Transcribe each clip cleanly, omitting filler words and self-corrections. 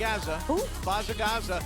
Bazza. Bazza.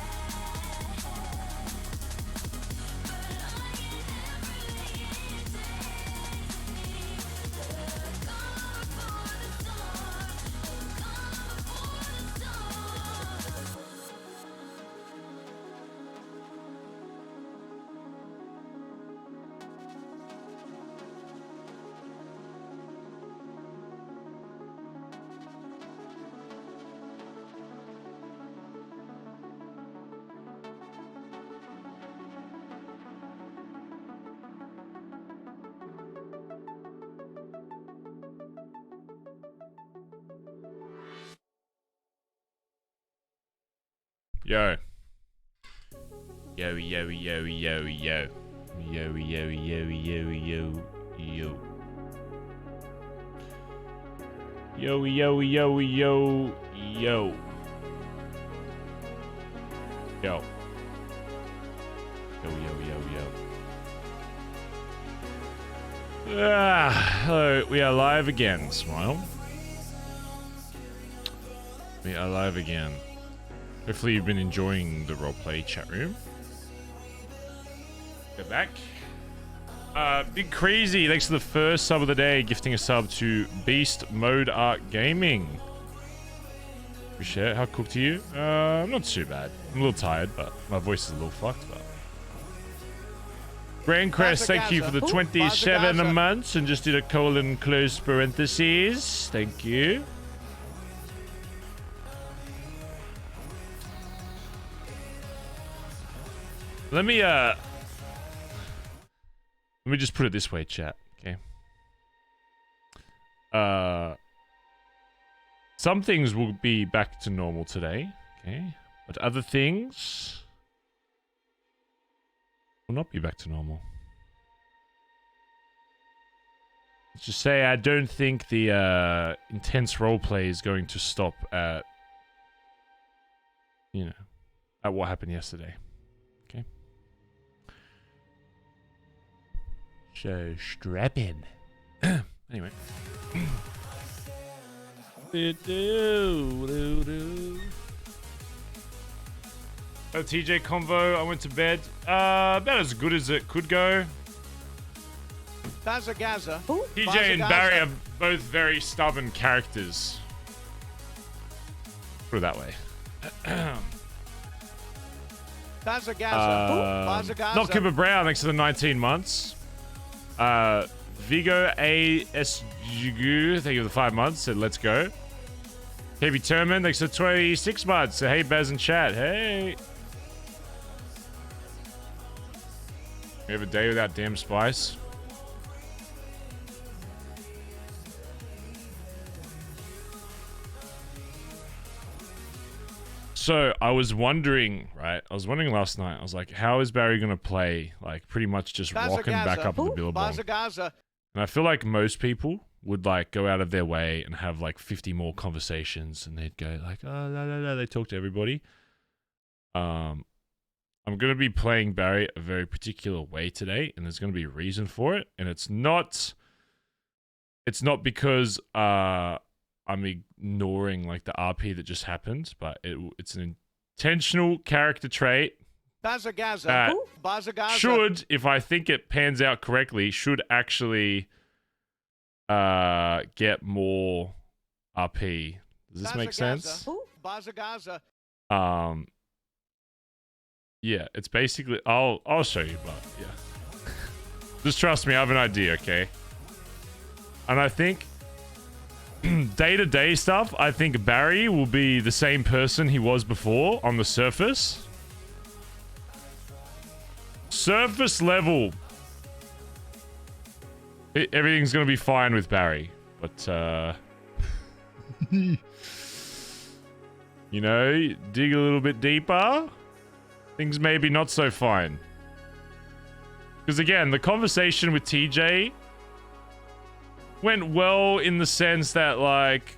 Yo. Yo. Yo. Hello, we are live again, Smile. We are live again. Hopefully you've been enjoying the roleplay chat room. Go back. Big Crazy, thanks for the first sub of the day, gifting a sub to Beast Mode Art Gaming. Appreciate it. How cooked are you? Not too bad. I'm a little tired, but my voice is a little fucked up. Grand Crest, thank you for the 27 months and just did a colon close parentheses. Thank you. Let me just put it this way, chat, okay? Some things will be back to normal today, okay? But other things will not be back to normal. Let's just say I don't think the intense roleplay is going to stop at, you know, at what happened yesterday. Okay? So strap in. Anyway. A TJ convo. I went to bed. About as good as it could go. Bazza Gaza. TJ and Barry are both very stubborn characters. Put it that way. Bazza Gaza. Bazza Gaza. Not Cooper Brown, thanks for the 19 months. Vigo ASGU, thank you for the 5 months. Said let's go. KB Turman, thanks for 26 months. So, hey, Bazz and chat. Hey. We have a day without damn spice. So I was wondering, right? I was wondering last night. I was like, how is Barry going to play? Like, pretty much just rocking back up the Billabong. And I feel like most people would like go out of their way and have like 50 more conversations, and they'd go like, oh, no. They talk to everybody. I'm going to be playing Barry a very particular way today, and there's going to be a reason for it. And it's not because I'm ignoring like the RP that just happened, but it's an intentional character trait Bazza Gaza. that Bazza Gaza. should, if I think it pans out correctly, should actually get more RP. Does this make sense? Bazza Gaza. Yeah, it's basically I'll show you, but yeah. Just trust me, I have an idea, okay? And I think day-to-day stuff, I think Barry will be the same person he was before on the surface. Surface level. Everything's going to be fine with Barry. But, you know, dig a little bit deeper. Things maybe not so fine. Because again, the conversation with TJ went well in the sense that, like,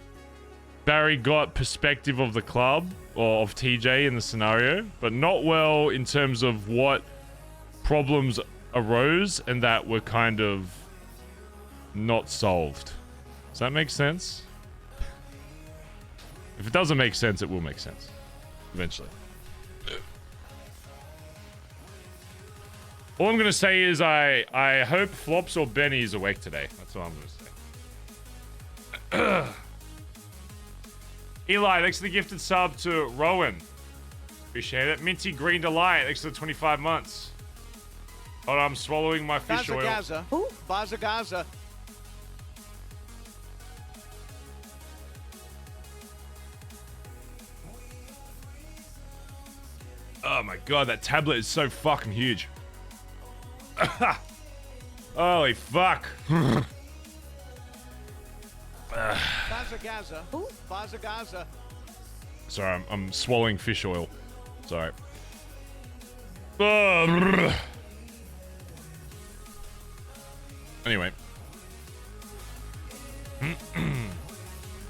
Barry got perspective of the club, or of TJ in the scenario, but not well in terms of what problems arose and that were kind of not solved. Does that make sense? If it doesn't make sense, it will make sense. Eventually. All I'm going to say is I hope Flops or Benny is awake today. That's all I'm going to say. Eli, thanks for the gifted sub to Rowan. Appreciate it. Minty Green Delight, thanks for the 25 months. Hold on, I'm swallowing my fish oil. Gaza. Bazza Gaza. Oh my god, that tablet is so fucking huge. Holy fuck. Bazza Gaza. Bazza Gaza. Sorry, I'm swallowing fish oil. Sorry. Anyway.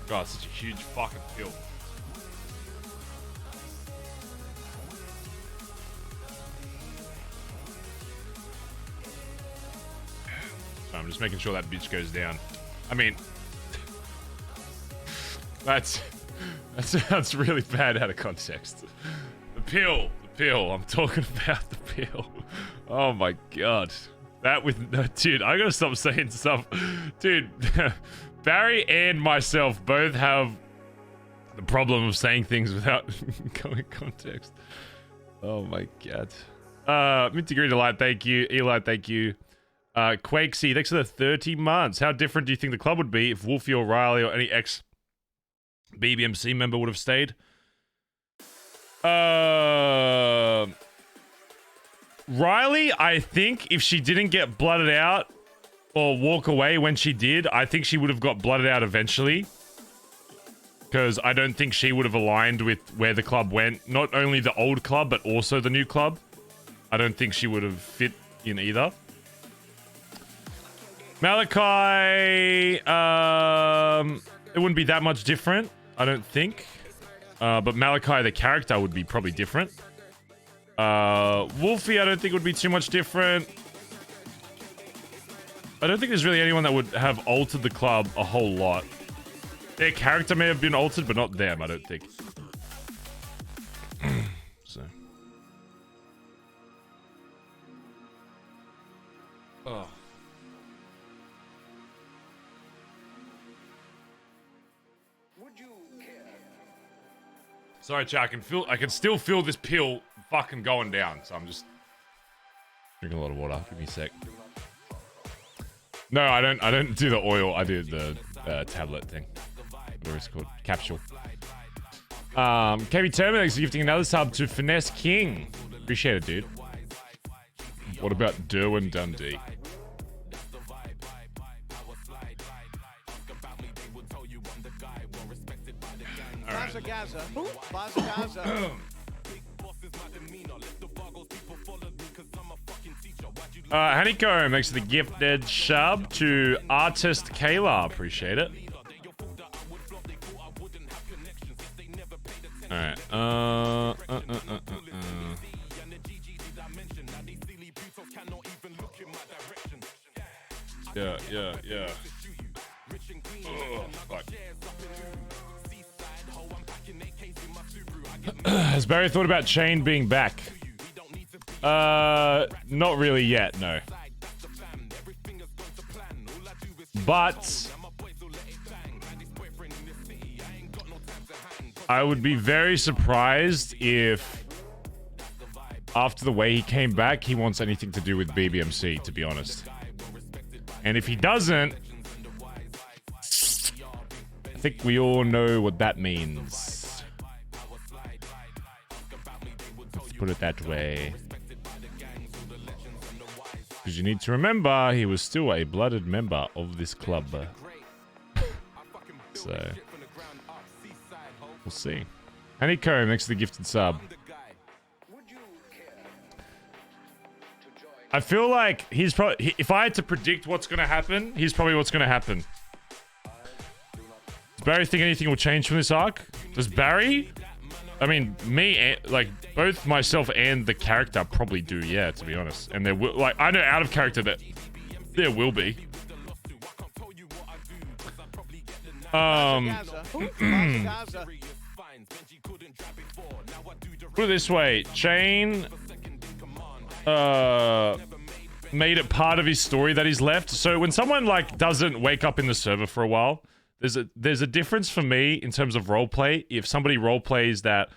God, it's such a huge fucking pill. So I'm just making sure that bitch goes down. I mean, that sounds really bad out of context. The pill. I'm talking about the pill. Oh my god. That with no, dude, I gotta stop saying stuff. Dude, Barry and myself both have the problem of saying things without going context. Oh my god. Minty Green Delight, thank you. Eli, thank you. Quakesy, thanks for the 30 months. How different do you think the club would be if Wolfie or Riley or any ex-BBMC member would have stayed? Riley, I think if she didn't get blooded out or walk away when she did, I think she would have got blooded out eventually. Because I don't think she would have aligned with where the club went. Not only the old club, but also the new club. I don't think she would have fit in either. Malachi, it wouldn't be that much different, I don't think. But Malachi, the character, would be probably different. Wolfie, I don't think would be too much different. I don't think there's really anyone that would have altered the club a whole lot. Their character may have been altered, but not them, I don't think. So. Sorry, chat. I can still feel this pill fucking going down. So I'm just drinking a lot of water. Give me a sec. No, I don't do the oil. I do the tablet thing. Whatever it's called, capsule. KB Terminix gifting another sub to Finesse King. Appreciate it, dude. What about Derwin Dundee? Bazza. Honeycomb thanks for the gifted sub to Artist Kayla. Appreciate it. Alright. Yeah. Oh, fuck. Has Barry thought about Chain being back? Not really yet, no. But I would be very surprised if after the way he came back, he wants anything to do with BBMC, to be honest. And if he doesn't, I think we all know what that means. Let's put it that way. Because you need to remember, he was still a blooded member of this club. So, we'll see. Honeycomb next to the gifted sub. I feel like he's probably... If I had to predict what's going to happen, he's probably what's going to happen. Does Barry think anything will change from this arc? Does Barry... I mean, me, like, both myself and the character probably do, yeah, to be honest. And there will... Like, I know out of character that there will be. Put it this way. Chain... made it part of his story that he's left. So when someone like doesn't wake up in the server for a while, there's a difference for me in terms of roleplay. If somebody roleplays that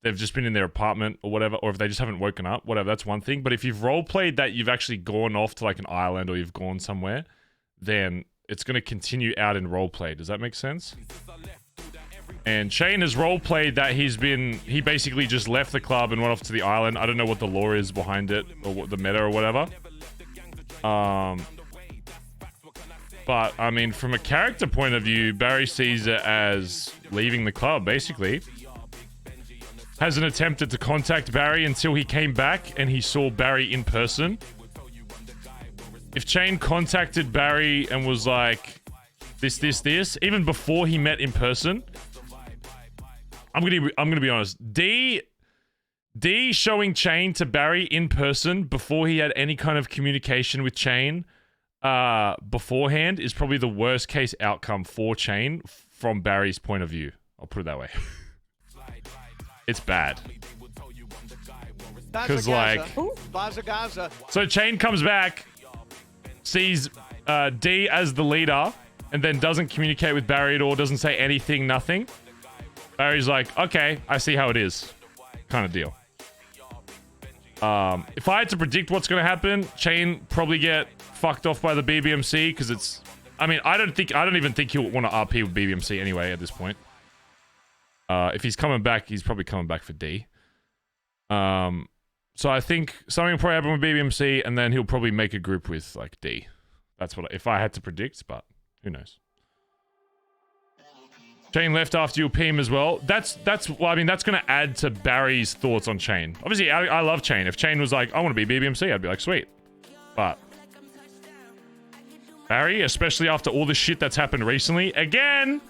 they've just been in their apartment or whatever, or if they just haven't woken up, whatever, that's one thing. But if you've roleplayed that you've actually gone off to like an island or you've gone somewhere, then it's going to continue out in roleplay. Does that make sense? And Shane has roleplayed that he basically just left the club and went off to the island. I don't know what the lore is behind it, or what the meta or whatever. But, I mean, from a character point of view, Barry sees it as leaving the club, basically. Hasn't attempted to contact Barry until he came back and he saw Barry in person. If Chain contacted Barry and was like, this, even before he met in person... I'm gonna be honest. D showing Chain to Barry in person before he had any kind of communication with Chain beforehand is probably the worst case outcome for Chain from Barry's point of view. I'll put it that way. It's bad. Because like, so Chain comes back, sees D as the leader, and then doesn't communicate with Barry at all. Doesn't say anything. Nothing. Barry's like, okay, I see how it is. Kind of deal. If I had to predict what's going to happen, Chain probably get fucked off by the BBMC because it's... I mean, I don't even think he'll want to RP with BBMC anyway at this point. If he's coming back, he's probably coming back for D. So I think something will probably happen with BBMC and then he'll probably make a group with, like, D. That's what... If I had to predict, but who knows. Chain left after you PM as well. Well, I mean, that's going to add to Barry's thoughts on Chain. Obviously, I love Chain. If Chain was like, I want to be BBMC, I'd be like, sweet. But Barry, especially after all the shit that's happened recently, again,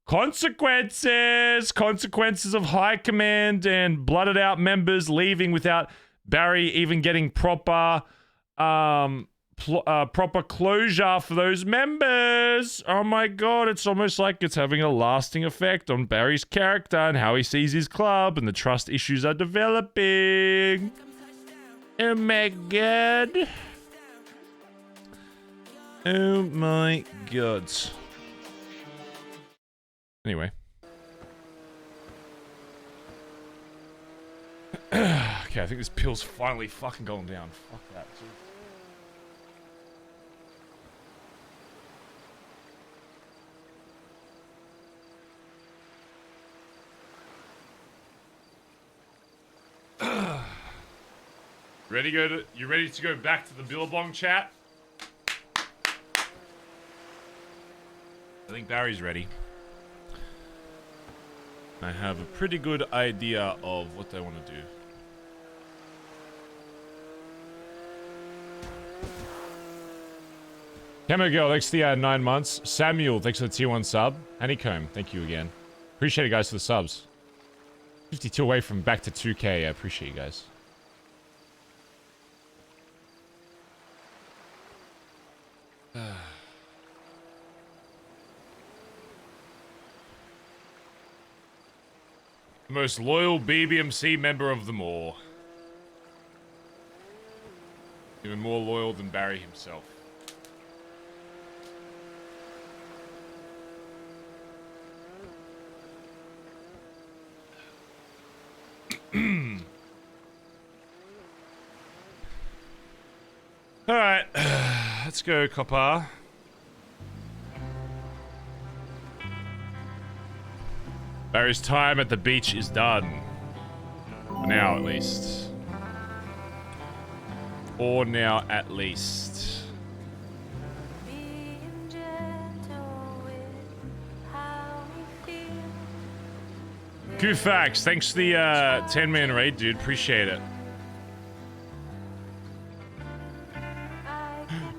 consequences of high command and blooded out members leaving without Barry even getting proper closure for those members. Oh my god, it's almost like it's having a lasting effect on Barry's character and how he sees his club, and the trust issues are developing. Oh my god. Oh my god. Okay, I think this pill's finally fucking going down. Fuck that. You ready to go back to the Billabong chat? I think Barry's ready. I have a pretty good idea of what I want to do. Camo Girl, thanks for the 9 months. Samuel, thanks for the tier 1 sub. Honeycomb, thank you again. Appreciate it, guys, for the subs. 52 away from back to 2K. I appreciate you guys. The most loyal BBMC member of them all. Even more loyal than Barry himself. Alright, let's go, Copper. Barry's time at the beach is done. For now, at least. For now, at least. Kufax, thanks for the 10-man raid, dude. Appreciate it.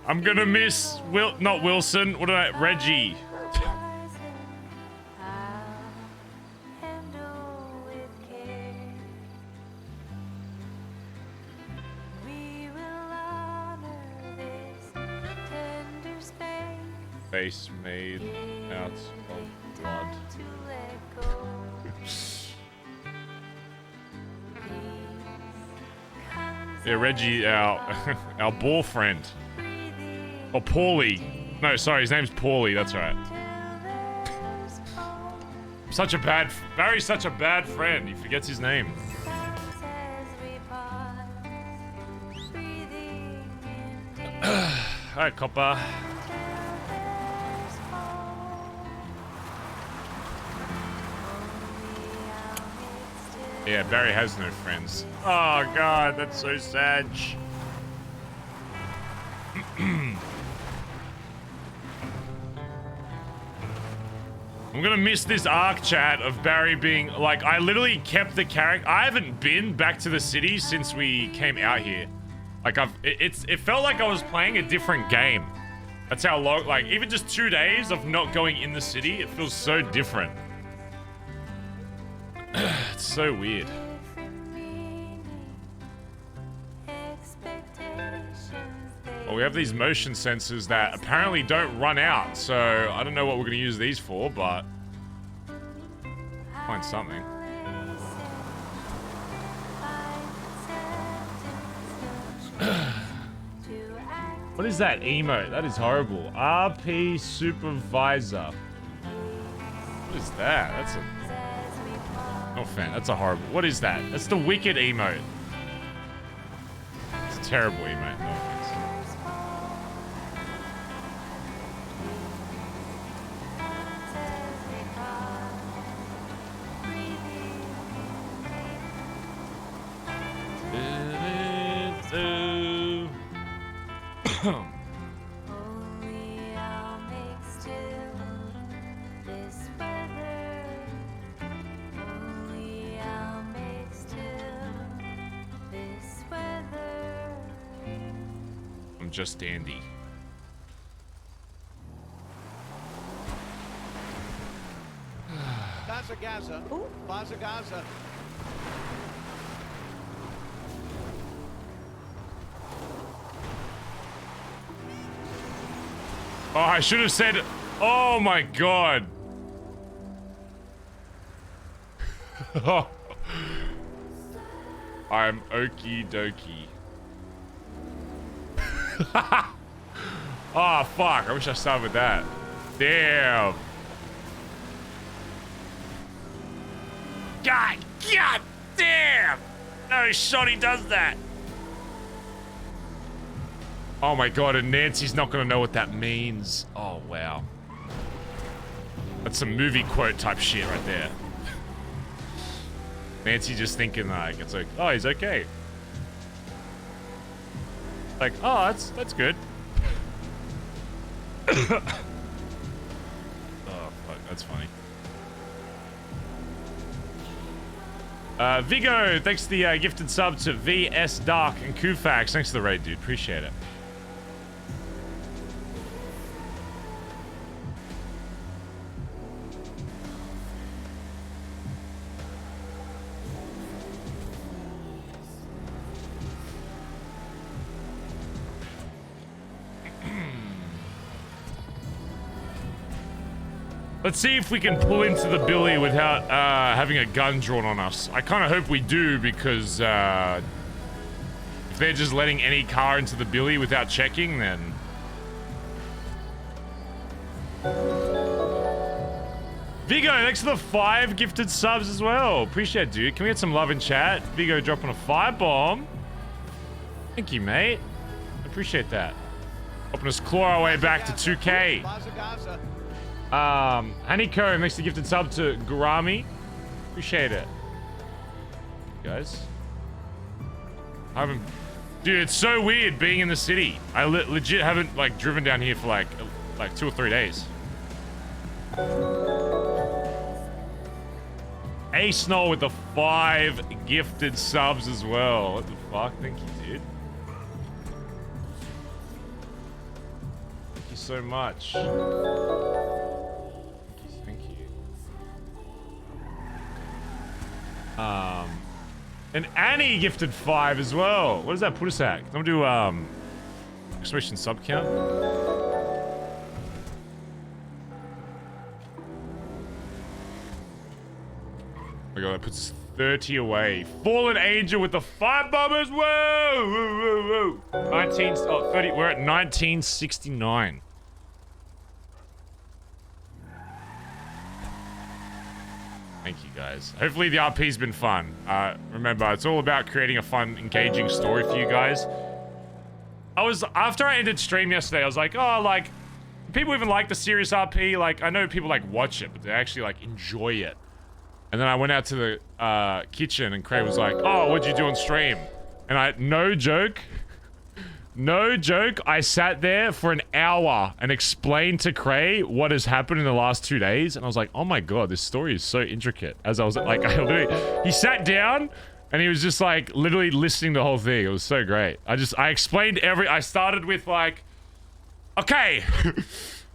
I'm gonna miss not Wilson. What did I? Reggie. Face made out of blood. Yeah, Reggie, our ball friend. Or Paulie. No, sorry, his name's Paulie, that's right. Barry's such a bad friend, he forgets his name. Alright, Copper. Yeah, Barry has no friends. Oh god, that's so sad. I'm gonna miss this arc chat of Barry being like, I literally kept the character. I haven't been back to the city since we came out here. Like it felt like I was playing a different game. That's how long, like even just 2 days of not going in the city, it feels so different. It's so weird. Well, we have these motion sensors that apparently don't run out, so I don't know what we're gonna use these for, but find something. What is that emote? That is horrible. RP Supervisor. What is that? That's a... No fan. That's a horrible... What is that? That's the wicked emote. It's a terrible emote. No offense. I'm just dandy. Bazza, Bazza. Oh, I should have said, oh my god. I'm okie dokie. Oh, fuck. I wish I started with that. Damn. God damn. No shot, he does that. Oh my god, and Nancy's not gonna know what that means. Oh wow. That's some movie quote type shit right there. Nancy just thinking like, it's like, oh, he's okay. Like, oh, that's good. Oh, fuck, that's funny. Vigo, thanks for the gifted sub to VS Dark and Kufax. Thanks for the raid, dude. Appreciate it. Let's see if we can pull into the billy without having a gun drawn on us. I kind of hope we do, because if they're just letting any car into the billy without checking, then... Vigo, thanks for the 5 gifted subs as well. Appreciate it, dude. Can we get some love in chat? Vigo dropping a firebomb. Thank you, mate. Appreciate that. Helping us claw our way back to 2K. Honeycomb, thanks for the gifted sub to Gurami. Appreciate it. Guys. I haven't... Dude, it's so weird being in the city. I legit haven't, like, driven down here for, like 2 or 3 days. A Snow with the 5 gifted subs as well. What the fuck? Thank you, dude. Thank you so much. And Annie gifted 5 as well. What does that put us at? I'm gonna do exclamation sub count. Oh my god, that puts us 30 away. Fallen Angel with the 5 bombers. Whoa, whoa, whoa, whoa. 30. We're at 1969. Thank you, guys. Hopefully the RP's been fun. Remember, it's all about creating a fun, engaging story for you guys. After I ended stream yesterday, I was like, oh, like, people even like the serious RP. Like, I know people, like, watch it, but they actually, like, enjoy it. And then I went out to the kitchen, and Craig was like, oh, what'd you do on stream? And no joke, I sat there for an hour and explained to Cray what has happened in the last 2 days. And I was like, oh my god, this story is so intricate. As I was like, he sat down and he was just like literally listening to the whole thing. It was so great. I explained I started with like, okay,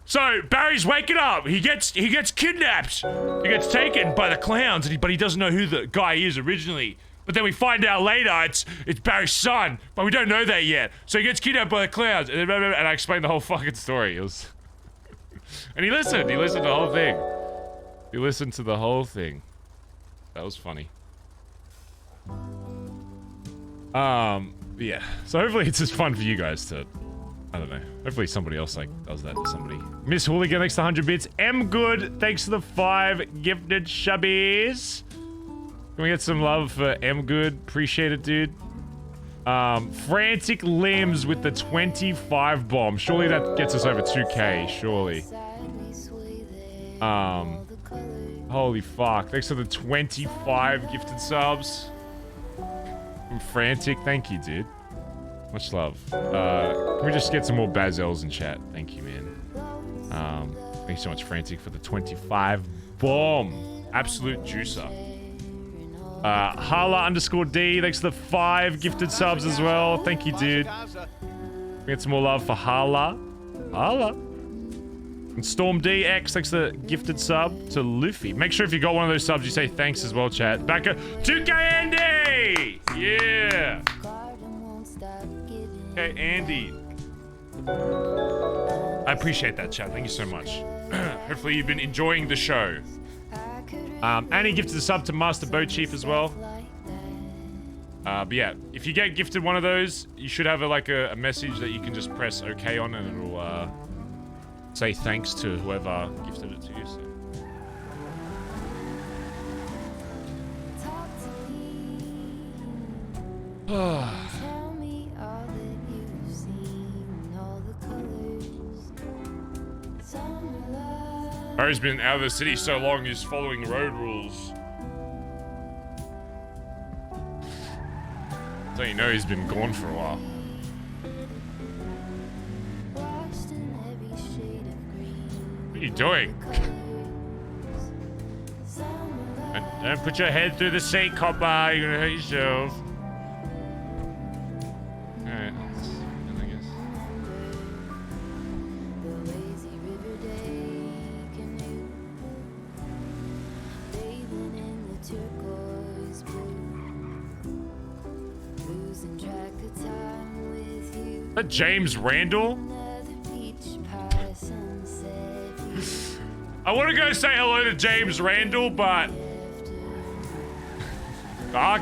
so Barry's waking up. He gets kidnapped. He gets taken by the clowns, but he doesn't know who the guy is originally. But then we find out later it's Barry's son, but we don't know that yet. So he gets kidnapped by the clowns, and I explained the whole fucking story. It was, and he listened to the whole thing. He listened to the whole thing. That was funny. Yeah. So hopefully it's just fun for you guys to, I don't know. Hopefully somebody else like does that to somebody. Miss Hooligan, thanks to 100 bits. M Good, thanks to the 5 gifted shubbies. Can we get some love for M Good? Appreciate it, dude. Frantic Limbs with the 25 bomb. Surely that gets us over 2K, surely. Holy fuck. Thanks for the 25 gifted subs. From Frantic, thank you, dude. Much love. Can we just get some more Bazzels in chat? Thank you, man. Thanks so much, Frantic, for the 25 bomb. Absolute juicer. Hala_D, thanks for the 5 gifted subs as well. Thank you, dude. We get some more love for Hala. And Storm DX, thanks for the gifted sub to Luffy. Make sure if you got one of those subs, you say thanks as well, chat. Back at 2K Andy! Yeah! Okay, Andy. I appreciate that, chat. Thank you so much. Hopefully you've been enjoying the show. Annie gifted a sub to Master Boat Chief as well. But yeah, if you get gifted one of those, you should have a message that you can just press OK on, and it'll say thanks to whoever gifted it to you. So. Tell me all that you've seen, all the colors. Summer love. Barry's been out of the city so long, he's following road rules. So you know he's been gone for a while. Washed in every shade of green. What are you doing? Don't put your head through the seat, copper. You're gonna hurt yourself. Alright, that's good, I guess. The lazy river day canoe, bathing in the turquoise blue, losing track of time with you. Is that James Randall? Another peach pie sunset view. I want to go say hello to James Randall, but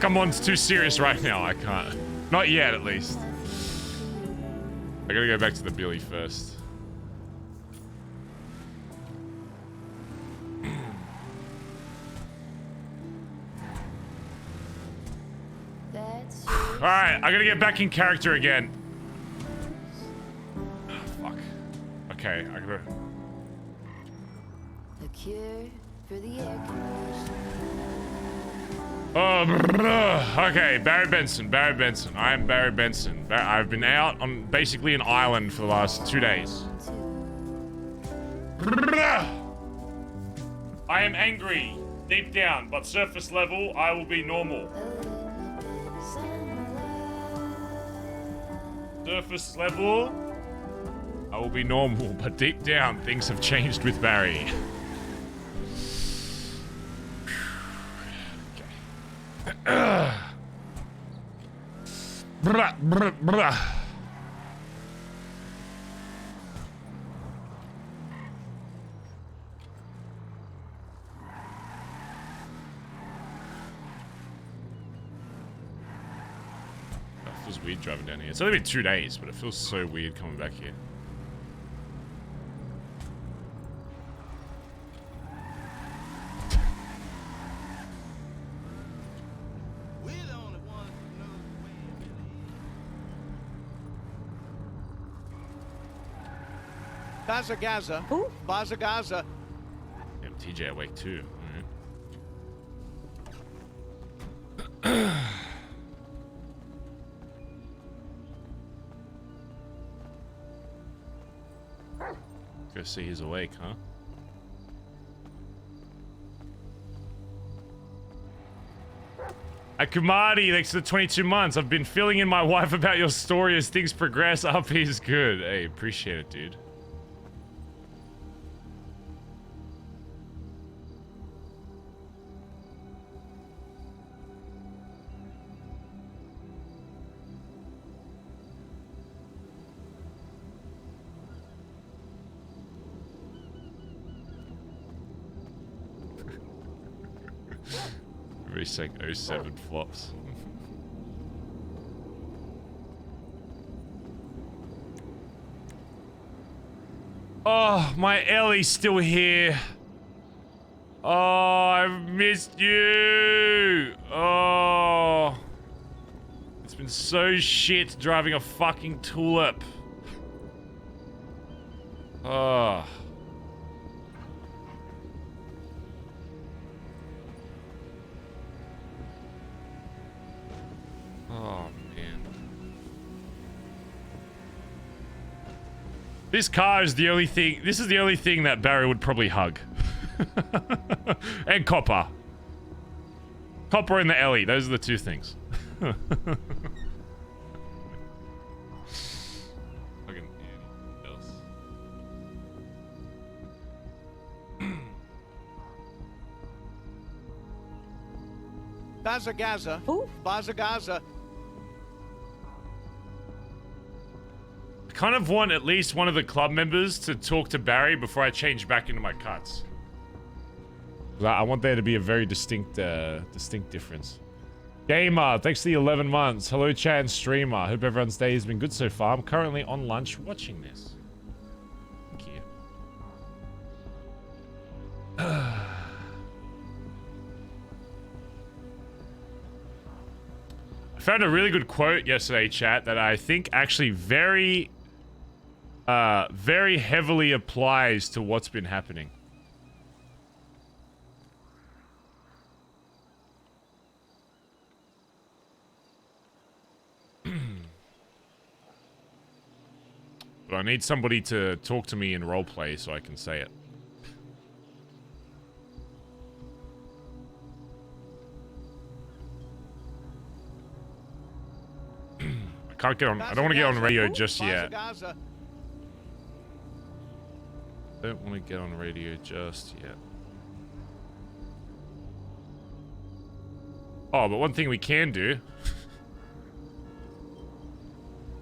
come on, it's too serious right now. I can't. Not yet, at least. I gotta go back to the Billy first. That's Alright, I gotta get back in character again. Oh, fuck. Okay, I gotta... a cure for the air conditioning. Okay, Barry Benson. I am Barry Benson. I've been out on basically an island for the last 2 days. I am angry, deep down, but surface level, I will be normal. Surface level, I will be normal, but deep down, things have changed with Barry. Bruh, bruh, bruh. That feels weird driving down here. It's only been 2 days, but it feels so weird coming back here. Bazza. Bazza. Damn, TJ awake too. Go see he's awake, huh? Akumadi, thanks for the 22 months. I've been filling in my wife about your story as things progress. Up is good. Hey, appreciate it, dude. Everybody's saying 07 flops. Oh, my Ellie's still here. Oh, I've missed you. Oh. It's been so shit driving a fucking tulip. Oh. Oh, man. This car is the only thing... This is the only thing that Barry would probably hug. And Copper. Copper and the Ellie. Those are the two things. Fucking anything else. Bazza. Bazza. I kind of want at least one of the club members to talk to Barry before I change back into my cuts. I want there to be a very distinct difference. Gamer, thanks for the 11 months. Hello, chat and streamer. Hope everyone's day has been good so far. I'm currently on lunch watching this. Thank you. I I found a really good quote yesterday, chat, that I think actually very heavily applies to what's been happening. But I need somebody to talk to me in roleplay so I can say it. I can't get on. I don't want to get on radio just yet. Don't want to get on radio just yet. Oh, but one thing we can do,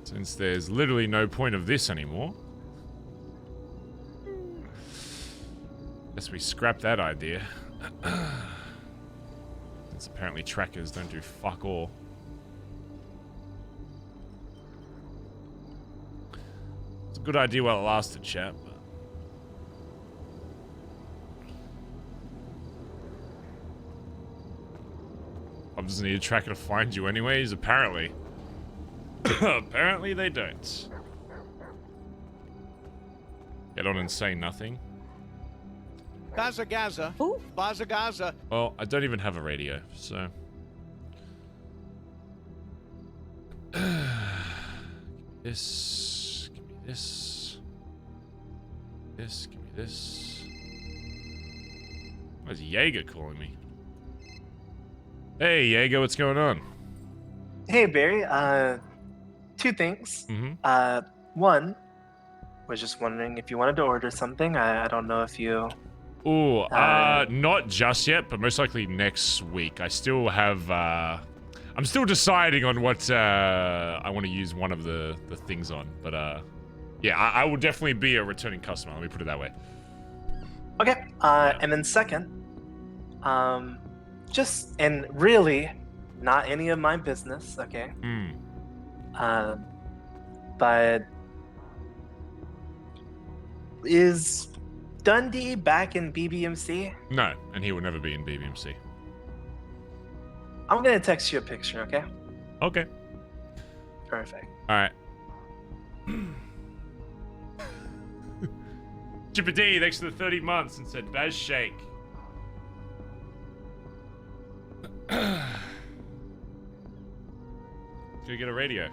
since there's literally no point of this anymore, guess we scrap that idea. Since apparently trackers don't do fuck all. It's a good idea while it lasted, chap. I doesn't need a tracker to find you anyways, apparently. Apparently they don't. Get on and say nothing. Bazza. Bazza. Well, I don't even have a radio, so... this... Give me this... This, give me this... Where's Jaeger calling me? Hey, Jaeger, what's going on? Hey, Barry. Two things. Mm-hmm. One, was just wondering if you wanted to order something. I don't know if you... Ooh, not just yet, but most likely next week. I still have, I'm still deciding on what, I want to use one of the things on. But, yeah, I will definitely be a returning customer. Let me put it that way. Okay. And then second, just, and really, not any of my business, okay? But is Dundee back in BBMC? No, and he will never be in BBMC. I'm gonna text you a picture, okay? Okay. Perfect. Alright. Chipper D, thanks for the 30 months and said, Bazz shake. Gonna get a radio.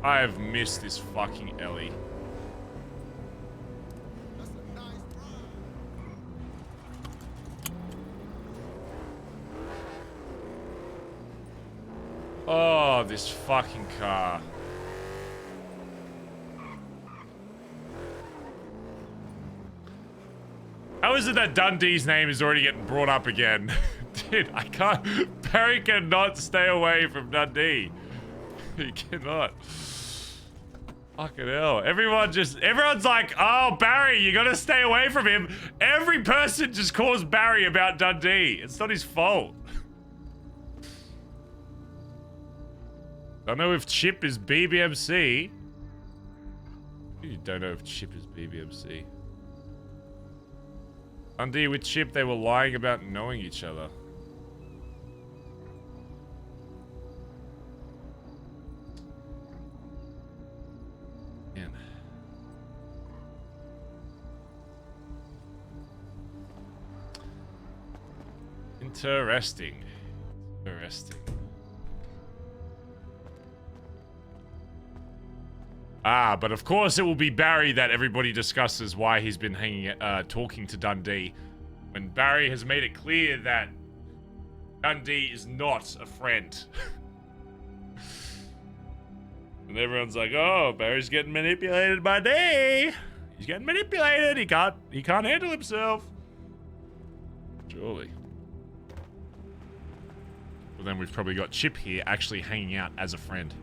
I have missed this fucking Ellie. Oh, this fucking car. How is it that Dundee's name is already getting brought up again? Dude, I can't. Barry cannot stay away from Dundee. He cannot. Fucking hell. Everyone's like, oh, Barry, you gotta stay away from him. Every person just calls Barry about Dundee. It's not his fault. Don't know if Chip is BBMC. You don't know if Chip is BBMC. Dundee with Chip, they were lying about knowing each other. Man. Interesting. Interesting. Ah, but of course it will be Barry that everybody discusses why he's been talking to Dundee, when Barry has made it clear that Dundee is not a friend. And everyone's like, oh, Barry's getting manipulated by D. He's getting manipulated. He can't handle himself. Surely. Well, then we've probably got Chip here actually hanging out as a friend.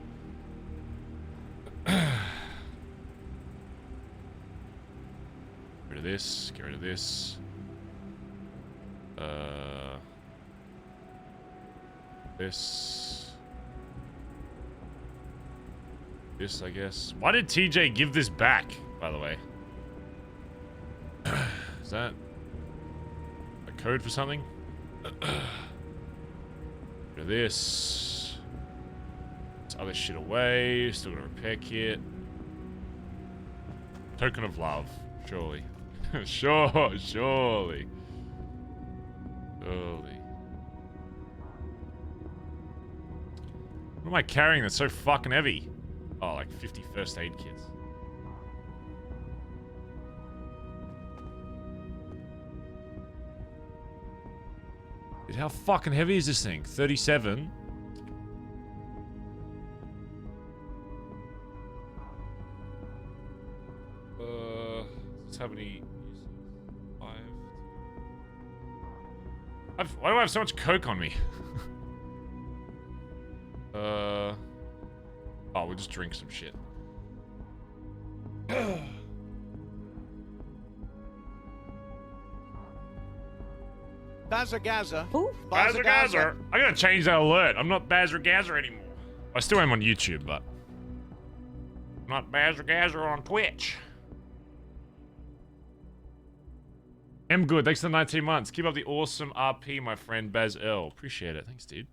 Get rid of this. Get rid of this. This. This, I guess. Why did TJ give this back, by the way? Is that a code for something? Look at this. This other shit away. Still got a repair kit. Token of love. Surely. Surely. Surely. What am I carrying that's so fucking heavy? Oh, like 50 first aid kits. Dude, how fucking heavy is this thing? 37? Does this have any... Why do I have so much coke on me? Oh, we'll just drink some shit. Bazza. Who? Bazza. I gotta change that alert. I'm not Bazza anymore. I still am on YouTube, but I'm not Bazza on Twitch. I'm good. Thanks for the 19 months. Keep up the awesome RP, my friend Baz L. Appreciate it. Thanks, dude.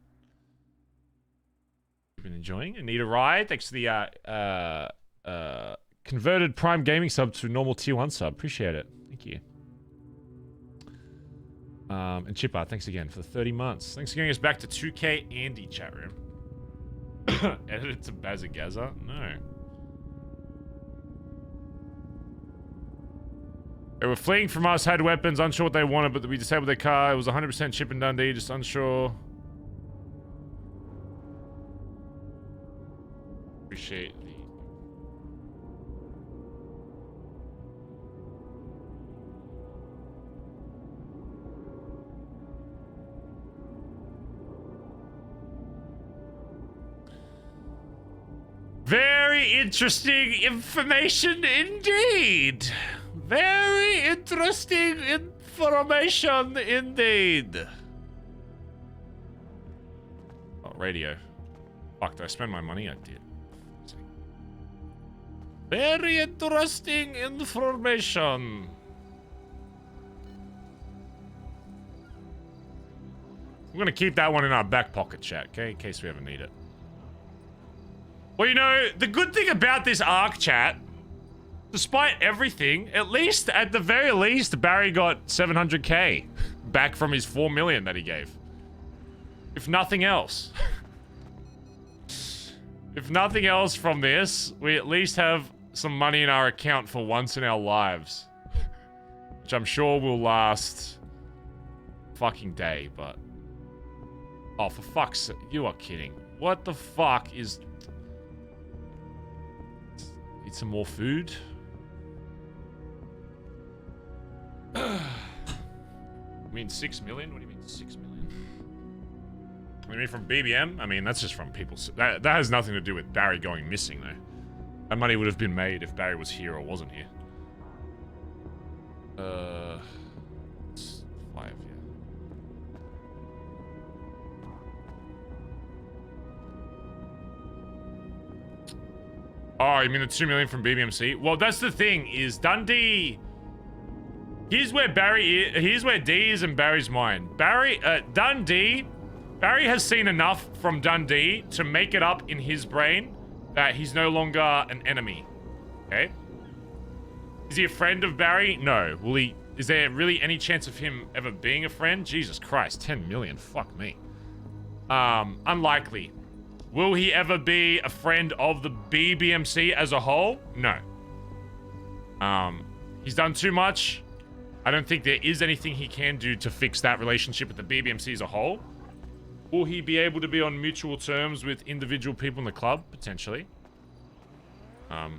Been enjoying. Need a ride? Thanks for the converted Prime Gaming sub to normal tier 1 sub. Appreciate it. Thank you. And Chipper, thanks again for the 30 months. Thanks for getting us back to 2K Andy chat room. Edited to Bazza? No. They were fleeing from us, had weapons, unsure what they wanted, but we disabled their car. It was 100% Chip and Dundee, just unsure. Appreciate the... Very interesting information indeed. Very interesting information indeed. Oh, radio. Fuck, did I spend my money? I did. Very interesting information. We're gonna keep that one in our back pocket, chat, okay? In case we ever need it. Well, you know, the good thing about this arc, chat, despite everything, at the very least, Barry got 700k back from his 4 million that he gave. If nothing else. If nothing else from this, we at least have some money in our account for once in our lives. Which I'm sure will last fucking day, but... Oh, for fuck's sake, you are kidding. What the fuck is... Eat some more food? You mean 6 million? What do you mean 6 million? You mean from BBM? I mean, that's just from people. That has nothing to do with Barry going missing, though. That money would have been made if Barry was here or wasn't here. It's 5, yeah. Oh, you mean the 2 million from BBMC? Well, that's the thing, is Dundee... Here's where D is in Barry's mind. Dundee... Barry has seen enough from Dundee to make it up in his brain that he's no longer an enemy. Okay? Is he a friend of Barry? No. Is there really any chance of him ever being a friend? Jesus Christ, 10 million. Fuck me. Unlikely. Will he ever be a friend of the BBMC as a whole? No. He's done too much. I don't think there is anything he can do to fix that relationship with the BBMC as a whole. Will he be able to be on mutual terms with individual people in the club? Potentially. But...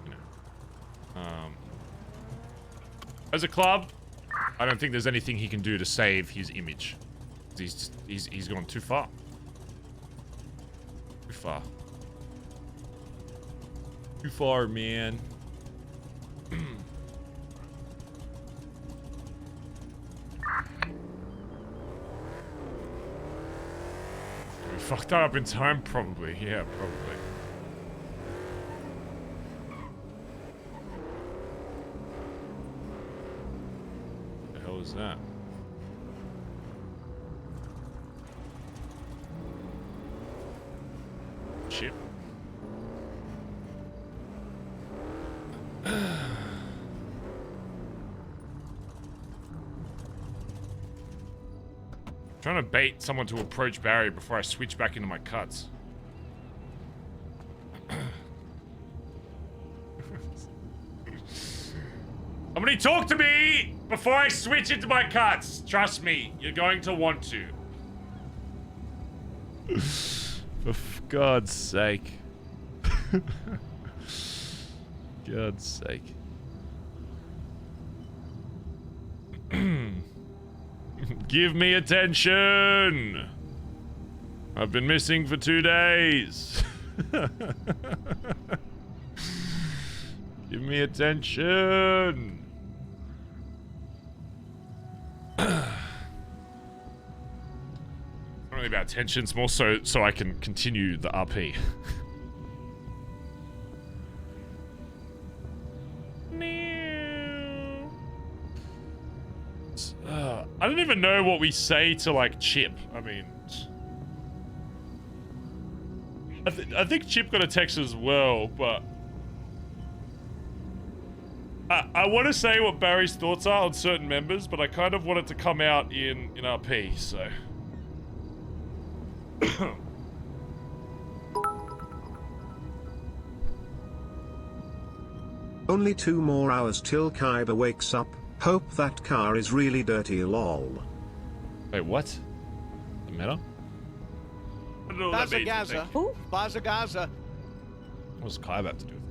You know. As a club... I don't think there's anything he can do to save his image. He's gone too far. Too far. Too far, man. fucked that up in time, probably. Yeah, probably. What the hell is that? Shit. Trying to bait someone to approach Barry before I switch back into my cuts. Somebody talk to me before I switch into my cuts. Trust me, you're going to want to. For God's sake. God's sake. Give me attention! I've been missing for 2 days. Give me attention! Not really about attention, it's more so I can continue the RP. I don't even know what we say to, like, Chip. I mean... I think Chip got a text as well, but... I want to say what Barry's thoughts are on certain members, but I kind of want it to come out in RP, so... Only 2 more hours till Kaiba wakes up. Hope that car is really dirty, lol. Wait, what? The meta? I don't know what that means, Bazza Bazza. What's Kaiba have to do with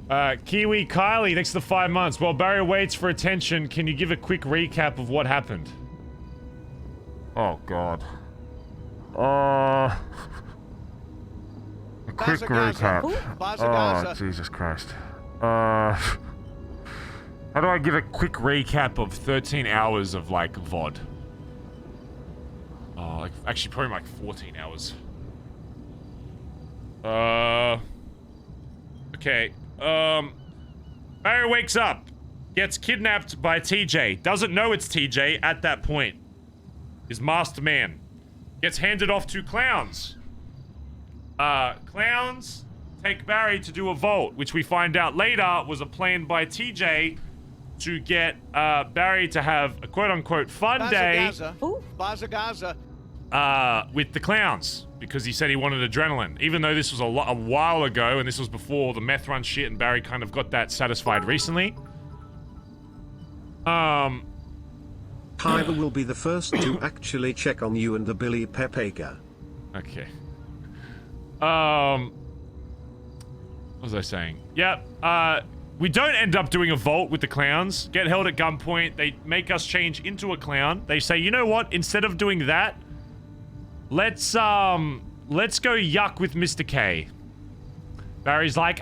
it? Kiwi Kylie, thanks for the 5 months. While Barry waits for attention, can you give a quick recap of what happened? Oh, God. A quick recap. Oh, Jesus Christ. How do I give a quick recap of 13 hours of, like, VOD? Oh, like, actually, probably like 14 hours. Okay. Barry wakes up. Gets kidnapped by TJ. Doesn't know it's TJ at that point. Is masked man. Gets handed off to clowns. Clowns take Barry to do a vault, which we find out later was a plan by TJ to get Barry to have a quote-unquote fun day with the clowns, because he said he wanted adrenaline, even though this was a while ago and this was before the meth run shit, and Barry kind of got that satisfied recently. Kaiba will be the first to actually check on you and the Billy Pepega. Okay. What was I saying? Yep. We don't end up doing a vault with the clowns. Get held at gunpoint. They make us change into a clown. They say, you know what? Instead of doing that, let's go yuck with Mr. K. Barry's like,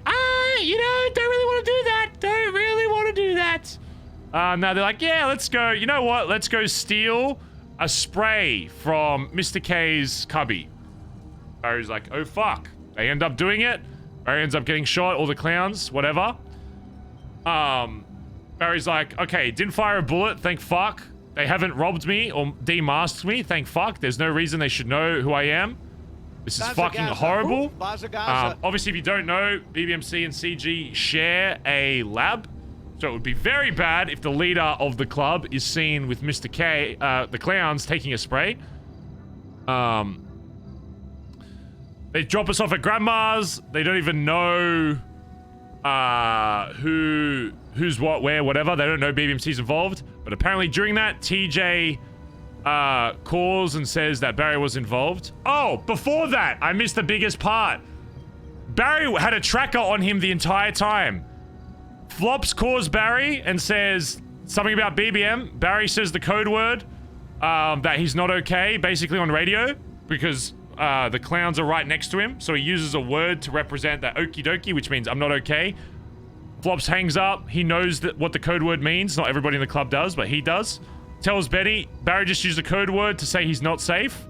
you know, don't really want to do that. Don't really want to do that. Now they're like, yeah, let's go. You know what? Let's go steal a spray from Mr. K's cubby. Barry's like, oh, fuck. They end up doing it. Barry ends up getting shot. All the clowns, whatever. Barry's like, okay, didn't fire a bullet, thank fuck. They haven't robbed me or demasked me, thank fuck. There's no reason they should know who I am. This is fucking horrible. Obviously, if you don't know, BBMC and CG share a lab. So it would be very bad if the leader of the club is seen with Mr. K, the clowns, taking a spray. They drop us off at Grandma's. They don't even know who's what, where, whatever. They don't know BBMC's involved. But apparently during that, TJ calls and says that Barry was involved. Oh, before that, I missed the biggest part. Barry had a tracker on him the entire time. Flops calls Barry and says something about BBM. Barry says the code word that he's not okay, basically on radio, because the clowns are right next to him. So he uses a word to represent that okie dokie, which means I'm not okay. Flops hangs up. He knows what the code word means. Not everybody in the club does, but he does. Tells Betty, Barry just used a code word to say he's not safe.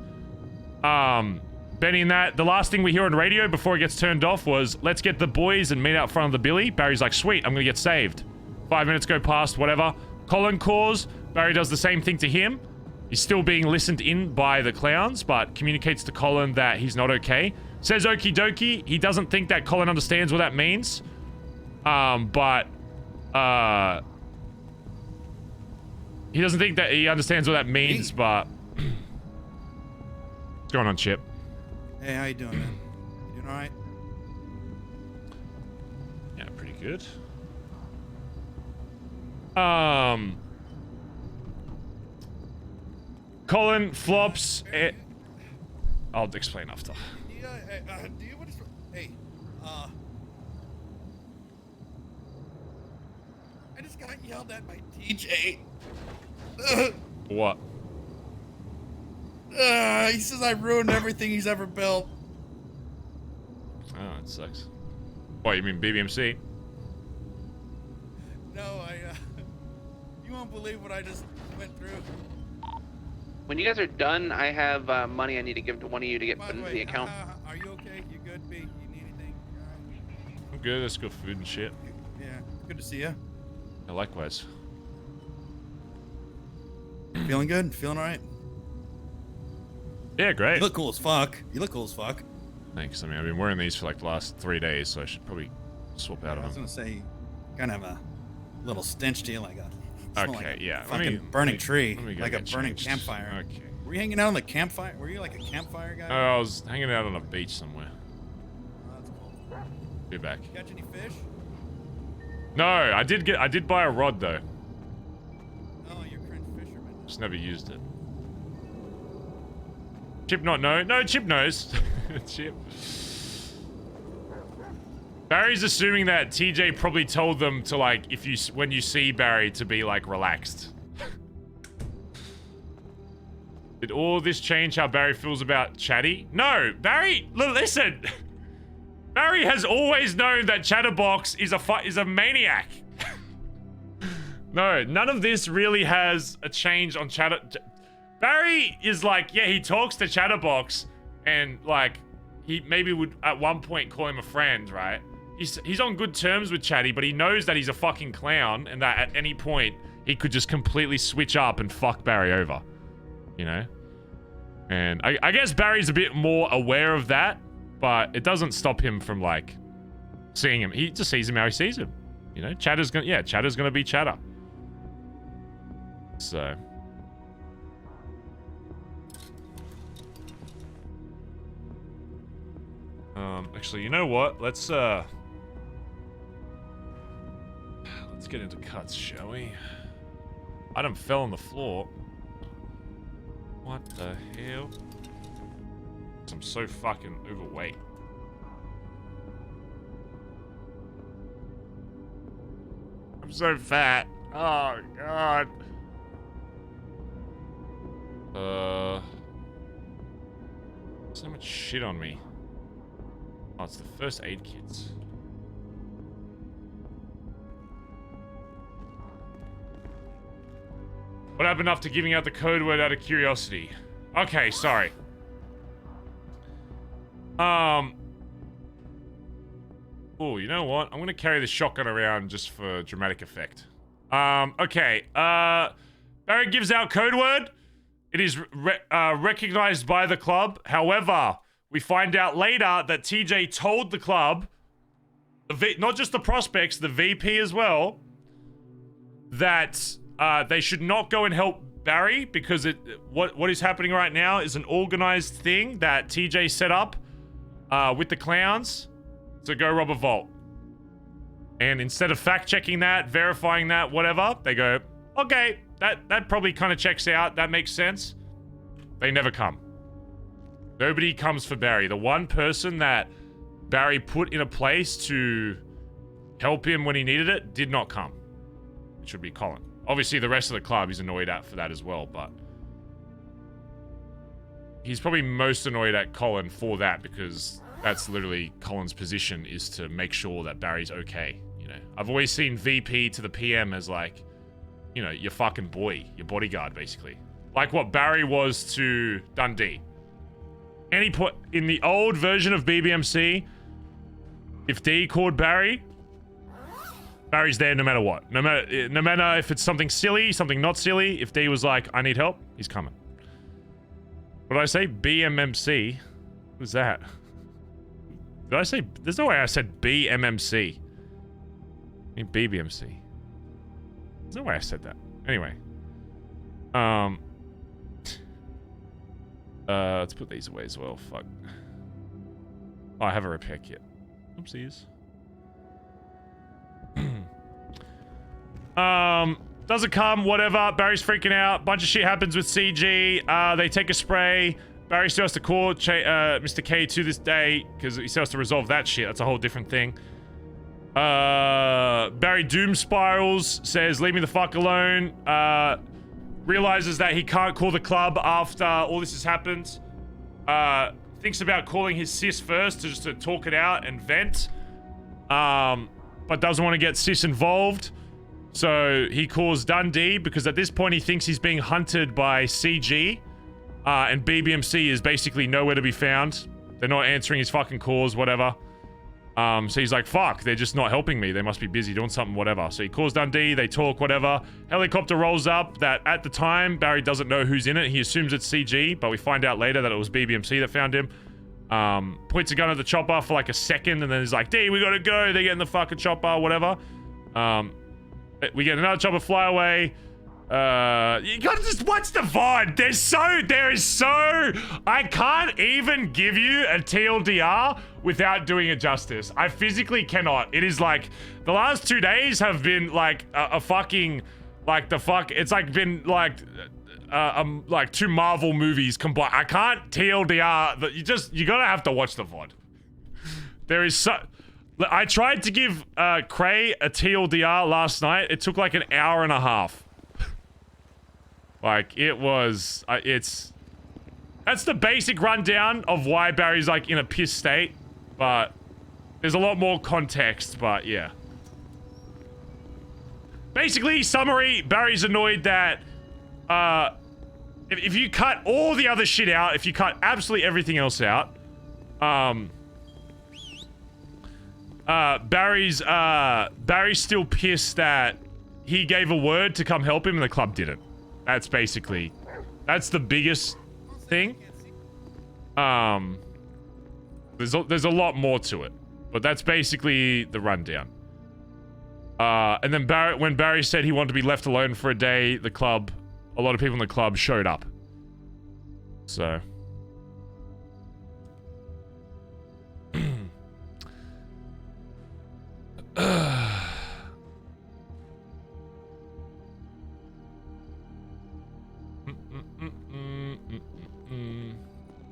Benny and that, the last thing we hear on radio before it gets turned off was, let's get the boys and meet out front of the Billy. Barry's like, sweet, I'm gonna get saved. 5 minutes go past, whatever. Colin calls. Barry does the same thing to him. He's still being listened in by the clowns, but communicates to Colin that he's not okay. Says okie dokie. He doesn't think that Colin understands what that means. He doesn't think that he understands what that means, but... What's going on, Chip? Hey, how you doing, man? You doing all right? Yeah, pretty good. Colin flops. I'll explain after. Hey, I just got yelled at by TJ. What? He says I ruined everything he's ever built. Oh, it sucks. What, you mean BBMC? No, you won't believe what I just went through. When you guys are done, I have money I need to give to one of you to get By put into way, the account. Are you okay? You good, B? You need anything? You all right? I'm good. Let's go food and shit. Yeah, good to see you. Yeah, likewise. Feeling good? Feeling all right? Yeah, great. You look cool as fuck. You look cool as fuck. Thanks. I mean, I've been wearing these for like the last 3 days, so I should probably swap out I of was them. gonna say, kind of a little stench to you, like a smell Okay, like a yeah. fucking burning tree, let me go like a get burning changed. campfire. Okay. Were you hanging out on the campfire? Were you like a campfire guy? Oh, I was hanging out on a beach somewhere. Oh, that's cool. Be back. Catch any fish? No, I did buy a rod though. Oh, you're a cringe fisherman. Just never used it. Chip not know? No, Chip knows. Chip. Barry's assuming that TJ probably told them to like, when you see Barry, to be like relaxed. Did all this change how Barry feels about Chatty? No, Barry, listen. Barry has always known that Chatterbox is a maniac. No, none of this really has a change on Barry is like, yeah, he talks to Chatterbox, and like, he maybe would at one point call him a friend, right? He's on good terms with Chatty, but he knows that he's a fucking clown, and that at any point he could just completely switch up and fuck Barry over, you know? And I guess Barry's a bit more aware of that, but it doesn't stop him from like seeing him. He just sees him how he sees him, you know? Chatter's gonna be Chatter. So. Actually, you know what? Let's get into cuts, shall we? Item fell on the floor. What the hell? I'm so fucking overweight. I'm so fat. Oh, God. So much shit on me. Oh, it's the first aid kits. What happened after giving out the code word out of curiosity? Okay, sorry. Oh, you know what? I'm gonna carry the shotgun around just for dramatic effect. Okay. Barry gives out code word. It is recognized by the club. However, we find out later that TJ told the club, not just the prospects, the VP as well, that they should not go and help Barry because what is happening right now is an organized thing that TJ set up with the clowns to go rob a vault. And instead of fact-checking that, verifying that, whatever, they go, okay, that probably kind of checks out. That makes sense. They never come. Nobody comes for Barry. The one person that Barry put in a place to help him when he needed it did not come. It should be Colin. Obviously, the rest of the club he's annoyed at for that as well, but he's probably most annoyed at Colin for that because that's literally Colin's position, is to make sure that Barry's okay, you know? I've always seen VP to the PM as like, you know, your fucking boy, your bodyguard, basically. Like what Barry was to Dundee. any point in the old version of BBMC, if D called Barry, Barry's there no matter what. No matter if it's something silly, something not silly. If D was like, I need help, he's coming. What did I say? BMMC? What's that? Did I say? There's no way I said BMMC. I mean BBMC. There's no way I said that. Anyway. Let's put these away as well. Fuck. Oh, I have a repair kit. Oopsies. Doesn't come, whatever. Barry's freaking out. Bunch of shit happens with CG. They take a spray. Barry still has to call Mr. K to this day because he still has to resolve that shit. That's a whole different thing. Barry doom spirals, says, leave me the fuck alone. Realizes that he can't call the club after all this has happened. Thinks about calling his sis first just to talk it out and vent. But doesn't want to get sis involved. So he calls Dundee because at this point he thinks he's being hunted by CG. And BBMC is basically nowhere to be found. They're not answering his fucking calls, whatever. So he's like, fuck, they're just not helping me. They must be busy doing something, whatever. So he calls Dundee, they talk, whatever. Helicopter rolls up that at the time, Barry doesn't know who's in it. He assumes it's CG, but we find out later that it was BBMC that found him. Points a gun at the chopper for like a second, and then he's like, D, we gotta go. They get in the fucking chopper, whatever. We get another chopper fly away. You gotta just watch the VOD. There is so... I can't even give you a TLDR without doing it justice. I physically cannot. It is like, the last 2 days have been like a fucking, like the fuck, it's like been like 2 Marvel movies combined. I can't TLDR, you gotta have to watch the VOD. There is so... I tried to give Cray a TLDR last night. It took like an hour and a half. Like, it was... That's the basic rundown of why Barry's, like, in a piss state. But there's a lot more context, but yeah. Basically, summary, Barry's annoyed that... If you cut all the other shit out, if you cut absolutely everything else out... Barry's still pissed that he gave a word to come help him and the club didn't. That's basically... That's the biggest thing. There's a lot more to it. But that's basically the rundown. And then when Barry said he wanted to be left alone for a day, a lot of people in the club showed up. So...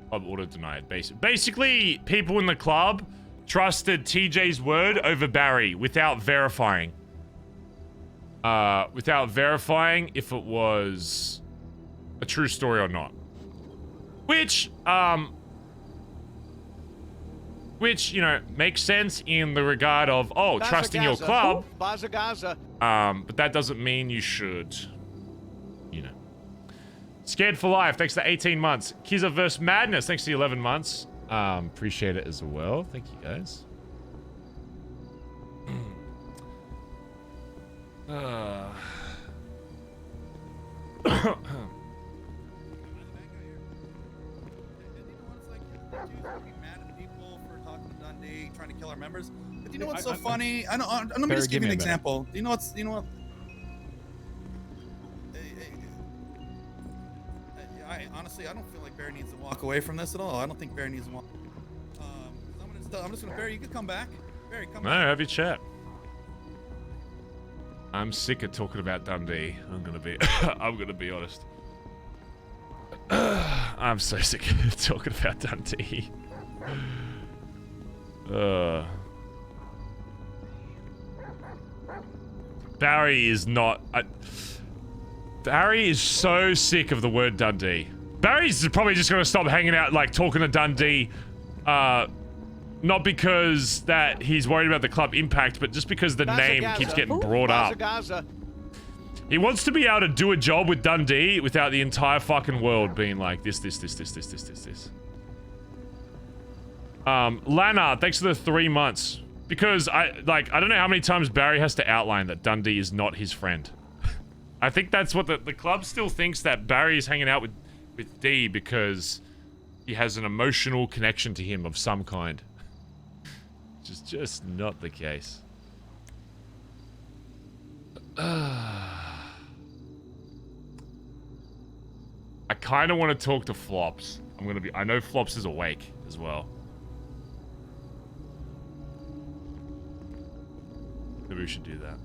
Club order denied. Basically, people in the club trusted TJ's word over Barry without verifying. Without verifying if it was a true story or not. Which, you know, makes sense in the regard of, oh, trusting your club. Bazza. But that doesn't mean you should, you know. Scared for Life, thanks to 18 months. Kizza vs. Madness, thanks to 11 months. Appreciate it as well. Thank you, guys. Trying to kill our members. But you know what's so funny? Let me just give you an example. You know what? Honestly, I don't feel like Barry needs to walk away from this at all. I don't think Barry needs to walk. I'm just gonna Barry. You can come back. Barry, come back. No, have your chat. I'm sick of talking about Dundee. I'm gonna be honest. I'm so sick of talking about Dundee. Barry is not... Barry is so sick of the word Dundee. Barry's probably just gonna stop hanging out, like, talking to Dundee, not because that he's worried about the club impact, but just because the name keeps getting brought up. He wants to be able to do a job with Dundee without the entire fucking world being like, this. Lana, thanks for the 3 months. Because I don't know how many times Barry has to outline that Dundee is not his friend. I think that's what the club still thinks, that Barry is hanging out with D because he has an emotional connection to him of some kind. Which is just not the case. I kind of want to talk to Flops. I know Flops is awake as well. Maybe we should do that.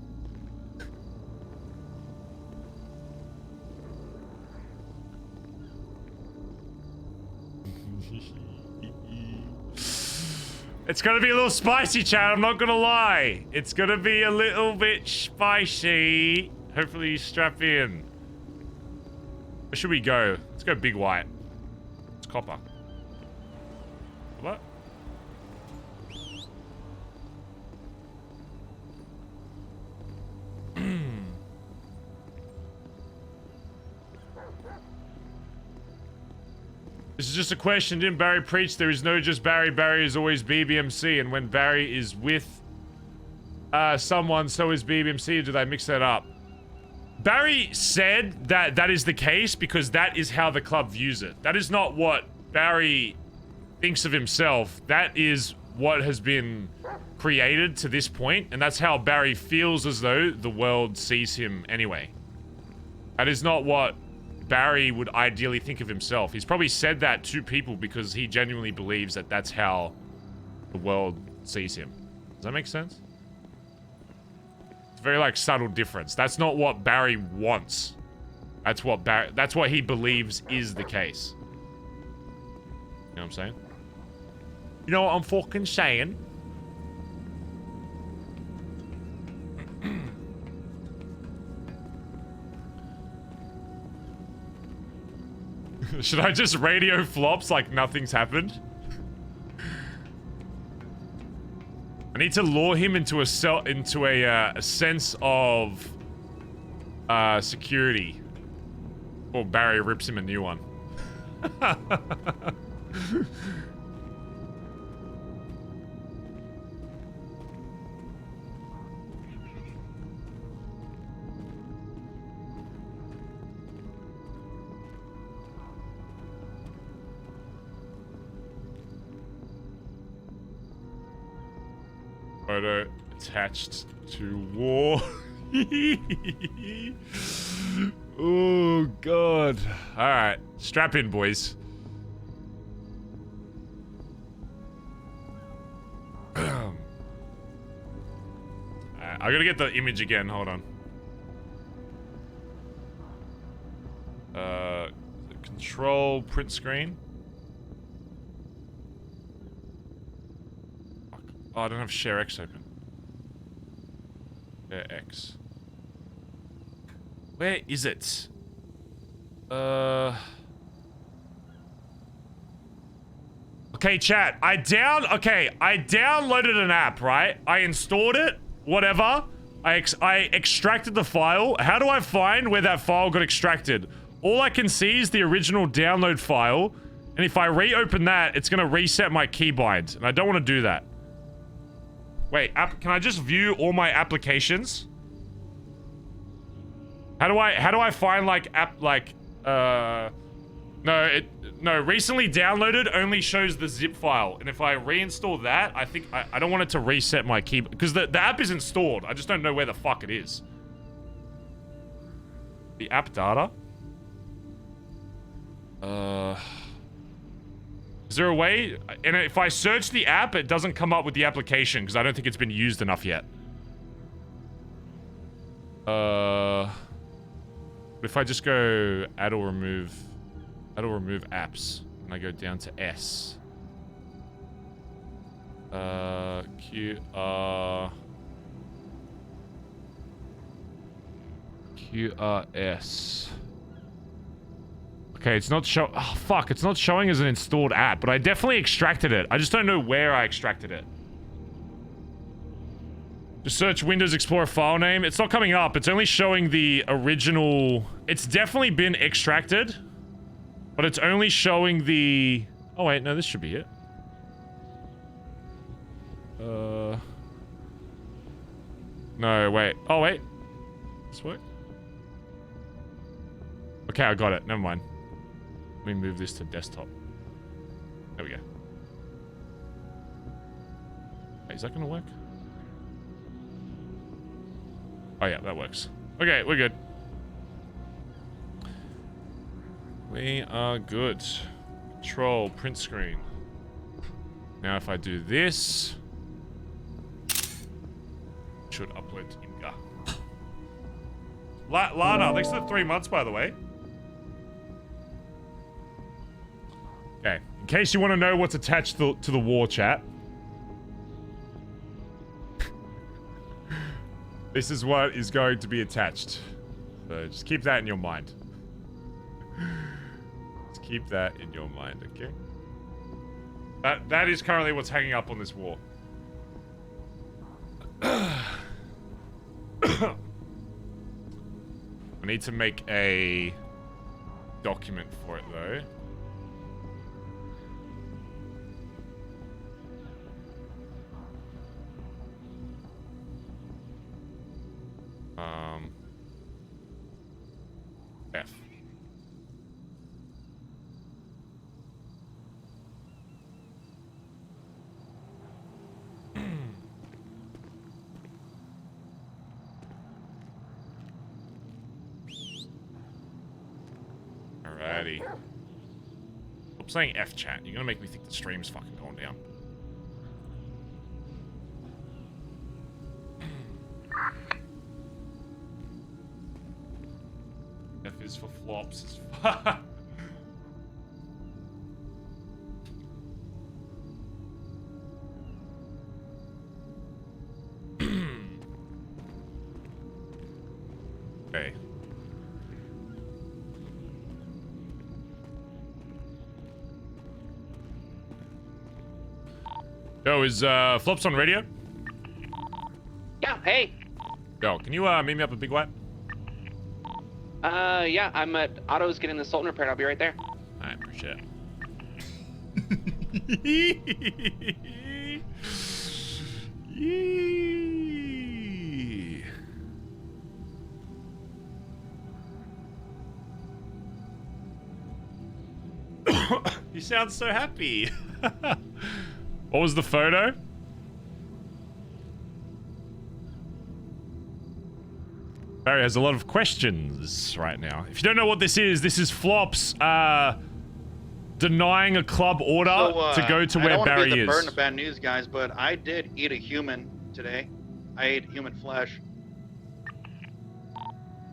It's gonna be a little spicy, Chad. I'm not gonna lie. It's gonna be a little bit spicy. Hopefully you strap in. Where should we go? Let's go Big White. It's copper. What? This is just a question. Didn't Barry preach there is no just Barry? Barry is always BBMC. And when Barry is with someone, so is BBMC. Do they mix that up? Barry said that that is the case because that is how the club views it. That is not what Barry thinks of himself. That is what has been created to this point. And that's how Barry feels as though the world sees him anyway. That is not what Barry would ideally think of himself. He's probably said that to people because he genuinely believes that that's how the world sees him. Does that make sense? It's a very, like, subtle difference. That's not what Barry wants. That's what he believes is the case. You know what I'm saying? You know what I'm fucking saying? Should I just radio Flops like nothing's happened? I need to lure him into a sense of security. Or Barry rips him a new one. Photo attached to war. Oh god. Alright, strap in, boys. I gotta get the image again, hold on. Control print screen. Oh, I don't have Share X open. Share X. Where is it? Okay, chat. I downloaded an app, right? I installed it, whatever. I extracted the file. How do I find where that file got extracted? All I can see is the original download file. And if I reopen that, it's gonna reset my keybind. And I don't want to do that. Wait, can I just view all my applications? How do I find like no, recently downloaded only shows the zip file. And if I reinstall that, I think I don't want it to reset my key because the app is installed. I just don't know where the fuck it is. The app data? Is there a way? And if I search the app, it doesn't come up with the application because I don't think it's been used enough yet. If I just go add or remove apps, and I go down to S. QRS. Okay, it's not show. Oh, fuck. It's not showing as an installed app, but I definitely extracted it. I just don't know where I extracted it. Just search Windows Explorer file name. It's not coming up. It's only showing the original. It's definitely been extracted, but it's only showing the. Oh, wait. No, this should be it. No, wait. Oh, wait. This work? Okay, I got it. Never mind. Let me move this to desktop. There we go. Hey, is that gonna work? Oh yeah, that works. Okay, we're good. We are good. Control, print screen. Now if I do this... should upload to Imga. Lana, thanks for the 3 months, by the way. Okay, in case you want to know what's attached to the war chat. This is what is going to be attached. So just keep that in your mind. Just keep that in your mind, okay? That is currently what's hanging up on this wall. I need to make a document for it though. F. Alrighty. Stop saying F chat. You're gonna make me think the stream's fucking going down. F is for flops. Okay. Yo, is Flops on radio? Yeah, hey. Yo, can you meet me up at Big White? Yeah, I'm at Otto's getting the Sultan repaired. I'll be right there. I appreciate it. Yee. You sound so happy. What was the photo? Barry has a lot of questions right now. If you don't know what this is Flops denying a club order to go to where Barry is. I don't want to be the burden of bad news, guys, but I did eat a human today. I ate human flesh.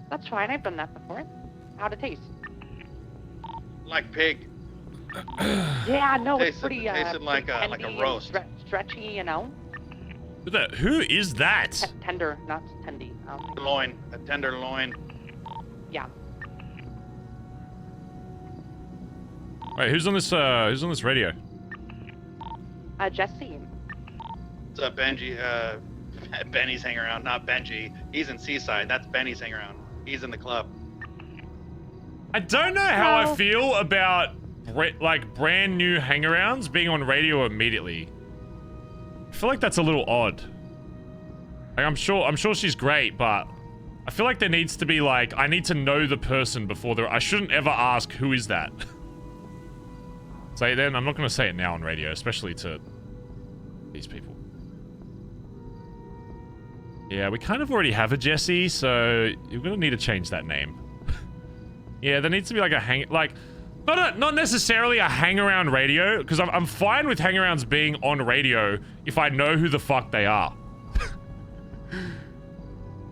That's fine. I've done that before. How'd it taste? Like pig. Yeah, no, it's pretty. Tasted like a roast. Stretchy, you know. Who is that? Tender, not tendy. Loin, a tender loin. Yeah. Wait, who's on this radio? Jesse. It's Benji. Benny's hanging around, not Benji. He's in Seaside. That's Benny's hanging around. He's in the club. I don't know how I feel about like brand new hangarounds being on radio immediately. I feel like that's a little odd. Like I'm sure she's great, but I feel like there needs to be like I need to know the person before I shouldn't ever ask who is that. Say then I'm not gonna say it now on radio, especially to these people. Yeah, we kind of already have a Jesse, so you're gonna need to change that name. Yeah, there needs to be like a not necessarily a hang-around radio, because I'm fine with hang-arounds being on radio if I know who the fuck they are.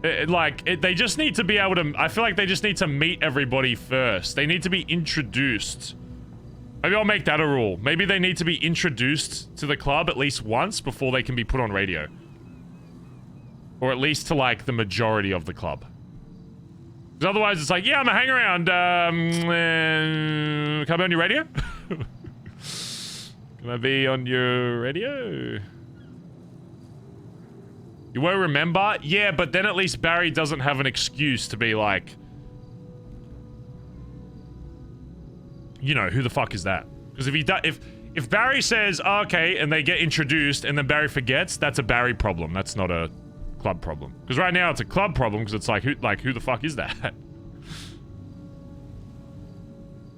They just need to be able to... I feel like they just need to meet everybody first. They need to be introduced. Maybe I'll make that a rule. Maybe they need to be introduced to the club at least once before they can be put on radio. Or at least to, like, the majority of the club. Because otherwise it's like, yeah, I'm a hang-around. Can I be on your radio? Can I be on your radio? You won't remember? Yeah, but then at least Barry doesn't have an excuse to be like... You know, who the fuck is that? Because if Barry says, oh, okay, and they get introduced, and then Barry forgets, that's a Barry problem. That's not a club problem. Because right now it's a club problem because it's like who the fuck is that?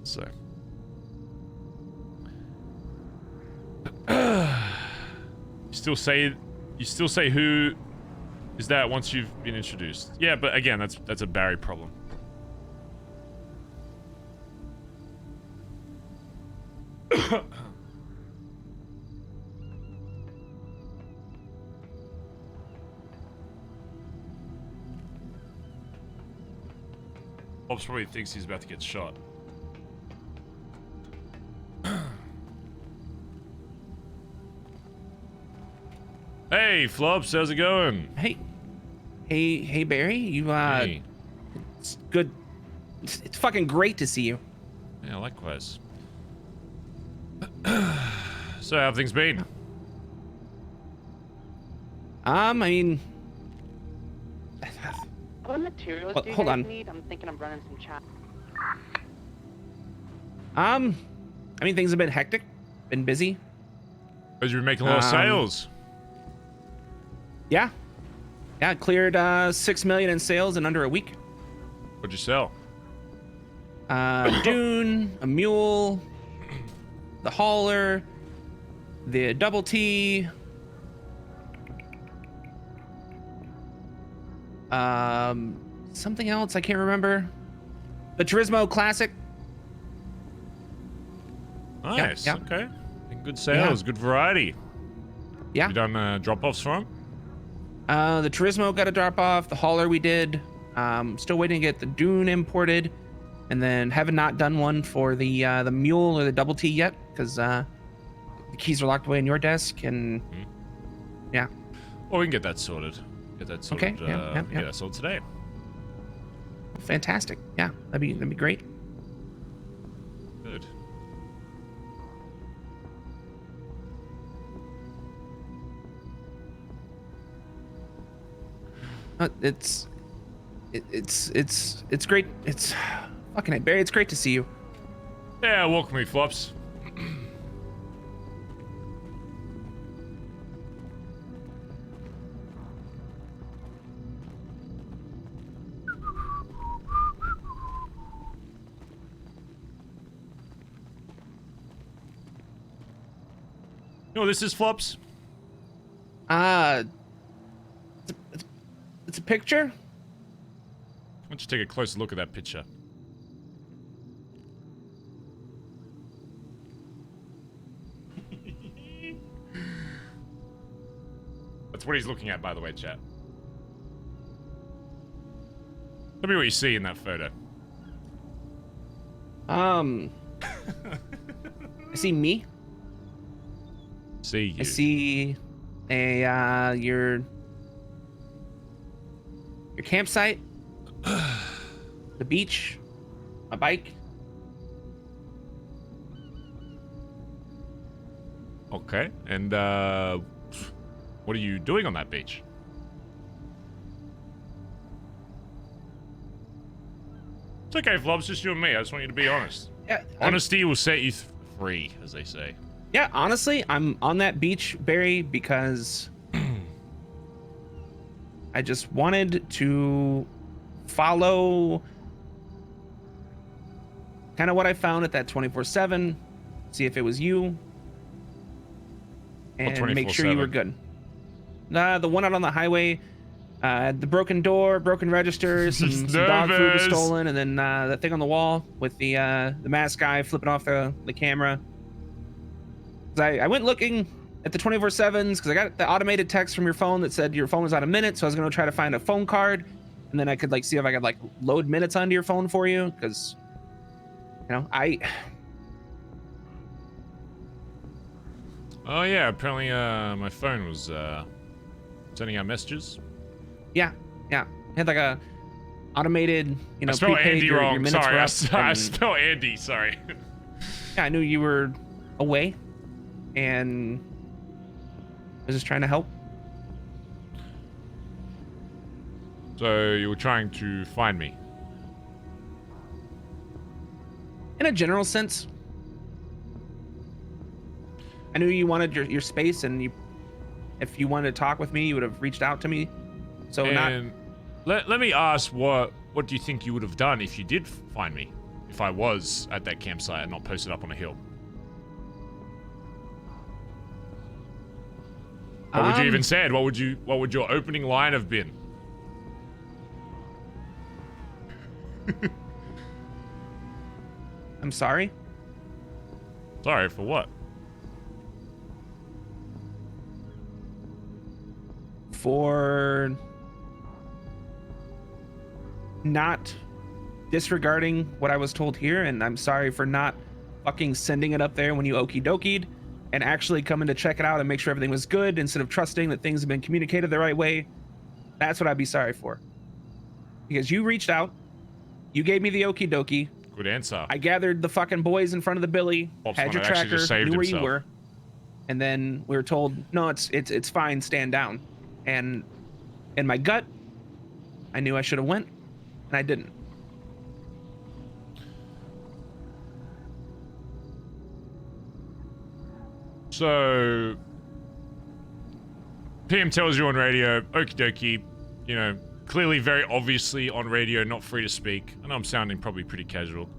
So. You still say who is that once you've been introduced. Yeah, but again, that's a Barry problem. Bob's probably thinks he's about to get shot. Hey, Flops, how's it going? Hey, Barry. You Hey. It's good. It's fucking great to see you. Yeah, likewise. So, how have things been? I mean, What materials do you hold guys on. need? I'm thinking of running some chat. I mean, things have been hectic, been busy. Because you've been making a lot of sales. Yeah, cleared 6 million in sales in under a week. What'd you sell? Dune, a mule, the hauler, the double T, something else I can't remember. The Turismo Classic. Nice. Yeah. Okay. Good sales. Good variety. Yeah. You done drop-offs for them? The Turismo got a drop off. The hauler we did. Still waiting to get the Dune imported, and then haven't not done one for the mule or the double T yet because the keys are locked away in your desk. And yeah. Well, we can get that sorted. Get that sorted. Okay. Yeah. Get that sorted today. Fantastic. Yeah. That'd be great. Good. It's great. It's fucking Barry. It's great to see you. Yeah, welcome me, Flops. You know what this is, Flops? It's a picture. Why don't you take a closer look at that picture? That's what he's looking at, by the way, chat. Tell me what you see in that photo. I see me. See you. I see a your campsite, the beach, a bike. Okay, and what are you doing on that beach? It's okay, Flops, just you and me. I just want you to be honest. Yeah, Honesty will set you free, as they say. yeah. Honestly, I'm on that beach, Barry, because I just wanted to follow kind of what I found at that 24/7, see if it was you, and make sure you were good. The one out on the highway, the broken door, broken register, some dog food was stolen, and then that thing on the wall with the masked guy flipping off the camera. 'Cause I went looking at the 24/7s because I got the automated text from your phone that said your phone was out of minutes, so I was gonna try to find a phone card, and then I could like see if I could like load minutes onto your phone for you, because you know Oh yeah, apparently my phone was sending out messages. yeah had like a automated, you know, I spelled prepaid, Andy your wrong. minutes Sorry, were I up, and- spelled Andy. Sorry. yeah, I knew you were away, and I was just trying to help. So you were trying to find me. In a general sense, I knew you wanted your space, and if you wanted to talk with me, you would have reached out to me. So And let me ask, what do you think you would have done if you did find me? If I was at that campsite and not posted up on a hill? What would you even said? What would your opening line have been? I'm sorry. Sorry for what? For not disregarding what I was told here, and I'm sorry for not fucking sending it up there when you okie dokied and actually coming to check it out and make sure everything was good instead of trusting that things have been communicated the right way. That's what I'd be sorry for. Because you reached out, you gave me the okie dokie. Good answer. I gathered the fucking boys in front of the billy, Pops had your one that actually tracker, just saved knew where himself. you were, and then we were told, no, it's fine, stand down. And in my gut, I knew I should have went, and I didn't. So, PM tells you on radio, okie dokie, you know, clearly very obviously on radio, not free to speak. I know I'm sounding probably pretty casual.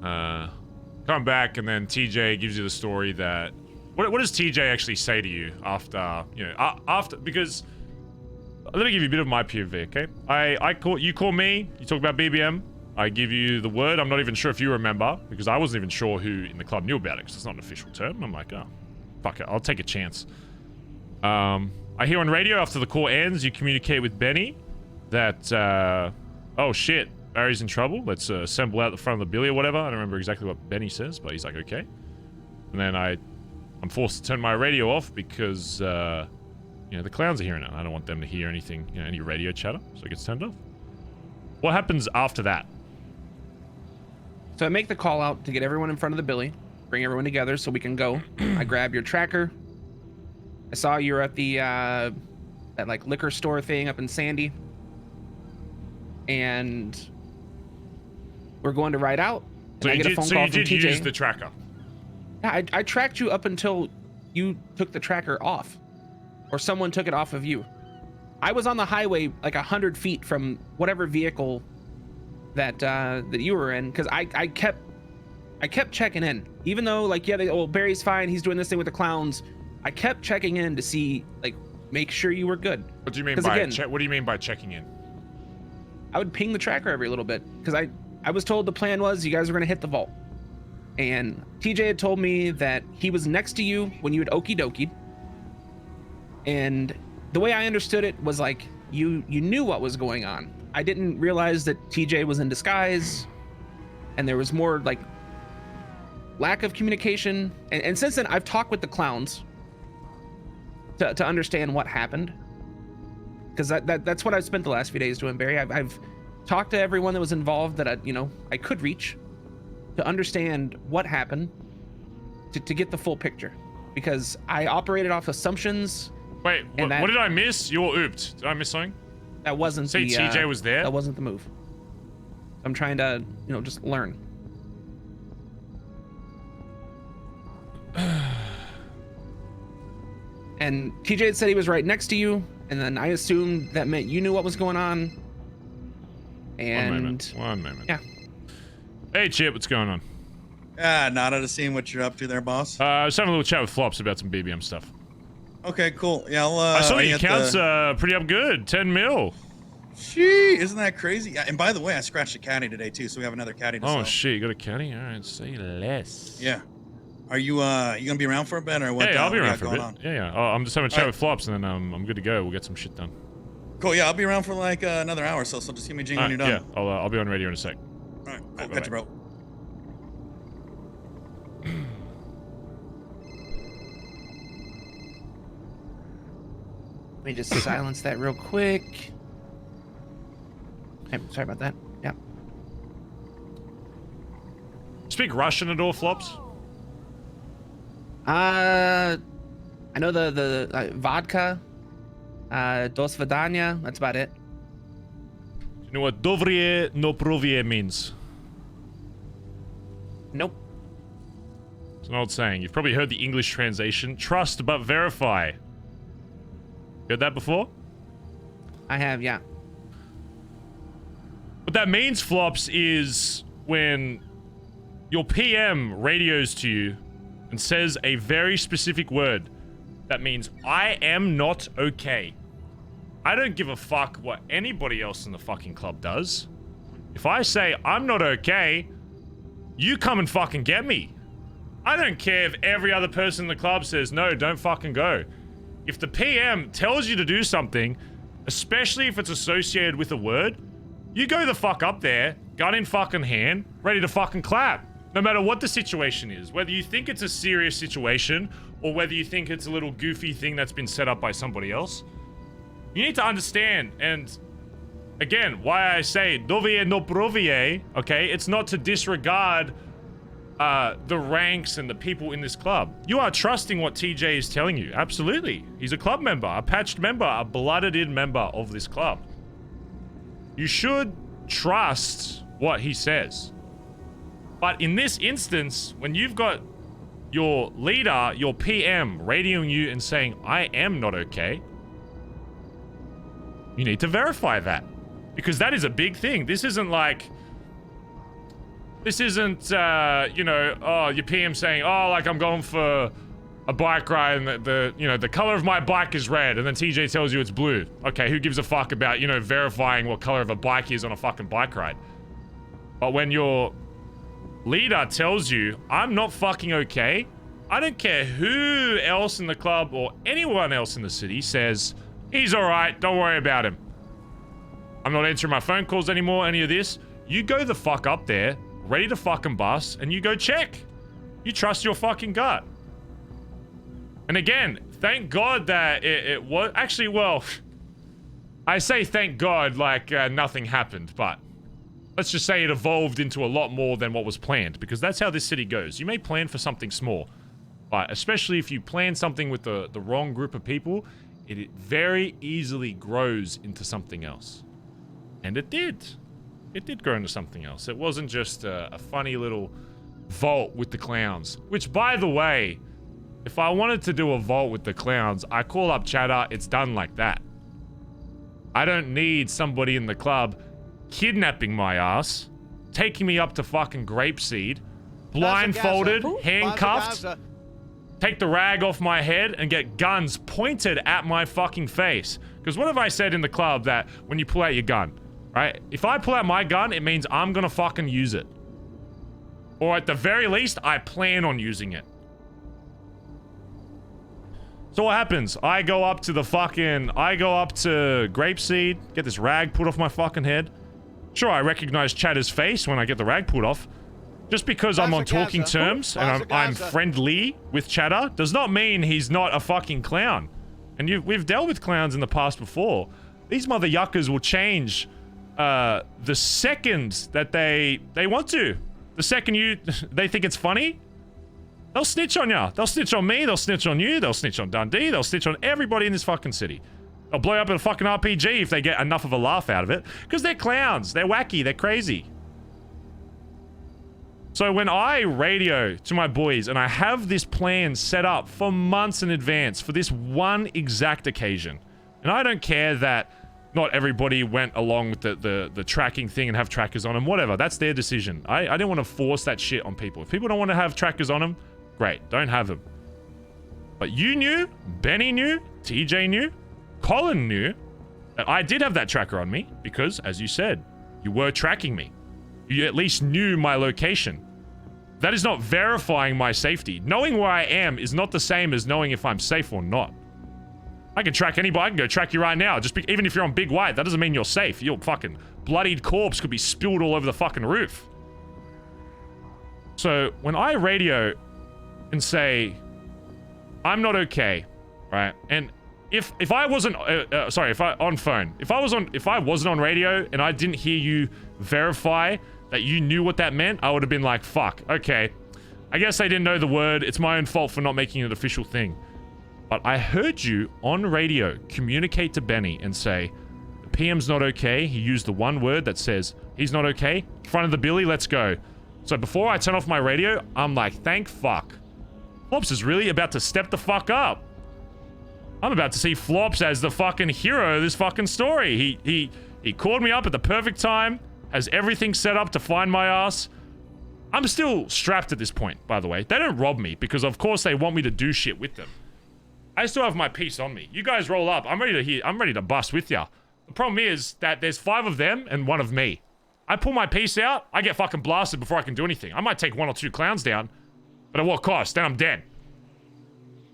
Come back, and then TJ gives you the story that... What does TJ actually say to you after, you know, because... Let me give you a bit of my POV, okay? You call me, you talk about BBM, I give you the word. I'm not even sure if you remember, because I wasn't even sure who in the club knew about it, because it's not an official term. I'm like, oh, fuck it, I'll take a chance. I hear on radio after the call ends, you communicate with Benny that, oh shit, Barry's in trouble. Let's assemble out the front of the billy or whatever. I don't remember exactly what Benny says, but he's like, okay. And then I'm forced to turn my radio off because, you know, the clowns are hearing it. I don't want them to hear anything, you know, any radio chatter, so it gets turned off. What happens after that? So I make the call out to get everyone in front of the billy, bring everyone together so we can go. I grab your tracker. I saw you were at the that like liquor store thing up in Sandy, and we're going to ride out. So I you get a phone call from TJ. Use the tracker. Yeah, I tracked you up until you took the tracker off, or someone took it off of you. I was on the highway like 100 feet from whatever vehicle that that you were in, because I kept checking in, even though like, yeah, Barry's fine, he's doing this thing with the clowns. I kept checking in to see, like, make sure you were good. What do you mean by what do you mean by checking in? I would ping the tracker every little bit, because I was told the plan was you guys were gonna hit the vault, and TJ had told me that he was next to you when you had okie dokied, and the way I understood it was like you knew what was going on. I didn't realize that TJ was in disguise, and there was more like lack of communication. And since then, I've talked with the clowns to understand what happened, because that's what I've spent the last few days doing, Barry. I've talked to everyone that was involved that I could reach to understand what happened, to get the full picture, because I operated off assumptions. Wait, what did I miss? You all ooped. Did I miss something? That wasn't Say the, TJ was there? That wasn't the move. I'm trying to, just learn. And TJ had said he was right next to you, and then I assumed that meant you knew what was going on. And One moment. Yeah. Hey Chip, what's going on? Nada, to seeing what you're up to there, boss. I was having a little chat with Flops about some BBM stuff. Okay, cool. Yeah, I saw the accounts pretty up good. 10 mil. Gee, isn't that crazy? Yeah, and by the way, I scratched a caddy today too, so we have another caddy to sell. Oh shit, you got a caddy? Alright, say less. Yeah. Are you gonna be around for a bit or what? Yeah, I'll be around for a bit. On? Yeah. Oh, I'm just having a chat with Flops, and then I'm good to go. We'll get some shit done. Cool. Yeah, I'll be around for like another hour or so. So just give me a jing when you're done. Yeah, I'll be on radio in a sec. All right, cool. Catch you, bro. Let me just silence that real quick. Hey, sorry about that. Yeah. Speak Russian at all, Flops? I know the vodka, dos vidania. That's about it. Do you know what Dovrie no provie means? Nope. It's an old saying. You've probably heard the English translation. Trust but verify. Heard that before? I have, yeah. What that means, Flops, is when your PM radios to you and says a very specific word, that means I am not okay. I don't give a fuck what anybody else in the fucking club does. If I say I'm not okay, you come and fucking get me. I don't care if every other person in the club says, no, don't fucking go. If the PM tells you to do something, especially if it's associated with a word, you go the fuck up there, gun in fucking hand, ready to fucking clap. No matter what the situation is, whether you think it's a serious situation or whether you think it's a little goofy thing that's been set up by somebody else. You need to understand, and again, why I say dovie no provie, okay? It's not to disregard the ranks and the people in this club. You are trusting what TJ is telling you. Absolutely. He's a club member, a patched member, a blooded-in member of this club. You should trust what he says. But in this instance, when you've got your leader, your PM, radioing you and saying, I am not okay, you need to verify that. Because that is a big thing. This isn't like... This isn't, you know, oh, your PM saying, oh, like I'm going for a bike ride and the color of my bike is red, and then TJ tells you it's blue. Okay, who gives a fuck about, you know, verifying what color of a bike is on a fucking bike ride? But when your leader tells you, I'm not fucking okay, I don't care who else in the club or anyone else in the city says, he's alright, don't worry about him. I'm not answering my phone calls anymore, any of this. You go the fuck up there, ready to fucking bust, and you go check. You trust your fucking gut. And again, thank God that it was... Actually, well, I say thank God like nothing happened, but let's just say it evolved into a lot more than what was planned, because that's how this city goes. You may plan for something small, but especially if you plan something with the wrong group of people, it very easily grows into something else. And it did. It did grow into something else. It wasn't just a funny little vault with the clowns. Which, by the way, if I wanted to do a vault with the clowns, I call up Chatter, it's done like that. I don't need somebody in the club kidnapping my ass, taking me up to fucking Grapeseed, blindfolded, handcuffed, take the rag off my head, and get guns pointed at my fucking face. Because what have I said in the club that when you pull out your gun? Right? If I pull out my gun, it means I'm gonna fucking use it. Or at the very least, I plan on using it. So what happens? I go up to Grapeseed, get this rag put off my fucking head. Sure, I recognize Chatter's face when I get the rag put off. Just because I'm on talking terms and I'm friendly with Chatter does not mean he's not a fucking clown. And we've dealt with clowns in the past before. These mother yuckers will change the second that they want to. The second they think it's funny, they'll snitch on ya. They'll snitch on me, they'll snitch on you, they'll snitch on Dundee, they'll snitch on everybody in this fucking city. They'll blow up at a fucking RPG if they get enough of a laugh out of it. Because they're clowns, they're wacky, they're crazy. So when I radio to my boys and I have this plan set up for months in advance for this one exact occasion, and I don't care that not everybody went along with the tracking thing and have trackers on them, whatever, that's their decision. I didn't want to force that shit on people. If people don't want to have trackers on them, great, don't have them. But you knew, Benny knew, TJ knew, Colin knew that I did have that tracker on me because, as you said, you were tracking me. You at least knew my location. That is not verifying my safety. Knowing where I am is not the same as knowing if I'm safe or not. I can track anybody. I can go track you right now. Even if you're on Big White, that doesn't mean you're safe. Your fucking bloodied corpse could be spilled all over the fucking roof. So when I radio and say, I'm not okay, right? And if I wasn't, if I wasn't on radio and I didn't hear you verify that you knew what that meant, I would have been like, fuck, okay. I guess I didn't know the word. It's my own fault for not making it an official thing. But I heard you on radio communicate to Benny and say, the PM's not okay. He used the one word that says, he's not okay. In front of the Billy, let's go. So before I turn off my radio, I'm like, thank fuck. Flops is really about to step the fuck up. I'm about to see Flops as the fucking hero of this fucking story. He called me up at the perfect time, has everything set up to find my ass. I'm still strapped at this point, by the way. They don't rob me because of course they want me to do shit with them. I still have my piece on me. You guys roll up. I'm ready to bust with ya. The problem is that there's 5 of them and 1 of me. I pull my piece out, I get fucking blasted before I can do anything. I might take 1 or 2 clowns down, but at what cost? Then I'm dead.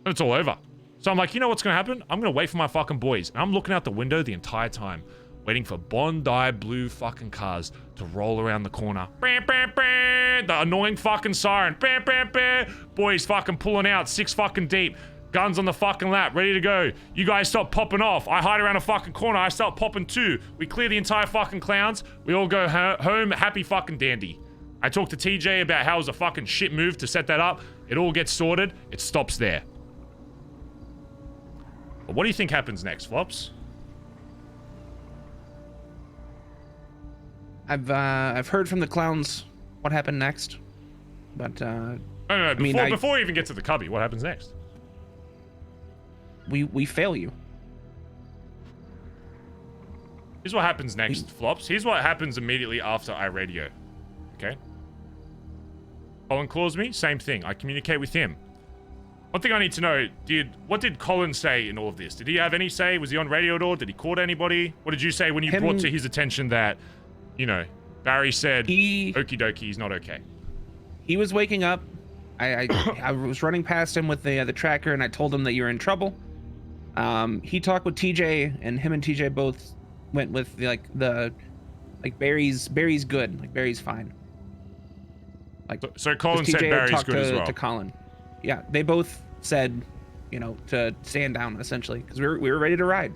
And it's all over. So I'm like, you know what's gonna happen? I'm gonna wait for my fucking boys. And I'm looking out the window the entire time, waiting for Bondi blue fucking cars to roll around the corner. Bam, bam, bam, the annoying fucking siren. Bam, bam, bam. Boys fucking pulling out, 6 fucking deep. Guns on the fucking lap, ready to go. You guys stop popping off. I hide around a fucking corner. I start popping too. We clear the entire fucking clowns. We all go home happy fucking dandy. I talked to TJ about how it was a fucking shit move to set that up. It all gets sorted. It stops there. But what do you think happens next, Flops? I've heard from the clowns what happened next, but No, I before we even get to the cubby, what happens next? we fail you. Here's what happens next, Flops. Here's what happens immediately after I radio. Okay? Colin calls me, same thing. I communicate with him. One thing I need to know, what did Colin say in all of this? Did he have any say? Was he on radio at all? Did he call to anybody? What did you say when you brought to his attention that, you know, Barry said, okie dokie, he's not okay? He was waking up. I was running past him with the tracker, and I told him that you were in trouble. He talked with TJ, and him and TJ both went with Barry's good, like Barry's fine. Like so Colin said Barry's good as well. To Colin, yeah, they both said, you know, to stand down essentially because we were ready to ride.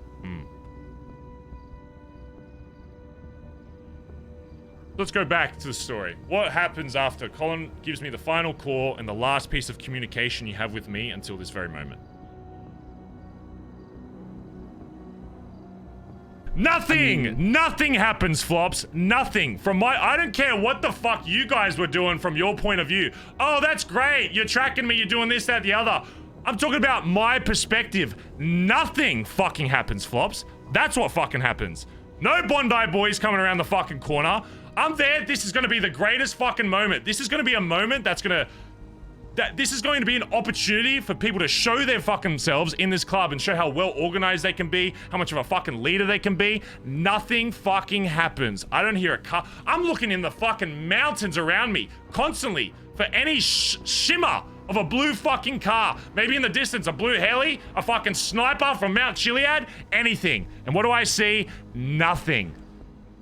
Let's go back to the story. What happens after Colin gives me the final call and the last piece of communication you have with me until this very moment? Nothing! Nothing happens, Flops. Nothing. I don't care what the fuck you guys were doing from your point of view. Oh, that's great. You're tracking me. You're doing this, that, the other. I'm talking about my perspective. Nothing fucking happens, Flops. That's what fucking happens. No Bondi boys coming around the fucking corner. I'm there. This is going to be the greatest fucking moment. This is going to be a moment this is going to be an opportunity for people to show their fucking selves in this club and show how well organized they can be, how much of a fucking leader they can be. Nothing fucking happens. I don't hear a car. I'm looking in the fucking mountains around me constantly for any shimmer of a blue fucking car. Maybe in the distance, a blue heli, a fucking sniper from Mount Chiliad, anything. And what do I see? Nothing.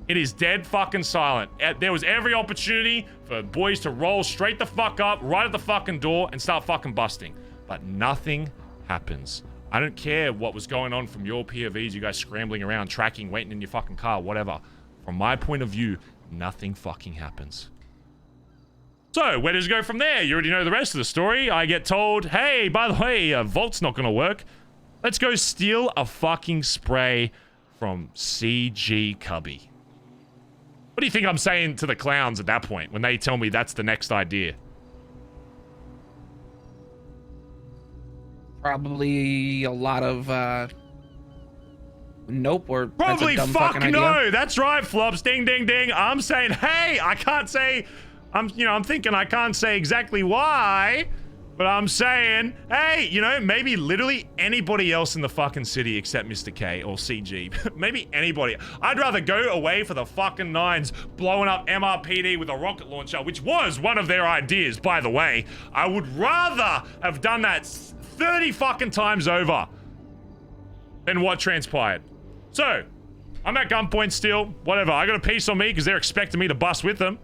It is dead fucking silent. There was every opportunity for boys to roll straight the fuck up, right at the fucking door, and start fucking busting. But nothing happens. I don't care what was going on from your POVs, you guys scrambling around, tracking, waiting in your fucking car, whatever. From my point of view, nothing fucking happens. So, where does it go from there? You already know the rest of the story. I get told, hey, by the way, Vault's not gonna work. Let's go steal a fucking spray from CG Cubby. What do you think I'm saying to the clowns at that point when they tell me that's the next idea? Probably a lot of nope, or probably that's a dumb fucking no. idea. That's right, Flops. Ding, ding, ding. I'm saying, hey, I can't say. I'm thinking I can't say exactly why, but I'm saying, hey, you know, maybe literally anybody else in the fucking city except Mr. K or CG. Maybe anybody. I'd rather go away for the fucking nines, blowing up MRPD with a rocket launcher, which was one of their ideas, by the way. I would rather have done that 30 fucking times over than what transpired. So, I'm at gunpoint still, whatever. I got a piece on me because they're expecting me to bust with them.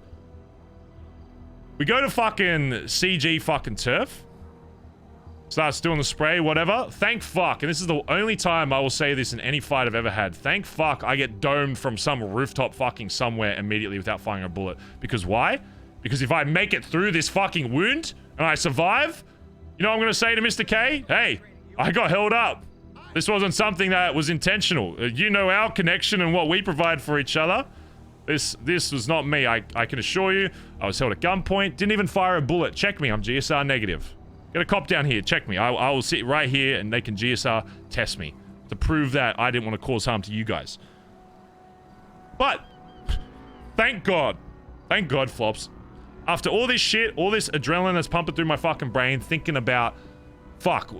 We go to fucking CG fucking turf. Starts doing the spray, whatever. Thank fuck, and this is the only time I will say this in any fight I've ever had. Thank fuck I get domed from some rooftop fucking somewhere immediately without firing a bullet. Because why? Because if I make it through this fucking wound and I survive, you know what I'm gonna say to Mr. K? Hey, I got held up. This wasn't something that was intentional. You know our connection and what we provide for each other. This was not me. I can assure you. I was held at gunpoint. Didn't even fire a bullet. Check me. I'm GSR negative. Get a cop down here. Check me. I will sit right here and they can GSR test me to prove that I didn't want to cause harm to you guys. But thank God, Flops. After all this shit, all this adrenaline that's pumping through my fucking brain, thinking about, fuck,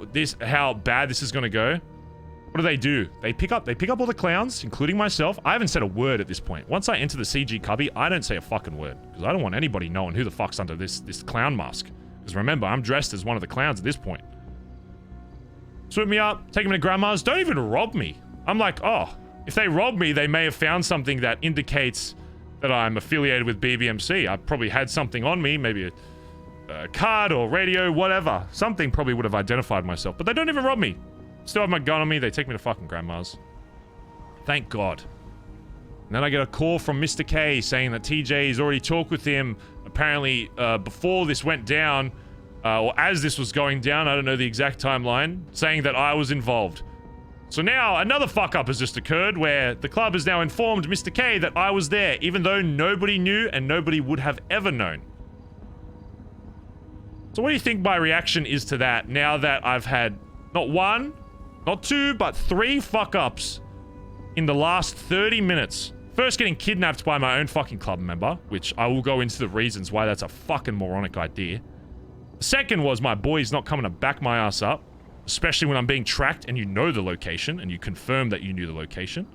how bad this is gonna go. What do? They pick up all the clowns, including myself. I haven't said a word at this point. Once I enter the CG cubby, I don't say a fucking word. Because I don't want anybody knowing who the fuck's under this clown mask. Because remember, I'm dressed as one of the clowns at this point. Swoop me up, take me to grandma's. Don't even rob me. I'm like, oh, if they rob me, they may have found something that indicates that I'm affiliated with BBMC. I probably had something on me, maybe a card or radio, whatever. Something probably would have identified myself. But they don't even rob me. Still have my gun on me. They take me to fucking grandma's. Thank God. And then I get a call from Mr. K saying that TJ's already talked with him. Apparently, before this went down, or as this was going down, I don't know the exact timeline, saying that I was involved. So now, another fuck-up has just occurred where the club has now informed Mr. K that I was there, even though nobody knew and nobody would have ever known. So what do you think my reaction is to that now that I've had not one, not two, but 3 fuck-ups in the last 30 minutes? First, getting kidnapped by my own fucking club member, which I will go into the reasons why that's a fucking moronic idea. The second was my boys not coming to back my ass up, especially when I'm being tracked and you know the location and you confirm that you knew the location.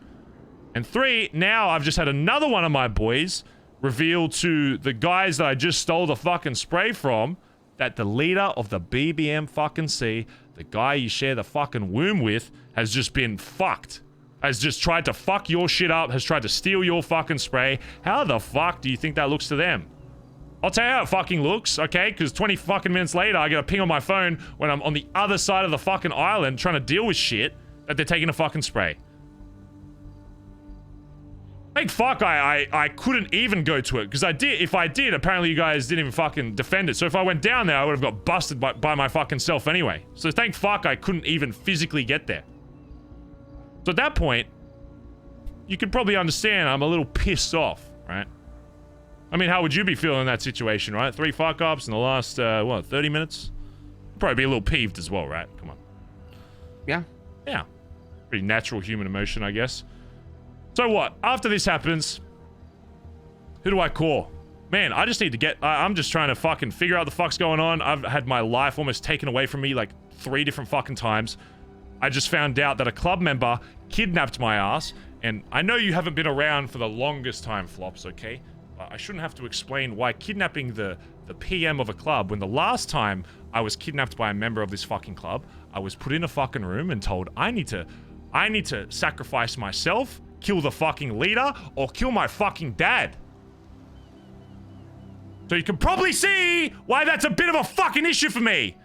And 3, now I've just had another one of my boys reveal to the guys that I just stole the fucking spray from that the leader of the BBM fucking C, the guy you share the fucking womb with, has just been fucked. Has just tried to fuck your shit up, has tried to steal your fucking spray. How the fuck do you think that looks to them? I'll tell you how it fucking looks, okay? Because 20 fucking minutes later, I get a ping on my phone when I'm on the other side of the fucking island trying to deal with shit that they're taking a fucking spray. Thank fuck I couldn't even go to it, because if I did, apparently you guys didn't even fucking defend it. So if I went down there, I would have got busted by my fucking self anyway. So thank fuck I couldn't even physically get there. So at that point, you could probably understand I'm a little pissed off, right? I mean, how would you be feeling in that situation, right? 3 fuck-ups in the last, 30 minutes? Probably be a little peeved as well, right? Come on. Yeah. Yeah. Pretty natural human emotion, I guess. So what? After this happens, who do I call? Man, I just need to get... I'm just trying to fucking figure out the fuck's going on. I've had my life almost taken away from me like 3 different fucking times. I just found out that a club member kidnapped my ass. And I know you haven't been around for the longest time, Flops, okay? I shouldn't have to explain why kidnapping the PM of a club, when the last time I was kidnapped by a member of this fucking club, I was put in a fucking room and told I need to sacrifice myself, kill the fucking leader, or kill my fucking dad. So you can probably see why that's a bit of a fucking issue for me.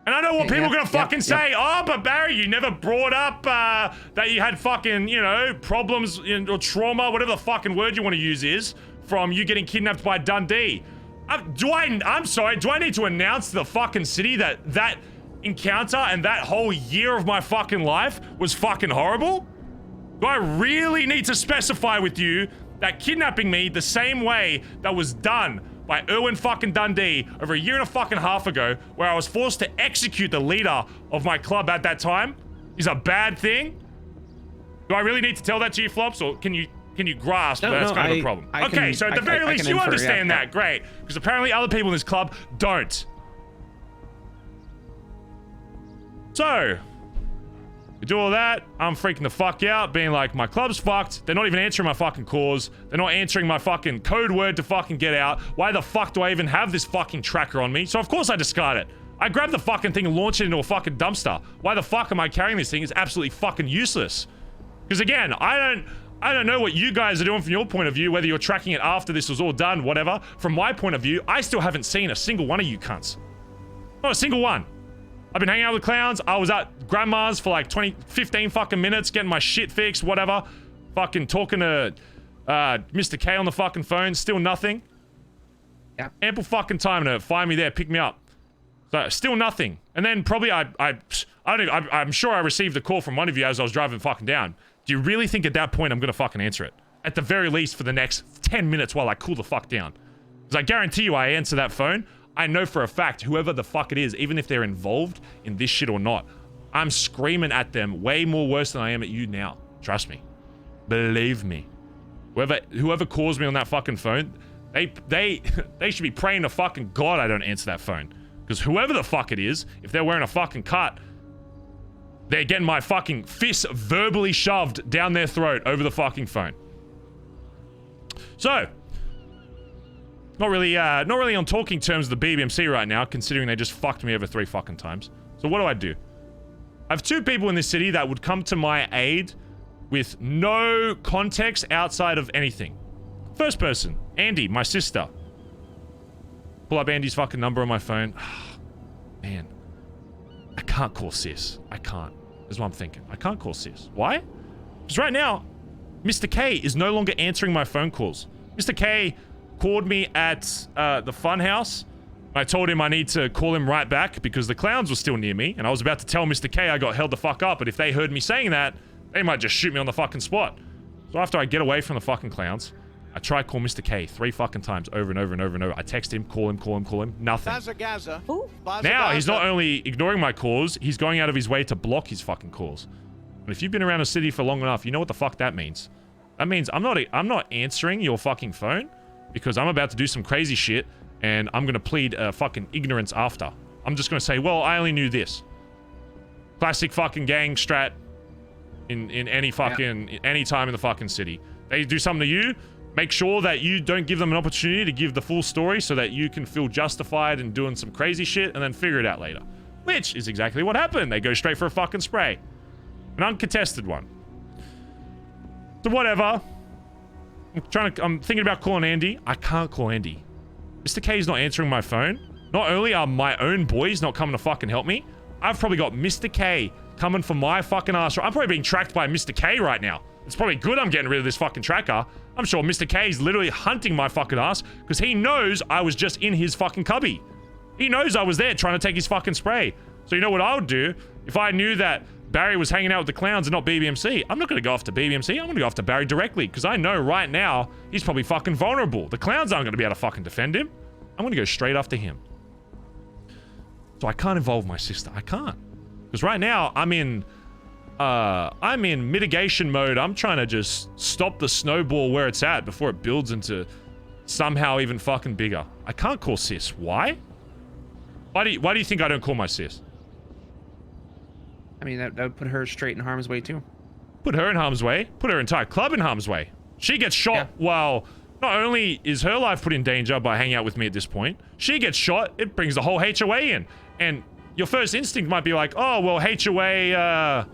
And I know what people are gonna fucking say. Oh, but Barry, you never brought up that you had fucking, you know, problems or trauma, whatever the fucking word you want to use is, from you getting kidnapped by Dundee. I'm sorry, do I need to announce to the fucking city that encounter and that whole year of my fucking life was fucking horrible? Do I really need to specify with you that kidnapping me the same way that was done by Erwin fucking Dundee over a year and a fucking half ago, where I was forced to execute the leader of my club at that time, is a bad thing? Do I really need to tell that to you, Flops, or can you grasp that that's kind of a problem? Okay, so at the very least you understand that, great. Because apparently other people in this club don't. So, you do all that, I'm freaking the fuck out, being like, my club's fucked, they're not even answering my fucking calls, they're not answering my fucking code word to fucking get out, why the fuck do I even have this fucking tracker on me? So of course I discard it. I grab the fucking thing and launch it into a fucking dumpster. Why the fuck am I carrying this thing? It's absolutely fucking useless. Because again, I don't know what you guys are doing from your point of view, whether you're tracking it after this was all done, whatever. From my point of view, I still haven't seen a single one of you cunts. Not a single one. I've been hanging out with clowns. I was at grandma's for like 15 fucking minutes, getting my shit fixed, whatever. Fucking talking to Mr. K on the fucking phone. Still nothing. Yeah. Ample fucking time to find me there, pick me up. So still nothing. And then probably I'm sure I received a call from one of you as I was driving fucking down. Do you really think at that point I'm gonna fucking answer it? At the very least for the next 10 minutes while I cool the fuck down. Because I guarantee you I answer that phone, I know for a fact, whoever the fuck it is, even if they're involved in this shit or not, I'm screaming at them way more worse than I am at you now. Trust me. Believe me. Whoever calls me on that fucking phone, they should be praying to fucking God I don't answer that phone. Because whoever the fuck it is, if they're wearing a fucking cut, they're getting my fucking fist verbally shoved down their throat over the fucking phone. So, not really on talking terms with the BBMC right now, considering they just fucked me over 3 fucking times. So what do? I have 2 people in this city that would come to my aid with no context outside of anything. First person, Andy, my sister. Pull up Andy's fucking number on my phone. Man, I can't call sis. I can't. Is what I'm thinking. I can't call sis. Why? Because right now, Mr. K is no longer answering my phone calls. Mr. K called me at the funhouse. I told him I need to call him right back because the clowns were still near me, and I was about to tell Mr. K I got held the fuck up, but if they heard me saying that, they might just shoot me on the fucking spot. So after I get away from the fucking clowns, I try to call Mr. K 3 fucking times over and over and over and over. I text him, call him, nothing. Bazza, Now, he's not only ignoring my calls, he's going out of his way to block his fucking calls. And if you've been around a city for long enough, you know what the fuck that means. That means I'm not answering your fucking phone because I'm about to do some crazy shit and I'm gonna plead fucking ignorance after. I'm just gonna say, well, I only knew this. Classic fucking gang strat in any fucking any time in the fucking city. They do something to you, make sure that you don't give them an opportunity to give the full story so that you can feel justified in doing some crazy shit and then figure it out later. Which is exactly what happened. They go straight for a fucking spray. An uncontested one. So whatever. I'm thinking about calling Andy. I can't call Andy. Mr. K is not answering my phone. Not only are my own boys not coming to fucking help me, I've probably got Mr. K coming for my fucking ass. I'm probably being tracked by Mr. K right now. It's probably good I'm getting rid of this fucking tracker. I'm sure Mr. K is literally hunting my fucking ass because he knows I was just in his fucking cubby. He knows I was there trying to take his fucking spray. So you know what I would do? If I knew that Barry was hanging out with the clowns and not BBMC, I'm not going to go after BBMC. I'm going to go after Barry directly because I know right now he's probably fucking vulnerable. The clowns aren't going to be able to fucking defend him. I'm going to go straight after him. So I can't involve my sister. I can't. Because right now I'm in mitigation mode. I'm trying to just stop the snowball where it's at before it builds into somehow even fucking bigger. I can't call sis. Why? Why do you think I don't call my sis? I mean, that would put her straight in harm's way, too. Put her in harm's way. Put her entire club in harm's way. She gets shot while not only is her life put in danger by hanging out with me at this point, she gets shot. It brings the whole HOA in. And your first instinct might be like, oh, well, HOA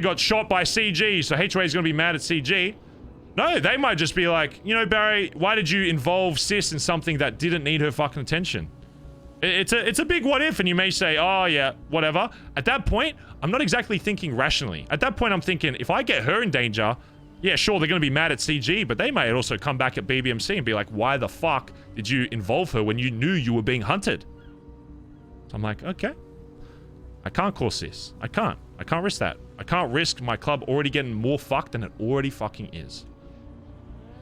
got shot by CG, so HOA is going to be mad at CG. No, they might just be like, you know, Barry, why did you involve sis in something that didn't need her fucking attention? It's a big what if, and you may say, oh yeah, whatever. At that point, I'm not exactly thinking rationally. At that point, I'm thinking, if I get her in danger, yeah, sure, they're going to be mad at CG, but they may also come back at BBMC and be like, why the fuck did you involve her when you knew you were being hunted? So I'm like, okay. I can't call sis. I can't risk that. I can't risk my club already getting more fucked than it already fucking is.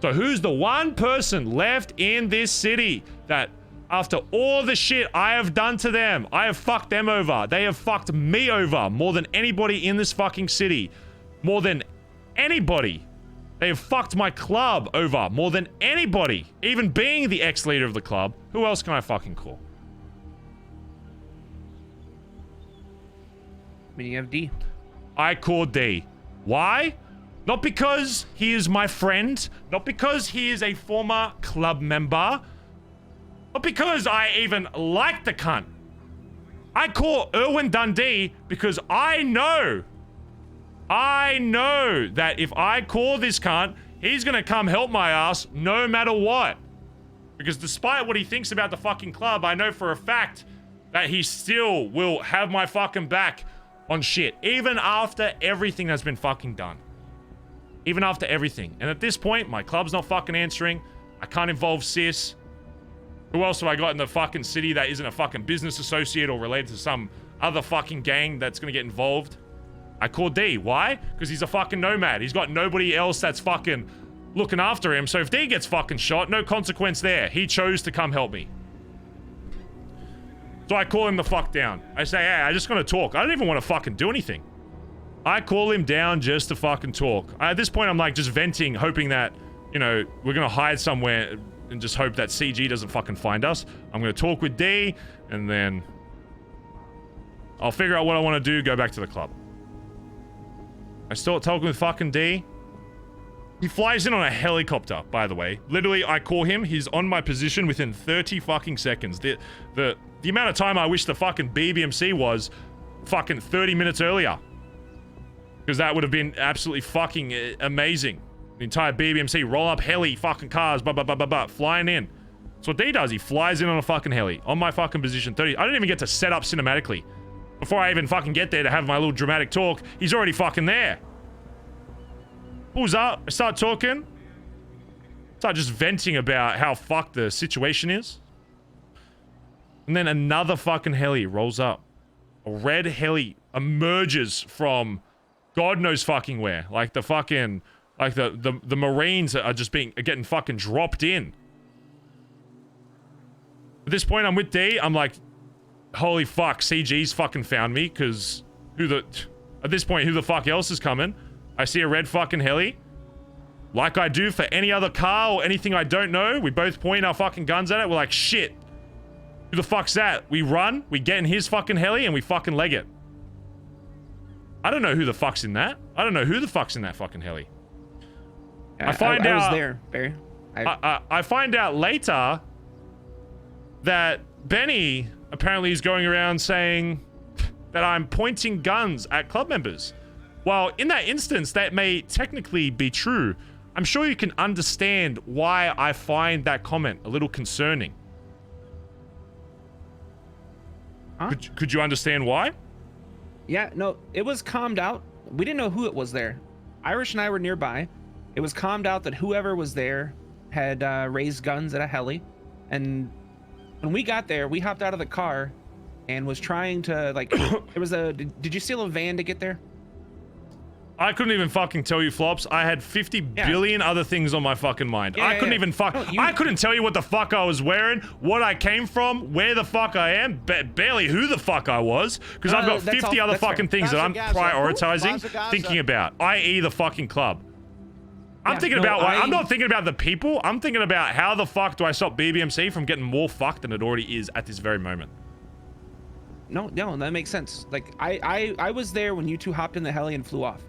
So who's the one person left in this city that, after all the shit I have done to them, I have fucked them over. They have fucked me over more than anybody in this fucking city. More than anybody. They have fucked my club over more than anybody. Even being the ex-leader of the club. Who else can I fucking call? I mean, you have D. I call D. Why? Not because he is my friend. Not because he is a former club member. Not because I even like the cunt. I call Irwin Dundee because I know that if I call this cunt, he's gonna come help my ass no matter what. Because despite what he thinks about the fucking club, I know for a fact that he still will have my fucking back on shit. Even after everything has been fucking done. Even after everything. And at this point, my club's not fucking answering. I can't involve sis. Who else have I got in the fucking city that isn't a fucking business associate or related to some other fucking gang that's gonna get involved? I call D. Why? Because he's a fucking nomad. He's got nobody else that's fucking looking after him. So if D gets fucking shot, no consequence there. He chose to come help me. So I call him the fuck down. I say, hey, I just gotta talk. I don't even want to fucking do anything. I call him down just to fucking talk. At this point, I'm like just venting, hoping that, you know, we're gonna hide somewhere and just hope that CG doesn't fucking find us. I'm gonna talk with D, and then I'll figure out what I want to do, go back to the club. I start talking with fucking D. He flies in on a helicopter, by the way. Literally, I call him, he's on my position within 30 fucking seconds. The amount of time I wish the fucking BBMC was fucking 30 minutes earlier. Because that would have been absolutely fucking amazing. The entire BBMC, roll up heli, fucking cars, flying in. That's what D does, he flies in on a fucking heli. On my fucking position, 30. I didn't even get to set up cinematically. Before I even fucking get there to have my little dramatic talk, he's already fucking there. Pulls up, I start talking. Start just venting about how fucked the situation is. And then another fucking heli rolls up. A red heli emerges from God knows fucking where. Like the fucking, like the Marines are just getting fucking dropped in. At this point, I'm with D. I'm like, holy fuck, CG's fucking found me, because at this point, who the fuck else is coming? I see a red fucking heli. Like I do for any other car or anything I don't know, we both point our fucking guns at it. We're like, shit. Who the fuck's that? We run, we get in his fucking heli, and we fucking leg it. I don't know who the fuck's in that. I don't know who the fuck's in that fucking heli. I find out... I was there, Barry. I find out later that Benny apparently is going around saying that I'm pointing guns at club members. Well, in that instance, that may technically be true. I'm sure you can understand why I find that comment a little concerning. Huh? Could you understand why? Yeah, no, it was calmed out. We didn't know who it was there. Irish and I were nearby. It was calmed out that whoever was there had raised guns at a heli. And when we got there, we hopped out of the car and was trying to, like, there was a, did you steal a van to get there? I couldn't even fucking tell you, Flops. I had 50 billion other things on my fucking mind. I couldn't even I couldn't tell you what the fuck I was wearing, what I came from, where the fuck I am, barely who the fuck I was, because I've got 50 other fucking things that I'm prioritizing, thinking about, i.e. the fucking club. I'm thinking about, I'm not thinking about the people, I'm thinking about how the fuck do I stop BBMC from getting more fucked than it already is at this very moment. No, that makes sense. Like, I was there when you two hopped in the heli and flew off.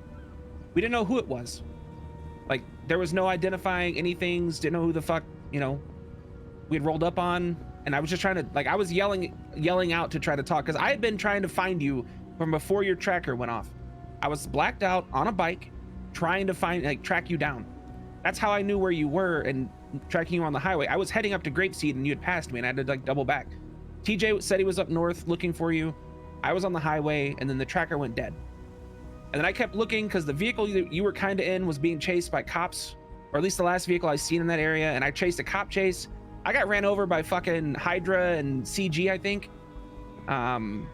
We didn't know who it was. Like, there was no identifying anything, didn't know who the fuck, you know, we had rolled up on. And I was just trying to, like, I was yelling out to try to talk, because I had been trying to find you from before your tracker went off. I was blacked out on a bike, trying to find, like, track you down. That's how I knew where you were and tracking you on the highway. I was heading up to Grapeseed and you had passed me and I had to, like, double back. TJ said he was up north looking for you. I was on the highway and then the tracker went dead. And then I kept looking because the vehicle you were kind of in was being chased by cops, or at least the last vehicle I seen in that area. And I chased a cop chase. I got ran over by fucking Hydra and CG, I think. Trying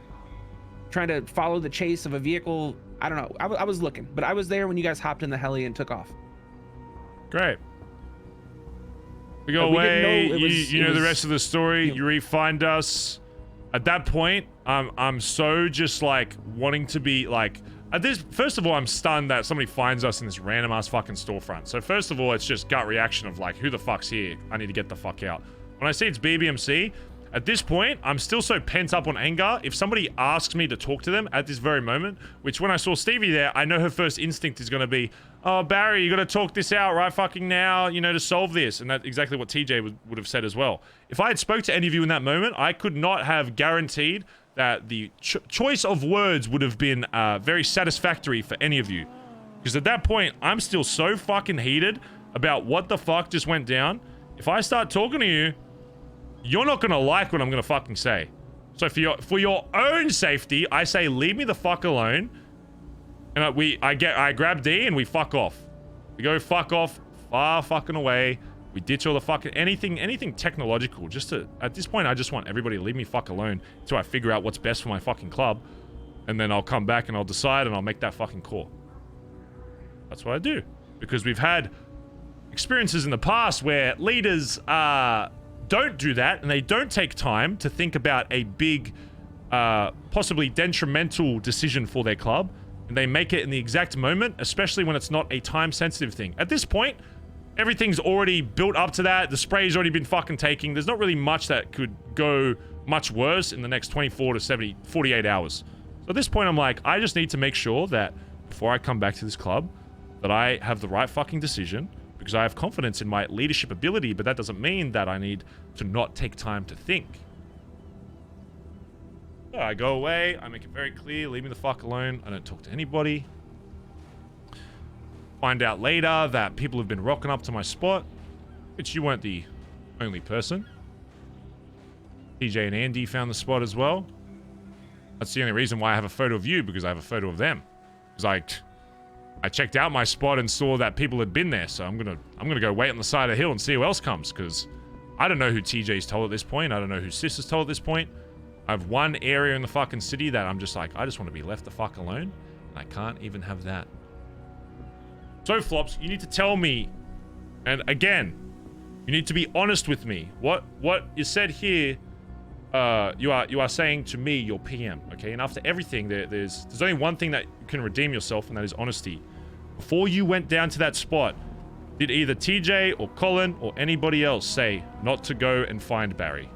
to follow the chase of a vehicle. I don't know. I was looking, but I was there when you guys hopped in the heli and took off. Great. We go away. You know the rest of the story. You re-find us. At that point, I'm so just like wanting to be like. At this, first of all, I'm stunned that somebody finds us in this random ass fucking storefront. So first of all, it's just gut reaction of like, who the fuck's here? I need to get the fuck out. When I see it's BBMC, at this point, I'm still so pent up on anger. If somebody asks me to talk to them at this very moment, which when I saw Stevie there, I know her first instinct is going to be, oh, Barry, you got to talk this out right fucking now, you know, to solve this. And that's exactly what TJ would have said as well. If I had spoke to any of you in that moment, I could not have guaranteed that the choice of words would have been very satisfactory for any of you. Because at that point, I'm still so fucking heated about what the fuck just went down. If I start talking to you, you're not gonna like what I'm gonna fucking say. So for your own safety, I say leave me the fuck alone. And I grab D and we fuck off. We go fuck off far fucking away. We ditch all the fucking anything technological. Just to, at this point, I just want everybody to leave me fuck alone until I figure out what's best for my fucking club, and then I'll come back and I'll decide and I'll make that fucking call. That's what I do, because we've had experiences in the past where leaders don't do that and they don't take time to think about a big, possibly detrimental decision for their club, and they make it in the exact moment, especially when it's not a time-sensitive thing. At this point, everything's already built up to that. The spray's already been fucking taking. There's not really much that could go much worse in the next 24 to 48 hours. So at this point, I'm like, I just need to make sure that before I come back to this club, that I have the right fucking decision, because I have confidence in my leadership ability, but that doesn't mean that I need to not take time to think. So I go away, I make it very clear, leave me the fuck alone, I don't talk to anybody. Find out later that people have been rocking up to my spot, which you weren't the only person. TJ and Andy found the spot as well. That's the only reason why I have a photo of you, because I have a photo of them. Because I checked out my spot and saw that people had been there, so I'm gonna go wait on the side of the hill and see who else comes, because I don't know who TJ's told at this point. I don't know who Sis is told at this point. I have one area in the fucking city that I'm just like, I just want to be left the fuck alone, and I can't even have that. So Flops, you need to tell me, and again, you need to be honest with me. What is said here, you are saying to me, your PM, okay? And after everything, there's only one thing that can redeem yourself, and that is honesty. Before you went down to that spot, did either TJ or Colin or anybody else say not to go and find Barry?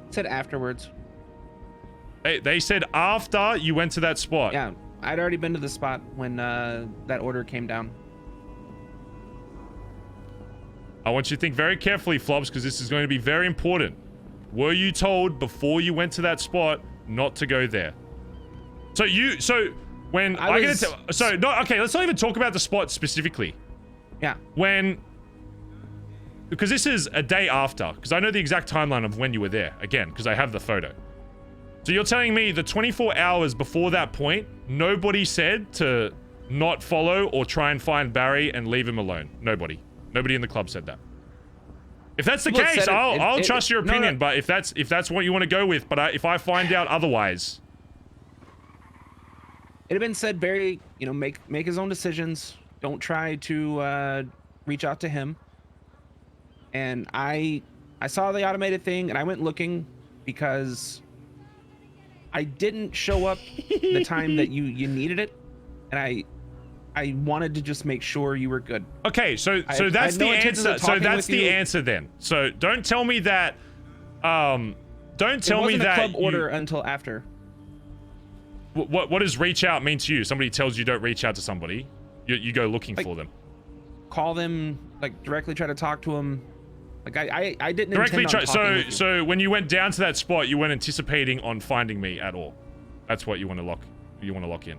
Said afterwards. They said after you went to that spot. Yeah, I'd already been to the spot when that order came down. I want you to think very carefully, Flops, because this is going to be very important. Were you told before you went to that spot not to go there? So when let's not even talk about the spot specifically. Yeah. Because this is a day after, because I know the exact timeline of when you were there, again, because I have the photo. So you're telling me the 24 hours before that point, nobody said to not follow or try and find Barry and leave him alone? Nobody in the club said that. If that's the case, I'll trust your opinion, but if that's what you want to go with, but if I find out otherwise... It had been said, Barry, make his own decisions. Don't try to reach out to him. And I saw the automated thing, and I went looking because I didn't show up the time that you needed it, and I wanted to just make sure you were good. Okay, so that's the answer. So that's the answer then. So don't tell me that. Don't tell me that. It wasn't a club order until after. What does reach out mean to you? Somebody tells you don't reach out to somebody, you go looking for them. Call them, like directly try to talk to them. Like I didn't directly try. So when you went down to that spot, you weren't anticipating on finding me at all. That's what you want to lock. You want to lock in.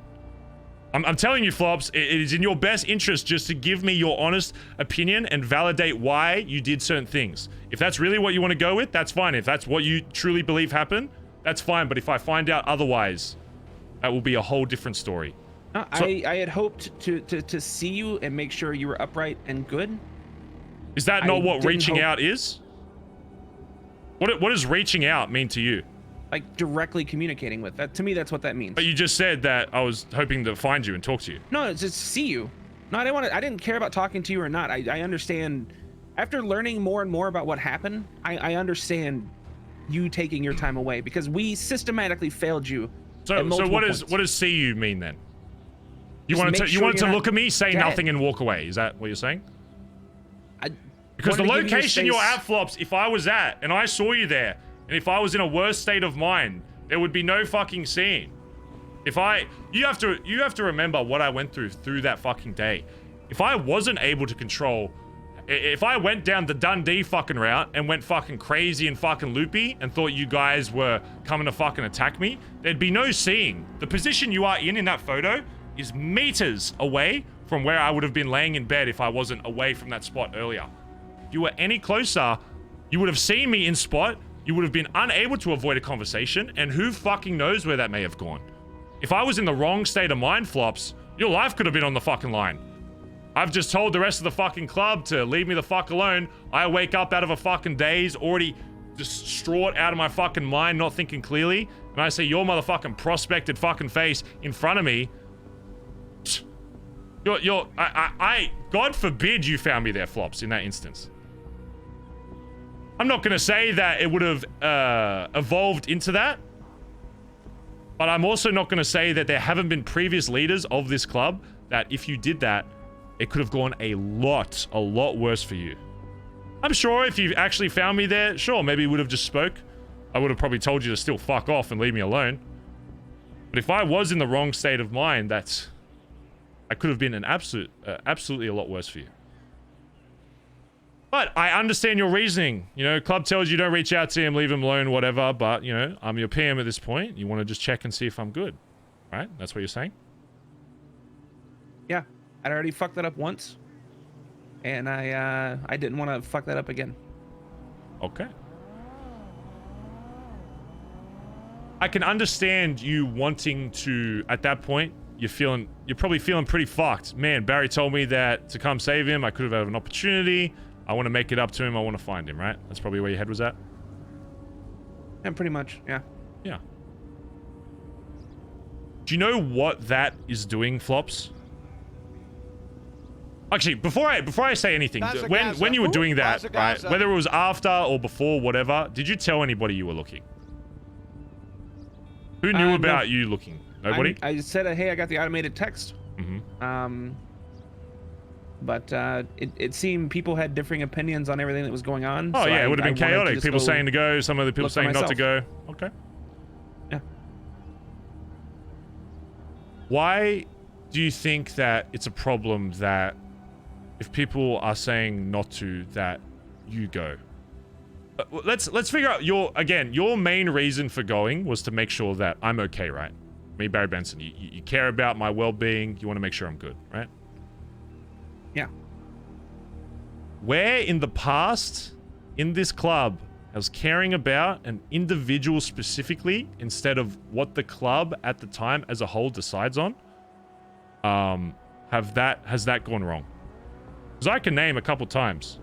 I'm telling you, Flops, it is in your best interest just to give me your honest opinion and validate why you did certain things. If that's really what you want to go with, that's fine. If that's what you truly believe happened, that's fine. But if I find out otherwise, that will be a whole different story. I had hoped to see you and make sure you were upright and good. Is that not what reaching out is? What does reaching out mean to you? Like directly communicating with. That to me, that's what that means. But you just said that I was hoping to find you and talk to you. No, it's just see you. No, I didn't care about talking to you or not. I understand. After learning more and more about what happened, I understand you taking your time away because we systematically failed you. So what does see you mean then? You wanted to look at me, say nothing, and walk away. Is that what you're saying? Because the location you're at, Flops, if I was at and I saw you there, and if I was in a worse state of mind, there would be no fucking seeing. You have to remember what I went through that fucking day. If I wasn't able to control, if I went down the Dundee fucking route and went fucking crazy and fucking loopy and thought you guys were coming to fucking attack me, there'd be no seeing. The position you are in that photo is meters away from where I would have been laying in bed if I wasn't away from that spot earlier. If you were any closer, you would have seen me in spot, you would have been unable to avoid a conversation, and who fucking knows where that may have gone. If I was in the wrong state of mind, Flops, your life could have been on the fucking line. I've just told the rest of the fucking club to leave me the fuck alone. I wake up out of a fucking daze, already distraught out of my fucking mind, not thinking clearly, and I see your motherfucking prospected fucking face in front of me. God forbid you found me there, Flops, in that instance. I'm not going to say that it would have evolved into that. But I'm also not going to say that there haven't been previous leaders of this club that if you did that, it could have gone a lot worse for you. I'm sure if you actually found me there, sure, maybe we would have just spoke. I would have probably told you to still fuck off and leave me alone. But if I was in the wrong state of mind, that could have been an absolutely a lot worse for you. But I understand your reasoning. You know, club tells you don't reach out to him, leave him alone, whatever. But, you know, I'm your PM at this point. You want to just check and see if I'm good. Right? That's what you're saying? Yeah. I'd already fucked that up once. And I didn't want to fuck that up again. Okay. I can understand you wanting to, at that point, you're probably feeling pretty fucked. Man, Barry told me that to come save him, I could have had an opportunity. I want to make it up to him. I want to find him, right? That's probably where your head was at? Yeah, pretty much, yeah. Yeah. Do you know what that is doing, Flops? Actually, before I say anything, when you were doing that, right, whether it was after or before, whatever, did you tell anybody you were looking? Who knew about you looking? Nobody? I said, hey, I got the automated text. Mm-hmm. But it seemed people had differing opinions on everything that was going on. Oh, so yeah, it would have been chaotic. People saying to go, some other people saying not to go. Okay. Yeah. Why do you think that it's a problem that if people are saying not to, that you go? Let's figure out your main reason for going was to make sure that I'm okay, right? Me, Barry Benson, you care about my well-being. You want to make sure I'm good, right? Yeah. Where in the past, in this club, has caring about an individual specifically instead of what the club at the time as a whole decides on, has that gone wrong? Because I can name a couple times.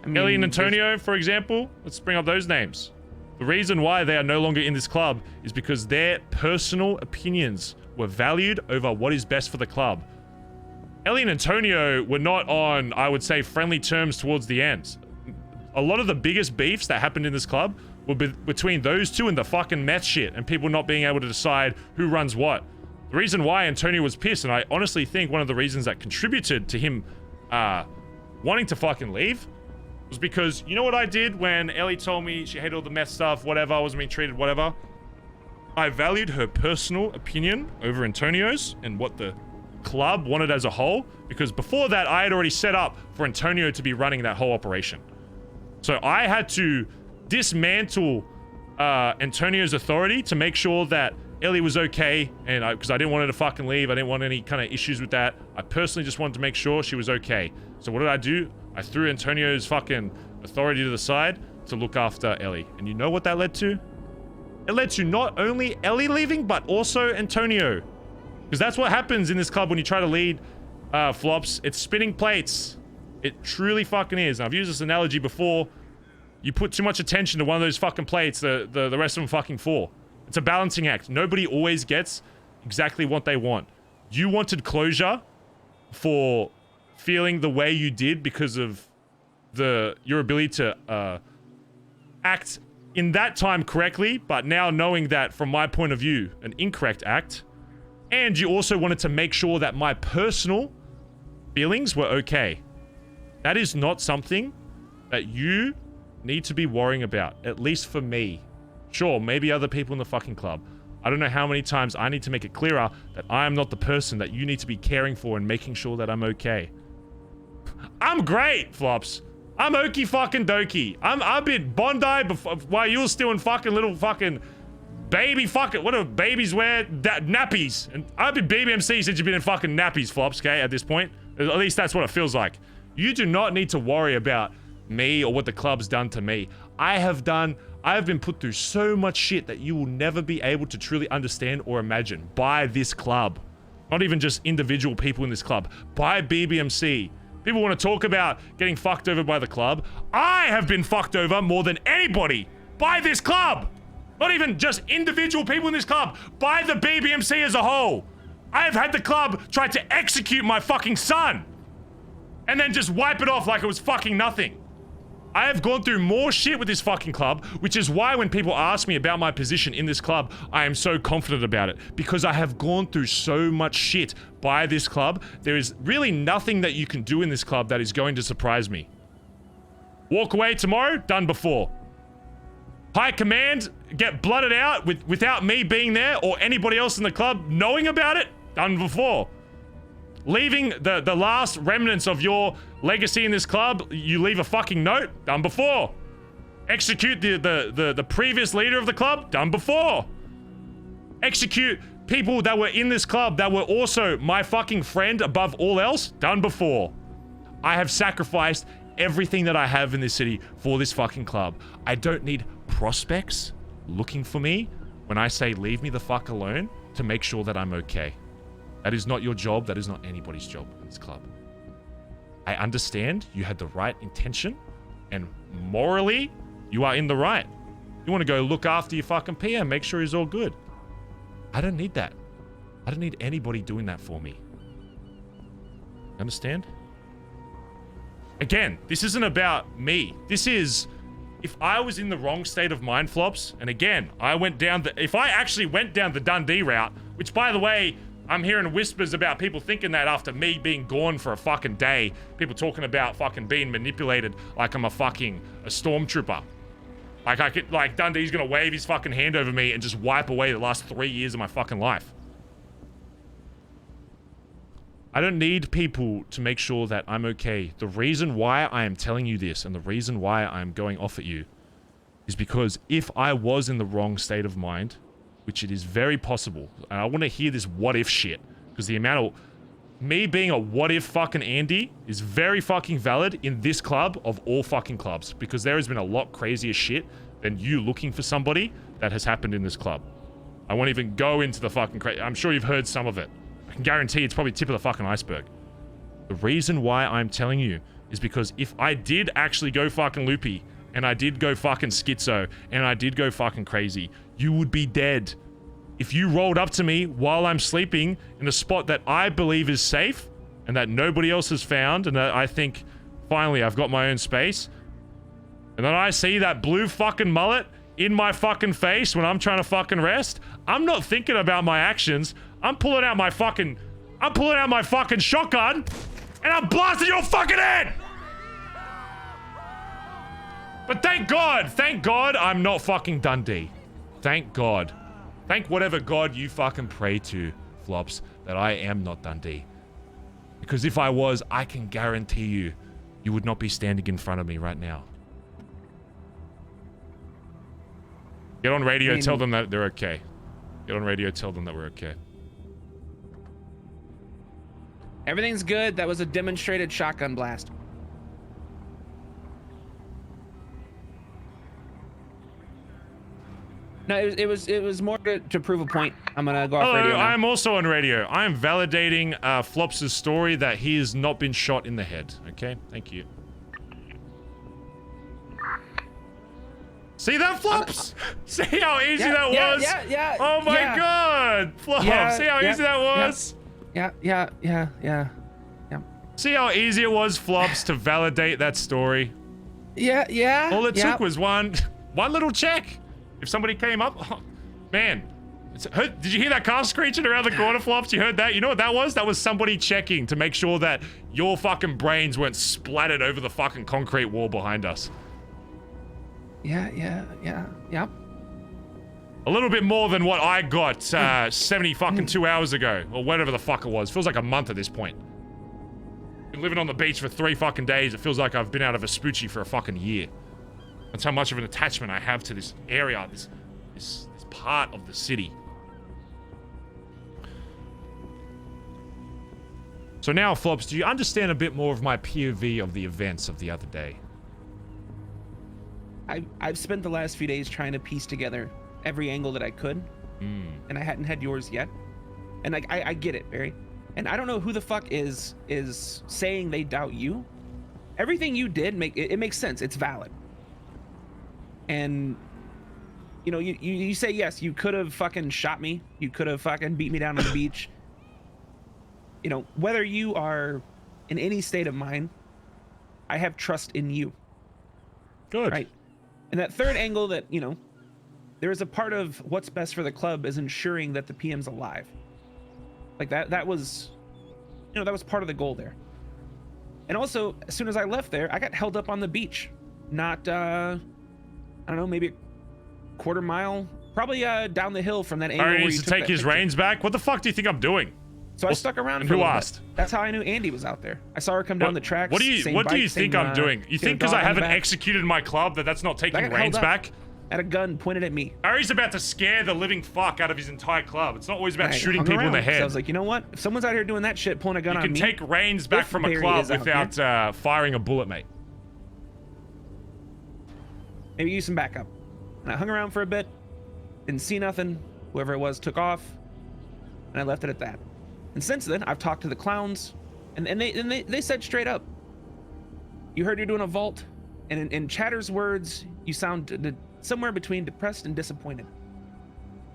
I mean, Ellie and Antonio, for example, let's bring up those names. The reason why they are no longer in this club is because their personal opinions were valued over what is best for the club. Ellie and Antonio were not on, I would say, friendly terms towards the end. A lot of the biggest beefs that happened in this club were between those two and the fucking meth shit and people not being able to decide who runs what. The reason why Antonio was pissed, and I honestly think one of the reasons that contributed to him wanting to fucking leave, was because, you know what I did when Ellie told me she hated all the meth stuff, whatever, I wasn't being treated, whatever? I valued her personal opinion over Antonio's and what the club wanted as a whole, because before that, I had already set up for Antonio to be running that whole operation. So I had to dismantle Antonio's authority to make sure that Ellie was okay, and because I didn't want her to fucking leave, I didn't want any kind of issues with that. I personally just wanted to make sure she was okay. So what did I do? I threw Antonio's fucking authority to the side to look after Ellie. And you know what that led to? It led to not only Ellie leaving, but also Antonio. Because that's what happens in this club when you try to lead Flops. It's spinning plates. It truly fucking is. And I've used this analogy before. You put too much attention to one of those fucking plates, the rest of them fucking fall. It's a balancing act. Nobody always gets exactly what they want. You wanted closure for feeling the way you did because of your ability to act in that time correctly, but now knowing that from my point of view, an incorrect act. And you also wanted to make sure that my personal feelings were okay. That is not something that you need to be worrying about, at least for me. Sure, maybe other people in the fucking club. I don't know how many times I need to make it clearer that I am not the person that you need to be caring for and making sure that I'm okay. I'm great, Flops. I'm okie fucking dokie. I've been Bondi before, while you were still in fucking little fucking baby fucking, what do babies wear? Nappies. And I've been BBMC since you've been in fucking nappies, Flops, okay, at this point. At least that's what it feels like. You do not need to worry about me or what the club's done to me. I have been put through so much shit that you will never be able to truly understand or imagine by this club. Not even just individual people in this club. By BBMC. People want to talk about getting fucked over by the club. I have been fucked over more than anybody by this club. Not even just individual people in this club. By the BBMC as a whole. I have had the club try to execute my fucking son. and then just wipe it off like it was fucking nothing. I have gone through more shit with this fucking club, which is why when people ask me about my position in this club, I am so confident about it. Because I have gone through so much shit by this club, there is really nothing that you can do in this club that is going to surprise me. Walk away tomorrow, done before. High command, get blooded out without me being there or anybody else in the club knowing about it, done before. Leaving the last remnants of your legacy in this club, you leave a fucking note, done before. Execute the previous leader of the club, done before. Execute people that were in this club that were also my fucking friend above all else, done before. I have sacrificed everything that I have in this city for this fucking club. I don't need prospects looking for me when I say leave me the fuck alone to make sure that I'm okay. That is not your job. That is not anybody's job in this club. I understand you had the right intention and morally you are in the right. You want to go look after your fucking PM, make sure he's all good. I don't need that. I don't need anybody doing that for me. Understand? Again, this isn't about me. This is, if I was in the wrong state of mind, Flops, and again, if I actually went down the Dundee route, which by the way, I'm hearing whispers about people thinking that after me being gone for a fucking day, people talking about fucking being manipulated like I'm a stormtrooper. Like Dundee's gonna wave his fucking hand over me and just wipe away the last 3 years of my fucking life. I don't need people to make sure that I'm okay. The reason why I am telling you this and the reason why I'm going off at you is because if I was in the wrong state of mind, which it is very possible, and I want to hear this what if shit, because the amount of me being a what if fucking Andy is very fucking valid in this club of all fucking clubs, because there has been a lot crazier shit than you looking for somebody that has happened in this club. I won't even go into the fucking crazy. I'm sure you've heard some of it. I can guarantee it's probably tip of the fucking iceberg. The reason why I'm telling you is because if I did actually go fucking loopy, and I did go fucking schizo, and I did go fucking crazy, you would be dead. If you rolled up to me while I'm sleeping in a spot that I believe is safe and that nobody else has found and that I think, finally, I've got my own space, and then I see that blue fucking mullet in my fucking face when I'm trying to fucking rest, I'm not thinking about my actions. I'm pulling out my fucking shotgun and I'm blasting your fucking head! But thank God I'm not fucking Dundee. Thank God. Thank whatever God you fucking pray to, Flops, that I am not Dundee. Because if I was, I can guarantee you, you would not be standing in front of me right now. Get on radio, tell them that they're okay. Get on radio, tell them that we're okay. Everything's good. That was a demonstrated shotgun blast. No, it was more to prove a point. I'm gonna go off radio now. I'm also on radio. I am validating Flops' story that he has not been shot in the head. Okay, thank you. See that, Flops? See how easy that was? Yeah. Oh my God, Flops! See how easy that was? Yeah. See how easy it was, Flops, to validate that story? Yeah. All it took was one little check. If somebody came up, oh, man, did you hear that car screeching around the corner, Flops? You heard that? You know what that was? That was somebody checking to make sure that your fucking brains weren't splattered over the fucking concrete wall behind us. Yeah. A little bit more than what I got 70 fucking 2 hours ago, or whatever the fuck it was. Feels like a month at this point. Been living on the beach for 3 fucking days. It feels like I've been out of Vespucci for a fucking year. That's how much of an attachment I have to this area, this part of the city. So now, Flops, do you understand a bit more of my POV of the events of the other day? I've spent the last few days trying to piece together every angle that I could, and I hadn't had yours yet. And I get it, Barry. And I don't know who the fuck is saying they doubt you. Everything you did it makes sense. It's valid. And you know, you say yes, you could have fucking shot me. You could have fucking beat me down on the beach. You know, whether you are in any state of mind, I have trust in you. Good. Right. And that third angle that, you know, there is a part of what's best for the club is ensuring that the PM's alive. Like that was, you know, that was part of the goal there. And also, as soon as I left there, I got held up on the beach. Not, I don't know, maybe a quarter mile, probably down the hill from that angle Barry where needs you to took take that his picture. reins back. What the fuck do you think I'm doing? So I stuck around and for a who little bit. asked? That's how I knew Andy was out there. I saw her come down the tracks. What do you think I'm doing? You think because I haven't executed executed my club that's not taking reins back? Had a gun pointed at me. Barry's about to scare the living fuck out of his entire club. It's not always about shooting hung people in the around, 'cause head. I was like, you know what? If someone's out here doing that shit, pulling a gun You on can me, take reins back if from a Barry club is out without firing a bullet, mate. maybe use some backup. And I hung around for a bit, didn't see nothing. Whoever it was took off, and I left it at that. And since then, I've talked to the clowns, and they said straight up, you heard you're doing a vault, and in Chatter's words, you sound somewhere between depressed and disappointed.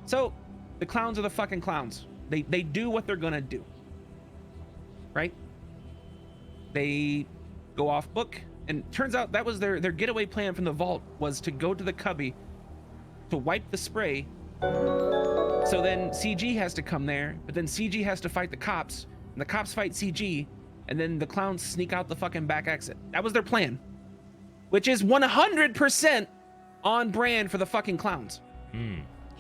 So, the clowns are the fucking clowns. They do what they're gonna do. Right? They go off book, and turns out that was their getaway plan from the vault, was to go to the cubby to wipe the spray. So then CG has to come there, but then CG has to fight the cops, and the cops fight CG, and then the clowns sneak out the fucking back exit. That was their plan, which is 100% on brand for the fucking clowns.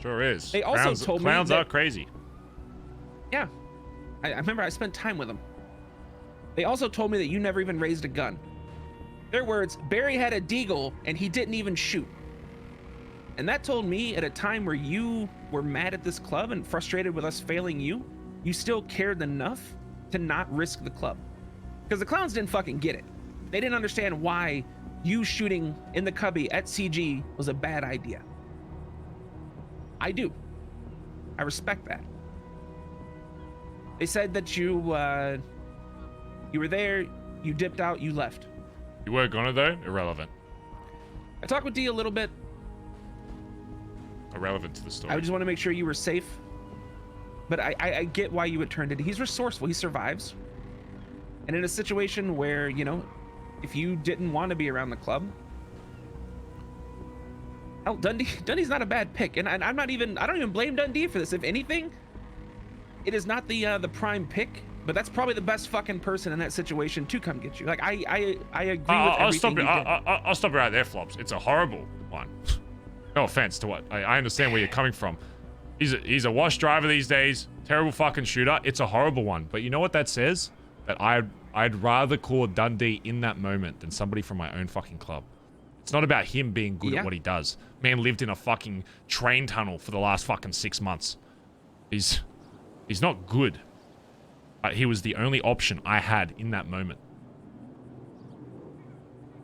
Sure is. They also told me clowns that- are crazy. Yeah, I remember I spent time with them. They also told me that you never even raised a gun. Their words, Barry had a deagle and he didn't even shoot. And that told me at a time where you were mad at this club and frustrated with us failing you, you still cared enough to not risk the club. Because the clowns didn't fucking get it. They didn't understand why you shooting in the cubby at CG was a bad idea. I do. I respect that. They said that you were there, you dipped out, you left. You were gonna though? Irrelevant. I talked with D a little bit. Irrelevant to the story. I just want to make sure you were safe. But I get why you would turn to D. He's resourceful, he survives. And in a situation where, you know, if you didn't want to be around the club, hell, Dundee's not a bad pick. And I don't even blame Dundee for this. If anything, it is not the prime pick, but that's probably the best fucking person in that situation to come get you. Like I agree with everything you did. I'll stop you right there, Flops. It's a horrible one. No offense to what I understand where you're coming from. He's a wash driver these days. Terrible fucking shooter. It's a horrible one. But you know what that says? That I'd rather call Dundee in that moment than somebody from my own fucking club. It's not about him being good at what he does. Man lived in a fucking train tunnel for the last fucking 6 months. He's not good. He was the only option I had in that moment.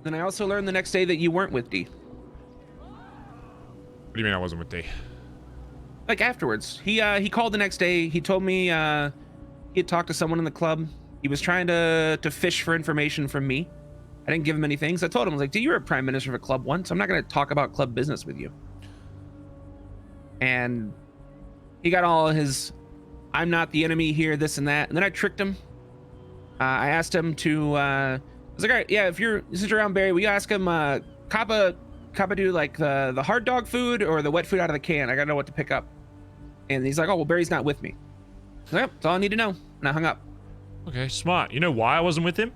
Then I also learned the next day that you weren't with D. What do you mean I wasn't with D? Like afterwards, he called the next day. He told me he had talked to someone in the club. He was trying to fish for information from me. I didn't give him anything, so I told him, I was like, dude, you were a prime minister of a club once. I'm not going to talk about club business with you. And he got all his, I'm not the enemy here, this and that. And then I tricked him. I asked him to, I was like, all right, yeah, since you're around Barry, will you ask him, Kappa do like the hard dog food or the wet food out of the can? I got to know what to pick up. And he's like, oh, well, Barry's not with me. I was like, yep, that's all I need to know. And I hung up. Okay, smart. You know why I wasn't with him?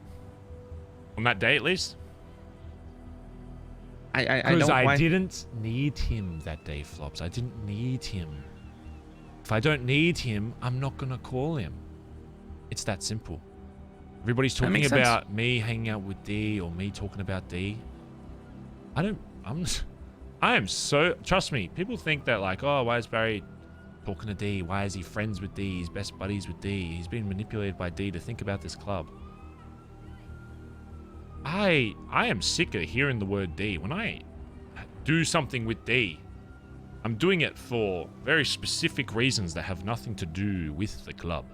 On that day, at least? Because I didn't need him that day, Flops. I didn't need him. If I don't need him, I'm not going to call him. It's that simple. Everybody's talking about me hanging out with D or me talking about D. I am so... Trust me, people think that like, oh, why is Barry talking to D? Why is he friends with D? He's best buddies with D. He's been manipulated by D to think about this club. I am sick of hearing the word D. When I do something with D, I'm doing it for very specific reasons that have nothing to do with the club.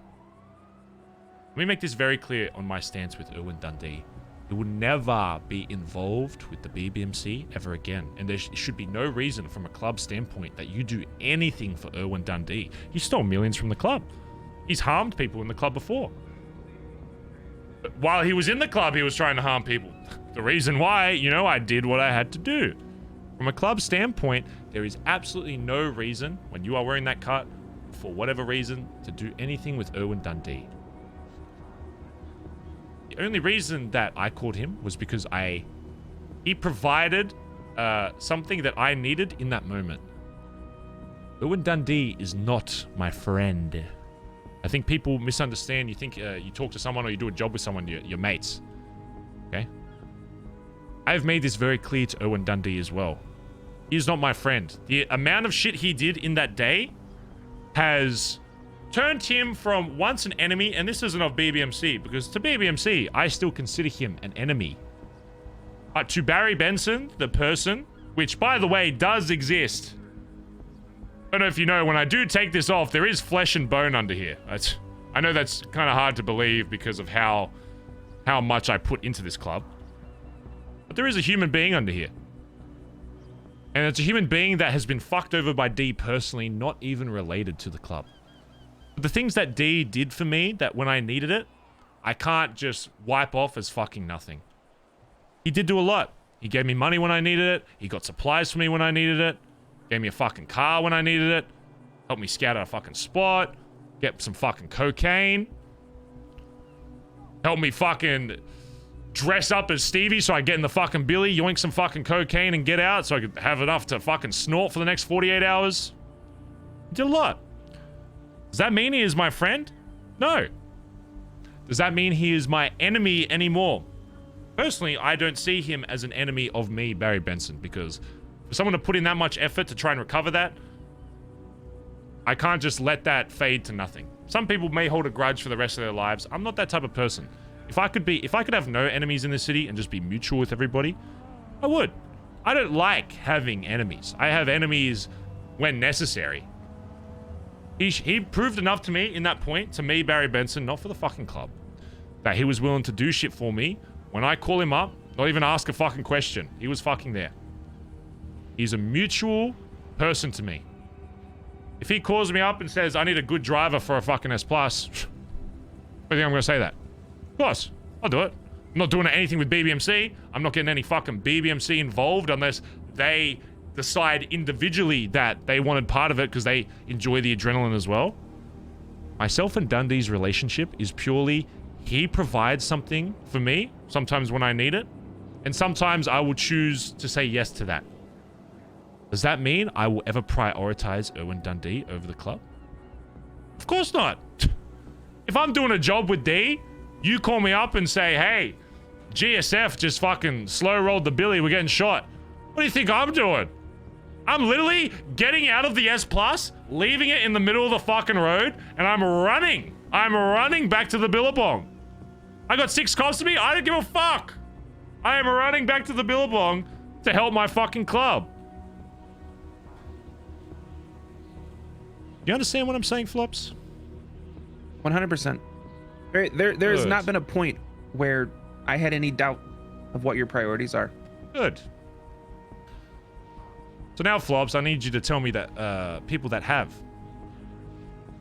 Let me make this very clear on my stance with Erwin Dundee. He will never be involved with the BBMC ever again. And there should be no reason from a club standpoint that you do anything for Erwin Dundee. He stole millions from the club. He's harmed people in the club before. While he was in the club, he was trying to harm people. The reason why, you know, I did what I had to do. From a club standpoint, there is absolutely no reason, when you are wearing that cut, for whatever reason, to do anything with Erwin Dundee. The only reason that I called him was because he provided something that I needed in that moment. Erwin Dundee is not my friend. I think people misunderstand. You think you talk to someone or you do a job with someone, your mates. Okay? I have made this very clear to Erwin Dundee as well. He is not my friend. The amount of shit he did in that day has turned him from once an enemy, and this isn't of BBMC, because to BBMC, I still consider him an enemy. But to Barry Benson, the person, which by the way, does exist. I don't know if you know, when I do take this off, there is flesh and bone under here. I know that's kind of hard to believe because of how much I put into this club. But there is a human being under here. And it's a human being that has been fucked over by D personally, not even related to the club. But the things that D did for me, that when I needed it, I can't just wipe off as fucking nothing. He did do a lot. He gave me money when I needed it. He got supplies for me when I needed it. Gave me a fucking car when I needed it. Helped me scout out a fucking spot. Get some fucking cocaine. Helped me fucking dress up as Stevie so I get in the fucking billy, yoink some fucking cocaine and get out so I could have enough to fucking snort for the next 48 hours. He did a lot. Does that mean he is my friend? No. Does that mean he is my enemy anymore? Personally, I don't see him as an enemy of me, Barry Benson, because for someone to put in that much effort to try and recover that, I can't just let that fade to nothing. Some people may hold a grudge for the rest of their lives. I'm not that type of person. If I could have no enemies in this city and just be mutual with everybody, I would. I don't like having enemies. I have enemies when necessary. He proved enough to me in that point, to me, Barry Benson, not for the fucking club, that he was willing to do shit for me when I call him up, not even ask a fucking question. He was fucking there. He's a mutual person to me. If he calls me up and says, I need a good driver for a fucking S+, I think I'm going to say that. Of course, I'll do it. I'm not doing anything with BBMC. I'm not getting any fucking BBMC involved unless they decide individually that they wanted part of it because they enjoy the adrenaline as well. Myself and Dundee's relationship is purely he provides something for me, sometimes when I need it, and sometimes I will choose to say yes to that. Does that mean I will ever prioritize Erwin Dundee over the club? Of course not. If I'm doing a job with D, you call me up and say, hey, GSF just fucking slow rolled the billy, we're getting shot. What do you think I'm doing? I'm literally getting out of the S+, leaving it in the middle of the fucking road, and I'm running. I'm running back to the Billabong. I got 6 cops to me, I don't give a fuck. I am running back to the Billabong to help my fucking club. You understand what I'm saying, Flops? 100%. There has not been a point where I had any doubt of what your priorities are. Good. So now, Flops, I need you to tell me that people that have.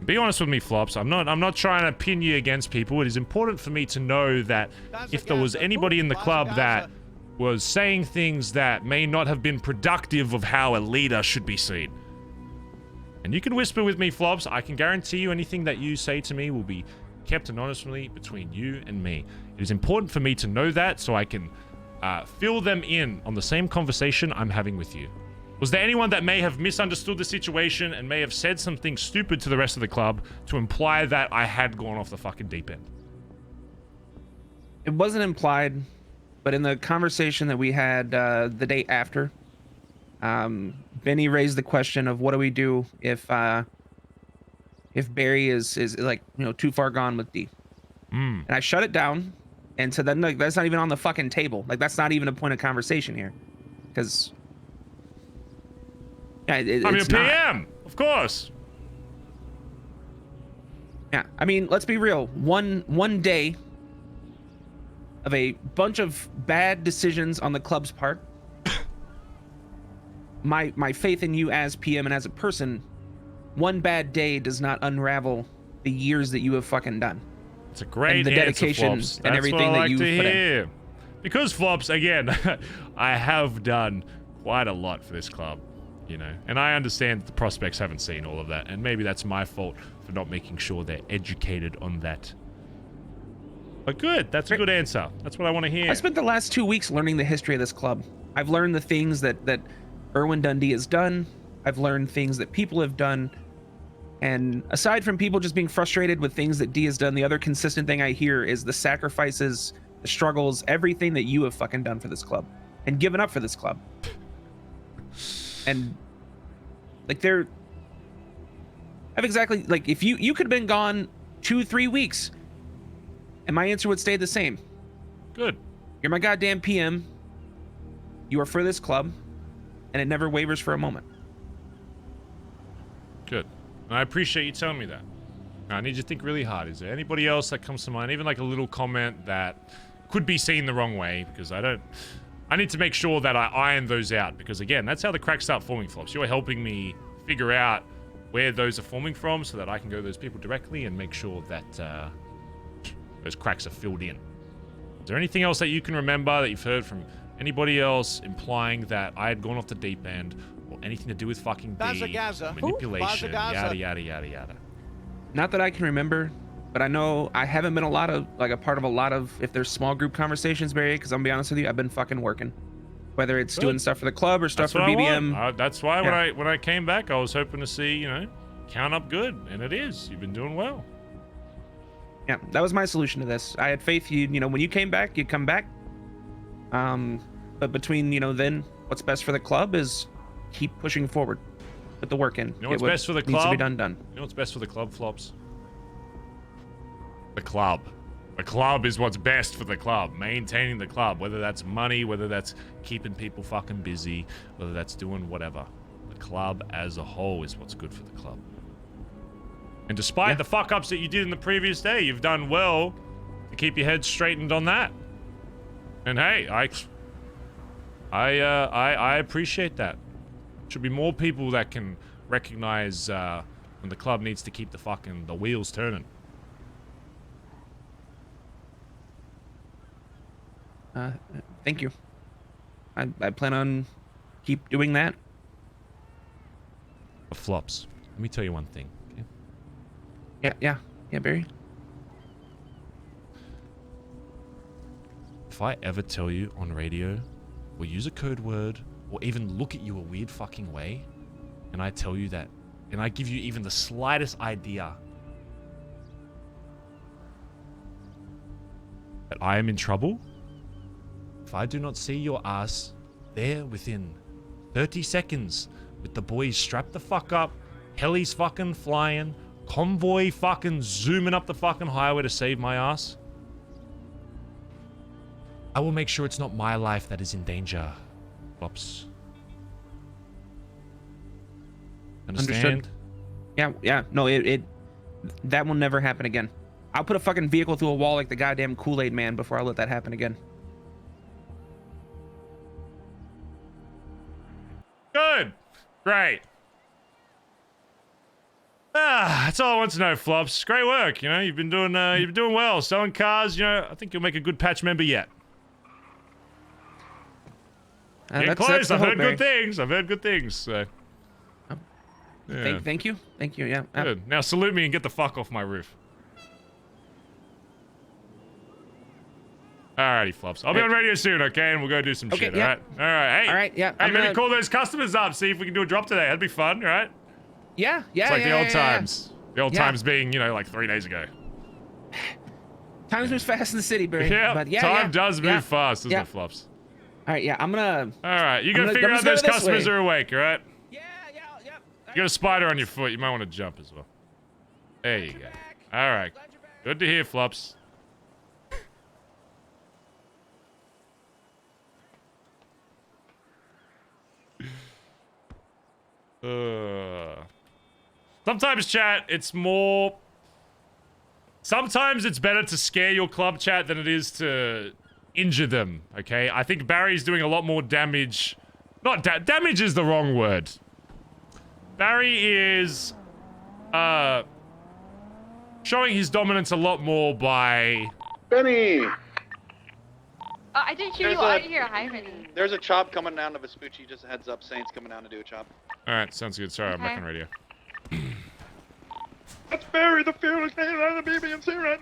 Be honest with me, Flops. I'm not trying to pin you against people. It is important for me to know that if there was anybody in the club that was saying things that may not have been productive of how a leader should be seen. And you can whisper with me, Flops. I can guarantee you anything that you say to me will be kept anonymously between you and me. It is important for me to know that so I can fill them in on the same conversation I'm having with you. Was there anyone that may have misunderstood the situation and may have said something stupid to the rest of the club to imply that I had gone off the fucking deep end? It wasn't implied, but in the conversation that we had the day after, Benny raised the question of what do we do if Barry is like, you know, too far gone with D. And I shut it down and said that like that's not even on the fucking table. Like that's not even a point of conversation here, because yeah, I'm your PM, of course. Yeah, I mean, let's be real. One day of a bunch of bad decisions on the club's part. My faith in you as PM and as a person, one bad day does not unravel the years that you have fucking done. It's a great and the answer, dedication Flops. and That's everything what I that like you've to put in. hear. Because Flops, again, I have done quite a lot for this club, you know, and I understand that the prospects haven't seen all of that, and maybe that's my fault for not making sure they're educated on that. But good, that's a good answer. That's what I want to hear. I spent the last 2 weeks learning the history of this club. I've learned the things that Erwin Dundee has done. I've learned things that people have done. And aside from people just being frustrated with things that D has done, the other consistent thing I hear is the sacrifices, the struggles, everything that you have fucking done for this club and given up for this club. And like I've exactly, like, if you could have been gone 2-3 weeks and my answer would stay the same. Good. You're my goddamn PM. You are for this club, and it never wavers for a moment. Good. And I appreciate you telling me that. Now, I need you to think really hard. Is there anybody else that comes to mind? Even like a little comment that could be seen the wrong way, because I need to make sure that I iron those out, because again, that's how the cracks start forming, Flops. You're helping me figure out where those are forming from so that I can go to those people directly and make sure that those cracks are filled in. Is there anything else that you can remember that you've heard from anybody else implying that I had gone off the deep end or anything to do with fucking D, Bazza, manipulation, Bazza. yada, yada, yada, yada? Not that I can remember, but I know I haven't been a part of a lot of, if there's small group conversations, Barry, because I'm gonna be honest with you, I've been fucking working. Whether it's doing stuff for the club or stuff That's for what I BBM. want. That's why when I came back, I was hoping to see, you know, count up good, and it is. You've been doing well. Yeah, that was my solution to this. I had faith you know, when you came back, you'd come back. But between, you know, then what's best for the club is keep pushing forward. Put the work in. You know what's best for the club? Needs to be done. You know what's best for the club, Flops? The club. The club is what's best for the club. Maintaining the club, whether that's money, whether that's keeping people fucking busy, whether that's doing whatever. The club as a whole is what's good for the club. And despite the fuck-ups that you did in the previous day, you've done well to keep your head straightened on that. And hey, I appreciate that. Should be more people that can recognize when the club needs to keep the wheels turning. Thank you. I plan on keep doing that. Flops. Let me tell you one thing. Okay? Yeah, Barry. If I ever tell you on radio, or use a code word, or even look at you a weird fucking way, and I tell you that, and I give you even the slightest idea that I am in trouble, if I do not see your ass there within 30 seconds with the boys strapped the fuck up, helis fucking flying, convoy fucking zooming up the fucking highway to save my ass, I will make sure it's not my life that is in danger. Flops. Understand? Understood. Yeah. No, that will never happen again. I'll put a fucking vehicle through a wall like the goddamn Kool-Aid man before I let that happen again. Good. Great. That's all I want to know, Flops. Great work. You know, you've been doing well. Selling cars, you know, I think you'll make a good patch member yet. Get close. I've heard good things. So. Yeah. Thank you. Yeah. Good. Now salute me and get the fuck off my roof. Alrighty, Flops. I'll be on radio soon, okay? And we'll go do some shit, alright? Alright, hey. Alright, yeah. Hey, maybe call those customers up, see if we can do a drop today. That'd be fun, right? Yeah. It's like the old times. The old times being, you know, like 3 days ago. Times moves fast in the city, Barry. Yeah, but time does move fast, doesn't it, Flops? Alright, yeah, I'm gonna... Alright, you gotta figure out those customers are awake, alright? Yeah. You got a spider on your foot, you might want to jump as well. There you go. Alright. Good to hear, Flops. Sometimes, chat, sometimes it's better to scare your club chat than it is to injure them, okay? I think Barry's doing a lot more damage. Damage is the wrong word. Barry is, showing his dominance a lot more by... Benny! I didn't hear you. I didn't hear hi, Vinny. There's a chop coming down to Vespucci. Just a heads up. Saint's coming down to do a chop. Alright, sounds good. Sorry, I'm back on radio. That's Barry, the fearless man out of the BBMC right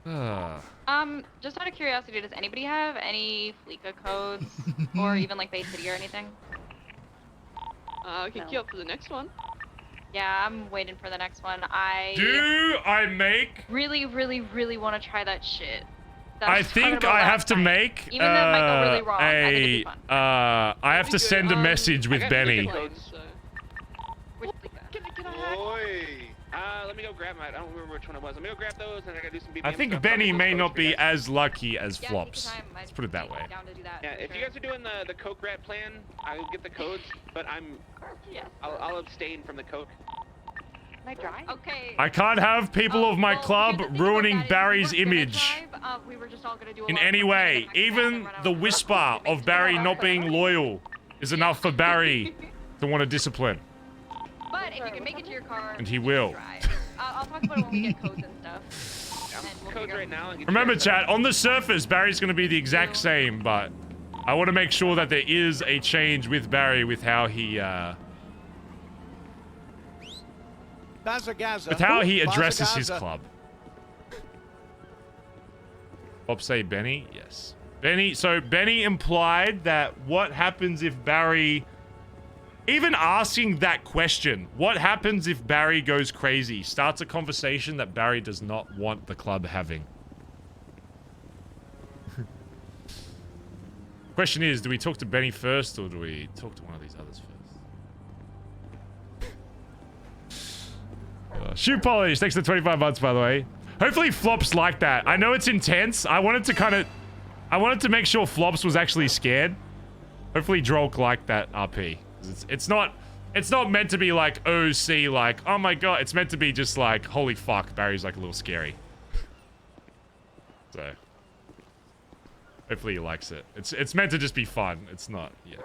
now. Just out of curiosity, does anybody have any Fleeka codes or even like Bay City or anything? I can queue up for the next one. Yeah, I'm waiting for the next one. Do I make? Really want to try that shit. I think I have to make Even though it might go really wrong, I think it'd be fun. I have to send a message with Benny. Which Fleeka? Can I hack? Oi! Let me go grab my. I don't remember which one it was. Let me go grab those, and I gotta do some BBM I think stuff. Benny may not be Yeah, as lucky as Yeah, Flops. take your time. Let's put it that way. Down to do that, for if you sure. guys are doing the coke rat plan, I'll get the codes, but I'll abstain from the coke. Can I drive? Okay. I can't have people of my well, club here's the thing about ruining that is Barry's we weren't gonna image drive, we were just all gonna do a in lot of any fucking way. back to back Even and run the out. whisper of Barry not being loyal is enough for Barry to want to discipline. But if you can make it to your car, And he you can will. drive. I'll talk about it when we get codes and stuff. I'm And we'll codes figure right out- now. And get Remember, you guys chat, on the surface, Barry's going to be the exact same, but I want to make sure that there is a change with Barry with how he, Bazza with how he Bazza addresses his Gaza. club. Bob say Benny? Yes. Benny, so Benny implied that what happens if Barry... Even asking that question, what happens if Barry goes crazy, starts a conversation that Barry does not want the club having. Question is, do we talk to Benny first, or do we talk to one of these others first? Shoe polish, thanks for the 25 months, by the way. Hopefully Flops like that. I know it's intense. I wanted to make sure Flops was actually scared. Hopefully Drolk liked that RP. It's not meant to be like OC, like, oh my god. It's meant to be just like, holy fuck, Barry's like a little scary. So hopefully he likes it. It's meant to just be fun. It's not, yeah.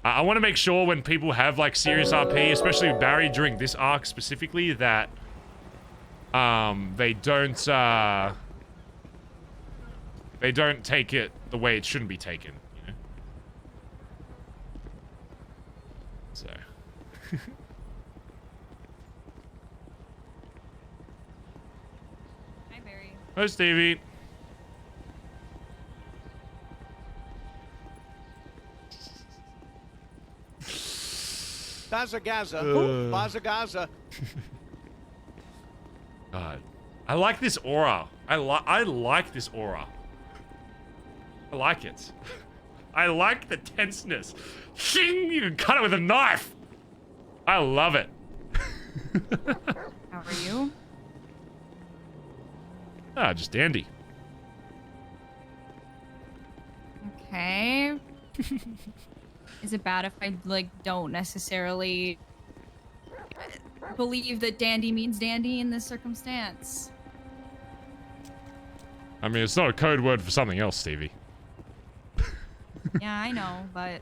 I want to make sure when people have like serious RP, especially with Barry during this arc specifically, that they don't take it the way it shouldn't be taken, you know? So Hi, Barry. hi, Stevie. Bazza Gaza. Bazza Gaza. God, I like this aura. I like this aura. I like it. I like the tenseness. Shing! You can cut it with a knife. I love it. How are you? Ah, just dandy. Okay. Is it bad if I, like, don't necessarily believe that dandy means dandy in this circumstance? I mean, it's not a code word for something else, Stevie. Yeah, I know, but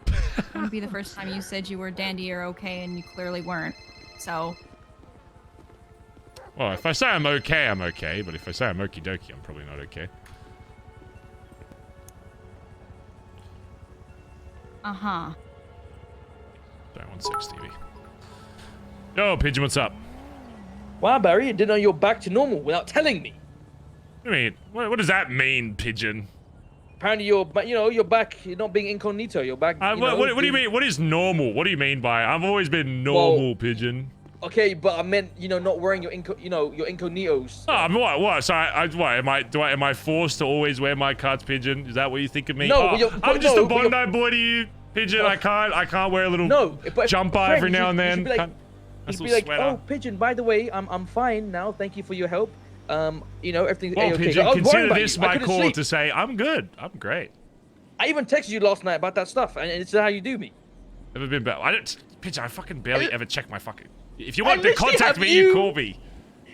it wouldn't be the first time you said you were dandy or okay and you clearly weren't. So, Well, if I say I'm okay, I'm okay. But if I say I'm okie dokie, I'm probably not okay. uh-huh. Sorry, 1 sec, Stevie. Yo, Pigeon, what's up? Wow, Barry, I didn't know you're back to normal without telling me. What do you mean? What does that mean, Pigeon? Apparently you're back, you're not being incognito, you're back, what do you mean? What is normal? What do you mean by I've always been normal, Pigeon? Okay, but I meant, not wearing your your incognitos. Oh, I'm what? So am I forced to always wear my cards, Pigeon? Is that what you think of me? No, oh, I'm just a Bondi boy to you, Pigeon. I can't wear a little jumper every now and then. You'd be like, oh, Pigeon, by the way, I'm fine now. Thank you for your help. Everything's well, A-okay. Pigeon, consider this my call sleep. to say I'm good. I'm great. I even texted you last night about that stuff, and it's how you do me. Never been better. Pigeon, I fucking barely ever check my fucking... If you I want to literally contact have me, you call me.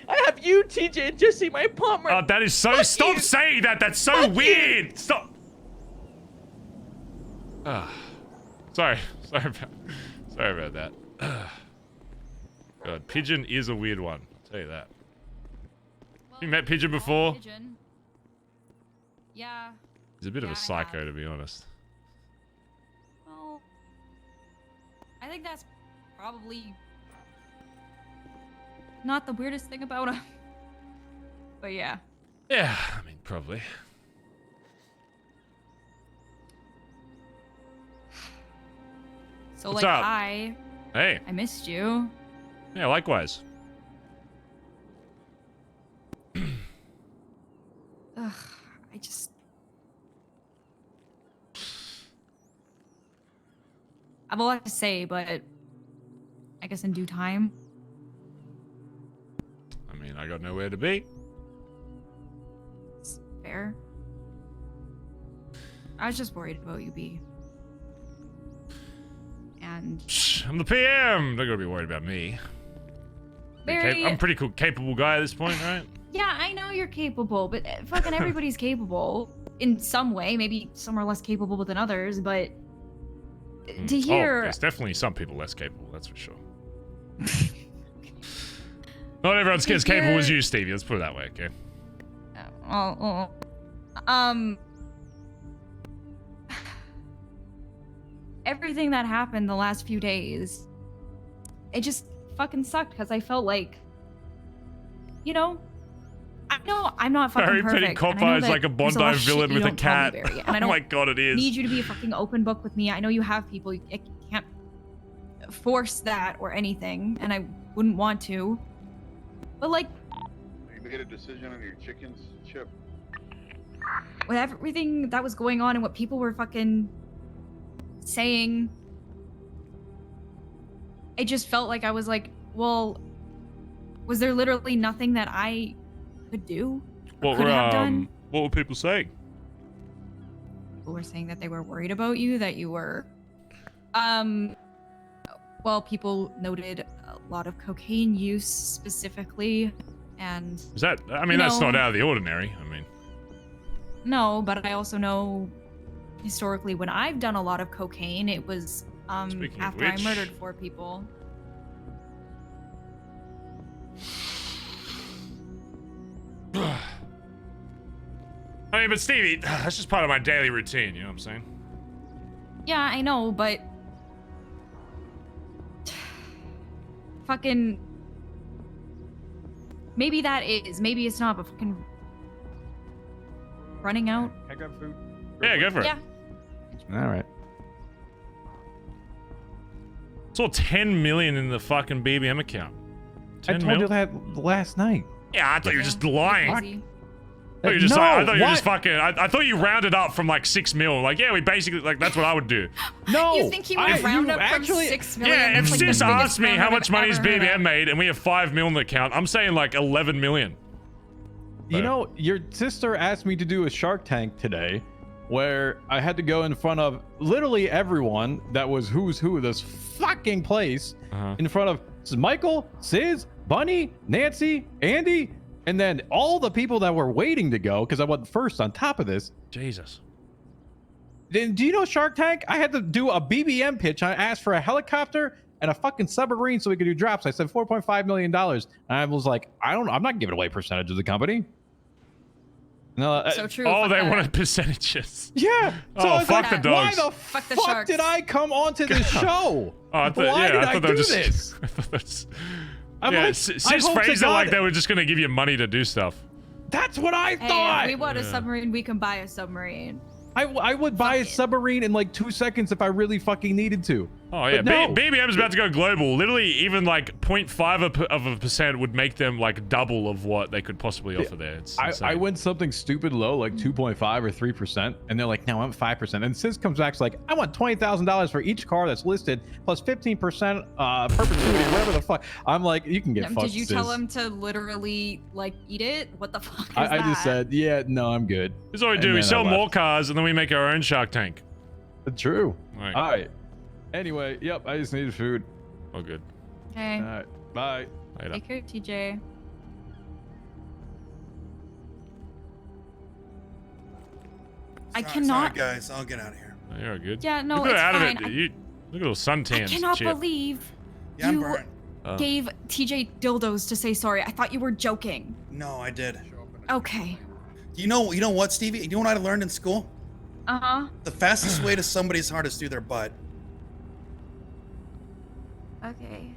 I have you, TJ, and Jesse, my apartment. Oh, that is so... Fuck Stop you. saying that. That's so weird. You. Stop. Sorry. Sorry about that. God, Pigeon is a weird one. I'll tell you that. You met Pigeon before? Pigeon. Yeah. He's a bit of a I psycho, have. to be honest. Well, I think that's probably not the weirdest thing about him. But yeah. Yeah, I mean, probably. So What's like up? I Hey. missed you. Yeah, likewise. Ugh, I just I have a lot to say, but I guess in due time. I mean, I got nowhere to be. It's fair. I was just worried about you, B. And Shh, I'm the PM. They're gonna be worried about me. very I'm a pretty cool, capable guy at this point, right? Yeah, I know you're capable, but fucking everybody's capable in some way. Maybe some are less capable than others, but to hear... Oh, there's definitely some people less capable, that's for sure. Not everyone's as capable as you, Stevie. Let's put it that way, okay? Everything that happened the last few days, it just fucking sucked because I felt like, you know, I know I'm not fucking Barry perfect. Petty Copper is like a Bondi villain with a cat. Oh my god, it is. Need you to be a fucking open book with me. I know you have people. I can't force that or anything, and I wouldn't want to. But like, You made a decision on your chickens, Chip. with everything that was going on and what people were fucking saying, it just felt like I was like, well, was there literally nothing that I could do? What could have done? What were people saying? People were saying that they were worried about you, that you were, well, people noted a lot of cocaine use specifically, and Is that? I mean, that's not out of the ordinary. I mean, no, but I also know historically when I've done a lot of cocaine, it was Speaking of after I which- murdered 4 people. I mean, but Stevie, that's just part of my daily routine. You know what I'm saying? Yeah, I know, but fucking maybe that is, maybe it's not, but fucking running out. Can I grab food? Yeah, go for it. Yeah. All right. Saw 10 million in the fucking BBM account. I 10 told you mil? that last night. Yeah, I thought you were just lying. Crazy. I thought you were just, I thought you were just what? fucking. I thought you rounded up from like 6 mil. Like, yeah, we basically like that's what I would do. No. You think he would round up from 6 million? Yeah, if That's like the Sis biggest asked me round how I've much money his ever heard of. BBM made, and we have 5 mil in the account, I'm saying like 11 million. You know, your sister asked me to do a Shark Tank today where I had to go in front of literally everyone that was who's who of this fucking place, in front of Michael, Sis, Bunny, Nancy, Andy, and then all the people that were waiting to go because I went first on top of this. Jesus. Then do you know Shark Tank? I had to do a BBM pitch. I asked for a helicopter and a fucking submarine so we could do drops. I said $4.5 million. And I was like, I'm not giving away percentage of the company. No, So true. Oh, fuck they that. wanted percentages. Yeah. So I Oh, was fuck like, the dogs. Why the Fuck the fuck sharks. did I come onto this show? Oh, I thought, Why yeah, did I thought they do were just. this? I thought that's. I'm Yeah, like, Sis I hope to phrased it like God- they were just gonna give you money to do stuff. That's what I Hey, thought. if we want a Yeah. submarine, we can buy a submarine. I would buy a Fuck it. submarine in like 2 seconds if I really fucking needed to. Oh yeah, But no. BBM's about to go global. Literally, even like 0.5 of a percent would make them like double of what they could possibly offer there. It's insane. I went something stupid low, like 2.5 or 3%, and they're like, no, I'm 5%. And Sis comes back, like, I want $20,000 for each car that's listed, plus 15% perpetuity, whatever the fuck. I'm like, you can get fucked, Did you Sis. tell him to literally like eat it? What the fuck is I that? just said, yeah, no, I'm good. This is what we And do. We then I sell left. more cars and then we make our own Shark Tank. True. Right. All right. Anyway, yep, I just needed food. Oh, good. Okay. All right. Bye. Later. Take care, TJ. I cannot. Sorry, guys. I'll get out of here. Oh, you're good. Yeah, no, you got it's out fine. of it. Look at those suntans. I cannot Chip. believe Yeah, I'm you burnt. gave TJ dildos to say sorry. I thought you were joking. No, I did. Okay. You know what, Stevie? You know what I learned in school? Uh-huh. The fastest way to somebody's heart is through their butt. Okay.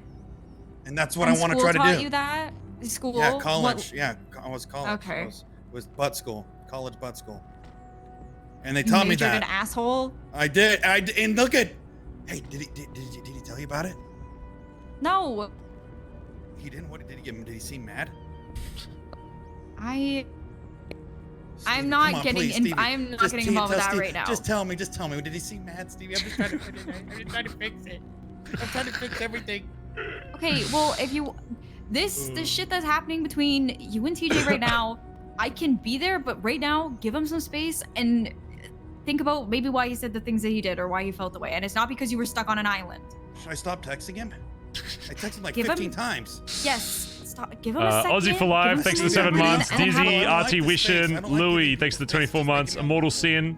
And that's what I want to try to do. School taught you that? School? Yeah, college. What? Yeah, I was college. Okay. It was butt school. College butt school. And they taught me Majored that. an asshole? I did. And look at. Hey, did he tell you about it? No. He didn't. What did he get? Did he seem mad? I'm Come not on, getting. please, Stevie. I'm not Just getting involved with that Steve, right now. Just tell me. Did he seem mad, Stevie? I'm just trying to. I'm trying to fix it. I'm trying to fix everything. Okay, well, if you, this shit that's happening between you and TJ right now, I can be there, but right now, give him some space and think about maybe why he said the things that he did or why he felt the way. And it's not because you were stuck on an island. Should I stop texting him? I texted him like Give him- 15 times. Yes, stop. Give him a second. Aussie for life, thanks for the 7 months. Dizzy, RT Wishin, Louis, thanks for the 24 months. Immortal Sin.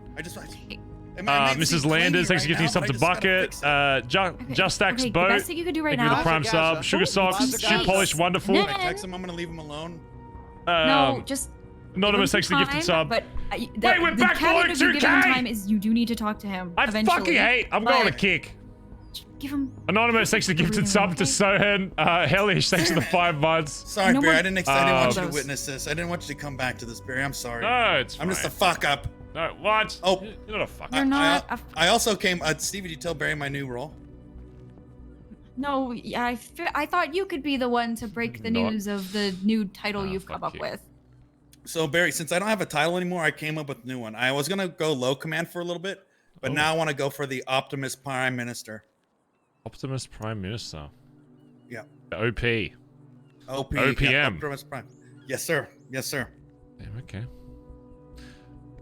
Mrs. Landers, thanks for gifting sub to Bucket. Just Stacks Okay, the Boat. best thing you could do right Thank you for now- the prime sub. Sugar Socks, Shoe Polish, wonderful. Then- I text him. I'm gonna leave him alone. No, just. Anonymous, give him thanks for the gifted some time, sub. But Wait, we're back below caveat of you giving him 2K! time is you do need to talk to him I eventually. fucking hate. I'm but going to kick. Give him. Anonymous, thanks for the gifted sub to Sohan. Hellish, thanks for the 5 months. Sorry, No Barry. more- I didn't want you to those. witness this. I didn't want you to come back to this, Barry. I'm sorry. No, it's I'm just a fine. fuck up. No, what? Oh, You're not a fuck. You're not. I also came. Stevie, did you tell Barry my new role? No, I thought you could be the one to break the Not- news of the new title you've come up with. So Barry, since I don't have a title anymore, I came up with a new one. I was gonna go low command for a little bit, but now I want to go for the Optimus Prime Minister. Optimus Prime Minister. Yeah. The OP. OP. OPM. Yeah, Optimus Prime. Yes, sir. Yes, sir. Damn, okay.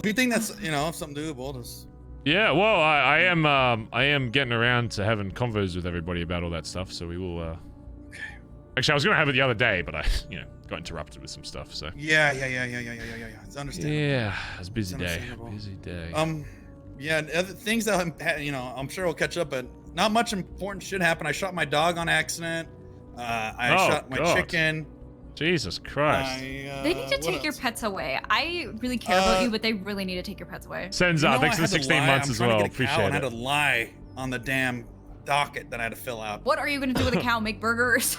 Do you think that's something doable? Just Yeah, well, I am getting around to having convos with everybody about all that stuff, so we will. Actually, I was gonna have it the other day, but I, got interrupted with some stuff. So. yeah. It's understandable. Yeah, it was a busy It's day. understandable. Busy day. Yeah, and other things that I'm sure will catch up, but not much important shit happened. I shot my dog on accident. I shot my God. chicken. Jesus Christ. They need to take your pets away. I really care about you, but they really need to take your pets away. Senza, thanks for the 16 months as well. Appreciate I it. had to lie on the damn docket that I had to fill out. What are you gonna do with a cow? Make burgers?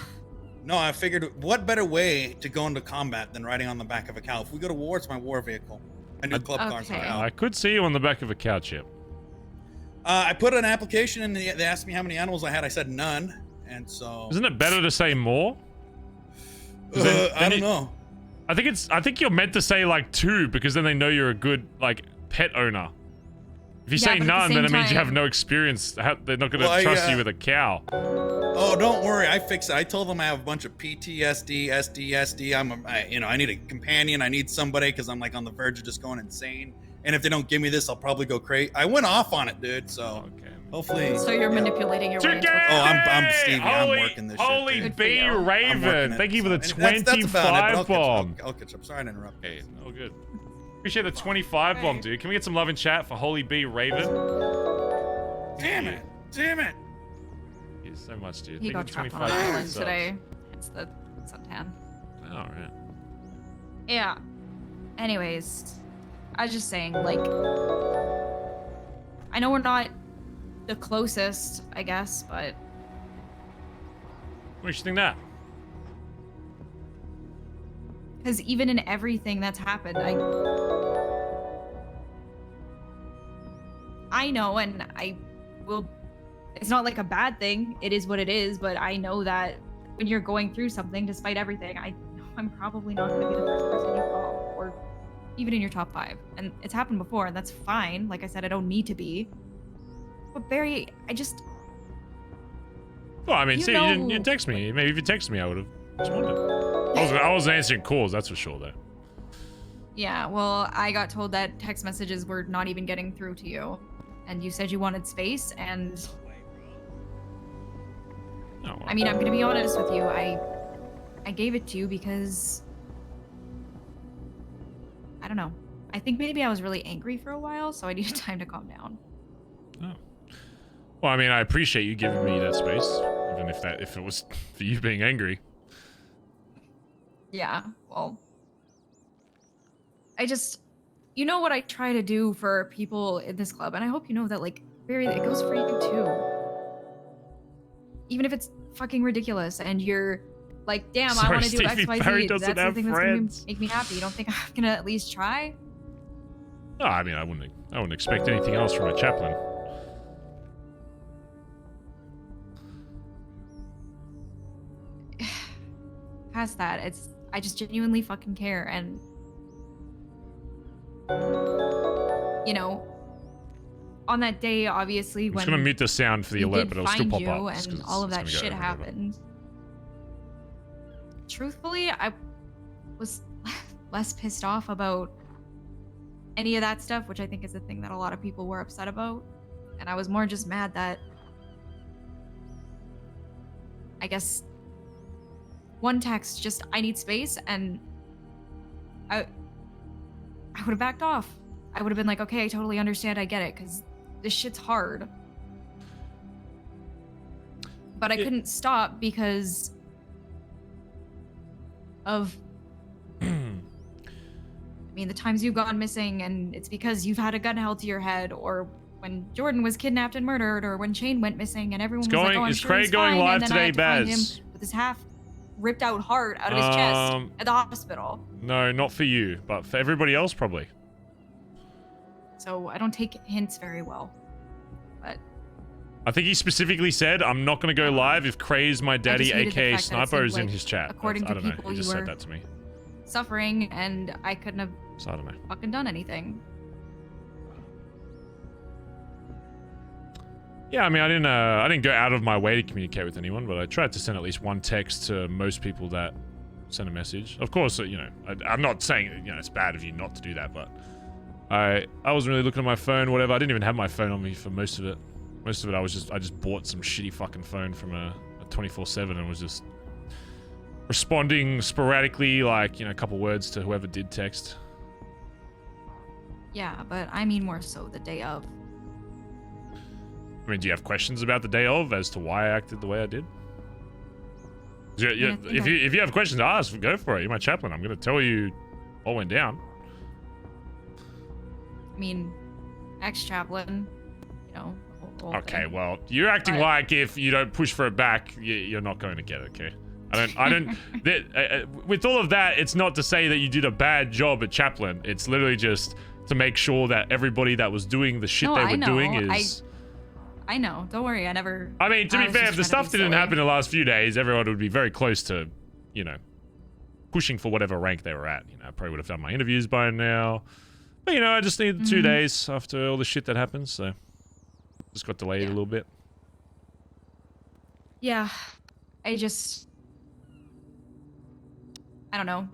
No, I figured what better way to go into combat than riding on the back of a cow. If we go to war, it's my war vehicle. My new club car's my cow. I could see you on the back of a cow, Chip. I put an application in. They asked me how many animals I had. I said none, and so. Isn't it better to say more? 'Cause then I don't know. I think you're meant to say like 2 because then they know you're a good pet owner. If you Yeah, say but at the none, then same it means you time- have no experience. They're not going to Well, trust you with a cow. Oh, don't worry. I fixed it. I told them I have a bunch of PTSD, SD. I need a companion. I need somebody because I'm like on the verge of just going insane. And if they don't give me this, I'll probably go crazy. I went off on it, dude. So hopefully. So you're manipulating your way. Oh, I'm Stevie. I'm working this Holy shit. B Raven. Thank you for the That's about it, 25 but bomb. I'll catch up. Sorry to interrupt. Hey, all good. Appreciate the 25 bomb, dude. Can we get some love in chat for Holy B Raven? Damn it. Thank you so much, dude. He got Thank you trapped on an 25 island subs. today. It's the suntan. All right. Yeah. Anyways, I was just saying, I know we're not the closest, I guess, but What do you think that? because even in everything that's happened, I know, and I will. It's not like a bad thing. It is what it is. But I know that when you're going through something, despite everything, I'm probably not going to be the first person you call, or even in your top 5. And it's happened before, and that's fine. Like I said, I don't need to be. But Barry, I just. Well, I mean, You know- you didn't text me. Maybe if you texted me, I would have responded. I was answering calls, that's for sure, though. Yeah, well, I got told that text messages were not even getting through to you. And you said you wanted space, and I mean, I'm gonna be honest with you. I gave it to you because I don't know. I think maybe I was really angry for a while, so I needed time to calm down. Well, Well, I mean, I appreciate you giving me that space, even if it was for you being angry. Yeah, well, you know what I try to do for people in this club, and I hope you know that, like, Barry, it goes for you too. Even if it's fucking ridiculous, and you're like, damn, I want to do X, Y, Z. That's the thing that's gonna make me happy. You don't think I'm gonna at least try? No, I mean, I wouldn't expect anything else from a chaplain. Past that, I just genuinely fucking care, and you know, on that day, obviously, when I'm just gonna mute the sound for the alert, but it'll still pop up. And all of that shit happened. Truthfully, I was less pissed off about any of that stuff, which I think is the thing that a lot of people were upset about. And I was more just mad that, I guess, one text just, I need space, and I would have backed off. I would have been like, okay, I totally understand, I get it, because this shit's hard. But I couldn't stop because of I mean, the times you've gone missing, and it's because you've had a gun held to your head, or when Jordan was kidnapped and murdered, or when Shane went missing and everyone was like, oh, I'm sure he's fine, live and then today, I had to find Bazz? him with his half ripped out heart out of his chest at the hospital. No, not for you, but for everybody else, probably. So I don't take hints very well. But I think he specifically said, I'm not going to go live if Craze, my daddy, aka Sniper, is in his chat. According to people, he just said that to me. Suffering, and I couldn't have So I don't know. fucking done anything. Yeah, I mean, I didn't go out of my way to communicate with anyone, but I tried to send at least one text to most people that sent a message. Of course, you know, I'm not saying, you know, it's bad of you not to do that, but I wasn't really looking at my phone, whatever. I didn't even have my phone on me for most of it. Most of it, I just bought some shitty fucking phone from a 24/7 and was just responding sporadically, like, you know, a couple words to whoever did text. Yeah, but I mean more so the day of. I mean, do you have questions about the day of as to why I acted the way I did? If you have questions to ask, go for it. You're my chaplain. I'm going to tell you what went down. I mean, ex-chaplain, you know. The whole Okay, thing. well, you're acting like if you don't push for it back, you're not going to get it, okay? I don't, with all of that, it's not to say that you did a bad job at chaplain. It's literally just to make sure that everybody that was doing the shit they were doing is... I know. Don't worry. I never... I mean, to be fair, if the stuff didn't happen in the last few days, everyone would be very close to, you know, pushing for whatever rank they were at. You know, I probably would have done my interviews by now. But, you know, I just needed 2 days after all the shit that happened, so... Just got delayed a little bit. Yeah. I don't know.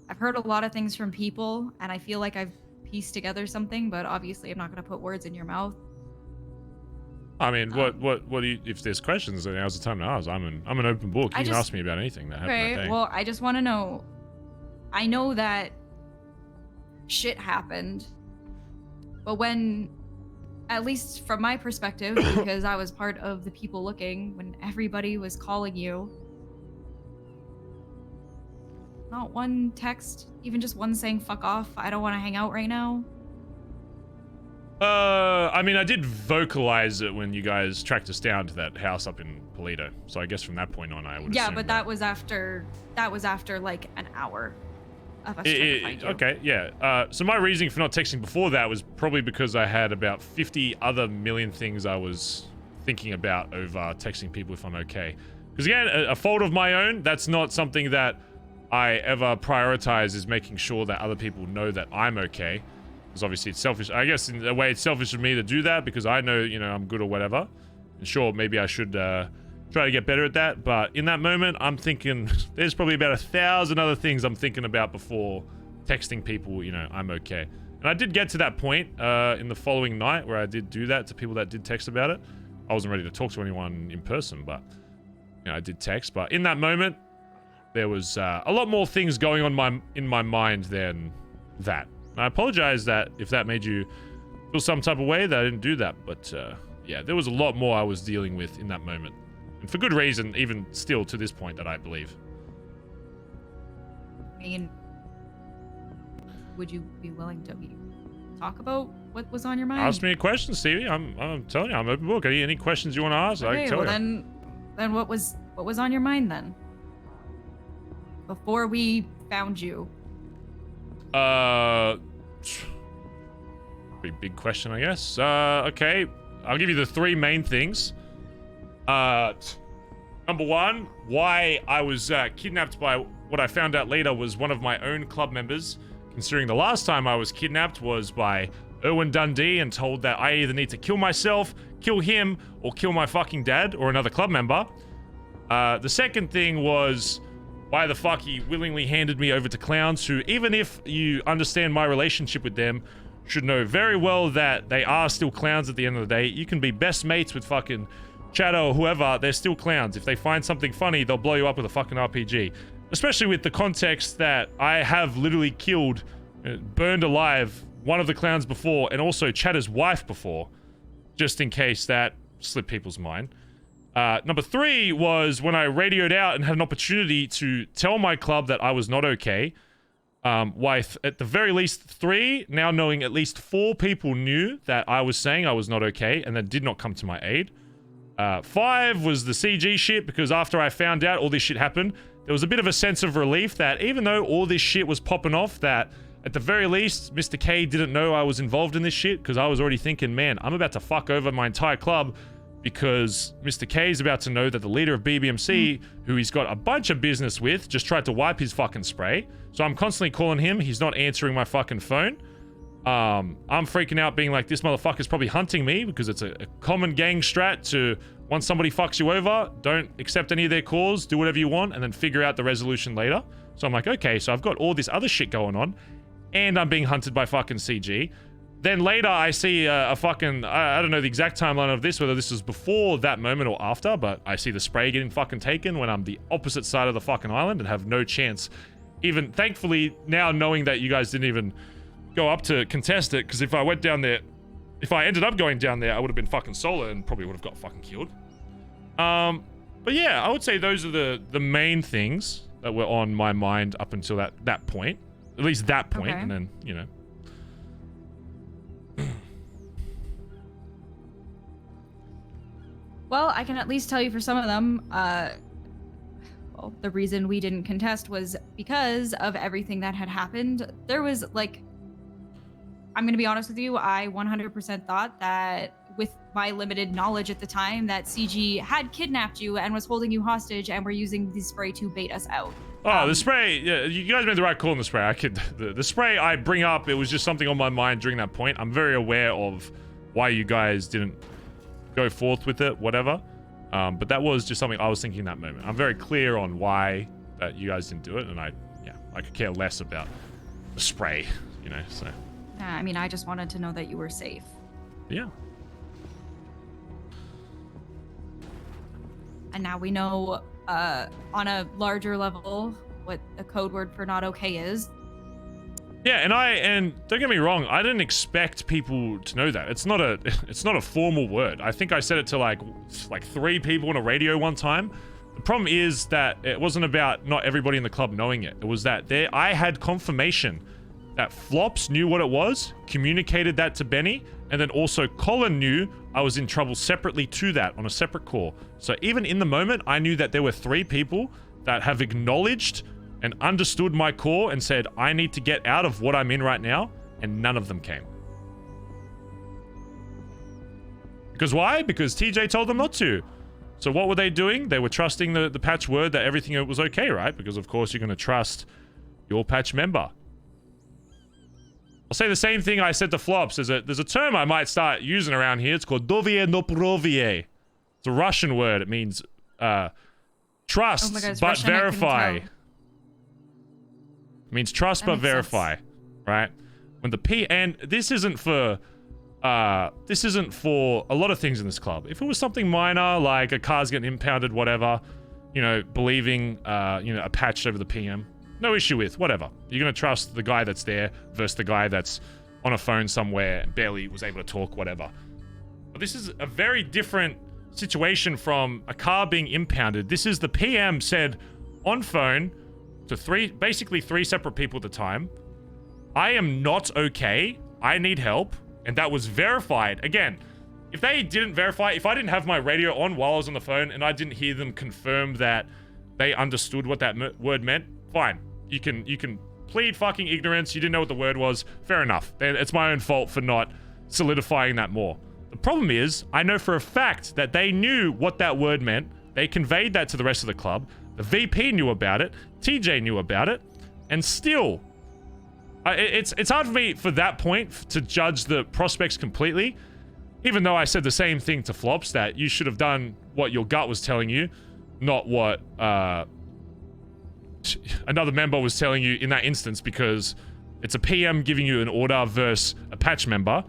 I've heard a lot of things from people, and I feel like I've pieced together something, but obviously I'm not going to put words in your mouth. I mean, what do you, if there's questions, then now's the time to ask. I'm an open book. You can ask me about anything that happened that day. Well, I just want to know. I know that shit happened, but when, at least from my perspective, because I was part of the people looking, when everybody was calling you, not one text, even just one saying "fuck off," I don't want to hang out right now. I mean, I did vocalize it when you guys tracked us down to that house up in Polito. So I guess from that point on, I would. Yeah, but that was after like an hour of us trying to find you. Okay, yeah. So my reasoning for not texting before that was probably because I had about 50 other million things I was thinking about over texting people if I'm okay. Because again, a fault of my own. That's not something that I ever prioritize, is making sure that other people know that I'm okay. Because obviously it's selfish. I guess in a way it's selfish of me to do that because I know, you know, I'm good or whatever. And sure, maybe I should try to get better at that. But in that moment, I'm thinking there's probably about 1,000 other things I'm thinking about before texting people, you know, I'm okay. And I did get to that point in the following night where I did do that to people that did text about it. I wasn't ready to talk to anyone in person, but you know, I did text. But in that moment, there was a lot more things going on in my mind than that. I apologize that if that made you feel some type of way that I didn't do that, but yeah, there was a lot more I was dealing with in that moment. And for good reason, even still to this point, that I believe. I mean, would you be willing to talk about what was on your mind? Ask me a question, Stevie. I'm telling you, I'm open book. Any questions you want to ask, I can tell you. Then what was on your mind then? Before we found you. Pretty big question, I guess. Okay, I'll give you the 3 main things. Number 1, why I was kidnapped by what I found out later was one of my own club members, considering the last time I was kidnapped was by Erwin Dundee and told that I either need to kill myself, kill him, or kill my fucking dad or another club member. The second thing was why the fuck he willingly handed me over to clowns who, even if you understand my relationship with them, should know very well that they are still clowns at the end of the day. You can be best mates with fucking Chatter or whoever, they're still clowns. If they find something funny, they'll blow you up with a fucking RPG. Especially with the context that I have literally killed, burned alive one of the clowns before, and also Chatter's wife before, just in case that slipped people's mind. Number 3 was when I radioed out and had an opportunity to tell my club that I was not okay. Why, at the very least 3, now knowing at least 4 people knew that I was saying I was not okay and that did not come to my aid. 5 was the CG shit, because after I found out all this shit happened, there was a bit of a sense of relief that even though all this shit was popping off, that at the very least, Mr. K didn't know I was involved in this shit, because I was already thinking, man, I'm about to fuck over my entire club because Mr. K is about to know that the leader of BBMC, who he's got a bunch of business with, just tried to wipe his fucking spray. So I'm constantly calling him. He's not answering my fucking phone. I'm freaking out being like, this motherfucker's probably hunting me, because it's a common gang strat to, once somebody fucks you over, don't accept any of their calls, do whatever you want, and then figure out the resolution later. So I'm like, okay, so I've got all this other shit going on, and I'm being hunted by fucking CG. Then later I see a fucking, I don't know the exact timeline of this, whether this was before that moment or after, but I see the spray getting fucking taken when I'm the opposite side of the fucking island and have no chance. Even, thankfully, now knowing that you guys didn't even go up to contest it, because if I went down there, if I ended up going down there, I would have been fucking solo and probably would have got fucking killed. But yeah, I would say those are the main things that were on my mind up until that point. At least that point, Okay. and then, you know. Well, I can at least tell you for some of them, well, the reason we didn't contest was because of everything that had happened. There was, like, I'm going to be honest with you, I 100% thought that with my limited knowledge at the time that CG had kidnapped you and was holding you hostage and were using the spray to bait us out. Oh, the spray, yeah, you guys made the right call on the spray. I could, the spray I bring up, it was just something on my mind during that point. I'm very aware of why you guys didn't go forth with it, whatever. But that was just something I was thinking in that moment. I'm very clear on why that you guys didn't do it, and I could care less about the spray, you know, so. I mean, I just wanted to know that you were safe. Yeah. And now we know, on a larger level, what the code word for not okay is. Yeah, and don't get me wrong, I didn't expect people to know that. It's not a formal word. I think I said it to like 3 people on a radio one time. The problem is that it wasn't about not everybody in the club knowing it. It was that I had confirmation that Flops knew what it was, communicated that to Benny, and then also Colin knew I was in trouble separately to that on a separate call. So even in the moment, I knew that there were 3 people that have acknowledged and understood my call and said, I need to get out of what I'm in right now, and none of them came. Because why? Because TJ told them not to. So what were they doing? They were trusting the patch word that everything was okay, right? Because of course you're going to trust your patch member. I'll say the same thing I said to Flops. There's a term I might start using around here. It's called dovie no provie. It's a Russian word. It means trust, Oh my God, but Russian, I couldn't verify. tell. It means trust That but makes verify, right? When the and this isn't for a lot of things in this club. If it was something minor, like a car's getting impounded, whatever, you know, believing, you know, a patch over the PM, no issue with, whatever. You're going to trust the guy that's there versus the guy that's on a phone somewhere and barely was able to talk, whatever. This is a very different situation from a car being impounded. This is the PM said on phone to basically three separate people at the time, I am not okay. I need help. And that was verified. Again, if they didn't verify, if I didn't have my radio on while I was on the phone and I didn't hear them confirm that they understood what that word meant, fine. You can plead fucking ignorance. You didn't know what the word was. Fair enough. It's my own fault for not solidifying that more. The problem is, I know for a fact that they knew what that word meant. They conveyed that to the rest of the club. The VP knew about it. TJ knew about it. And still, it's hard for me for that point to judge the prospects completely. Even though I said the same thing to Flops, that you should have done what your gut was telling you, not what another member was telling you in that instance, because it's a PM giving you an order versus a patch member.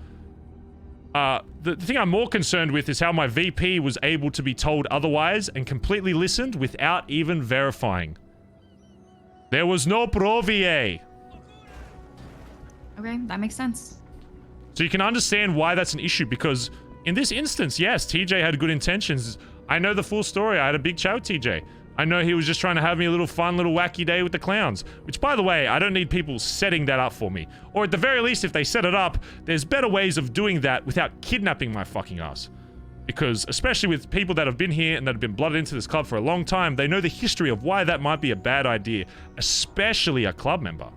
The thing I'm more concerned with is how my VP was able to be told otherwise and completely listened without even verifying. There was no provie. Okay, that makes sense. So you can understand why that's an issue, because in this instance, yes, TJ had good intentions. I know the full story. I had a big chat with TJ. I know he was just trying to have me a little fun, little wacky day with the clowns. Which, by the way, I don't need people setting that up for me. Or at the very least, if they set it up, there's better ways of doing that without kidnapping my fucking ass. Because, especially with people that have been here and that have been blooded into this club for a long time, they know the history of why that might be a bad idea. Especially a club member.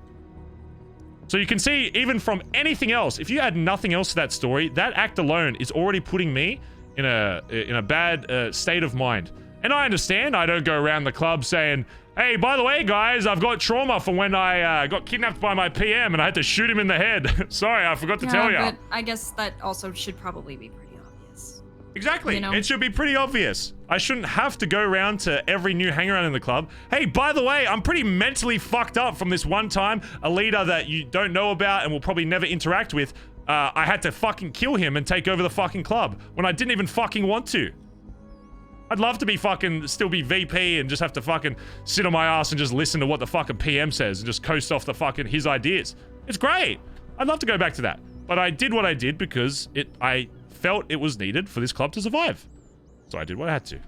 So you can see, even from anything else, if you add nothing else to that story, that act alone is already putting me in a bad state of mind. And I understand, I don't go around the club saying, hey, by the way, guys, I've got trauma from when I got kidnapped by my PM and I had to shoot him in the head. Sorry, I forgot to tell you. But I guess that also should probably be pretty obvious. Exactly. You know? It should be pretty obvious. I shouldn't have to go around to every new hangaround in the club. Hey, by the way, I'm pretty mentally fucked up from this one time. A leader that you don't know about and will probably never interact with. I had to fucking kill him and take over the fucking club when I didn't even fucking want to. I'd love to be still be VP and just have to fucking sit on my ass and just listen to what the fucking PM says and just coast off the fucking his ideas. It's great. I'd love to go back to that. But I did what I did because I felt it was needed for this club to survive. So I did what I had to.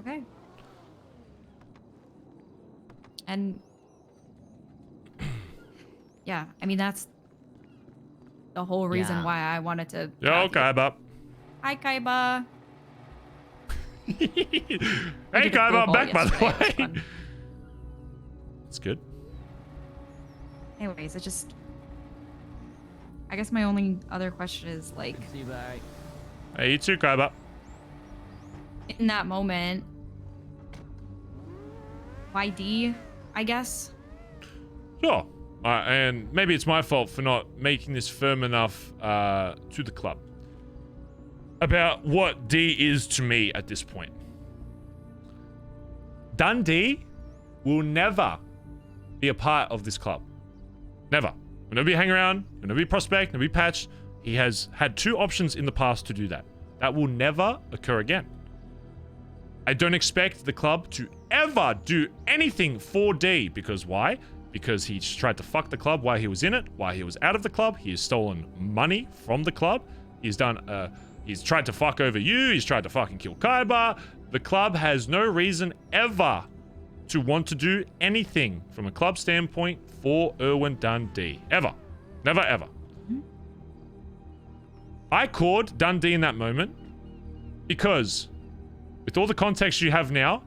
Okay. And yeah, I mean, that's the whole reason why I wanted to. Yo, Kaiba. Hi, Kaiba. Hey, Kaiba, I'm back, by the way. It's good. Anyways, I guess my only other question is, like, Hey, you too, Kaiba. in that moment, why D, I guess? Sure. And maybe it's my fault for not making this firm enough to the club about what D is to me at this point. Dundee will never be a part of this club. Never. Will never be hang around, will never be prospect, never be patched. He has had 2 options in the past to do that. That will never occur again. I don't expect the club to ever do anything for D, because why? Because he tried to fuck the club while he was in it, while he was out of the club. He has stolen money from the club. He's tried to fuck over you. He's tried to fucking kill Kaiba. The club has no reason ever to want to do anything from a club standpoint for Erwin Dundee. Ever. Never, ever. I called Dundee in that moment because with all the context you have now,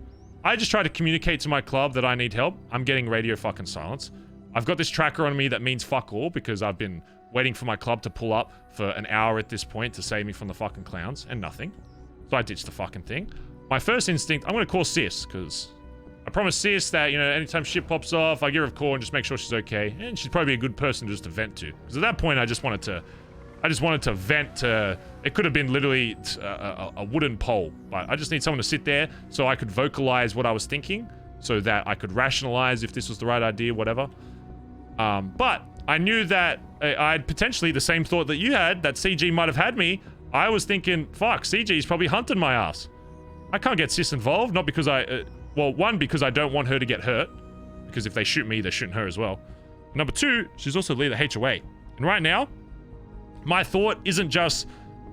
I just try to communicate to my club that I need help. I'm getting radio fucking silence. I've got this tracker on me that means fuck all because I've been waiting for my club to pull up for an hour at this point to save me from the fucking clowns and nothing. So I ditched the fucking thing. My first instinct, I'm going to call Sis because I promised Sis that, you know, anytime shit pops off, I give her a call and just make sure she's okay. And she'd probably be a good person just to vent to. Because at that point, I just wanted to vent to... It could have been literally a wooden pole. But I just need someone to sit there so I could vocalize what I was thinking. So that I could rationalize if this was the right idea, whatever. But I knew that I had potentially the same thought that you had, that CG might have had me. I was thinking, fuck, CG's probably hunting my ass. I can't get Sis involved, not because well, one, because I don't want her to get hurt. Because if they shoot me, they're shooting her as well. Number 2, she's also leader HOA. And right now, my thought isn't just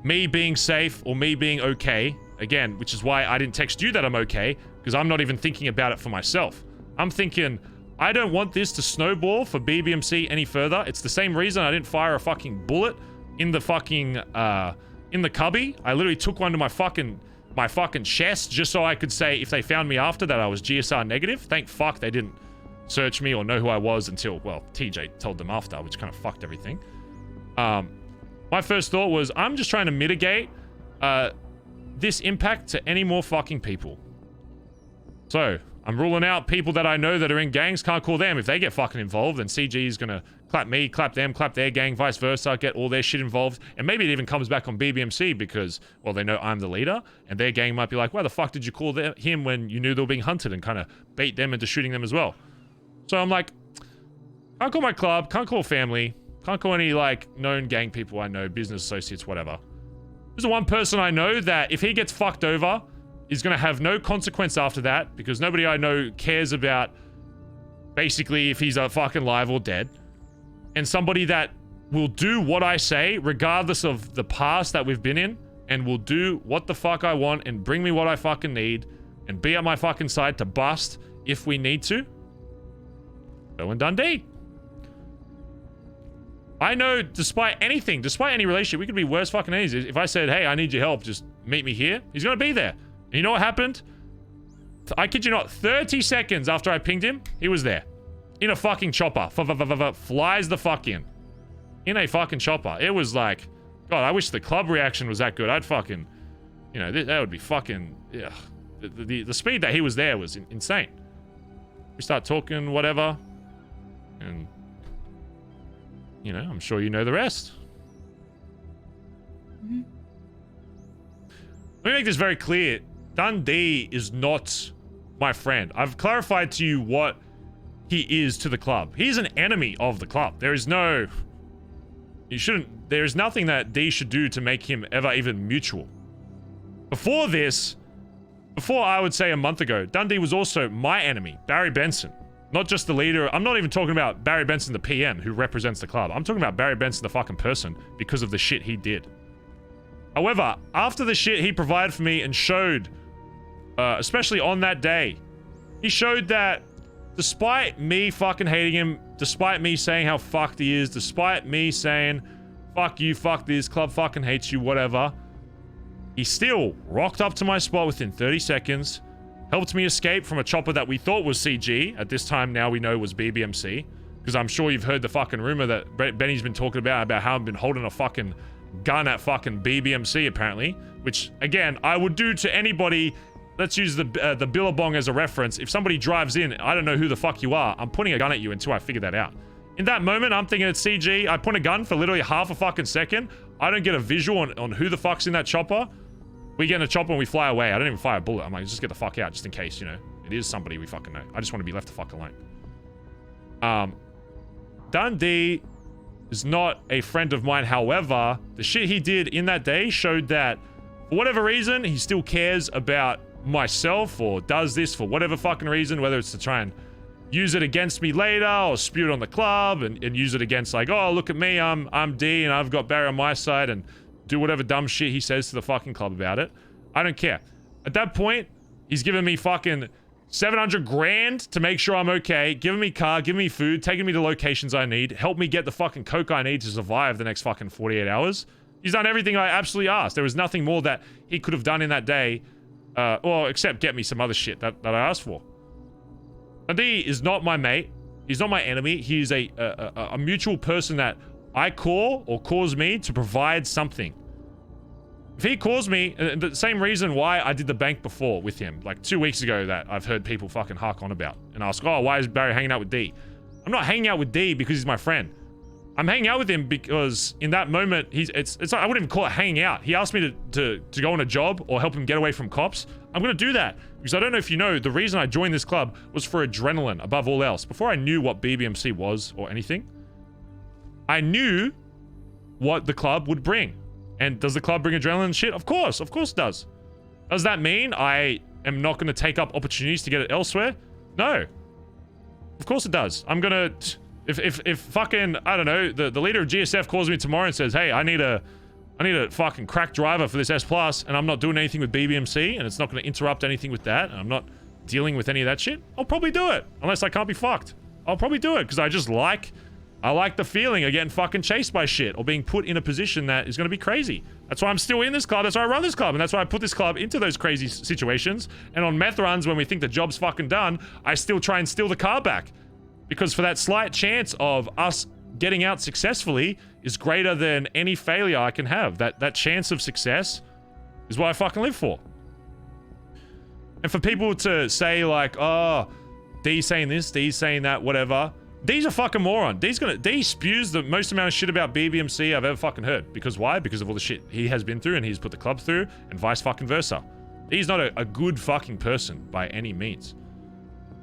me being safe or me being okay. Again, which is why I didn't text you that I'm okay, because I'm not even thinking about it for myself. I'm thinking, I don't want this to snowball for BBMC any further. It's the same reason I didn't fire a fucking bullet in the fucking, in the cubby. I literally took one to my fucking chest just so I could say if they found me after that I was GSR negative. Thank fuck they didn't search me or know who I was until, well, TJ told them after, which kind of fucked everything. My first thought was, I'm just trying to mitigate this impact to any more fucking people. So, I'm ruling out people that I know that are in gangs, can't call them. If they get fucking involved, then CG is gonna clap me, clap them, clap their gang, vice versa, get all their shit involved. And maybe it even comes back on BBMC because, well, they know I'm the leader, and their gang might be like, why the fuck did you call him when you knew they were being hunted, and kind of bait them into shooting them as well. So I'm like, can't call my club, can't call family, can't call any, like, known gang people I know, business associates, whatever. There's the one person I know that if he gets fucked over, is going to have no consequence after that, because nobody I know cares about basically if he's fucking alive or dead. And somebody that will do what I say, regardless of the past that we've been in, and will do what the fuck I want and bring me what I fucking need and be at my fucking side to bust if we need to. Owen Dundee. I know despite anything, despite any relationship, we could be worse fucking enemies. If I said, hey, I need your help, just meet me here, he's going to be there. And you know what happened? I kid you not, 30 seconds after I pinged him, he was there. In a fucking chopper. Flies the fuck in. In a fucking chopper. It was like, God, I wish the club reaction was that good. I'd fucking, you know, that would be fucking, yeah. The speed that he was there was insane. We start talking, whatever. And, you know, I'm sure you know the rest. Mm-hmm. Let me make this very clear. Dundee is not my friend. I've clarified to you what he is to the club. He's an enemy of the club. There is no... You shouldn't... There is nothing that D should do to make him ever even mutual. Before this, before I would say a month ago, Dundee was also my enemy, Barry Benson. Not just the leader. I'm not even talking about Barry Benson, the PM, who represents the club. I'm talking about Barry Benson, the fucking person, because of the shit he did. However, after the shit he provided for me and showed, especially on that day, he showed that despite me fucking hating him, despite me saying how fucked he is, despite me saying, fuck you, fuck this, club fucking hates you, whatever, he still rocked up to my spot within 30 seconds, helped me escape from a chopper that we thought was CG. At this time now we know was BBMC, because I'm sure you've heard the fucking rumor that Benny's been talking about how I've been holding a fucking gun at fucking BBMC apparently, which again I would do to anybody. Let's use the Billabong as a reference. If somebody drives in, I don't know who the fuck you are, I'm pointing a gun at you until I figure that out. In that moment I'm thinking it's CG. I point a gun for literally half a fucking second. I don't get a visual on who the fuck's in that chopper. We get in a chopper and we fly away. I don't even fire a bullet. I'm like, just get the fuck out just in case, you know, it is somebody we fucking know. I just want to be left the fuck alone. Dundee is not a friend of mine. However, the shit he did in that day showed that for whatever reason, he still cares about myself or does this for whatever fucking reason, whether it's to try and use it against me later or spew it on the club and use it against like, oh, look at me, I'm D and I've got Barry on my side, and do whatever dumb shit he says to the fucking club about it. I don't care. At that point, he's giving me fucking 700 grand to make sure I'm okay, giving me car, giving me food, taking me to locations I need, help me get the fucking coke I need to survive the next fucking 48 hours. He's done everything I absolutely asked. There was nothing more that he could have done in that day, well, except get me some other shit that I asked for. Dundee is not my mate. He's not my enemy. He's a mutual person that I call or calls me to provide something. If he calls me, the same reason why I did the bank before with him, like 2 weeks ago, that I've heard people fucking hark on about and ask, oh, why is Barry hanging out with D? I'm not hanging out with D because he's my friend. I'm hanging out with him because in that moment, it's not, I wouldn't even call it hanging out. He asked me to go on a job or help him get away from cops. I'm going to do that because I don't know if you know, the reason I joined this club was for adrenaline above all else. Before I knew what BBMC was or anything, I knew what the club would bring. And does the club bring adrenaline and shit? Of course it does. Does that mean I am not going to take up opportunities to get it elsewhere? No. Of course it does. I'm going to... If fucking, I don't know, the leader of GSF calls me tomorrow and says, hey, I need a fucking crack driver for this S Plus, and I'm not doing anything with BBMC, and it's not going to interrupt anything with that, and I'm not dealing with any of that shit, I'll probably do it. Unless I can't be fucked. I'll probably do it, because I like the feeling of getting fucking chased by shit, or being put in a position that is going to be crazy. That's why I'm still in this club, that's why I run this club, and that's why I put this club into those crazy situations. And on meth runs, when we think the job's fucking done, I still try and steal the car back. Because for that slight chance of us getting out successfully is greater than any failure I can have. That chance of success is what I fucking live for. And for people to say like, oh, D's saying this, D's saying that, whatever. D's a fucking moron. D spews the most amount of shit about BBMC I've ever fucking heard. Because why? Because of all the shit he has been through and he's put the club through, and vice fucking versa. He's not a good fucking person by any means.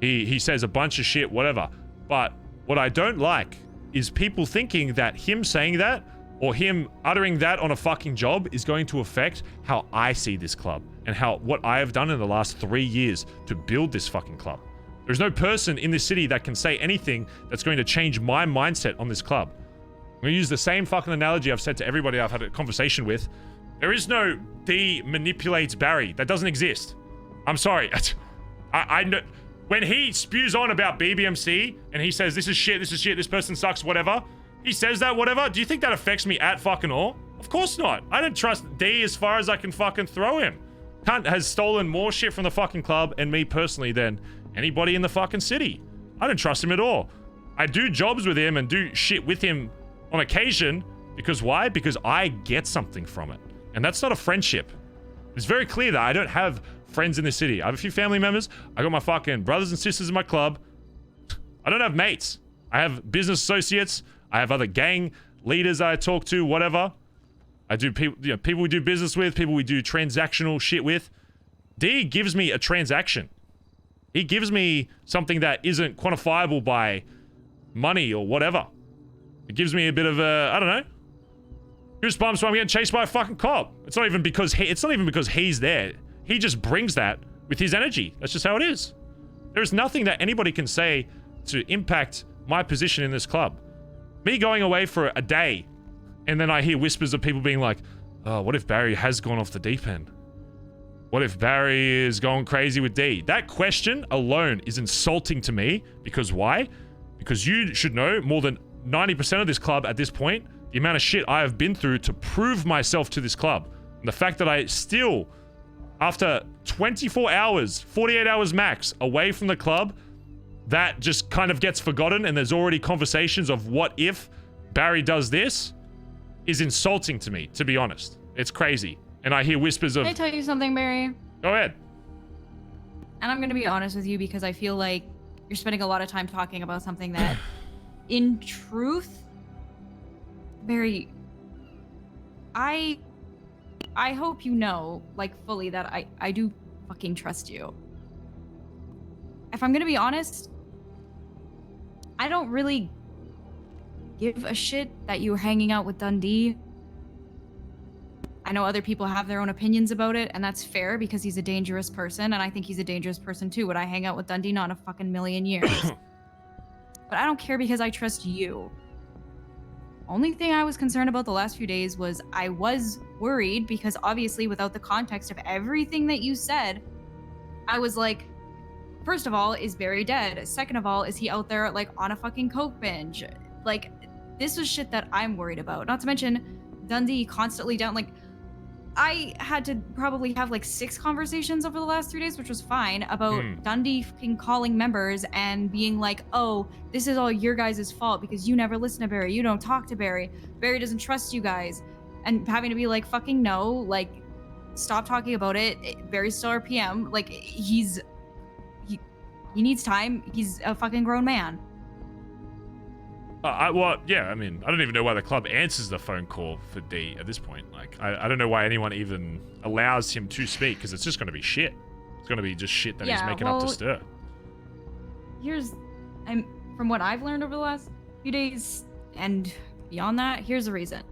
He says a bunch of shit, whatever. But what I don't like is people thinking that him saying that or him uttering that on a fucking job is going to affect how I see this club and what I have done in the last 3 years to build this fucking club. There's no person in this city that can say anything that's going to change my mindset on this club. I'm going to use the same fucking analogy I've said to everybody I've had a conversation with. There is no D manipulates Barry. That doesn't exist. I'm sorry. I know. When he spews on about BBMC and he says, this is shit, this person sucks, whatever. He says that, whatever. Do you think that affects me at fucking all? Of course not. I don't trust D as far as I can fucking throw him. Cunt has stolen more shit from the fucking club and me personally than anybody in the fucking city. I don't trust him at all. I do jobs with him and do shit with him on occasion. Because why? Because I get something from it. And that's not a friendship. It's very clear that I don't have friends in the city. I have a few family members. I got my fucking brothers and sisters in my club. I don't have mates. I have business associates. I have other gang leaders I talk to, whatever. I do people, people we do business with, people we do transactional shit with. D gives me a transaction. He gives me something that isn't quantifiable by money or whatever. It gives me a bit of a, I don't know, goosebumps when I'm getting chased by a fucking cop. It's not even because he's there. He just brings that with his energy. That's just how it is. There's nothing that anybody can say to impact my position in this club. Me going away for a day, and then I hear whispers of people being like, oh, what if Barry has gone off the deep end? What if Barry is going crazy with D? That question alone is insulting to me. Because why? Because you should know more than 90% of this club at this point, the amount of shit I have been through to prove myself to this club. And the fact that I still, after 24 hours, 48 hours max away from the club, that just kind of gets forgotten and there's already conversations of what if Barry does this, is insulting to me, to be honest. It's crazy. And I hear whispers of... Can I tell you something, Barry? Go ahead. And I'm going to be honest with you because I feel like you're spending a lot of time talking about something that, in truth, Barry, I hope you know, like, fully that I do fucking trust you. If I'm going to be honest, I don't really give a shit that you were hanging out with Dundee. I know other people have their own opinions about it, and that's fair because he's a dangerous person, and I think he's a dangerous person too. Would I hang out with Dundee? Not in a fucking million years. But I don't care because I trust you. Only thing I was concerned about the last few days was I was worried because obviously without the context of everything that you said, I was like, first of all, is Barry dead? Second of all, is he out there like on a fucking coke binge? Like, this was shit that I'm worried about. Not to mention Dundee constantly down, like, I had to probably have like 6 conversations over the last 3 days, which was fine, about Dundee fucking calling members and being like, oh, this is all your guys' fault because you never listen to Barry. You don't talk to Barry. Barry doesn't trust you guys. And having to be like, fucking no, like, stop talking about it. Barry's still our PM. Like, he needs time. He's a fucking grown man. Well, yeah, I mean, I don't even know why the club answers the phone call for D at this point. Like, I don't know why anyone even allows him to speak, because it's just going to be shit. It's going to be just shit that he's making up to stir. From what I've learned over the last few days and beyond that, here's the reason.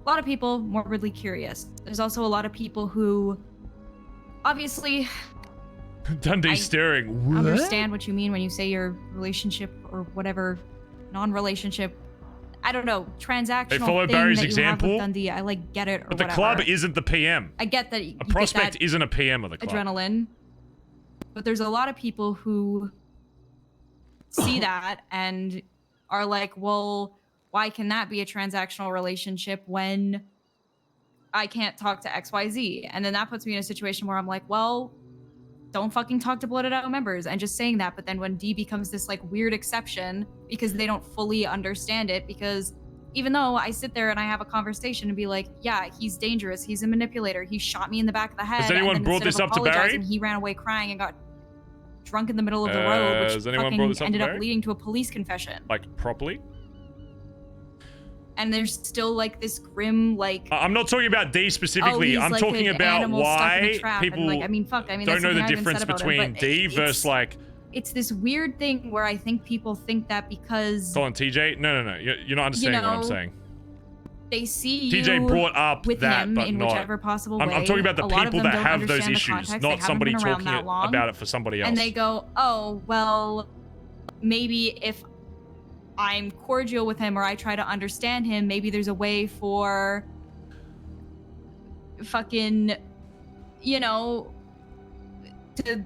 A lot of people morbidly curious. There's also a lot of people who, obviously... Dundee's staring. What? Understand what you mean when you say your relationship or whatever non-relationship. I don't know, transactional They follow thing Barry's that example. You have with Dundee. I like get it or But the whatever. club isn't the PM. I get that. A prospect isn't a PM of the club. Adrenaline. But there's a lot of people who see that and are like, well, why can that be a transactional relationship when I can't talk to XYZ? And then that puts me in a situation where I'm like, well, don't fucking talk to blooded out members. And just saying that, but then when D becomes this like weird exception because they don't fully understand it, because even though I sit there and I have a conversation and be like, yeah, he's dangerous, he's a manipulator, he shot me in the back of the head. Has anyone and then brought this instead of up to Barry? apologizing, he ran away crying and got drunk in the middle of the road, which has anyone brought this fucking up to ended up Barry? leading to a police confession. Like, properly? And there's still like this grim, like, I'm not talking about D specifically. he's I'm like talking an about animal stuck in a why trap, and, people like, I mean, fuck, I mean, don't that's know the something I haven't difference said about him, between but D it's- versus like... it's this weird thing where I think people think that because Go on, TJ. No. You're not understanding what I'm know, saying. they see TJ you brought up with that, him but in not... whichever possible way. I'm talking about the A lot of people them that don't have those understand the issues, context. They not haven't somebody been around talking that long. about it for somebody else. And they go, oh, well, maybe if I'm cordial with him or I try to understand him, maybe there's a way for fucking, you know, to...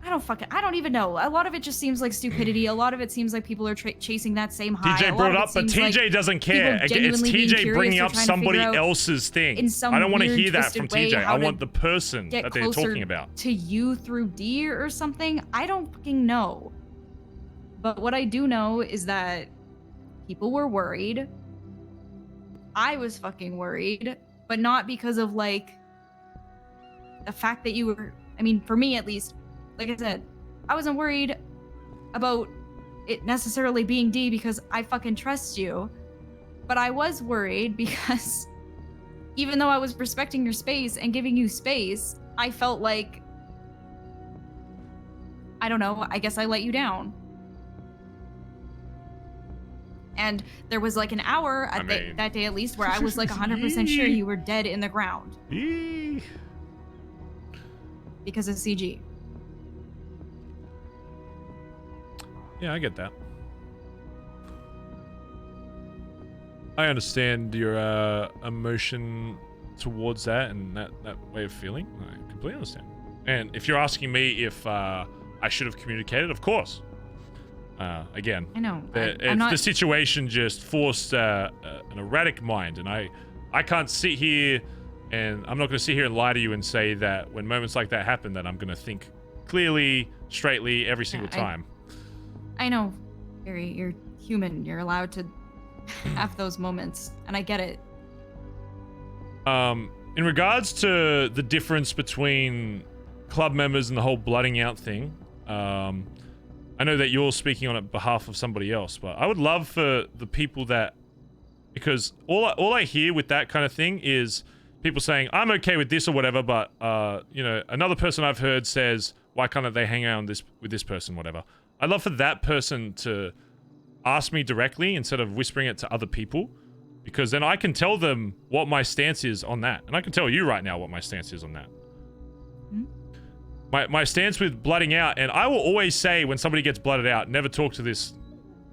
I don't even know. A lot of it just seems like stupidity. A lot of it seems like people are chasing that same high. TJ brought it up, but TJ doesn't care. It's TJ bringing up somebody else's thing. I don't want to hear that from TJ. I want the person that they're talking about. To you through D or something? I don't fucking know. But what I do know is that people were worried. I was fucking worried, but not because of like the fact that you were, I mean, for me at least, like I said, I wasn't worried about it necessarily being D because I fucking trust you. But I was worried because even though I was respecting your space and giving you space, I felt like, I don't know, I guess I let you down. And there was like an hour that day at least where I was like 100% sure you were dead in the ground. Because of CG. Yeah, I get that. I understand your emotion towards that and that way of feeling. I completely understand. And if you're asking me if I should have communicated, of course. Again, I know. The situation just forced an erratic mind, and I can't sit here, and I'm not going to sit here and lie to you and say that when moments like that happen, that I'm going to think clearly, straightly every single time. I know, Gary, you're human. You're allowed to have those moments, and I get it. In regards to the difference between club members and the whole blooding out thing, I know that you're speaking on behalf of somebody else, but I would love for the people that, because all I hear with that kind of thing is people saying, I'm okay with this or whatever, but, you know, another person I've heard says, why can't they hang out with this person, whatever. I'd love for that person to ask me directly instead of whispering it to other people, because then I can tell them what my stance is on that. And I can tell you right now what my stance is on that. My stance with blooding out, and I will always say when somebody gets blooded out, never talk to this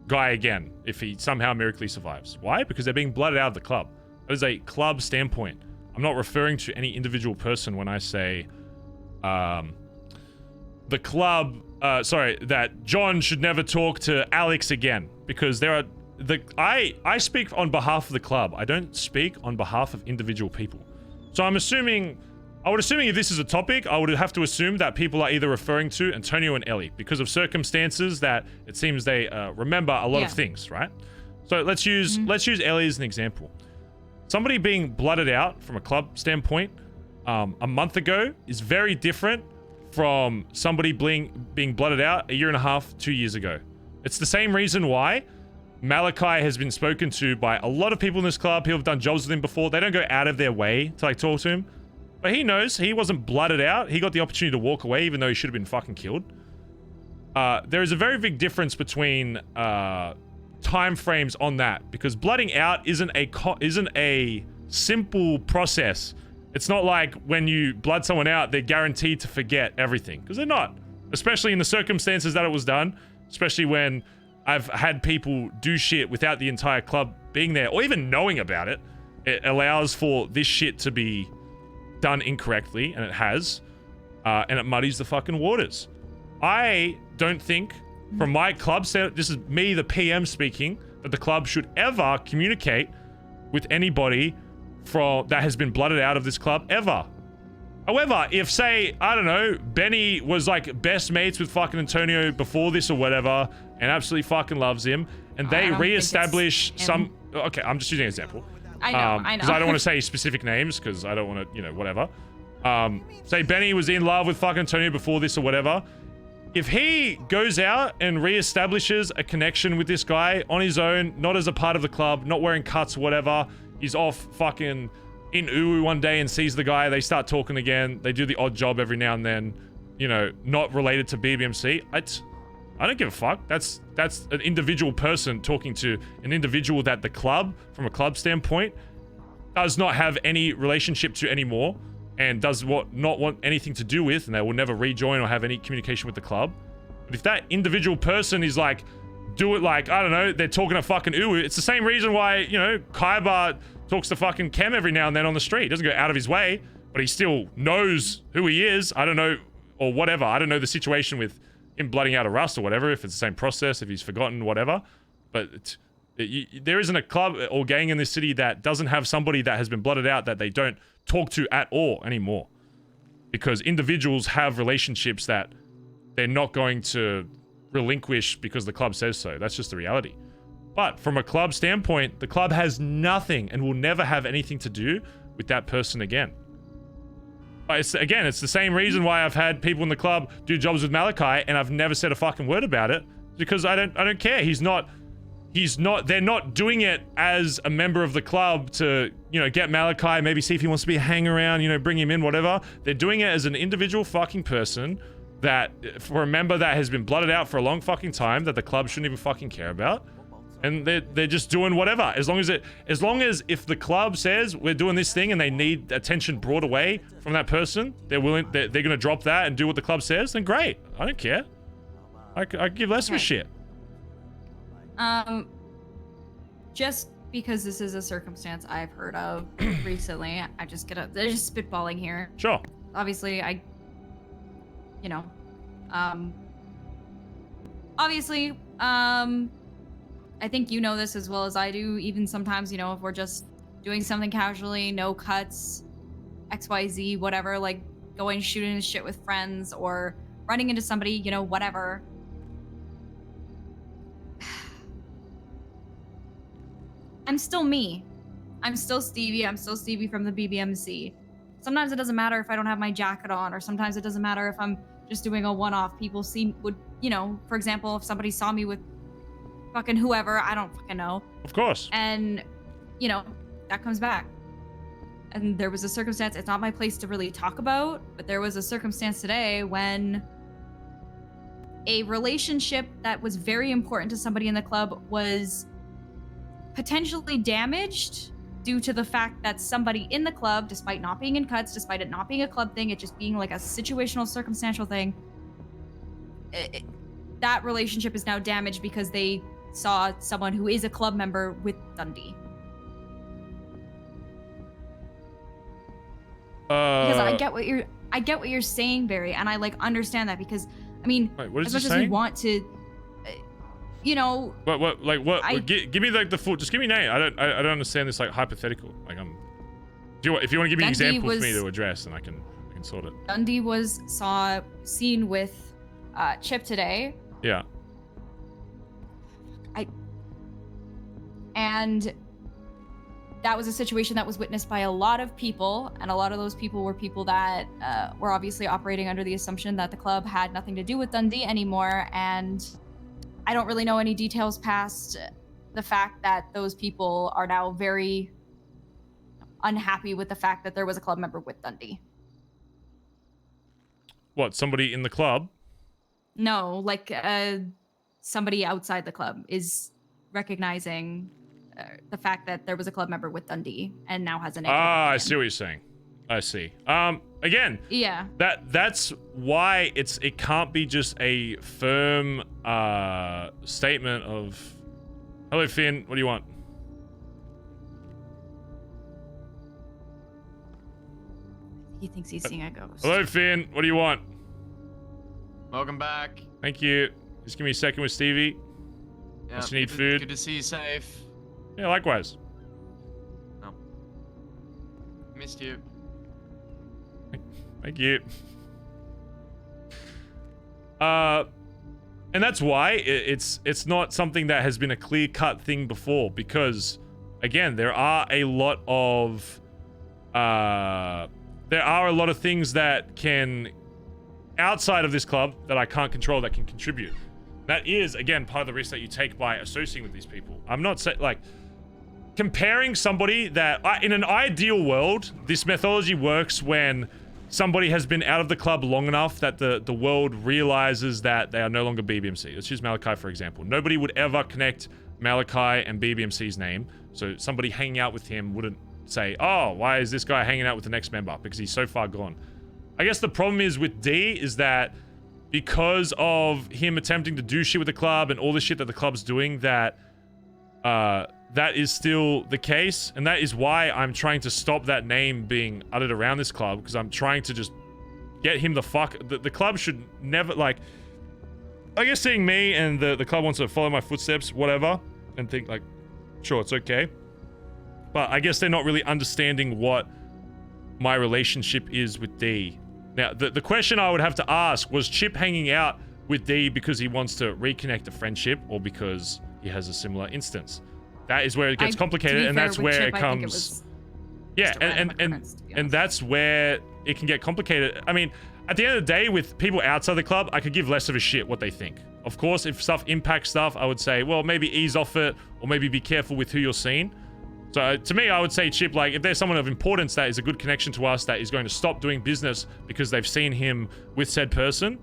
guy again if he somehow miraculously survives. Why? Because they're being blooded out of the club. That is a club standpoint. I'm not referring to any individual person when I say the club, that John should never talk to Alex again, because there are I speak on behalf of the club. I don't speak on behalf of individual people. So I would assuming if this is a topic, I would have to assume that people are either referring to Antonio and Ellie because of circumstances that it seems they remember a lot of things, right? So let's use Ellie as an example. Somebody being blooded out from a club standpoint a month ago is very different from somebody being blooded out a year and a half, 2 years ago. It's the same reason why Malachi has been spoken to by a lot of people in this club. People have done jobs with him before. They don't go out of their way to like talk to him. But he knows he wasn't blooded out. He got the opportunity to walk away even though he should have been fucking killed. There is a very big difference between time frames on that, because blooding out isn't a simple process. It's not like when you blood someone out, they're guaranteed to forget everything, because they're not. Especially in the circumstances that it was done. Especially when I've had people do shit without the entire club being there or even knowing about it. It allows for this shit to be done incorrectly, and it has, and it muddies the fucking waters. I don't think, from my club set, this is me, the PM, speaking, that the club should ever communicate with anybody that has been blooded out of this club ever. However, if, say, I don't know, Benny was like best mates with fucking Antonio before this or whatever, and absolutely fucking loves him, and they re-establish some... Okay, I'm just using an example. I know. Because I don't want to say specific names, because I don't want to, you know, whatever. Say Benny was in love with fucking Antonio before this or whatever. If he goes out and re-establishes a connection with this guy on his own, not as a part of the club, not wearing cuts or whatever, he's off fucking in Uwu one day and sees the guy, they start talking again, they do the odd job every now and then, you know, not related to BBMC, I don't give a fuck. That's an individual person talking to an individual that the club, from a club standpoint, does not have any relationship to anymore, and does not want anything to do with, and they will never rejoin or have any communication with the club. But if that individual person is like, do it like, I don't know, they're talking to fucking Uwu, it's the same reason why, you know, Kaiba talks to fucking Kem every now and then on the street. He doesn't go out of his way, but he still knows who he is. I don't know, or whatever. I don't know the situation with him blooding out a Rust or whatever, if it's the same process, if he's forgotten, whatever. But there isn't a club or gang in this city that doesn't have somebody that has been blooded out that they don't talk to at all anymore. Because individuals have relationships that they're not going to relinquish because the club says so. That's just the reality. But from a club standpoint, the club has nothing and will never have anything to do with that person again. But it's the same reason why I've had people in the club do jobs with Malachi and I've never said a fucking word about it, because I don't care. They're not doing it as a member of the club to, you know, get Malachi, maybe see if he wants to be a hang around, you know, bring him in, whatever. They're doing it as an individual fucking person that, for a member that has been blooded out for a long fucking time that the club shouldn't even fucking care about. And they're just doing whatever. As long as if the club says we're doing this thing and they need attention brought away from that person, they're gonna drop that and do what the club says, then great. I don't care. I give less of a shit. Just because this is a circumstance I've heard of recently, they're just spitballing here. Sure. Obviously, I think you know this as well as I do. Even sometimes, you know, if we're just doing something casually, no cuts, XYZ, whatever, like going shooting shit with friends or running into somebody, you know, whatever. I'm still me. I'm still Stevie. I'm still Stevie from the BBMC. Sometimes it doesn't matter if I don't have my jacket on, or sometimes it doesn't matter if I'm just doing a one-off. People would, you know, for example, if somebody saw me with fucking whoever, I don't fucking know. Of course. And, you know, that comes back. And there was a circumstance, it's not my place to really talk about, but there was a circumstance today when a relationship that was very important to somebody in the club was potentially damaged due to the fact that somebody in the club, despite not being in cuts, despite it not being a club thing, it just being like a situational, circumstantial thing, that relationship is now damaged because they saw someone who is a club member with Dundee. Because I get what you're saying, Barry, and I like understand that, because I mean, wait, as much as we want to, you know. Give me like the full. Just give me a name. I don't understand this like hypothetical. Like if you want to give me an example for me to address, then I can sort it. Dundee was seen with Chip today. Yeah. And that was a situation that was witnessed by a lot of people, and a lot of those people were people that were obviously operating under the assumption that the club had nothing to do with Dundee anymore, and I don't really know any details past the fact that those people are now very unhappy with the fact that there was a club member with Dundee. What, somebody in the club? No, like somebody outside the club is recognizing the fact that there was a club member with Dundee and now has a negative opinion. I see what you're saying. I see. Again, Yeah. that's why it can't be just a firm statement of, hello Finn, what do you want? He thinks he's seeing a ghost. Hello Finn, what do you want? Welcome back. Thank you. Just give me a second with Stevie. Yeah, Must you need food? Good to see you safe. Yeah, likewise. No. Missed you. Thank you. And that's why it's not something that has been a clear-cut thing before, because again, there are a lot of things that can, outside of this club, that I can't control, that can contribute. That is, again, part of the risk that you take by associating with these people. I'm not saying, like, comparing somebody that, in an ideal world, this methodology works when somebody has been out of the club long enough that the world realizes that they are no longer BBMC. Let's use Malachi, for example. Nobody would ever connect Malachi and BBMC's name, so somebody hanging out with him wouldn't say, oh, why is this guy hanging out with the next member? Because he's so far gone. I guess the problem is with D is that because of him attempting to do shit with the club and all the shit that the club's doing, that that is still the case, and that is why I'm trying to stop that name being uttered around this club, because I'm trying to just get him the fuck. The club should never, like, I guess seeing me and the club wants to follow my footsteps, whatever, and think like, sure, it's okay. But I guess they're not really understanding what my relationship is with D. Now, the question I would have to ask, was Chip hanging out with D because he wants to reconnect a friendship, or because he has a similar instance? That is where it gets complicated, and that's where it comes... Yeah, and that's where it can get complicated. I mean, at the end of the day, with people outside the club, I could give less of a shit what they think. Of course, if stuff impacts stuff, I would say, well, maybe ease off it, or maybe be careful with who you're seeing. So to me, I would say, Chip, like, if there's someone of importance that is a good connection to us that is going to stop doing business because they've seen him with said person,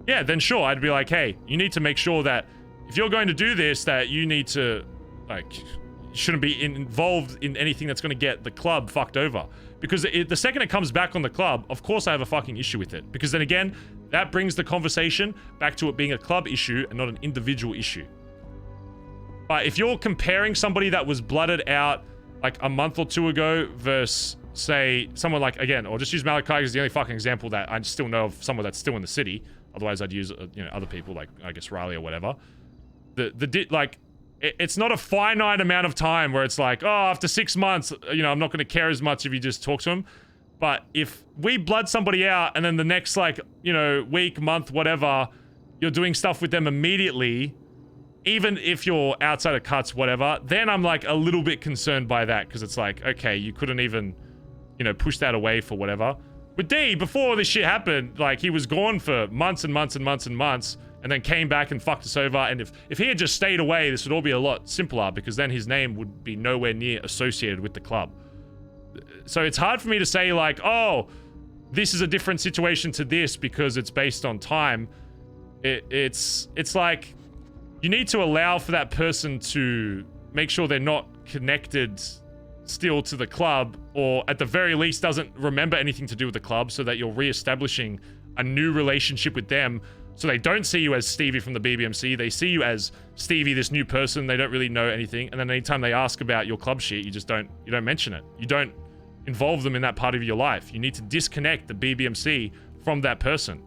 yeah, then sure, I'd be like, hey, you need to make sure that if you're going to do this, that you need to, like, you shouldn't be involved in anything that's going to get the club fucked over. Because the second it comes back on the club, of course I have a fucking issue with it. Because then again, that brings the conversation back to it being a club issue and not an individual issue. But if you're comparing somebody that was blooded out like a month or two ago versus, say, someone like, again, or just use Malachi as the only fucking example that I still know of someone that's still in the city. Otherwise, I'd use, you know, other people like, I guess, Riley or whatever. Like, it's not a finite amount of time where it's like, oh, after 6 months, you know, I'm not going to care as much if you just talk to him. But if we blood somebody out and then the next, like, you know, week, month, whatever, you're doing stuff with them immediately, even if you're outside of cuts, whatever, then I'm like a little bit concerned by that, because it's like, okay, you couldn't even, you know, push that away for whatever. With D, before this shit happened, like, he was gone for months and months and months and months, and then came back and fucked us over. And if he had just stayed away, this would all be a lot simpler, because then his name would be nowhere near associated with the club. So it's hard for me to say, like, oh, this is a different situation to this because it's based on time. It's like, you need to allow for that person to make sure they're not connected still to the club, or at the very least doesn't remember anything to do with the club, so that you're re-establishing a new relationship with them, so they don't see you as Stevie from the BBMC. They see you as Stevie, this new person. They don't really know anything, and then anytime they ask about your club shit, you don't mention it. You don't involve them in that part of your life. You need to disconnect the BBMC from that person.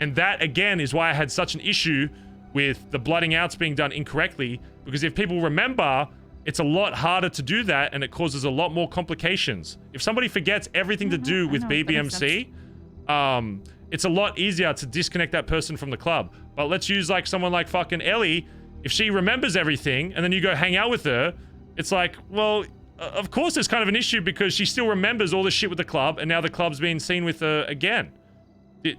And that, again, is why I had such an issue with the blooding outs being done incorrectly, because if people remember, it's a lot harder to do that, and it causes a lot more complications. If somebody forgets everything to do with BBMC, it's a lot easier to disconnect that person from the club. But let's use like someone like fucking Ellie. If she remembers everything and then you go hang out with her, it's like, well, of course there's kind of an issue, because she still remembers all the shit with the club, and now the club's being seen with her again. Do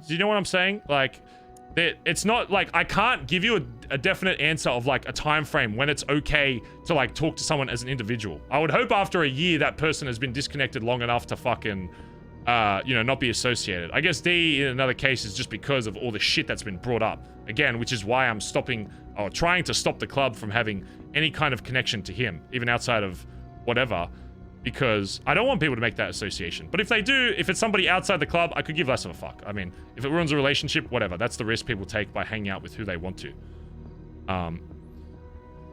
you know what I'm saying? Like, it's not like, I can't give you a definite answer of like a time frame when it's okay to like talk to someone as an individual. I would hope after a year that person has been disconnected long enough to fucking, you know, not be associated. I guess D in another case is just because of all the shit that's been brought up. Again, which is why I'm stopping, or trying to stop the club from having any kind of connection to him, even outside of whatever. because I don't want people to make that association. But if they do, if it's somebody outside the club, I could give less of a fuck. I mean, if it ruins a relationship, whatever. That's the risk people take by hanging out with who they want to.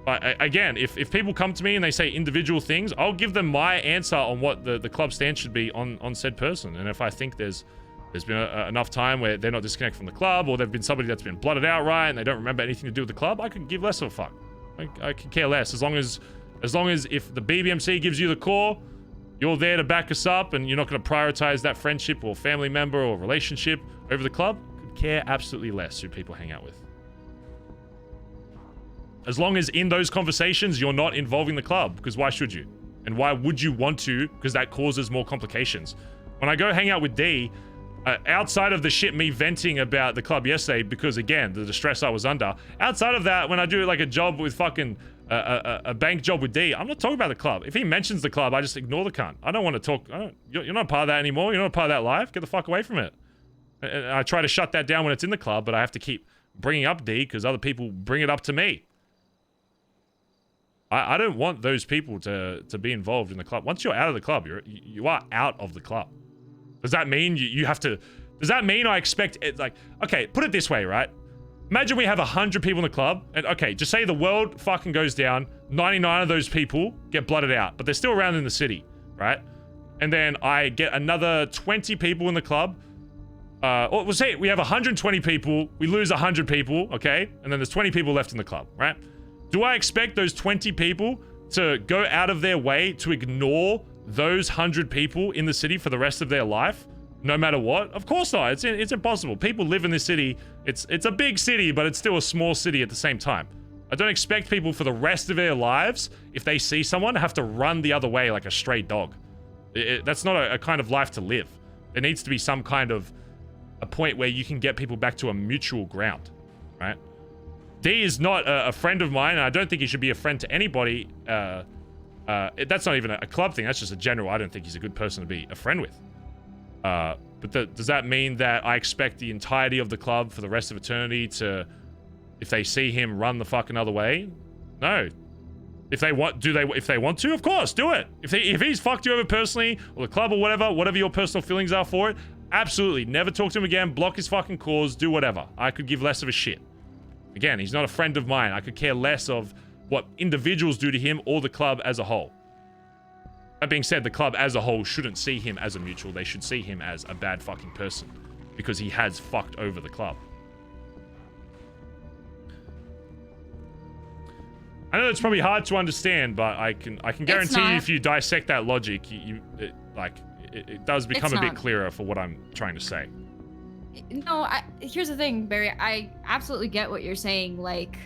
But again, if people come to me and they say individual things, I'll give them my answer on what the club stance should be on said person. And if I think there's been enough time where they're not disconnected from the club, or they've been somebody that's been blooded outright and they don't remember anything to do with the club, I could give less of a fuck. I could care less. As long as if the BBMC gives you the call, you're there to back us up and you're not going to prioritize that friendship or family member or relationship over the club, I could care absolutely less who people hang out with. As long as in those conversations, you're not involving the club, because why should you? And why would you want to? Because that causes more complications. When I go hang out with D, outside of the shit me venting about the club yesterday, because again, the distress I was under, outside of that, when I do like a job with fucking, a bank job with D, I'm not talking about the club. If he mentions the club, I just ignore the cunt. I don't want to talk, you're not part of that anymore, you're not part of that life, get the fuck away from it. And I try to shut that down when it's in the club, but I have to keep bringing up D, because other people bring it up to me. I don't want those people to be involved in the club. Once you're out of the club, you are out of the club. Does that mean you have to... Does that mean I expect it, like... Okay, put it this way, right? Imagine we have 100 people in the club, and okay, just say the world fucking goes down, 99 of those people get blooded out, but they're still around in the city, right? And then I get another 20 people in the club. Or we'll say we have 120 people, we lose 100 people, okay? And then there's 20 people left in the club, right? Do I expect those 20 people to go out of their way to ignore those 100 people in the city for the rest of their life, no matter what? Of course not. It's impossible. People live in this city. It's a big city, but it's still a small city at the same time. I don't expect people for the rest of their lives, if they see someone, have to run the other way like a stray dog. That's not a kind of life to live. There needs to be some kind of a point where you can get people back to a mutual ground, right? D is not a friend of mine, and I don't think he should be a friend to anybody. That's not even a club thing. That's just a general. I don't think he's a good person to be a friend with. But does that mean that I expect the entirety of the club for the rest of eternity to, if they see him, run the fucking other way? No. If they want, if they want to, of course, do it. If he's fucked you over personally, or the club or whatever your personal feelings are for it, absolutely. Never talk to him again. Block his fucking calls. Do whatever. I could give less of a shit. Again, he's not a friend of mine. I could care less of what individuals do to him or the club as a whole. That being said, the club as a whole shouldn't see him as a mutual. They should see him as a bad fucking person because he has fucked over the club. I know it's probably hard to understand, but I can guarantee you if you dissect that logic, it does become a bit clearer for what I'm trying to say. No, here's the thing, Barry. I absolutely get what you're saying. Like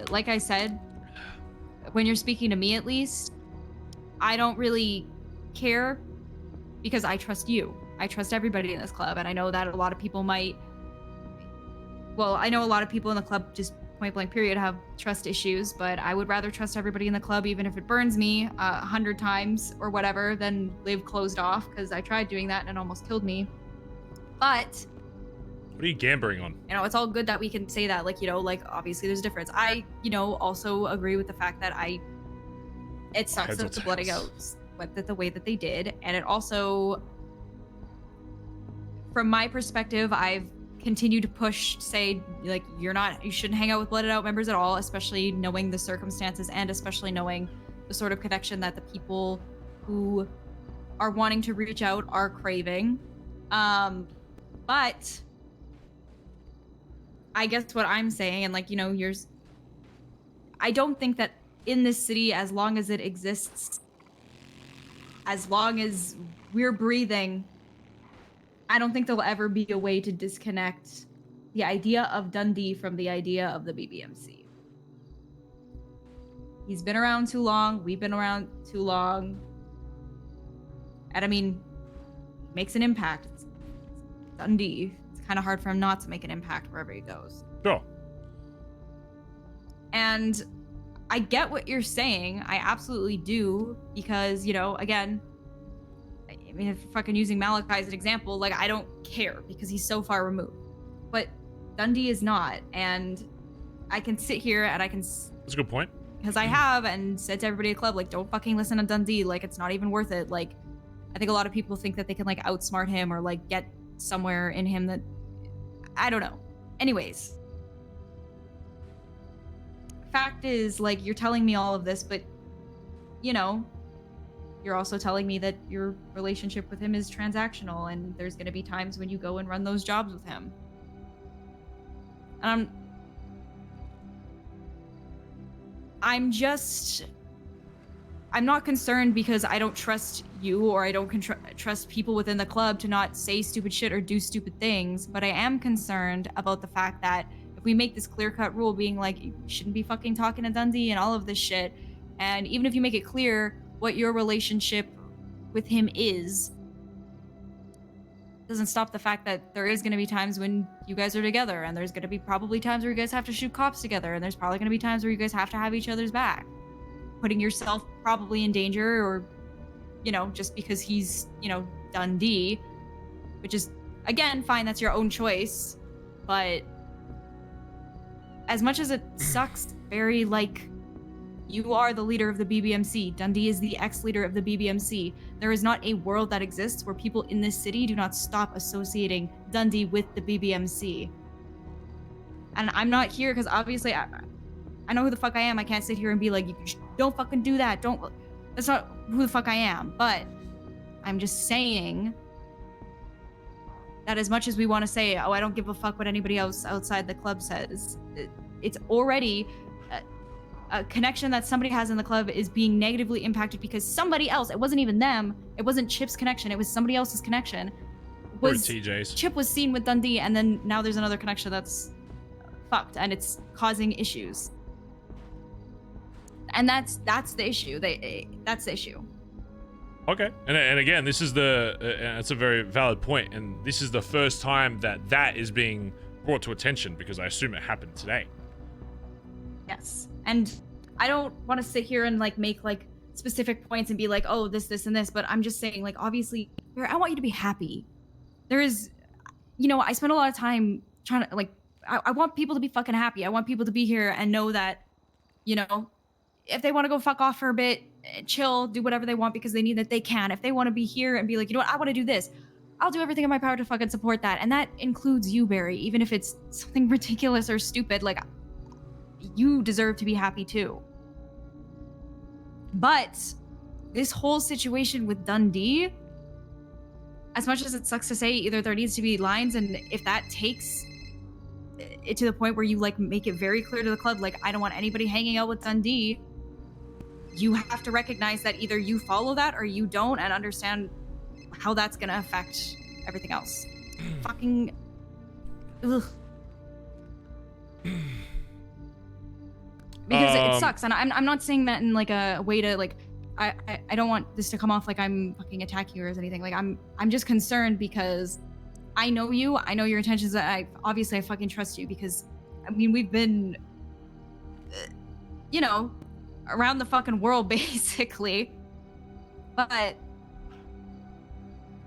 I said, when you're speaking to me, at least, I don't really care because I trust you. I trust everybody in this club, and I know that a lot of people might. Well, I know a lot of people in the club, just point blank period, have trust issues, but I would rather trust everybody in the club, even if it burns me 100 times or whatever, than live closed off, because I tried doing that and it almost killed me. But what are you gambling on? You know, it's all good that we can say that, like, you know, like, obviously there's a difference. I, you know, also agree with the fact that it sucks that the Bloody Goats went the way that they did, and it also, from my perspective, I've continue to push, say, like, you shouldn't hang out with blooded out members at all, especially knowing the circumstances and especially knowing the sort of connection that the people who are wanting to reach out are craving. But I guess what I'm saying, and like, you know, I don't think that in this city, as long as it exists, as long as we're breathing, I don't think there'll ever be a way to disconnect the idea of Dundee from the idea of the BBMC. He's been around too long. We've been around too long. And I mean, he makes an impact. It's Dundee. It's kind of hard for him not to make an impact wherever he goes. Sure. And I get what you're saying. I absolutely do. Because, you know, again, I mean, if fucking using Malachi as an example, like, I don't care because he's so far removed. But Dundee is not, and I can sit here and I can... That's a good point. because I have, and said to everybody at the club, like, don't fucking listen to Dundee. Like, it's not even worth it. Like, I think a lot of people think that they can, like, outsmart him or, like, get somewhere in him that... I don't know. Anyways. Fact is, like, you're telling me all of this, but, you know, you're also telling me that your relationship with him is transactional, and there's going to be times when you go and run those jobs with him. And I'm not concerned because I don't trust you, or I don't trust people within the club to not say stupid shit or do stupid things, but I am concerned about the fact that if we make this clear-cut rule being like, you shouldn't be fucking talking to Dundee and all of this shit, and even if you make it clear what your relationship with him is, doesn't stop the fact that there is going to be times when you guys are together, and there's going to be probably times where you guys have to shoot cops together, and there's probably going to be times where you guys have to have each other's back, putting yourself probably in danger, or, you know, just because he's, you know, Dundee, which is, again, fine, that's your own choice, but as much as it sucks, very, like, you are the leader of the BBMC. Dundee is the ex-leader of the BBMC. There is not a world that exists where people in this city do not stop associating Dundee with the BBMC. And I'm not here because obviously I know who the fuck I am. I can't sit here and be like, don't fucking do that. Don't. That's not who the fuck I am. But I'm just saying that as much as we want to say, oh, I don't give a fuck what anybody else outside the club says, it's already... a connection that somebody has in the club is being negatively impacted because somebody else, it wasn't even them, it wasn't Chip's connection, it was somebody else's connection. TJ's. Chip was seen with Dundee, and then now there's another connection that's fucked, and it's causing issues. And that's the issue. That's the issue. Okay, and again, this is it's a very valid point, and this is the first time that is being brought to attention, because I assume it happened today. Yes. And I don't want to sit here and like make like specific points and be like, oh, this, and this, but I'm just saying, like, obviously, I want you to be happy. There is, you know, I spend a lot of time trying to, like, I want people to be fucking happy. I want people to be here and know that, you know, if they want to go fuck off for a bit, chill, do whatever they want because they need that, they can. If they want to be here and be like, you know what, I want to do this, I'll do everything in my power to fucking support that. And that includes you, Barry, even if it's something ridiculous or stupid, like, you deserve to be happy too. But this whole situation with Dundee, as much as it sucks to say, either there needs to be lines, and if that takes it to the point where you like make it very clear to the club, like, I don't want anybody hanging out with Dundee, you have to recognize that either you follow that or you don't, and understand how that's gonna affect everything else. Fucking ugh. Because it sucks, and I'm not saying that in like a way to like, I don't want this to come off like I'm fucking attacking you or anything. Like, I'm just concerned because I know you, I know your intentions. I fucking trust you because, I mean, we've been, you know, around the fucking world basically, but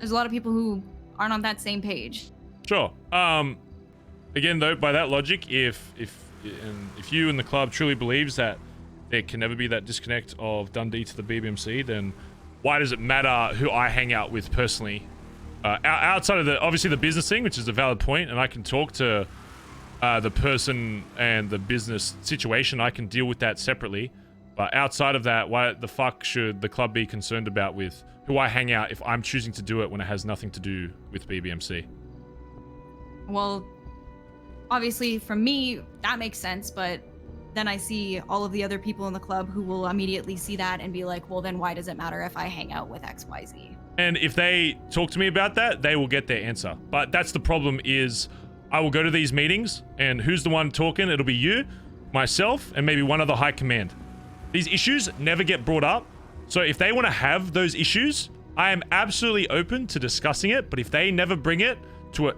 there's a lot of people who aren't on that same page. Sure. Again, though, by that logic, if you and the club truly believes that there can never be that disconnect of Dundee to the BBMC, then why does it matter who I hang out with personally? Outside of obviously the business thing, which is a valid point, and I can talk to the person and the business situation, I can deal with that separately. But outside of that, why the fuck should the club be concerned about with who I hang out if I'm choosing to do it when it has nothing to do with BBMC? Well, obviously, for me, that makes sense, but then I see all of the other people in the club who will immediately see that and be like, well, then why does it matter if I hang out with XYZ? And if they talk to me about that, they will get their answer. But that's the problem is I will go to these meetings, and who's the one talking? It'll be you, myself, and maybe one other high command. These issues never get brought up. So if they want to have those issues, I am absolutely open to discussing it. But if they never bring it to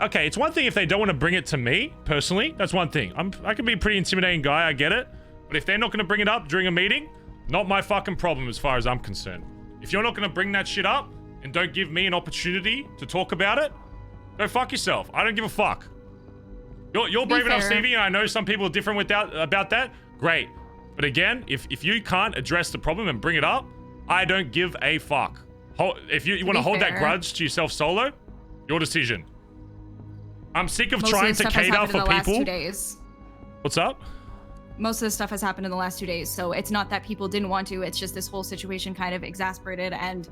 okay, it's one thing if they don't want to bring it to me personally, that's one thing. I can be a pretty intimidating guy, I get it, but if they're not going to bring it up during a meeting, not my fucking problem as far as I'm concerned. If you're not going to bring that shit up and don't give me an opportunity to talk about it, go fuck yourself. I don't give a fuck. You're brave enough, Stevie, and I know some people are different about that. Great. But again, if you can't address the problem and bring it up, I don't give a fuck. If you want to hold that grudge to yourself solo, your decision. I'm sick of trying to cater for people. What's up? Most of the stuff has happened in the last 2 days, so it's not that people didn't want to. It's just this whole situation kind of exasperated, and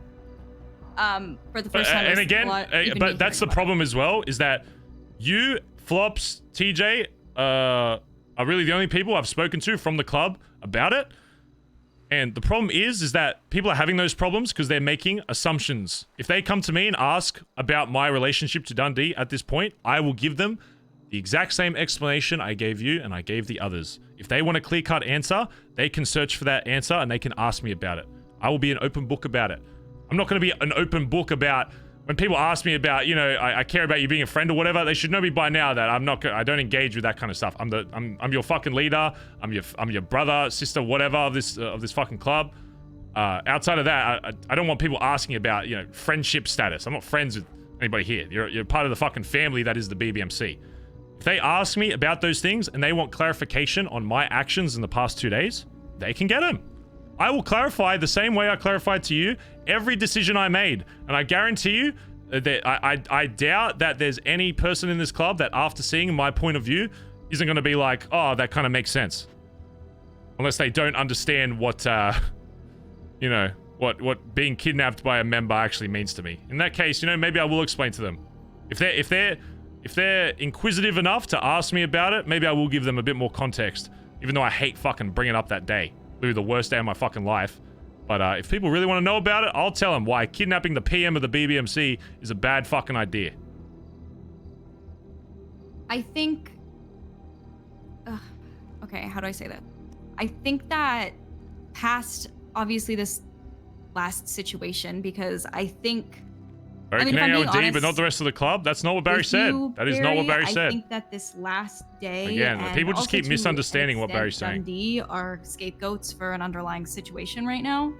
for the first time. And again, but that's the problem as well, is that you, Flops, TJ, are really the only people I've spoken to from the club about it. And the problem is that people are having those problems because they're making assumptions. If they come to me and ask about my relationship to Dundee at this point, I will give them the exact same explanation I gave you and I gave the others. If they want a clear-cut answer, they can search for that answer and they can ask me about it. I will be an open book about it. I'm not going to be an open book about when people ask me about, you know, I care about you being a friend or whatever. They should know me by now that I don't engage with that kind of stuff. I'm your fucking leader. I'm your brother, sister, whatever of this fucking club. Outside of that, I don't want people asking about, you know, friendship status. I'm not friends with anybody here. You're part of the fucking family that is the BBMC. If they ask me about those things and they want clarification on my actions in the past 2 days, they can get them. I will clarify the same way I clarified to you every decision I made. And I guarantee you that I doubt that there's any person in this club that after seeing my point of view isn't going to be like, oh, that kind of makes sense. Unless they don't understand what, you know, what being kidnapped by a member actually means to me. In that case, you know, maybe I will explain to them. If they're inquisitive enough to ask me about it, maybe I will give them a bit more context. Even though I hate fucking bringing up that day. Literally the worst day of my fucking life. But if people really want to know about it, I'll tell them why kidnapping the PM of the BBMC is a bad fucking idea. I think... okay, how do I say that? I think that past, obviously, this last situation, because I think... Barry can hang out with D, but not the rest of the club? That's not what Barry said. That is not what Barry said. I think that this last day... Again, people just keep misunderstanding what Barry's saying. Dundee are scapegoats for an underlying situation right now.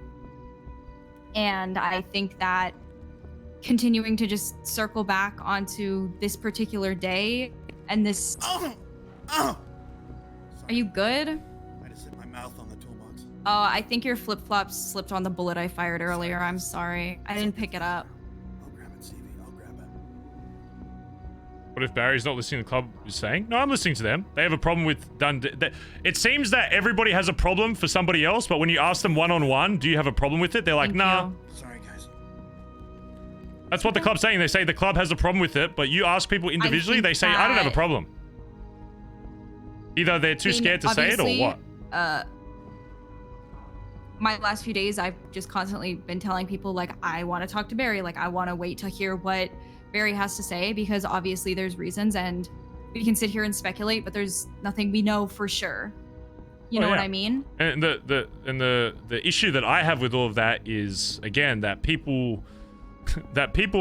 And I think that continuing to just circle back onto this particular day and this... Are you good? I just hit my mouth on the toolbox. Oh, I think your flip-flops slipped on the bullet I fired earlier. I'm sorry. I didn't pick it up. What if Barry's not listening to the club is saying? No, I'm listening to them. They have a problem with Dundee. It seems that everybody has a problem for somebody else, but when you ask them one-on-one, do you have a problem with it? They're like, nah. Sorry, guys. That's what the club's saying. They say the club has a problem with it, but you ask people individually, they say, I don't have a problem. Either they're too scared to say it or what? My last few days, I've just constantly been telling people, like, I want to talk to Barry. Like, I want to wait to hear what Barry has to say, because obviously there's reasons and we can sit here and speculate, but there's nothing we know for sure. You know what I mean? And the issue that I have with all of that is, again, that people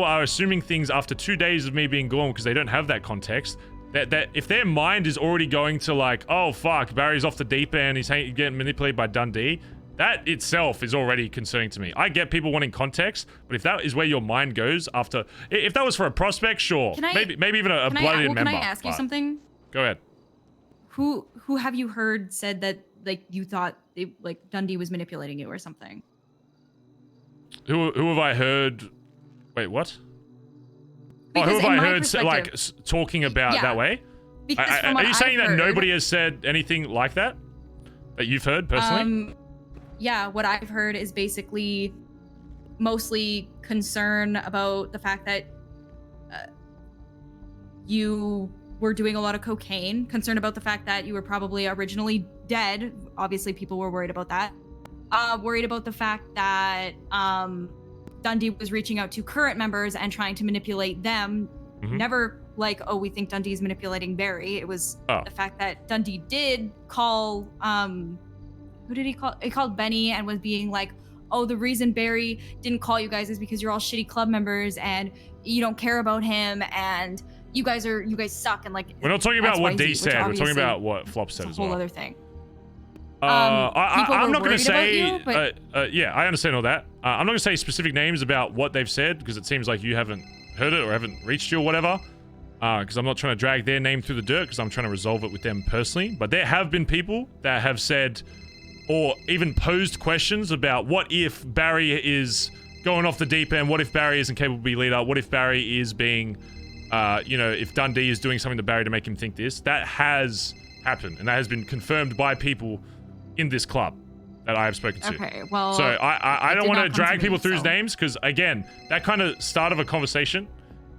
are assuming things after 2 days of me being gone because they don't have that context. That if their mind is already going to like, oh fuck, Barry's off the deep end, he's getting manipulated by Dundee. That itself is already concerning to me. I get people wanting context, but if that is where your mind goes after... If that was for a prospect, sure. Maybe even a blooded member. Can I ask you something? Go ahead. Who have you heard said that, like, you thought like Dundee was manipulating you or something? Who have I heard... Wait, what? Because who have I heard like talking about that way? Are you saying that nobody has said anything like that? That you've heard personally? Yeah, what I've heard is basically mostly concern about the fact that you were doing a lot of cocaine, concerned about the fact that you were probably originally dead. Obviously, people were worried about that. Worried about the fact that Dundee was reaching out to current members and trying to manipulate them. Never like, oh, we think Dundee's manipulating Barry. It was the fact that Dundee did call... who did he call? He called Benny and was being like, oh, the reason Barry didn't call you guys is because you're all shitty club members and you don't care about him and you guys suck, and like... We're not talking about what D said. We're talking about what Flop said as well. A whole other thing. I'm not going to say... You, but... yeah, I understand all that. I'm not going to say specific names about what they've said because it seems like you haven't heard it or haven't reached you or whatever. Because I'm not trying to drag their name through the dirt because I'm trying to resolve it with them personally. But there have been people that have said... or even posed questions about what if Barry is going off the deep end, what if Barry isn't capable to be leader, what if Barry is being, you know, if Dundee is doing something to Barry to make him think this. That has happened, and that has been confirmed by people in this club that I have spoken to. Okay, well, so I don't want to drag people through so. names, because again, that kind of start of a conversation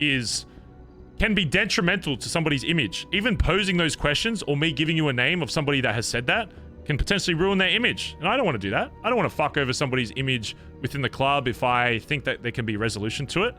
can be detrimental to somebody's image. Even posing those questions or me giving you a name of somebody that has said that can potentially ruin their image, and I don't want to do that. I don't want to fuck over somebody's image within the club if I think that there can be resolution to it.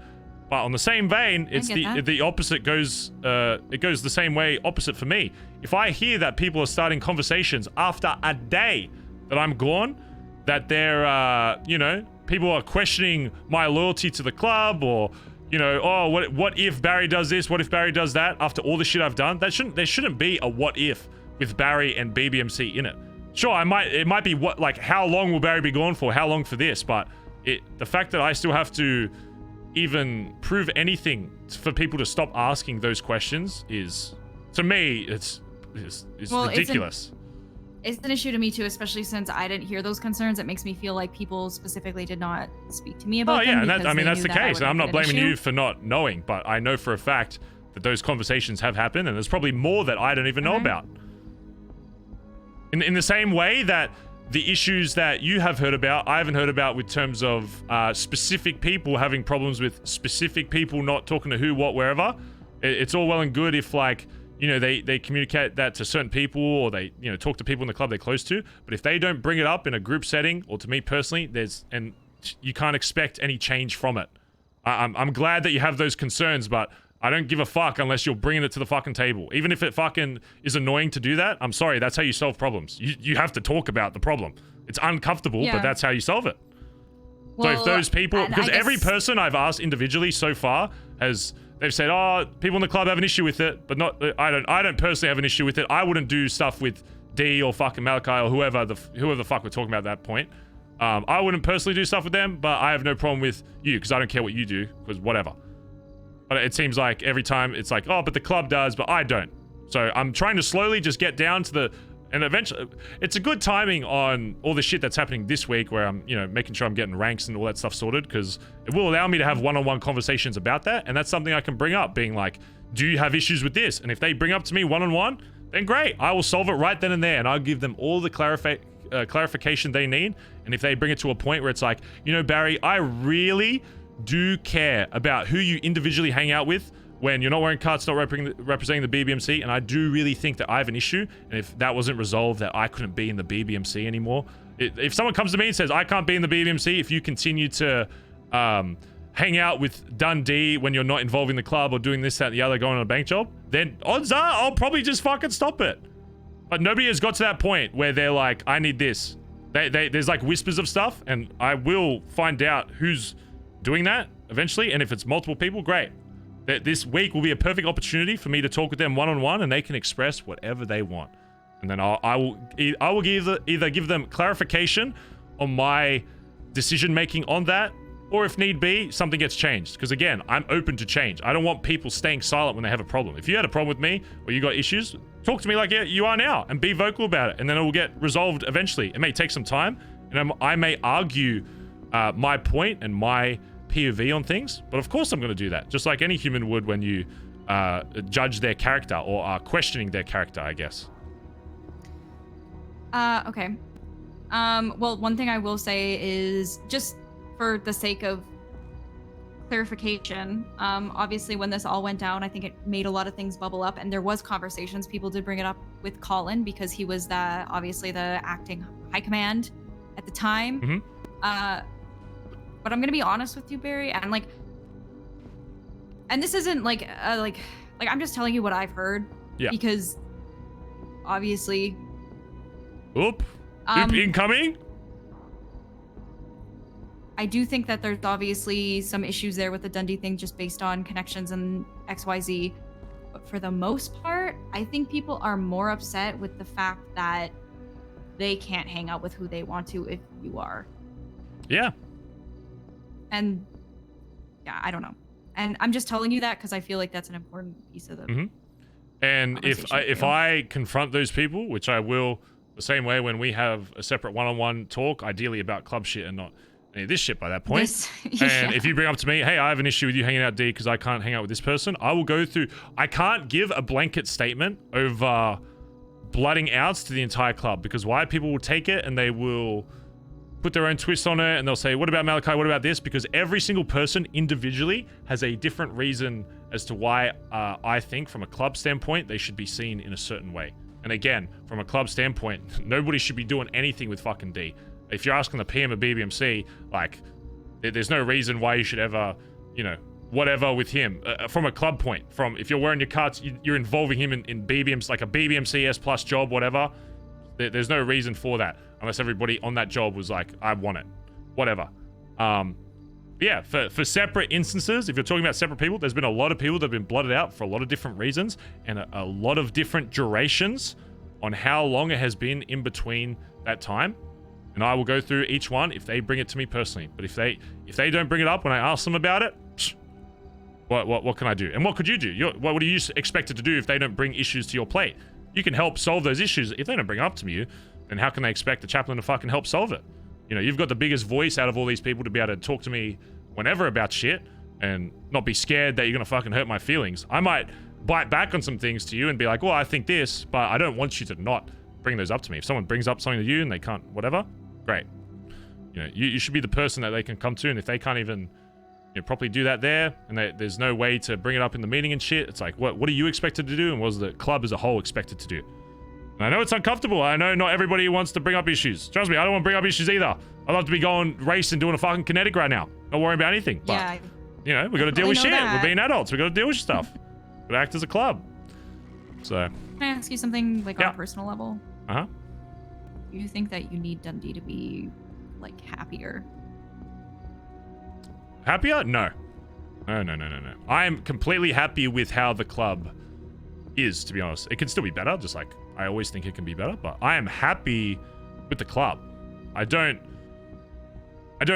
But on the same vein, it's the opposite goes. It goes the same way opposite for me. If I hear that people are starting conversations after a day that I'm gone, that they're you know, people are questioning my loyalty to the club, or you know, oh, what if Barry does this? What if Barry does that? After all the shit I've done, there shouldn't be a what if with Barry and BBMC in it. Sure, it might be what, like, how long will Barry be gone for? How long for this? But the fact that I still have to even prove anything for people to stop asking those questions is, to me, it's ridiculous. It's an issue to me too, especially since I didn't hear those concerns. It makes me feel like people specifically did not speak to me about them. Oh yeah, and I mean that's the case, and I'm not blaming issue. you for not knowing, but I know for a fact that those conversations have happened, and there's probably more that I don't even know about. In the same way that the issues that you have heard about, I haven't heard about, with terms of specific people having problems with specific people not talking to who, what, wherever. It's all well and good if, like, you know, they communicate that to certain people, or they, you know, talk to people in the club they're close to. But if they don't bring it up in a group setting, or to me personally, and you can't expect any change from it. I'm glad that you have those concerns, but I don't give a fuck unless you're bringing it to the fucking table. Even if it fucking is annoying to do that, I'm sorry, that's how you solve problems. You have to talk about the problem. It's uncomfortable, but that's how you solve it. Well, so if those people, because every person I've asked individually so far they've said, oh, people in the club have an issue with it, but not, I don't personally have an issue with it. I wouldn't do stuff with D or fucking Malachi or whoever the fuck we're talking about at that point. I wouldn't personally do stuff with them, but I have no problem with you, because I don't care what you do, because whatever. But it seems like every time it's like, oh, but the club does, but I don't. So I'm trying to slowly just get down to and eventually, it's a good timing on all the shit that's happening this week, where I'm, you know, making sure I'm getting ranks and all that stuff sorted, because it will allow me to have one-on-one conversations about that, and that's something I can bring up, being like, do you have issues with this? And if they bring up to me one-on-one, then great, I will solve it right then and there, and I'll give them all the clarification they need. And if they bring it to a point where it's like, you know, Barry, I really do care about who you individually hang out with when you're not wearing cards, not representing the BBMC, and I do really think that I have an issue, and if that wasn't resolved, that I couldn't be in the BBMC anymore. If someone comes to me and says, I can't be in the BBMC if you continue to hang out with Dundee when you're not involving the club, or doing this, that, and the other, going on a bank job, then odds are I'll probably just fucking stop it. But nobody has got to that point where they're like, I need this. There's like whispers of stuff, and I will find out who's doing that eventually, and if it's multiple people, great. This week will be a perfect opportunity for me to talk with them one-on-one, and they can express whatever they want, and then I will either give them clarification on my decision making on that, or if need be, something gets changed, because again, I'm open to change. I don't want people staying silent when they have a problem. If you had a problem with me, or you got issues, talk to me like you are now, and be vocal about it, and then it will get resolved eventually. It may take some time, and I may argue my point and my POV on things, but of course I'm going to do that, just like any human would when you judge their character, or are questioning their character, I guess. Okay. Well, one thing I will say is, just for the sake of clarification, obviously when this all went down, I think it made a lot of things bubble up, and there was conversations. People did bring it up with Colin, because he was obviously the acting high command at the time. Mm-hmm. But I'm gonna be honest with you, Barry, and and this isn't like I'm just telling you what I've heard. Yeah. Because obviously. Oop. Incoming. I do think that there's obviously some issues there with the Dundee thing, just based on connections and XYZ. But for the most part, I think people are more upset with the fact that they can't hang out with who they want to if you are. Yeah. And yeah, I don't know. And I'm just telling you that because I feel like that's an important piece of the And if I confront those people, which I will The same way when we have a separate one-on-one talk, ideally about club shit and not any of this shit by that point. And if you bring up to me, hey, I have an issue with you hanging out D because I can't hang out with this person, I will go through. I can't give a blanket statement over blooding outs to the entire club, because why? People will take it and they will put their own twist on it, and they'll say, what about Malachi? What about this? Because every single person individually has a different reason as to why I think from a club standpoint they should be seen in a certain way. And again, from a club standpoint, nobody should be doing anything with fucking D. If you're asking the PM of BBMC, like, there's no reason why you should ever, you know, whatever with him. From a club point, from if you're wearing your cards, you're involving him in BBMs, like a BBMCS plus job, whatever. There's no reason for that, unless everybody on that job was like, I want it, whatever. Yeah, for separate instances, if you're talking about separate people, there's been a lot of people that have been blotted out for a lot of different reasons, and a lot of different durations on how long it has been in between that time. And I will go through each one if they bring it to me personally. But if they don't bring it up when I ask them about it, what can I do? And what could you do? What are you expected to do if they don't bring issues to your plate? You can help solve those issues. If they don't bring it up to you, then how can they expect the chaplain to fucking help solve it? You know, you've got the biggest voice out of all these people to be able to talk to me whenever about shit and not be scared that you're gonna fucking hurt my feelings. I might bite back on some things to you and be like, well, I think this, but I don't want you to not bring those up to me. If someone brings up something to you and they can't, whatever, great. You know, you should be the person that they can come to, and if they can't even, you know, properly do that there, and there's no way to bring it up in the meeting and shit, it's like, what are you expected to do, and what is the club as a whole expected to do? And I know it's uncomfortable. I know not everybody wants to bring up issues. Trust me, I don't want to bring up issues either. I'd love to be going racing, doing a fucking kinetic right now. Not worrying about anything. But, yeah, you know, we got to deal with shit. We're being adults. We got to deal with stuff. We got to act as a club. So. Can I ask you something, like, on a personal level? Uh-huh. Do you think that you need Dundee to be, like, happier? Happier? No. No. I am completely happy with how the club is, to be honest. It can still be better, just like I always think it can be better, but I am happy with the club. I don't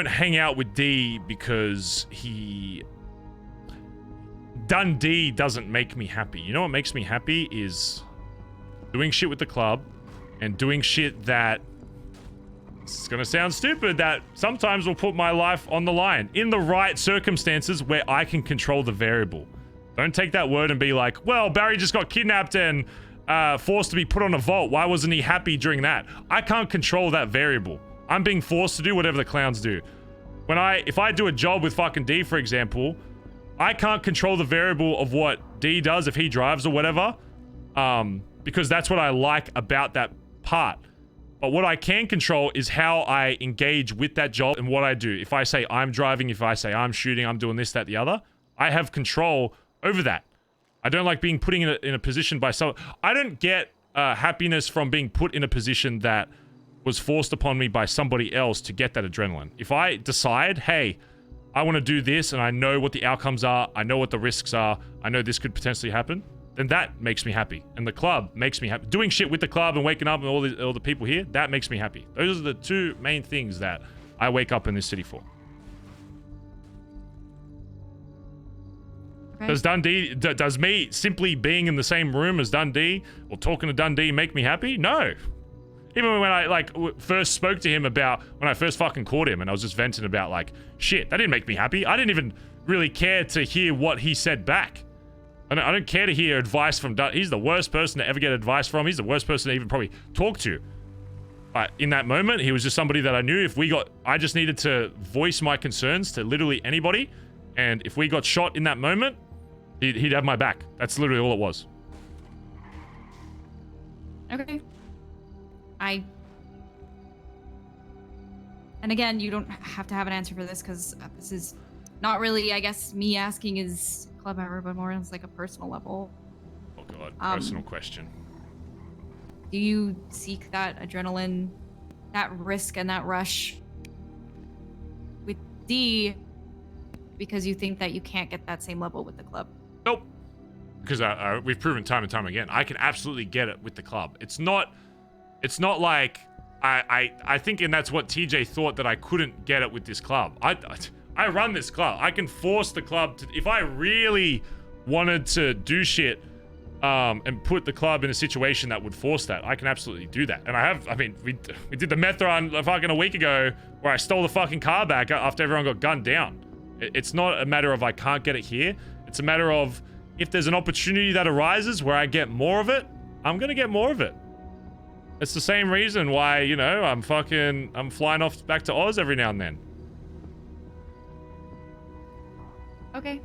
hang out with D because Dundee doesn't make me happy. You know what makes me happy is doing shit with the club and doing shit that, it's gonna sound stupid, that sometimes will put my life on the line in the right circumstances where I can control the variable. Don't take that word and be like, well, Barry just got kidnapped and forced to be put on a vault. Why wasn't he happy during that? I can't control that variable. I'm being forced to do whatever the clowns do. If I do a job with fucking D, for example, I can't control the variable of what D does if he drives or whatever, because that's what I like about that part. But what I can control is how I engage with that job and what I do. If I say I'm driving, if I say I'm shooting, I'm doing this, that, the other, I have control over that. I don't like being put in a position by someone. I don't get happiness from being put in a position that was forced upon me by somebody else to get that adrenaline. If I decide, hey, I want to do this and I know what the outcomes are, I know what the risks are, I know this could potentially happen, then that makes me happy. And the club makes me happy. Doing shit with the club and waking up and all the people here, that makes me happy. Those are the two main things that I wake up in this city for. Does Dundee, does me simply being in the same room as Dundee or talking to Dundee make me happy? No. Even when I, like, first spoke to him about, when I first fucking caught him and I was just venting about, like, shit, that didn't make me happy. I didn't even really care to hear what he said back. I don't care to hear advice from Dundee. He's the worst person to ever get advice from. He's the worst person to even probably talk to. But in that moment, he was just somebody that I knew I just needed to voice my concerns to literally anybody. And if we got shot in that moment, he'd have my back. That's literally all it was. Okay. And again, you don't have to have an answer for this because this is not really, I guess, me asking is club member, but more as like a personal level. Oh god, personal question. Do you seek that adrenaline, that risk and that rush with D because you think that you can't get that same level with the club? Nope. Because we've proven time and time again, I can absolutely get it with the club. It's not like I think, and that's what TJ thought, that I couldn't get it with this club. I run this club. I can force the club to, if I really wanted to do shit and put the club in a situation that would force that, I can absolutely do that. And I have, I mean, we did the meth run fucking a week ago where I stole the fucking car back after everyone got gunned down. It's not a matter of I can't get it here. It's a matter of if there's an opportunity that arises where I get more of it, I'm gonna get more of it. It's the same reason why, you know, I'm flying off back to Oz every now and then. Okay.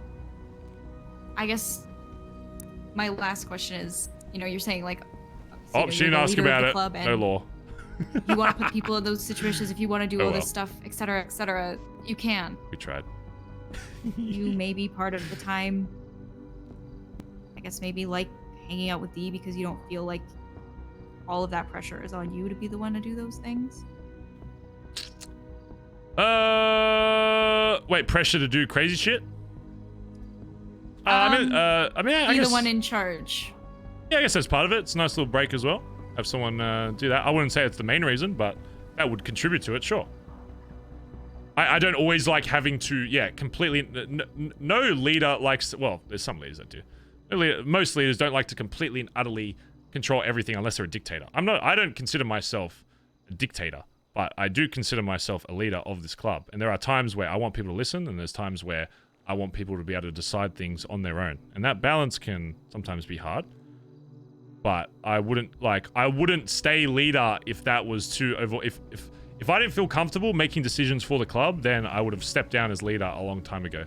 I guess my last question is, you know, you're saying like, so, Oh, she didn't ask about it. No law. You want to put people in those situations, if you want to do all this stuff, etc., you can. We tried. You may be part of the time, I guess maybe like hanging out with Dee because you don't feel like all of that pressure is on you to be the one to do those things. Wait, pressure to do crazy shit? I mean, I Be guess the one in charge. Yeah, I guess that's part of it. It's a nice little break as well. Have someone do that. I wouldn't say it's the main reason, but that would contribute to it, sure. I don't always like having to, yeah, completely... No leader likes... Well, there's some leaders that do. Most leaders don't like to completely and utterly control everything unless they're a dictator. I don't consider myself a dictator, but I do consider myself a leader of this club. And there are times where I want people to listen, and there's times where I want people to be able to decide things on their own. And that balance can sometimes be hard. But I wouldn't stay leader if that was too over. If I didn't feel comfortable making decisions for the club, then I would have stepped down as leader a long time ago.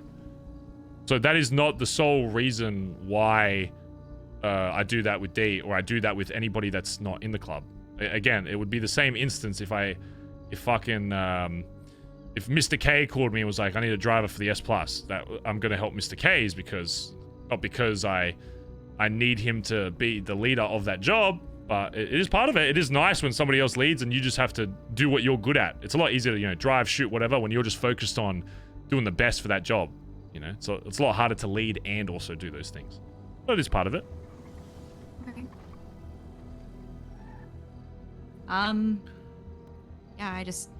So that is not the sole reason why I do that with D, or I do that with anybody that's not in the club. Again, it would be the same instance if Mr. K called me and was like, I need a driver for the S+, that I'm going to help Mr. K is because, not because I need him to be the leader of that job, but it is part of it. It is nice when somebody else leads and you just have to do what you're good at. It's a lot easier to, you know, drive, shoot, whatever, when you're just focused on doing the best for that job, you know? So it's a lot harder to lead and also do those things. But it is part of it. Okay. Yeah, I just...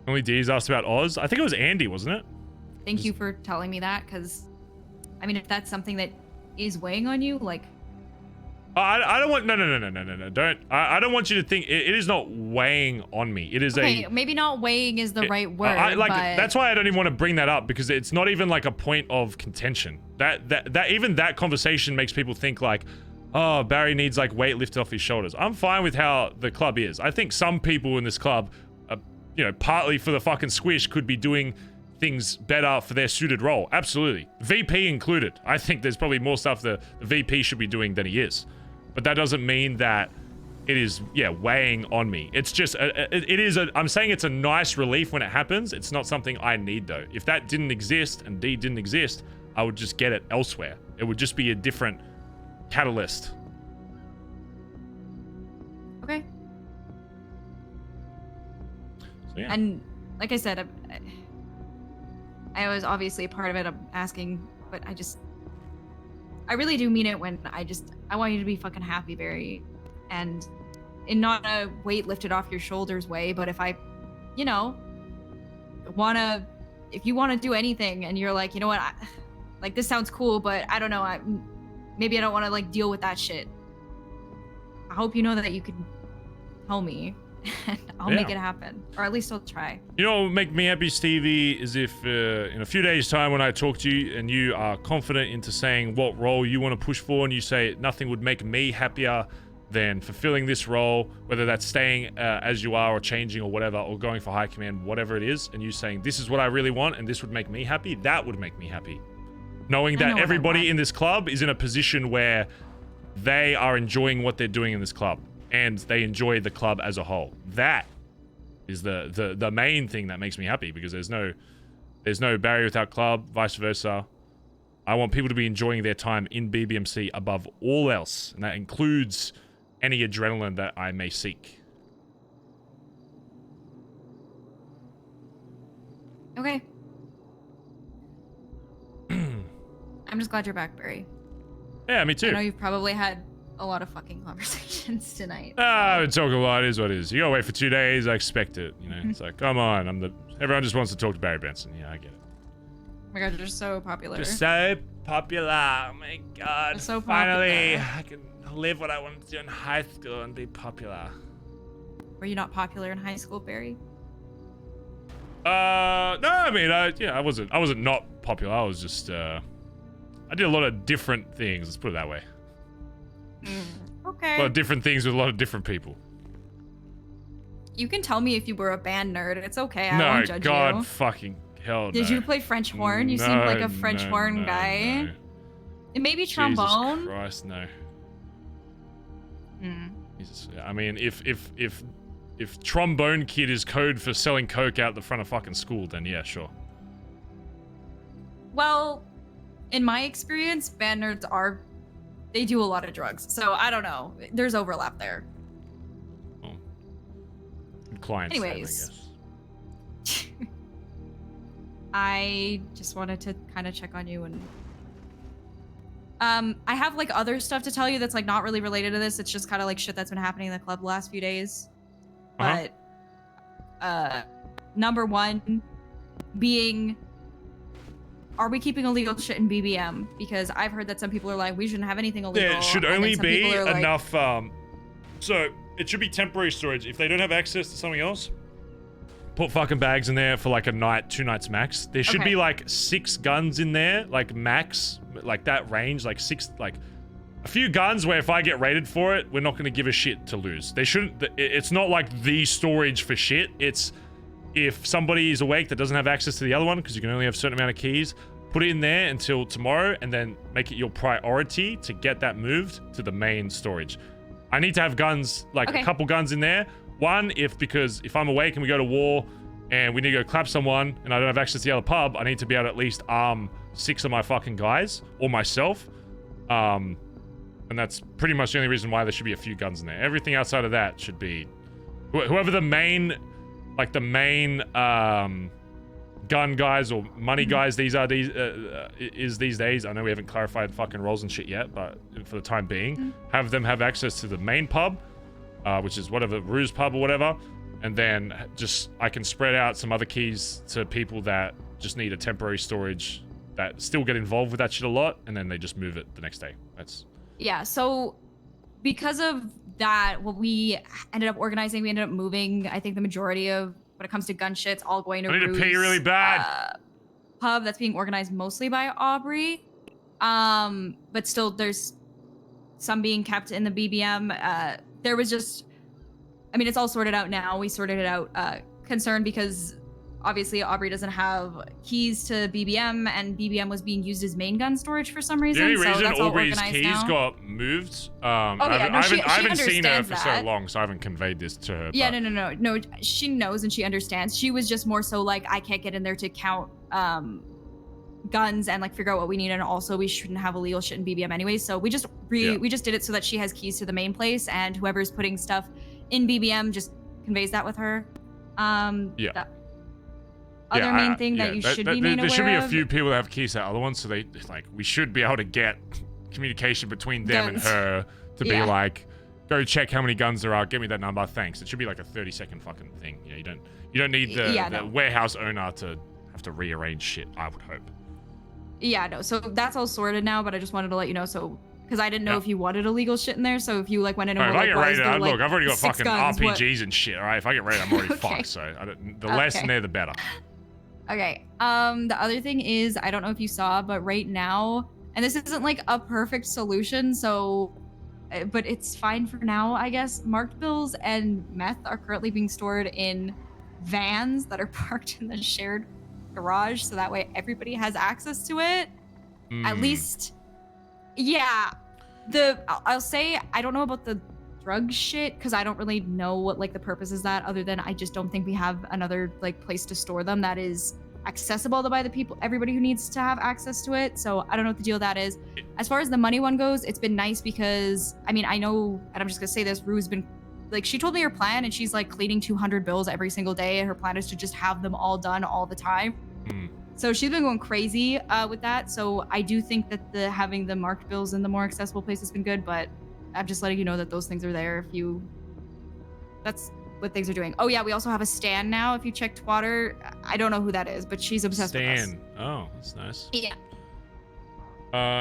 Only D's asked about Oz. I think it was Andy, wasn't it? Thank you for telling me that, because, I mean, if that's something that is weighing on you, like... I don't want... No. Don't... I don't want you to think... It is not weighing on me. It is okay, maybe not weighing is the right word, but... That's why I don't even want to bring that up, because it's not even like a point of contention. Even that conversation makes people think like, oh, Barry needs like weight lifted off his shoulders. I'm fine with how the club is. I think some people in this club, you know, partly for the fucking squish, could be doing things better for their suited role. Absolutely. VP included. I think there's probably more stuff the VP should be doing than he is. But that doesn't mean that it is, yeah, weighing on me. It's just, I'm saying it's a nice relief when it happens. It's not something I need though. If that didn't exist and D didn't exist, I would just get it elsewhere. It would just be a different catalyst. Okay. So, yeah. And like I said, I was obviously a part of it. I'm asking, but I really do mean it when I want you to be fucking happy, Barry. And in not a weight lifted off your shoulders way, but if I, you know, if you want to do anything and you're like, you know what, like this sounds cool, but I don't know, maybe I don't want to like deal with that shit. I hope you know that you can tell me and I'll make it happen, or at least I'll try. You know what would make me happy, Stevie, is if in a few days' time when I talk to you and you are confident into saying what role you want to push for, and you say nothing would make me happier than fulfilling this role, whether that's staying as you are or changing or whatever, or going for high command, whatever it is, and you saying this is what I really want and this would make me happy, that would make me happy. Knowing that everybody in this club is in a position where they are enjoying what they're doing in this club and they enjoy the club as a whole. That is the main thing that makes me happy, because there's no Barry without club, vice versa. I want people to be enjoying their time in BBMC above all else, and that includes any adrenaline that I may seek. Okay. I'm just glad you're back, Barry. Yeah, me too. I know you've probably had a lot of fucking conversations tonight. I've been talking a lot. It is what it is. You gotta wait for 2 days. I expect it. You know, it's like, come on. Everyone just wants to talk to Barry Benson. Yeah, I get it. my god, you're so popular. Just so popular. Oh my god. You're so Finally, popular. I can live what I wanted to do in high school and be popular. Were you not popular in high school, Barry? No, I mean, I wasn't not popular. I was just, I did a lot of different things. Let's put it that way. Okay. A lot of different things with a lot of different people. You can tell me if you were a band nerd. It's okay. I No, won't judge God you. fucking hell no. Did you play French horn? You seemed like a French horn guy. No. And maybe Jesus trombone. Christ, no. Hmm. Jesus. I mean, if trombone kid is code for selling coke out the front of fucking school, then yeah, sure. Well, in my experience, band nerds they do a lot of drugs. So I don't know. There's overlap there. Good clients, Anyways. I guess. I just wanted to kind of check on you and I have like other stuff to tell you that's like not really related to this. It's just kind of like shit that's been happening in the club the last few days. But number one being, are we keeping illegal shit in BBM? Because I've heard that some people are like, we shouldn't have anything illegal. There should and then only some be people are like, enough, so it should be temporary storage. If they don't have access to something else, put fucking bags in there for like a night, 2 nights max. There should Okay. be like 6 guns in there, like max, like that range, like 6, like a few guns where if I get raided for it, we're not going to give a shit to lose. They shouldn't, it's not like the storage for shit. It's if somebody is awake that doesn't have access to the other one, because you can only have a certain amount of keys, put it in there until tomorrow and then make it your priority to get that moved to the main storage. I need to have guns, like a couple guns in there. One, because if I'm awake and we go to war and we need to go clap someone and I don't have access to the other pub, I need to be able to at least arm 6 of my fucking guys or myself. And that's pretty much the only reason why there should be a few guns in there. Everything outside of that should be whoever the main, like the main gun guys or money guys these days. I know we haven't clarified fucking roles and shit yet, but for the time being, have them have access to the main pub. Which is whatever, Ruse pub or whatever, and then just I can spread out some other keys to people that just need a temporary storage that still get involved with that shit a lot, and then they just move it the next day. That's yeah. So because of that, what we ended up organizing, we ended up moving. I think the majority of when it comes to gun shit, it's all going to I need to pee really bad. Pub that's being organized mostly by Aubrey, but still there's some being kept in the BBM. There was just, I mean, it's all sorted out now. We sorted it out. Concerned because obviously Aubrey doesn't have keys to BBM, and BBM was being used as main gun storage for some reason. the only reason that's all Aubrey's organized keys now. got moved. yeah, no, she I haven't seen her understands for so that. long, so I haven't conveyed this to her. Yeah, but- no. She knows and she understands. She was just more so like, I can't get in there to count guns and like figure out what we need, and also we shouldn't have illegal shit in BBM anyway. So we just we just did it so that she has keys to the main place, and whoever's putting stuff in BBM just conveys that with her. The other main thing that you should be made there should be aware a of- few people that have keys to other ones, so they like we should be able to get communication between them Guns. and her to be Yeah. like, go check how many guns there are, give me that number, thanks. It should be like a 30-second fucking thing. You don't need the warehouse owner to have to rearrange shit, I would hope. Yeah, no. So that's all sorted now, but I just wanted to let you know. So because I didn't know if you wanted illegal shit in there. So if you like went in and If were I like, get why is raided, there, like, look, I've already got 6 fucking guns? What- RPGs and shit. All right, if I get raided, I'm already Okay. fucked. So the less in there, the better. Okay. The other thing is, I don't know if you saw, but right now, and this isn't like a perfect solution, so, but it's fine for now, I guess. Marked bills and meth are currently being stored in vans that are parked in the shared garage, so that way everybody has access to it. At least, yeah. I'll say I don't know about the drug shit because I don't really know what like the purpose is that, other than I just don't think we have another like place to store them that is accessible to by the people, everybody who needs to have access to it. So I don't know what the deal that is. As far as the money one goes, it's been nice because I mean I know, and I'm just gonna say this, Rue's been like, she told me her plan and she's like cleaning 200 bills every single day, and her plan is to just have them all done all the time. So she's been going crazy with that. So I do think that having the marked bills in the more accessible place has been good, but I'm just letting you know that those things are there. If you, that's what things are doing. Oh yeah, we also have a Stan now. If you checked Twatter, I don't know who that is, but she's obsessed with us. Stan. Oh, that's nice. Yeah.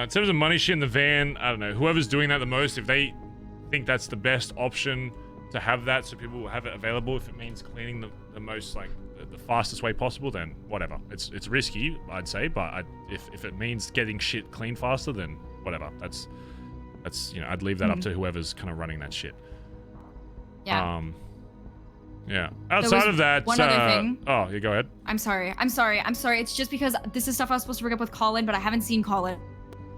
In terms of money shit in the van, I don't know. Whoever's doing that the most, if they think that's the best option to have that, so people will have it available. If it means cleaning the most like the fastest way possible, then whatever. It's risky, I'd say, but if it means getting shit clean faster, then whatever. That's you know, I'd leave that up to whoever's kind of running that shit. Yeah. Yeah. Outside of that, one other thing. Oh, you go ahead. I'm sorry. It's just because this is stuff I was supposed to bring up with Colin, but I haven't seen Colin.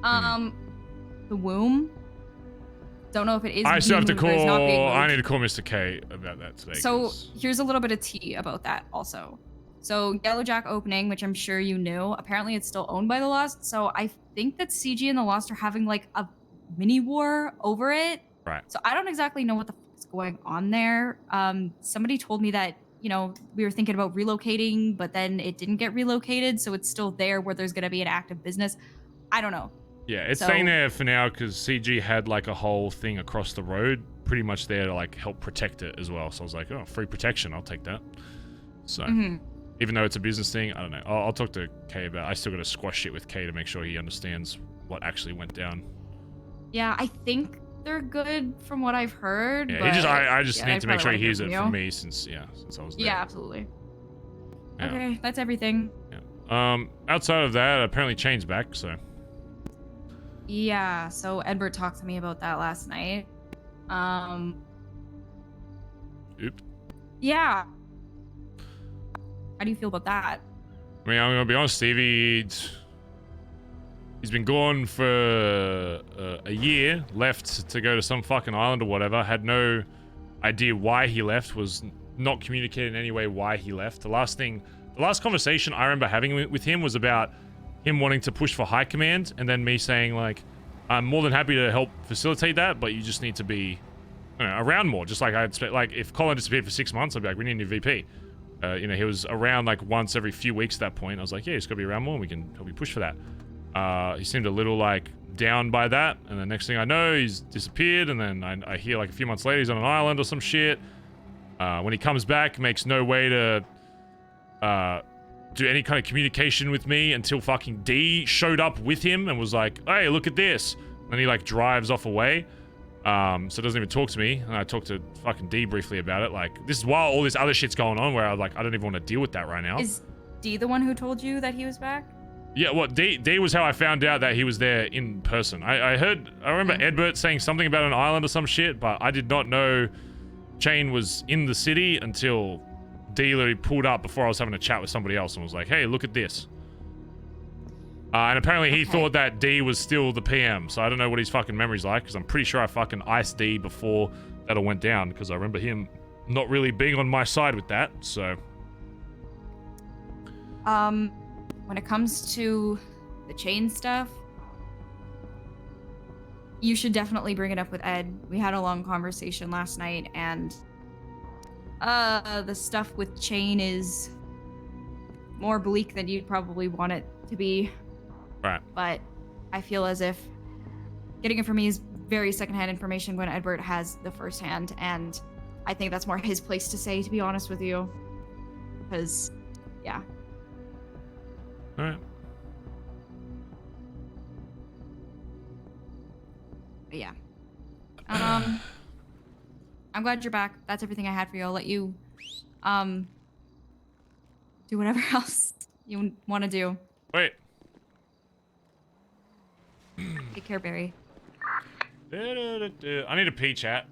The womb. Don't know if it is. I still have to being moved, but it's not being call. moved. I need to call Mr. K about that today. So here's a little bit of tea about that also. So Yellow Jack opening, which I'm sure you knew, apparently it's still owned by the Lost. So I think that CG and the Lost are having like a mini war over it. Right. So I don't exactly know what the fuck is going on there. Somebody told me that, you know, we were thinking about relocating, but then it didn't get relocated. So it's still there where there's going to be an active business. I don't know. Yeah, it's staying there for now because CG had like a whole thing across the road, pretty much there to like help protect it as well. So I was like, oh, free protection, I'll take that. So even though it's a business thing, I don't know. I'll talk to Kay about it. I still got to squash shit with Kay to make sure he understands what actually went down. Yeah, I think they're good from what I've heard. Yeah, but I just yeah, need to make sure he hears it you. from me since I was there. Yeah, absolutely. Yeah. Okay, that's everything. Yeah. Outside of that, apparently Chain's back, so. Yeah, so Edward talked to me about that last night. Oop. Yeah. How do you feel about that? I mean, I'm gonna be honest, Stevie. He's been gone for a year, left to go to some fucking island or whatever. Had no idea why he left. Was not communicated in any way why he left. The last conversation I remember having with him was about him wanting to push for high command, and then me saying like, I'm more than happy to help facilitate that, but you just need to be, you know, around more. Just like I'd expect, like if Colin disappeared for 6 months, I'd be like, we need a new VP. You know, he was around like once every few weeks at that point. I was like, yeah, he's got to be around more. We can help you push for that. He seemed a little like down by that, and the next thing I know, he's disappeared, and then I hear like a few months later he's on an island or some shit. When he comes back, makes no way to do any kind of communication with me until fucking D showed up with him and was like, hey, look at this. And then he like drives off away. So doesn't even talk to me. And I talked to fucking D briefly about it. Like, this is while all this other shit's going on where I don't even want to deal with that right now. Is D the one who told you that he was back? Yeah, well, D was how I found out that he was there in person. I remember Edbert saying something about an island or some shit, but I did not know Chain was in the city until D literally pulled up before I was having a chat with somebody else and was like, hey, look at this. And apparently he thought that D was still the PM, so I don't know what his fucking memory's like, because I'm pretty sure I fucking iced D before that all went down, because I remember him not really being on my side with that, so. When it comes to the Chain stuff, you should definitely bring it up with Ed. We had a long conversation last night, and the stuff with Chain is more bleak than you'd probably want it to be. Right. But I feel as if getting it from me is very secondhand information when Edward has the firsthand, and I think that's more his place to say, to be honest with you. Because, yeah. All right. But yeah. I'm glad you're back. That's everything I had for you. I'll let you do whatever else you want to do. Wait. Take care, Barry. I need a pee, chat.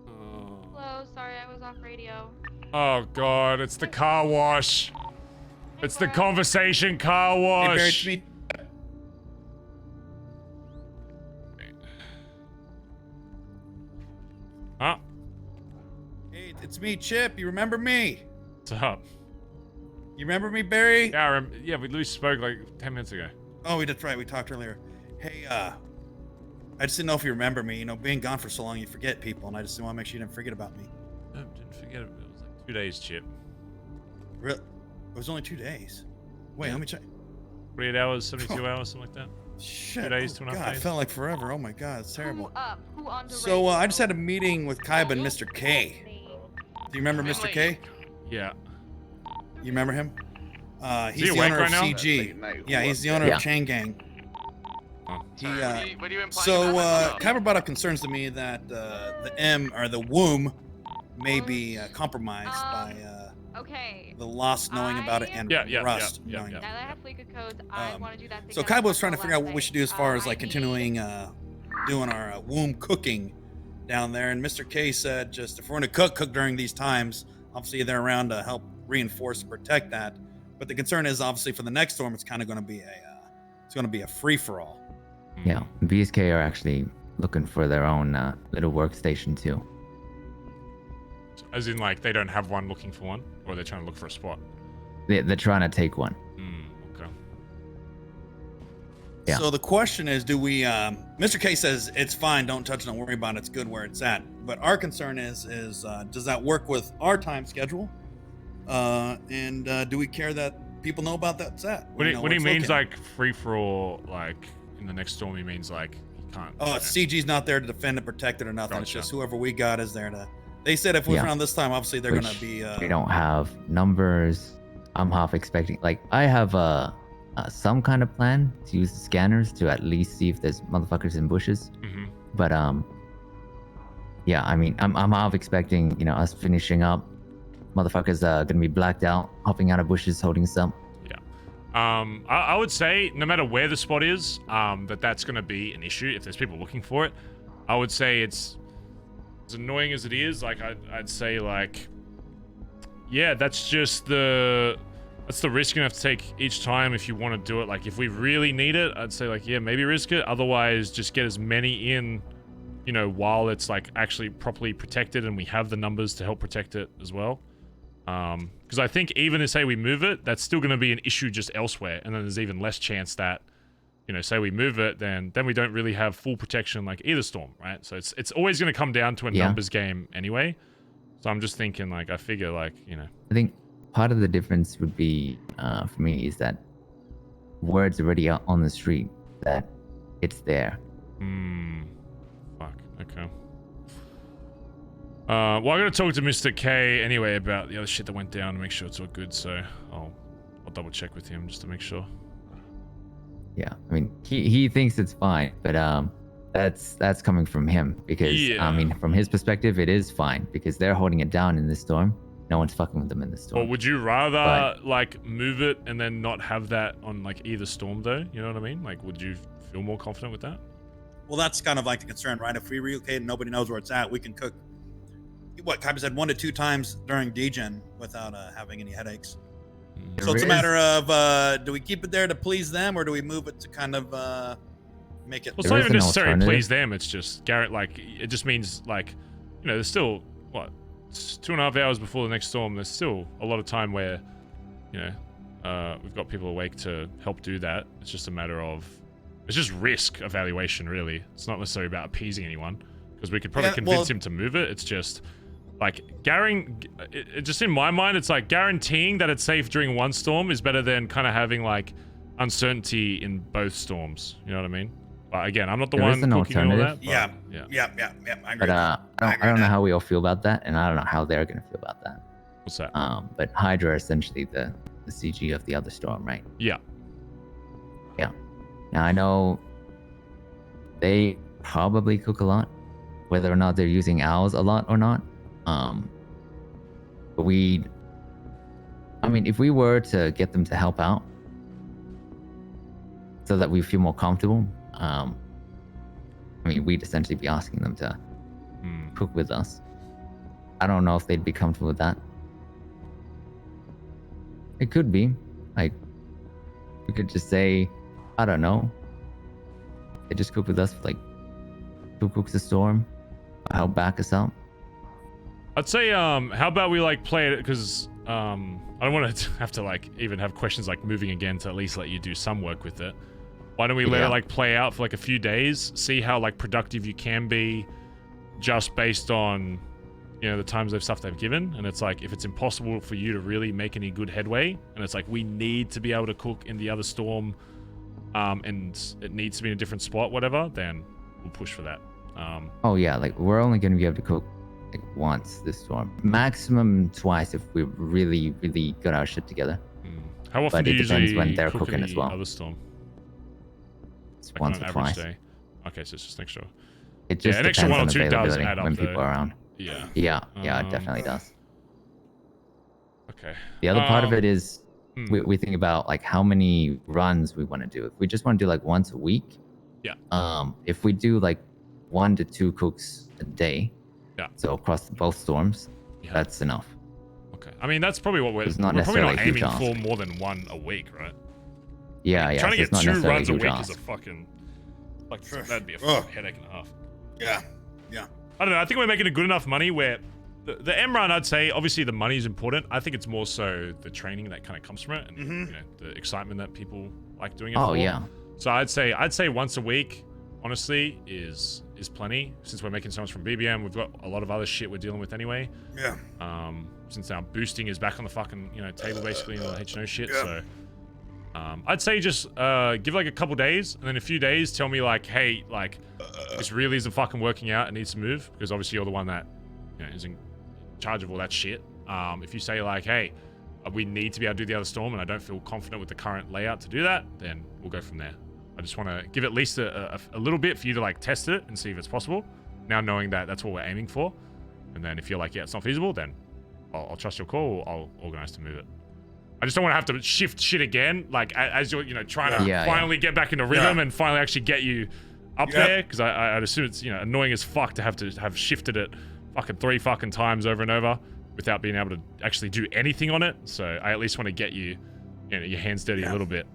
Hello, sorry I was off radio. Oh god, it's the car wash. It's the conversation car wash. Hey, Huh? Hey, it's me, Chip. You remember me? What's up? You remember me, Barry? Yeah, yeah, we literally spoke like 10 minutes ago. Oh, that's right. We talked earlier. Hey, I just didn't know if you remember me. You know, being gone for so long, you forget people, and I just want to make sure you didn't forget about me. No, didn't forget it. It was like 2 days, Chip. Really? It was only 2 days. Wait, let me check. 48 hours, 72 hours, something like that. Shit. 2 days, 2.5 God, days. it felt like forever. Oh my God, it's terrible. Who on the So I just had a meeting with Kaiba and Mr. K. Do you remember Mr. K? Yeah. You remember him? Is He's he the awake owner right of now? CG. Yeah, he's the owner Yeah. of Chain Gang. He, what do you imply so about that? Kaiba brought up concerns to me that the M or the womb may be compromised by Okay. the Lost knowing about it and Rust knowing Now that I have Fleeca codes, I want to do that thing. So that I Kaiba was talked trying to about figure out last what we should do as far as like continuing doing our womb cooking down there. And Mr. K said just if we're going to cook during these times. Obviously they're around to help reinforce and protect that. But the concern is obviously for the next storm, it's kind of going to be a free for all. Yeah, BSK are actually looking for their own little workstation too. As in, like, they don't have one looking for one? Or they're trying to look for a spot? They're trying to take one. Okay. Yeah. So the question is, do we, Mr. K says, it's fine, don't touch it, don't worry about it, it's good where it's at. But our concern is does that work with our time schedule? And do we care that people know about that set? When he means, like, free-for-all, like, in the next storm, he means, like, he can't. Oh, CG's not there to defend and protect it or nothing. It's Gotcha. just whoever we got is there to. They said if we're Yeah. around this time, obviously they're Which gonna be. we don't have numbers. I'm half expecting. Like I have some kind of plan to use the scanners to at least see if there's motherfuckers in bushes. Mm-hmm. But yeah. I mean, I'm half expecting us finishing up. Motherfuckers gonna be blacked out, hopping out of bushes, holding some. I would say no matter where the spot is, that's going to be an issue if there's people looking for it. I would say it's as annoying as it is. Like I'd say like, yeah, that's the risk you have to take each time if you want to do it. Like if we really need it, I'd say like, yeah, maybe risk it. Otherwise, just get as many in, while it's like actually properly protected and we have the numbers to help protect it as well. Because I think even to say we move it, that's still going to be an issue just elsewhere, and then there's even less chance that, say we move it, then we don't really have full protection like either storm, right? So it's always going to come down to a numbers game anyway. So I'm just thinking like I figure like I think part of the difference would be for me is that word's already out on the street that it's there. Fuck. Okay. Well, I'm gonna talk to Mr. K anyway about the other shit that went down to make sure it's all good. So I'll double check with him just to make sure. Yeah, I mean he thinks it's fine, but that's coming from him because I mean from his perspective it is fine because they're holding it down in this storm. No one's fucking with them in this storm. Or would you rather like move it and then not have that on like either storm though? You know what I mean? Like, would you feel more confident with that? Well, that's kind of like the concern, right? If we relocate and nobody knows where it's at, we can cook. What Kaiba said 1 to 2 times during degen without having any headaches. So it's a matter of do we keep it there to please them or do we move it to kind of make it? Well, it's not even necessarily please them. It's just Garrett. Like it just means like there's still what it's 2.5 hours before the next storm. There's still a lot of time where we've got people awake to help do that. It's just a matter of it's just risk evaluation really. It's not necessarily about appeasing anyone because we could probably convince him to move it. It's just like just in my mind, it's like guaranteeing that it's safe during one storm is better than kind of having like uncertainty in both storms. You know what I mean? But again, I'm not the one cooking and all that. But, Yeah. I agree. But I don't know how we all feel about that, and I don't know how they're gonna feel about that. What's that? But Hydra are essentially the CG of the other storm, right? Yeah. Yeah. Now I know they probably cook a lot, whether or not they're using owls a lot or not. But I mean, if we were to get them to help out so that we feel more comfortable, I mean, we'd essentially be asking them to cook with us. I don't know if they'd be comfortable with that. It could be. Like, we could just say, I don't know. They just cook with us, like, who cooks the storm? Help back us up. I'd say, how about we like play it because I don't want to have to like even have questions like moving again to at least let you do some work with it. Why don't we let it like play out for like a few days, see how like productive you can be, just based on the times of stuff they've given. And it's like if it's impossible for you to really make any good headway, and it's like we need to be able to cook in the other storm and it needs to be in a different spot, whatever, then we'll push for that. Oh yeah, like we're only gonna be able to cook like once this storm, maximum twice if we really got our shit together. How often But do it you depends usually when they're cook cooking in as the well. other storm? It's Like once on or an average twice. day. Okay, so it's just an extra. It just an extra depends 1 or on 2 does availability add up when people though. are around. Yeah. Yeah, it definitely does. Okay. The other part of it is hmm. we think about like how many runs we want to do. If we just want to do like once a week, yeah. If we do like 1 to 2 cooks a day, yeah. So across both storms, that's enough. Okay. I mean, that's probably what we're It's not probably not necessarily a huge aiming ask. for more than 1 a week, right? Yeah, yeah. Trying to so get it's not 2 necessarily runs a huge week ask. is a fucking like Sure. that'd be a Ugh. fucking headache and a half. Yeah. Yeah. I don't know. I think we're making a good enough money where the M run, I'd say, obviously the money is important. I think it's more so the training that kind of comes from it, and you know, the excitement that people like doing it for. Oh, yeah. So I'd say once a week, honestly, is plenty. Since we're making so much from BBM, we've got a lot of other shit we're dealing with anyway. Yeah. Since our boosting is back on the fucking table basically and all the HNO shit. Yeah. So I'd say just give like a couple days, and then a few days tell me like, hey, like this really isn't fucking working out. It needs to move, because obviously you're the one that is in charge of all that shit. If you say like, hey, we need to be able to do the other storm, and I don't feel confident with the current layout to do that, then we'll go from there. I just want to give at least a little bit for you to like test it and see if it's possible. Now knowing that that's what we're aiming for, and then if you're like, yeah, it's not feasible, then I'll trust your call. I'll organize to move it. I just don't want to have to shift shit again, like as you're trying to finally get back into rhythm and finally actually get you up there, because I'd assume it's annoying as fuck to have shifted it fucking 3 fucking times over and over without being able to actually do anything on it. So I at least want to get you your hands dirty a little bit,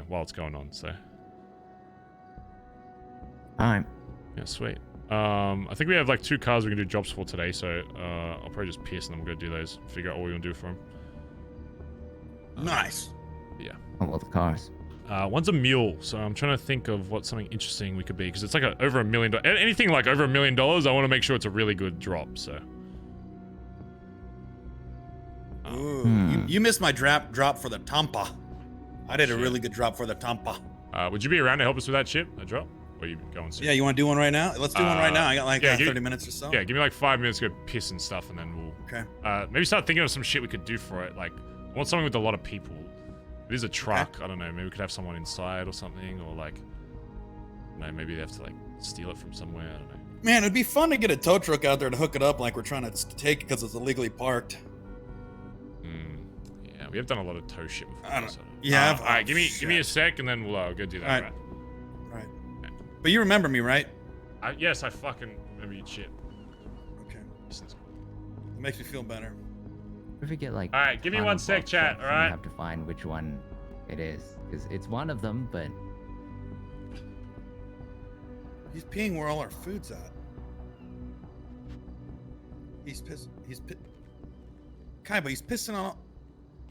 while it's going on. So all right. Yeah, sweet. I think we have like 2 cars we can do jobs for today, so I'll probably just piss and then we'll go do those. Figure out what we're gonna do for them. Nice. Yeah. Oh, well, the cars. One's a mule, so I'm trying to think of what something interesting we could be, because it's like over $1 million. Anything like over $1 million, I want to make sure it's a really good drop. So. Ooh, you missed my drop for the Tampa. I did a really good drop for the Tampa. Would you be around to help us with that shit, that drop? Or you going soon? Yeah, you want to do one right now? Let's do one right now. I got like 30 minutes or so. Yeah, give me like 5 minutes to go piss and stuff, and then we'll. Okay. Maybe start thinking of some shit we could do for it. Like, I want something with a lot of people. It is a truck. Okay. I don't know. Maybe we could have someone inside or something, or like, maybe they have to like steal it from somewhere. I don't know. Man, it'd be fun to get a tow truck out there to hook it up like we're trying to take it because it's illegally parked. Yeah, we have done a lot of tow shit before. I don't. So. Yeah. All right, give me a sec, and then we'll go do that. All right. But you remember me, right? Yes, I fucking remember you shit. Okay. It makes me feel better. If we get like. All right, give me 1 sec, chat. All right. You have to find which one it is, because it's one of them, but. He's peeing where all our food's at. He's pissing. Kai, but he's pissing on.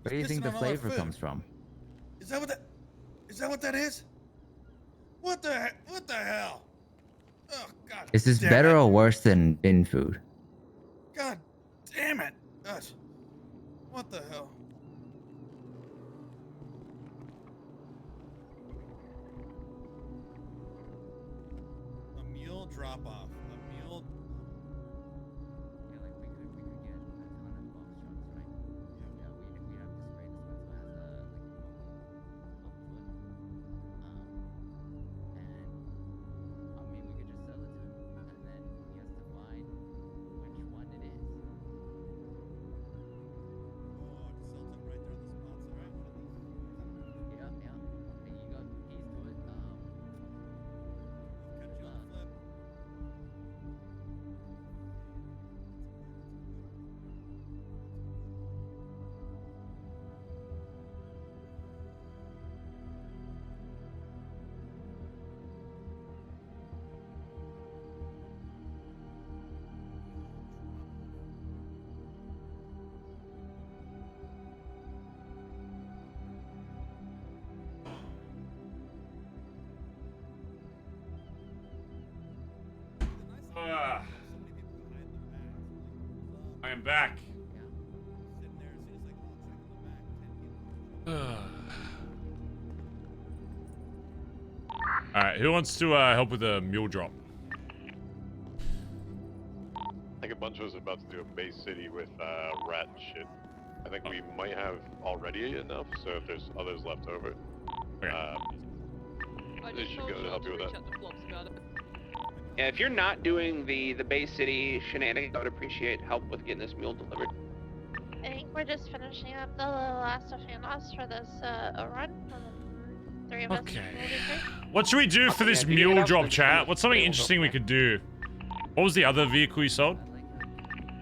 Where do you think the flavor comes from? Is that what that? Is that what that is? What the hell? Oh God. Is this better or worse than bin food? God damn it! Gosh. What the hell? A meal drop off. A meal. I am back. All right, who wants to help with the mule drop? I think a bunch of us are about to do a base city with rat and shit. I think we might have already enough, so if there's others left over, they should go to help you with that. Yeah, if you're not doing the base city shenanigans, I would appreciate help with getting this mule delivered. I think we're just finishing up the last of handoffs for this run. Three of us will be free. What should we do for this mule drop, chat? What's something interesting we could do? What was the other vehicle you sold?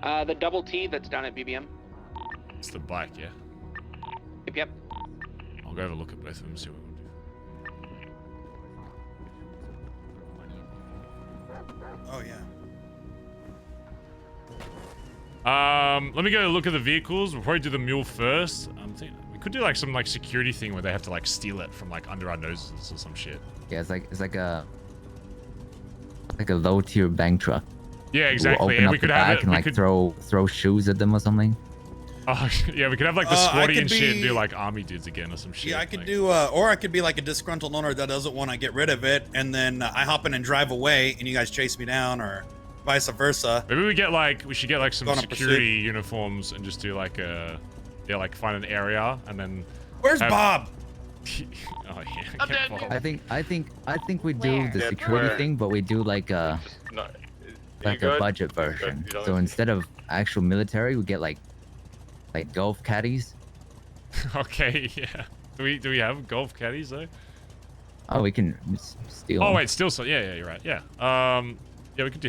The double T that's down at BBM. It's the bike, yeah. Yep. I'll go have a look at both of them and see what we'll do. Oh yeah. Let me go look at the vehicles. We'll probably do the mule first. I'm thinking we could do like some like security thing where they have to like steal it from like under our noses or some shit. Yeah, it's like a low tier bank truck. Yeah, exactly. We'll open And up we could the have back it. and We like could throw shoes at them or something. Oh yeah, we could have like the squatty and shit and be- do like army dudes again or some shit. Yeah, I could like, do, or I could be like a disgruntled owner that doesn't want to get rid of it, and then I hop in and drive away, and you guys chase me down, or vice versa. Maybe we should get like some Go on a security uniforms and just do like a, yeah, like find an area and then. Where's Bob? Oh yeah. Get Bob. I think we do the security thing, but we do like a budget version. So instead of actual military, we get like golf caddies. Okay, yeah. Do we have golf caddies though? Oh, we can steal. Oh them. wait, still so yeah, you're right. Yeah. Yeah, we could do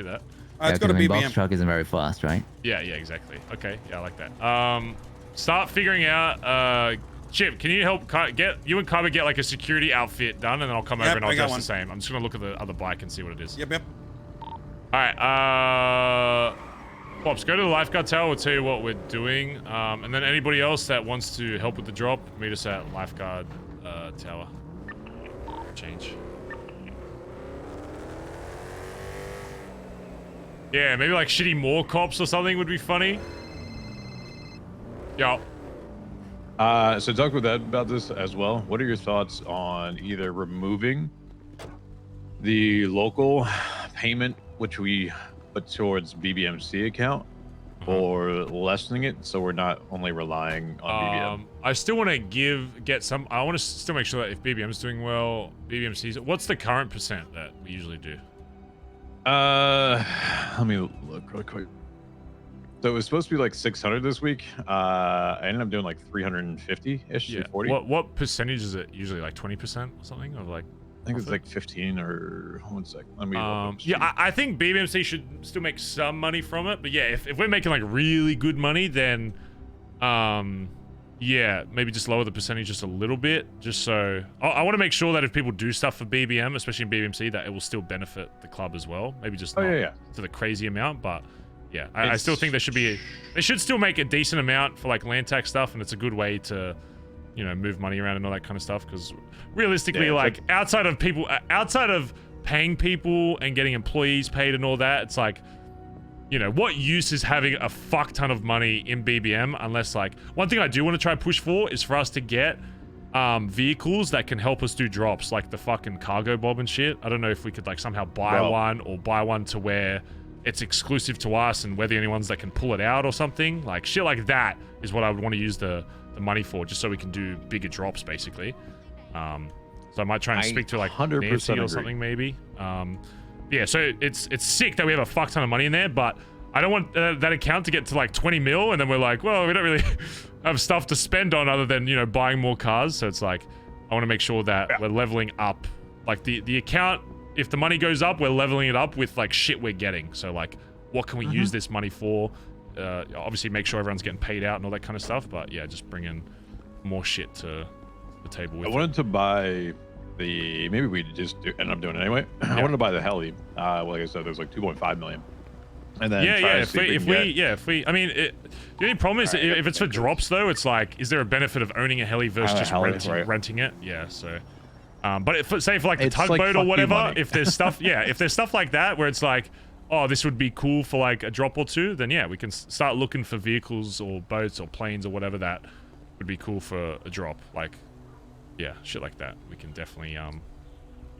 that. Yeah, 'cause I mean, box truck isn't very fast, right? Yeah, exactly. Okay, yeah, I like that. Start figuring out. Chip, can you help get you and Kaiba get like a security outfit done, and then I'll come over and I'll dress the same. I'm just gonna look at the other bike and see what it is. Yep. All right. Pops, go to the lifeguard tower. We'll tell you what we're doing. And then anybody else that wants to help with the drop, meet us at lifeguard tower. Change. Yeah, maybe like shitty more cops or something would be funny. Yo. So talk with Ed about this as well. What are your thoughts on either removing the local payment, which we put towards BBMC account, or lessening it so we're not only relying on BBM? I still want to get some. I want to still make sure that if BBM's doing well, BBMC's. What's the current percent that we usually do? Let me look real quick. So it was supposed to be like 600 this week. I ended up doing like 350-ish, Yeah. 240. What percentage is it usually? Like 20% or something of like? I think it's like 15 or 1 sec. Let me. Yeah, I think BBMC should still make some money from it, but yeah, if we're making like really good money, then yeah, maybe just lower the percentage just a little bit, just so I want to make sure that if people do stuff for BBM, especially in BBMC, that it will still benefit the club as well. Maybe just not to the crazy amount, but yeah, I still think they should still make a decent amount for like land tax stuff, and it's a good way to, you know, move money around and all that kind of stuff. Because realistically, like outside of paying people and getting employees paid and all that, it's like, you know, what use is having a fuck ton of money in BBM unless, like, one thing I do want to try and push for is for us to get vehicles that can help us do drops, like the fucking cargo bob and shit. I don't know if we could like somehow buy one, or buy one to where it's exclusive to us and we're the only ones that can pull it out or something. Like shit like that is what I would want to use the money for, just so we can do bigger drops basically. So I might try and speak to like 100% Nancy or agree. something maybe. Yeah, so it's sick that we have a fuck ton of money in there, but I don't want that account to get to like 20 mil and then we're like, well, we don't really have stuff to spend on other than, you know, buying more cars. So it's like, I want to make sure that we're leveling up like the account. If the money goes up, we're leveling it up with like shit we're getting. So like, what can we use this money for? Obviously make sure everyone's getting paid out and all that kind of stuff, but yeah, just bring in more shit to the table with I wanted to buy maybe we just end up doing it anyway. I wanted to buy the heli. Like I said, there's like 2.5 million. And then if we I mean, the only problem is if it's for drops though, it's like, is there a benefit of owning a heli versus just renting it? Yeah, so but say for like the tugboat like or whatever, if there's stuff if there's stuff like that where it's like, oh, this would be cool for like a drop or two, then yeah, we can start looking for vehicles or boats or planes or whatever that would be cool for a drop. Like, yeah, shit like that. We can definitely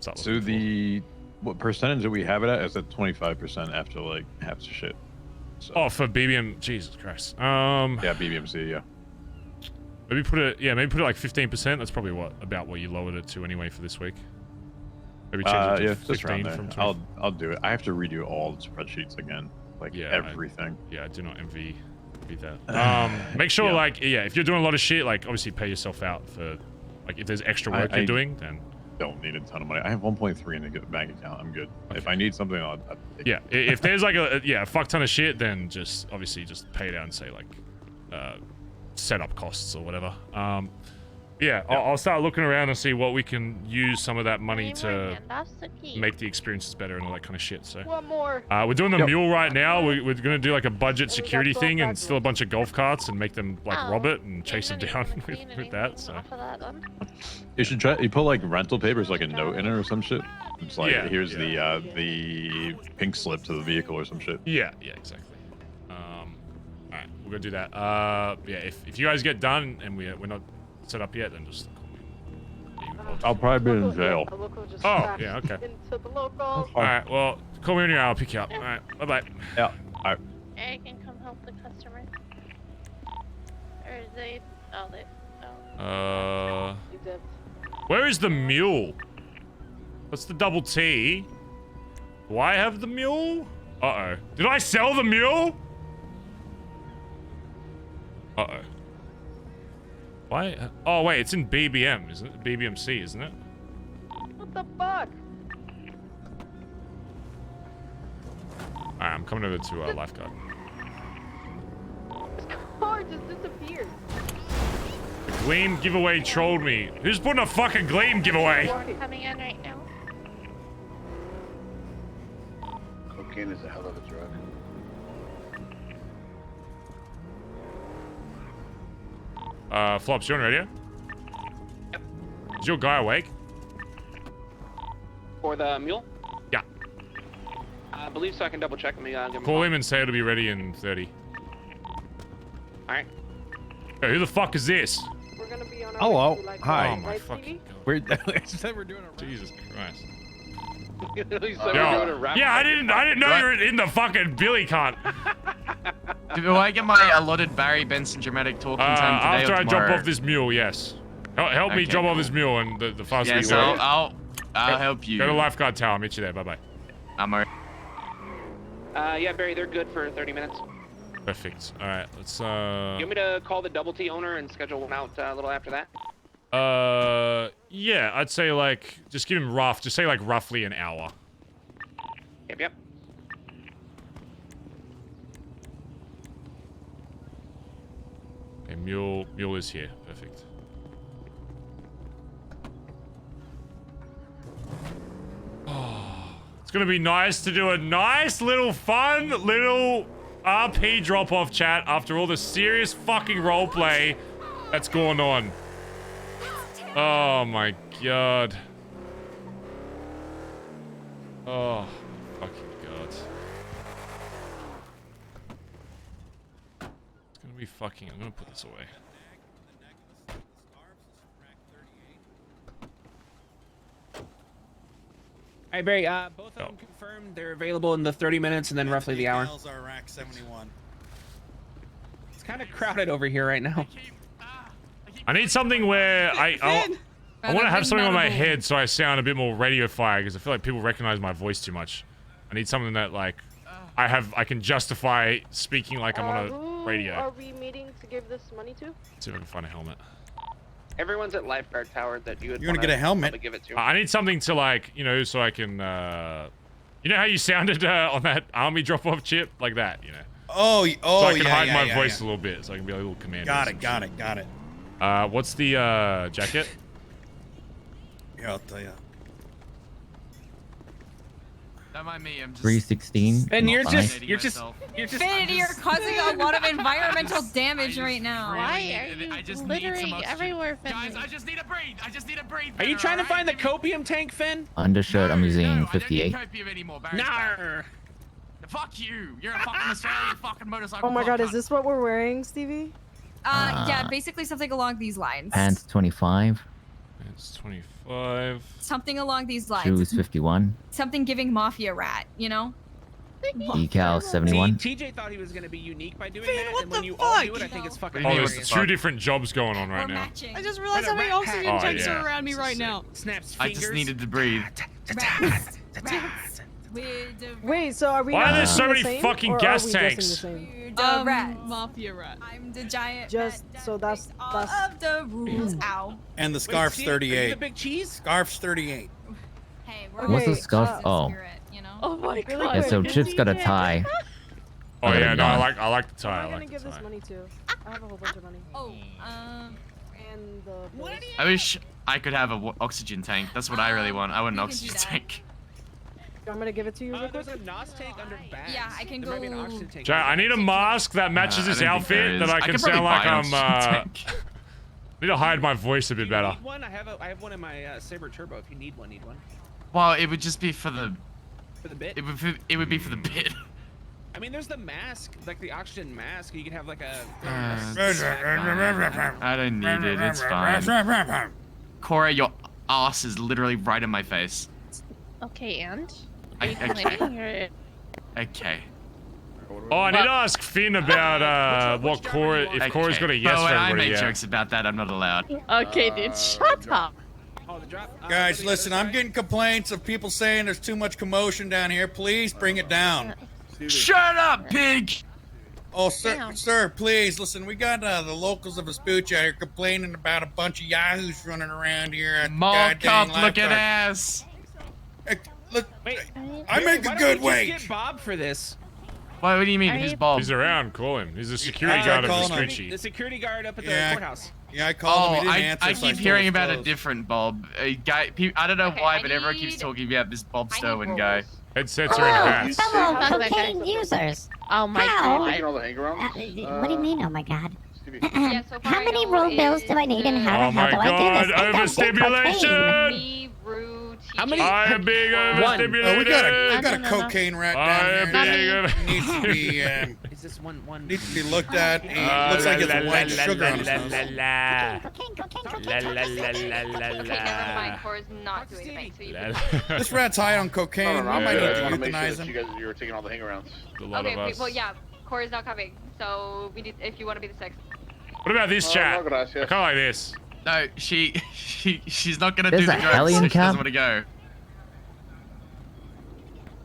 start So looking what percentage do we have it at? Is at 25% after like half the shit. So. Oh, for BBM, Jesus Christ. Yeah, BBMC, yeah. Maybe put it like 15%. That's probably about what you lowered it to anyway for this week. Maybe change it to 15 from 20. I'll do it. I have to redo all the spreadsheets again, like everything. I do not envy that. Make sure if you're doing a lot of shit, like obviously pay yourself out for like if there's extra work you're doing, then don't need a ton of money. I have 1.3 in the bank account. I'm good. Okay. If I need something, I'll yeah. If there's like a fuck ton of shit, then just obviously just pay it out and say like setup costs or whatever. I'll start looking around and see what we can use some of that money to make the experiences better and all that kind of shit. So one more. We're doing the mule right now. We're gonna do like a budget security thing and steal a bunch of golf carts and make them like rob it and chase them down with that. So you should try. You put like rental papers, like a note in it or some shit. It's like here's the pink slip to the vehicle or some shit. Yeah, exactly. All right, we're gonna do that. If you guys get done and we're not set up yet, then just call me. I'll probably be in jail. Oh, yeah, okay. All right, well, call me when you're out. I'll pick you up. All right, bye-bye. Yeah, all right. I can come help the customer. Or they... Oh, they... Where is the mule? What's the double T? Do I have the mule? Uh-oh. Did I sell the mule? Uh-oh. Why? Oh, wait, it's in BBM, isn't it? BBMC, isn't it? What the fuck? Alright, I'm coming over to Lifeguard. This car just disappeared. The Gleam giveaway trolled me. Who's putting a fucking Gleam giveaway? Coming in right now. Cocaine is a hell of a drug. Flops, you on radio? Yep. Is your guy awake? For the mule? Yeah. I believe so. I can double check. Let me give him Call him and say it'll be ready in 30. Alright. Hey, who the fuck is this? We're gonna be on our Hello. way to, like, Hi. Oh my fucking God. I said we're doing a Jesus Christ. Yeah, I didn't know you were in the fucking Billy cunt. Do I get my allotted Barry Benson dramatic talking time today after or I tomorrow? drop off this mule, yes. Help me drop off this mule and the faster Yes, we go. I'll help you. Go to Lifeguard Tower. I'll meet you there. Bye-bye. I'm alright. Yeah, Barry, they're good for 30 minutes. Perfect. All right, let's You want me to call the Double T owner and schedule one out a little after that? Yeah, I'd say like just give him just say like roughly an hour. Yep. Okay, mule is here. Perfect. Oh, it's gonna be nice to do a nice little fun little RP drop-off chat after all the serious fucking roleplay that's going on. Oh my god. Oh fucking god. It's gonna be fucking. I'm gonna put this away. All right, Barry. Both of them confirmed they're available in the 30 minutes and then roughly the hour. Details are rack 71. It's kind of crowded over here right now. I need something where I want to have something on my head so I sound a bit more radio-fied because I feel like people recognize my voice too much. I need something that like I can justify speaking like I'm on a radio. Are we meeting to give this money to? Let's see if I can find a helmet. Everyone's at Lifeguard Tower that you would. You're gonna get a helmet. Give it to. I need something to like, you know, so I can, you know how you sounded on that army drop-off chip, like that, you know. Oh, so I can hide my voice a little bit, so I can be a little commander. Got it. What's the jacket? Here, I'll tell you. Don't mind me. I'm just 316. And you're just Infinity, you're causing a lot of environmental damage right now. Why are you littering everywhere, Guys, I just need a breathe. Are you trying to find the copium tank, Finn? Undershirt, I'm using 58. Copium anymore, Barry. Nah. Fuck you. You're a fucking Australian fucking motorcycle. Oh my god, is this what we're wearing, Stevie? Yeah, basically something along these lines. Pants 25. It's 25. Something along these lines. Shoes 51. Something giving mafia rat, you know? Decal 71. TJ thought he was gonna be unique by doing Finn, that, what and when the you all fuck? do it, I think it's fucking Oh, hilarious. there's two different jobs going on right now. I just realized how many oxygen tanks are around me right now. Snaps I fingers. just needed to breathe. Wait, so are we Why are not there so the many same, fucking or gas are we guessing tanks? the same? The rat. Mafia rat. I'm the giant Just rat so that's of the rules. Ow. And the scarf's Steve, are you 38. the big cheese? Scarf's 38. Hey, What's the scarf? Oh. Oh my god. Yeah, so Chip's got a tie. Oh I got a yeah, no, I gun. like the tie. I'm I gonna like the give this tie. money to. I have a whole bunch of money. Oh, and the. I wish I could have an oxygen tank. That's what I really want. I want an oxygen tank. I'm gonna give it to you real quick. There's a NOS tank under Bazz. Yeah, I can There might be an go- oxygen tank. Jay, I need a mask that matches this I don't think there outfit is. that I I can could probably sound like buy an I'm. oxygen tank. Need to hide my voice a bit better. Need one? I have one in my Saber Turbo. If you need one, Well, it would just be for the. For the bit. It would be for the bit. I mean, there's the mask, like the oxygen mask. You could have like a. I don't need it. It's fine. Cora, your ass is literally right in my face. Okay, and? Okay. Okay. Oh, I need to ask Finn about what Cora, if Cora's got a yes But for when I everybody. make Yeah. jokes about that, I'm not allowed. Okay, dude, shut up. Guys, listen, I'm getting complaints of people saying there's too much commotion down here. Please bring it down. Shut up, pig! Oh, sir, please, listen, we got the locals of Vespucci out here complaining about a bunch of yahoos running around here at the Mall goddamn cop looking laptop. ass. Look, Wait, I make why a don't good we just wage. get Bob for this. What do you mean? Who's Bob? He's around. Call him. He's a security I guard of call him. Vespucci. The security guard up at the Yeah, courthouse. Yeah, I called him. He didn't answer. I so keep stole hearing his about a clothes. different Bob. A guy. I don't know why, but everyone keeps talking about this Bob Sterwin guy. Headsets are in hats. Fellow cocaine users. Oh my How? god. Taking all the hang-arounds? What do you mean? Oh my god. Yeah, so far How I many know roll is bills do I need and how Oh the hell my do I god, do this? I got big overstimulation! cocaine. me, Rue, How many? I am being overstimulated. Oh, we got a cocaine rat down I here. am being Needs to be Is this one? needs to be looked at. He looks like it's a white sugar on his nose. Okay, never mind. Cora's not doing anything, so you can... This rat's high on cocaine. No, I might I need just to want to make sure euthanize that him. you were taking all the hang-arounds. A lot Okay, of us. well, yeah, Cora's not coming, so we need, if you want to be the sixth. What about this chat? no, gracias. I kind of like this. No, she's not gonna There's do a the drugs. Hellion So she cap? doesn't want to go.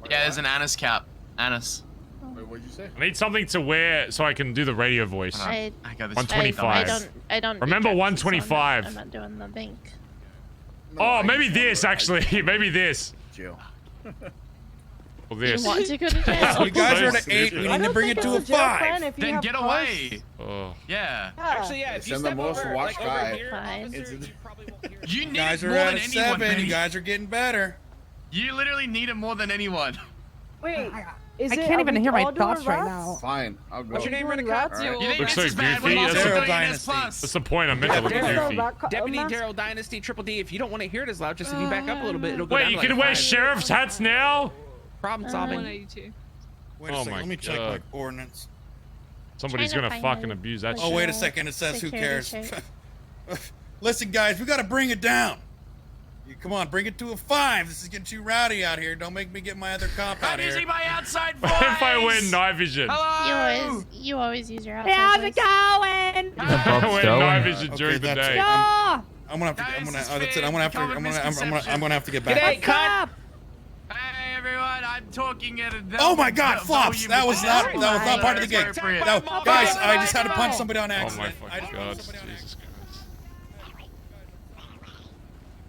Yeah, there's an Annis cap. Annis. Wait, what'd you say? I need something to wear so I can do the radio voice. I got this. 125. I don't. Remember do drugs, so 125. I'm not doing the bank. Oh, maybe this actually. Maybe this. Jail. Or this. You want to go to jail? You guys are at 8. We need to bring it to a 5. Then get away. Oh. Yeah. Actually, yeah. If you Send the step most over, watch like, over guy. here, Fine. officer, you probably won't hear it. You You need guys it are more at than a anyone, 7. Benny. You guys are getting better. You literally need it more than anyone. Wait, is I it? can't are even we hear my all doing thoughts right rats? now. Fine, I'll go. What's your name, Doing Renacott? rats? Alright. You think Looks this so is bad when goofy. you also Daryl go ES Dynasty. Plus? That's the point. I'm meant to look Daryl, goofy. Deputy mask? Daryl Dynasty Triple D. If you don't want to hear it as loud, just if you back up a little bit, it'll go down Wait, you to can like wear 5. sheriff's hats now? Problem solving. 182. Wait a Oh second. my Let me check my God. ordinance. Somebody's Trying to gonna find fucking a- abuse that Oh, shit. wait a second. It says who Security cares. check. Listen, guys, we got to bring it down. Come on, bring it to a 5. This is getting too rowdy out here. Don't make me get my other cop out I'm here. using my outside voice. What if I wear night vision? You always use your outside How's voice. it going? I wear Stowe. night vision Okay, during the that's day. it. Yeah. I'm gonna have to. I'm gonna. Guys, That's it. I'm gonna have to. common I'm gonna misconception. have to get back. G'day, cut. Hey everyone, I'm talking at a. Oh my God, flops! volume That was not. that's That was not part of the gig. appropriate. No, guys, I just had to punch somebody on Oh my accident. fucking god. Jesus Christ.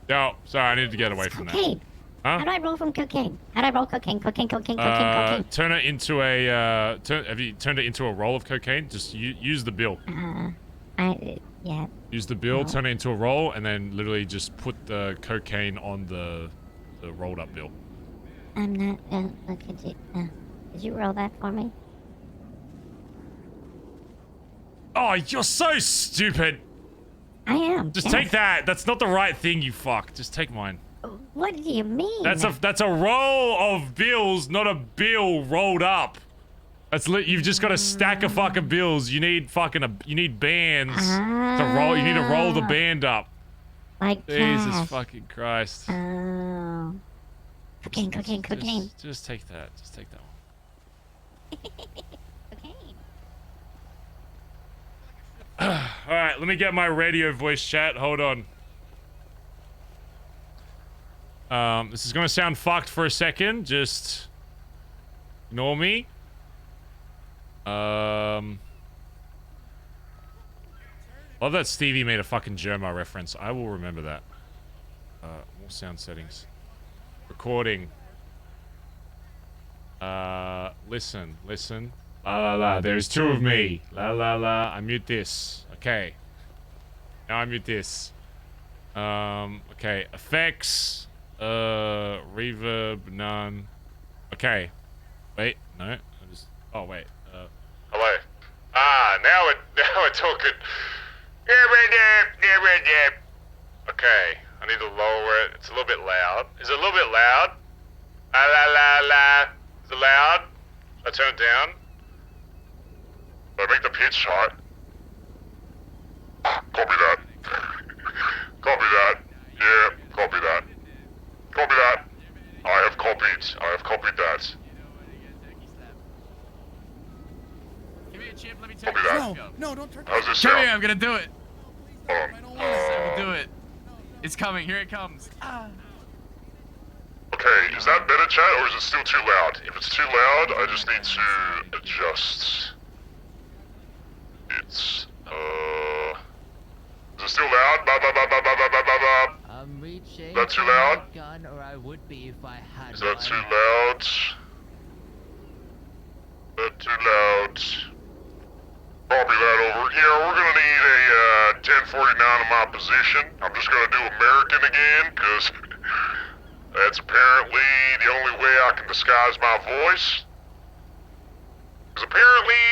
Yo, sorry, I need to get away from that. Cocaine. Huh? How do I roll from cocaine? How do I roll cocaine? Cocaine. Turn it into a. Have you turned it into a roll of cocaine? Just use the bill. Yeah. Use the bill, turn it into a roll, and then literally just put the cocaine on the rolled up bill. I'm not. Could you roll that for me? Oh, you're so stupid. I am. Just take that. That's not the right thing, you fuck. Just take mine. What do you mean? That's a roll of bills, not a bill rolled up. You've just got a stack of fucking bills. You need fucking you need bands to roll. You need to roll the band up. Like Jesus cash. fucking Christ. Oh. Cocaine. Just take that. Just take that one. Alright, let me get my radio voice chat. Hold on. This is gonna sound fucked for a second. Just ignore me. Love that Stevie made a fucking Germa reference. I will remember that. More sound settings. Recording. Listen. La la la, there's two of me. La la la, I mute this. Okay. Now I mute this. Okay, effects. Reverb, none. Okay. Wait, no. Oh, wait. Hello. Now we're talking. Okay, I need to lower it. It's a little bit loud. Is it a little bit loud? La la la la. Is it loud? Should I turn it down? Should I make the pitch hot? Copy that. Copy that. Yeah, copy that. Copy that. I have copied that. Give me a chip, let me Copy that. No, don't turn. How's this Come sound? here, I'm gonna do it. Hold on. Do it. It's coming, here it comes. Okay, is that better, chat, or is it still too loud? If it's too loud, I just need to adjust. It's, is it still loud? Ba ba ba ba ba ba ba ba ba. Is that too loud? Is that too loud? That too loud? Copy that over. Yeah, we're gonna need a 1049 in my position. I'm just gonna do American again, cause that's apparently the only way I can disguise my voice. Cause apparently,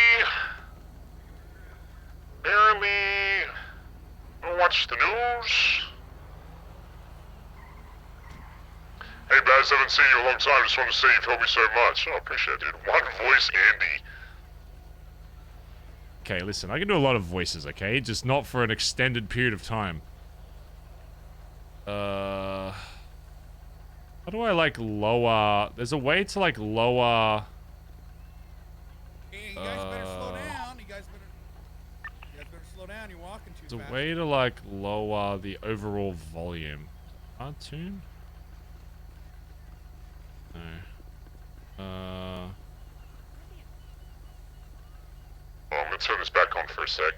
I don't watch the news. Hey Bazz, haven't seen you in a long time. Just want to say you've helped me so much. I appreciate it, dude. One voice, Andy. Okay, listen, I can do a lot of voices, okay? Just not for an extended period of time. How do I, like, lower... There's a way to, like, lower... Hey, you guys better slow down. You guys better slow down. You're walking too There's fast. a way to, like, lower the overall volume. Cartoon? No. Oh, I'm gonna turn this back on for a sec.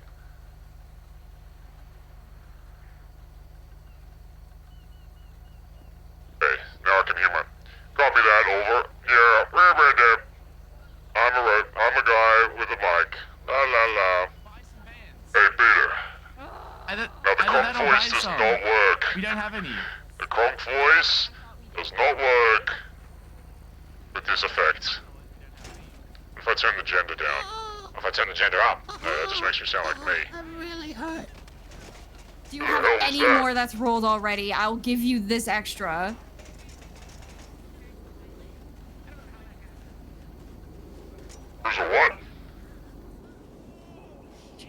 Okay, now I can hear my... Copy that, over. Yeah, right there. I'm a guy with a mic. La la la. Hey, Peter. Now the conch voice does not work. We don't have any. The conch voice does not work with this effect. If I turn the gender down. If I turn the gender up, that just makes me sound like me. I'm really hurt. Do you Who have the hell was any that? more that's rolled already? I'll give you this extra. There's a what?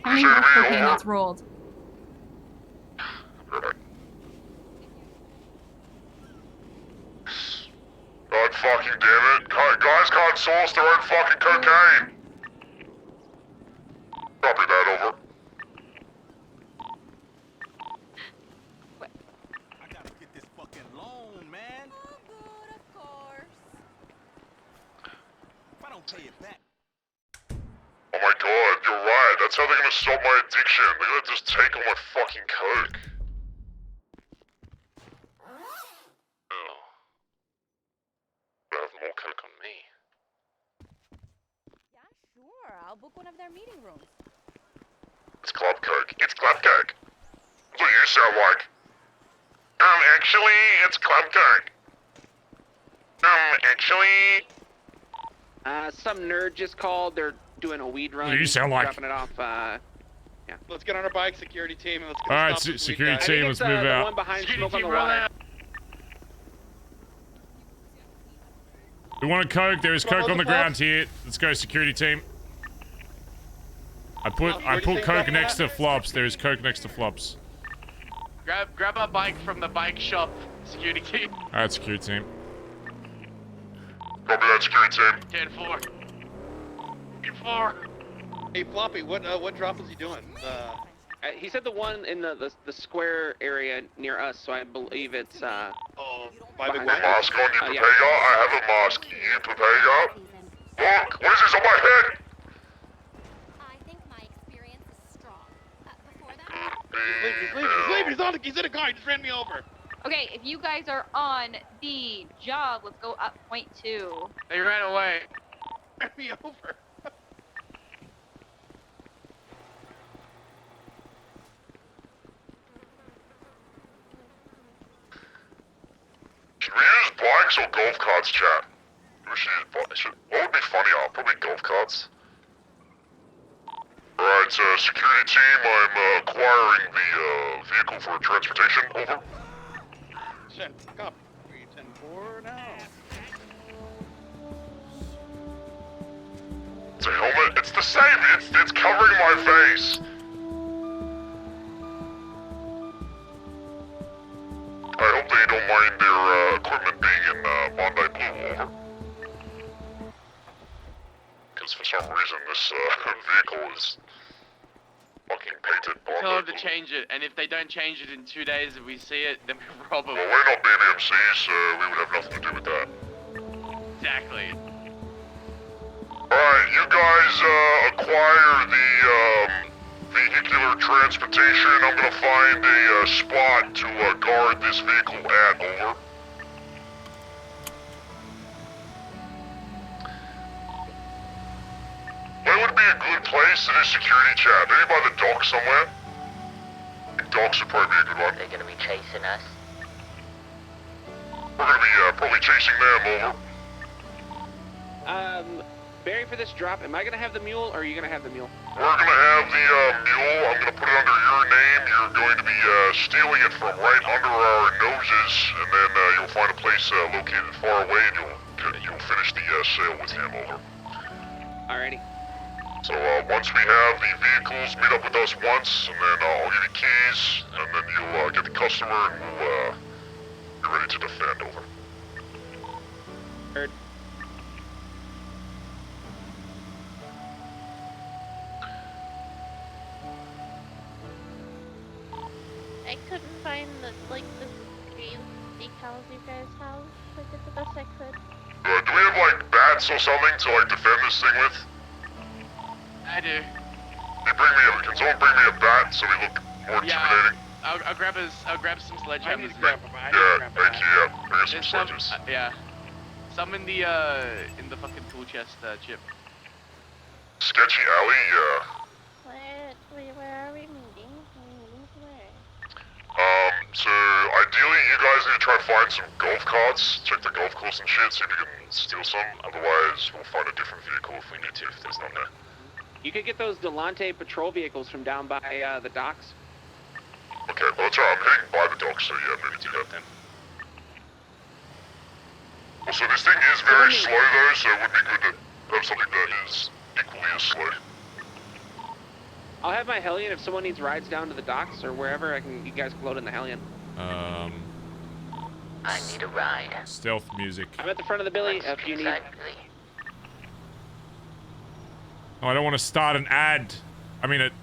How many more cocaine that's rolled? God fucking damn it. Guys can't source their own fucking cocaine. Copy that, over. Oh my god, you're right. That's how they're gonna stop my addiction. They're gonna just take all my fucking coke. Oh. I have more coke on me. Sure, I'll book one of their meeting rooms. It's club coke. It's club coke. That's what you sound like. Actually, it's club coke. Actually... Some nerd just called. They're doing a weed run. You sound like- Dropping it off, yeah. Let's get on our bike, security team, and let's get Alright, stop this weed security guy. team, let's move the out. one behind Security Smoke on team, the roll Water. out. We want a coke. There is Come on, coke on the what's the ground here. Let's go, security team. I put coke next to flops. There is coke next to flops. Grab a bike from the bike shop, security team. Alright, security team. Copy that, security team. 10-4. 10-4. Hey, Floppy, what drop is he doing? He said the one in the square area near us, so I believe it's by the way. Mask on, you yeah. prepare? I have a mask. You prepare? Look, what is this on my head? He's on. He's in a car. He just ran me over. Okay, if you guys are on the job, let's go up point 2. They ran away. Ran me over. Should we use bikes or golf carts, chat? We should use bikes. What would be funnier? Probably golf carts. Alright, security team, I'm acquiring the vehicle for transportation. Over. Copy. 10-4 now. It's a helmet. It's the same. It's covering my face. I hope they don't mind their equipment being in Bondi Blue. Over. Because for some reason this vehicle is fucking painted Bondi Tell them to Blue. change it, and if they don't change it in 2 days, if we see it, then we rob them. Well, we're not BBMC, so we would have nothing to do with that. Exactly. Alright, you guys acquire the vehicular transportation. I'm gonna find a spot to guard this vehicle at. Over. Where would be a good place to do security chat? Maybe by the dock somewhere? I think docks would probably be a good one. They're gonna be chasing us. We're gonna be probably chasing them. Over. Barry, for this drop, am I gonna have the mule, or are you gonna have the mule? We're gonna have the mule. I'm gonna put it under your name. You're going to be stealing it from right under our noses, and then you'll find a place located far away, and you'll finish the sale with him. Over. Alrighty. So once we have the vehicles, meet up with us once, and then I'll give you keys, and then you'll get the customer, and we'll be ready to defend. Over. Heard. I couldn't find the green decals you guys have. I did the best I could. Do we have like bats or something to defend this thing with? I do. Can someone bring me a bat so we look more intimidating? I'll grab some sledgehammers. Yeah, thank you. Yeah, bring us some sledges. Yeah. Some in the fucking tool chest, Chip. Sketchy alley, yeah. Where are we meeting? Where? So ideally you guys need to try and find some golf carts, check the golf course and shit, see if you can steal some. Otherwise, we'll find a different vehicle if we need to, if there's none there. You could get those Delante patrol vehicles from down by the docks. Okay, well that's alright, I'm heading by the docks, so yeah, maybe do that then. Also, this thing is very slow though, so it would be good to have something that is equally as slow. I'll have my Hellion if someone needs rides down to the docks or wherever. You guys can load in the Hellion. I need a ride. Stealth music. I'm at the front of the Billy if you need. Oh, I don't want to start an ad. I mean it.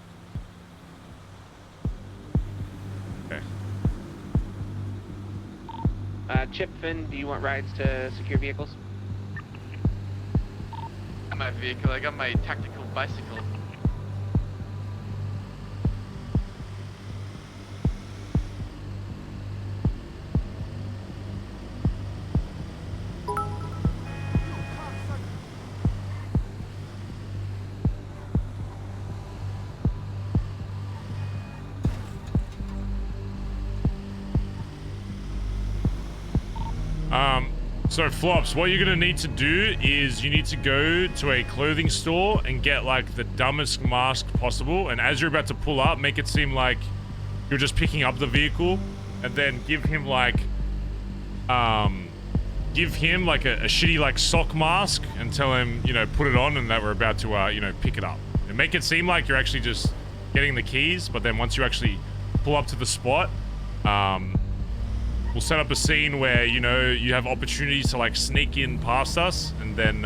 Okay. Chip, Finn, do you want rides to secure vehicles? I got my vehicle. I got my tactical bicycle. So Flops, what you're gonna need to do is you need to go to a clothing store and get like the dumbest mask possible, and as you're about to pull up, make it seem like you're just picking up the vehicle, and then give him like a shitty like sock mask and tell him, you know, put it on and that we're about to you know, pick it up. And make it seem like you're actually just getting the keys, but then once you actually pull up to the spot, we'll set up a scene where, you know, you have opportunities to, like, sneak in past us, and then,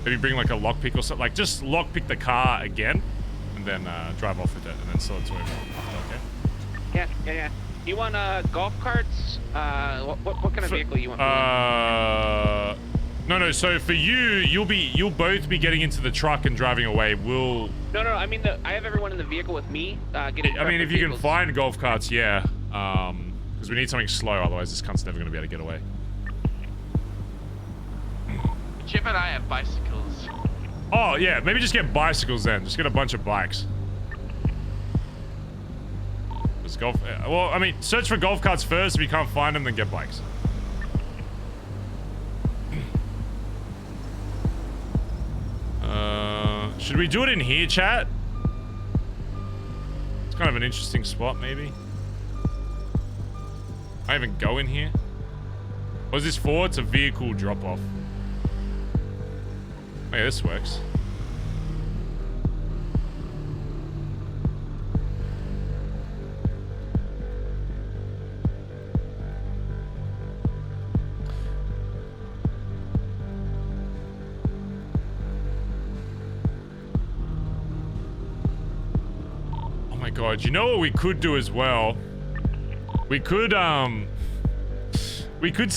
maybe bring, like, a lockpick or something. Like, just lockpick the car again, and then, drive off with it, and then sell it to everyone. Okay? Yeah. You want golf carts? What kind of vehicle you want? No. So for you'll both be getting into the truck and driving away. We'll. No. I mean, I have everyone in the vehicle with me. I mean, if you can find golf carts, yeah. Because we need something slow. Otherwise, this cunt's never gonna be able to get away. Chip and I have bicycles. Oh yeah, maybe just get bicycles then. Just get a bunch of bikes. Golf. Well, I mean, search for golf carts first. If you can't find them, then get bikes. Should we do it in here, chat? It's kind of an interesting spot, maybe. I even go in here. What is this for? It's a vehicle drop-off. Oh yeah, this works. God, you know what we could do as well? We could set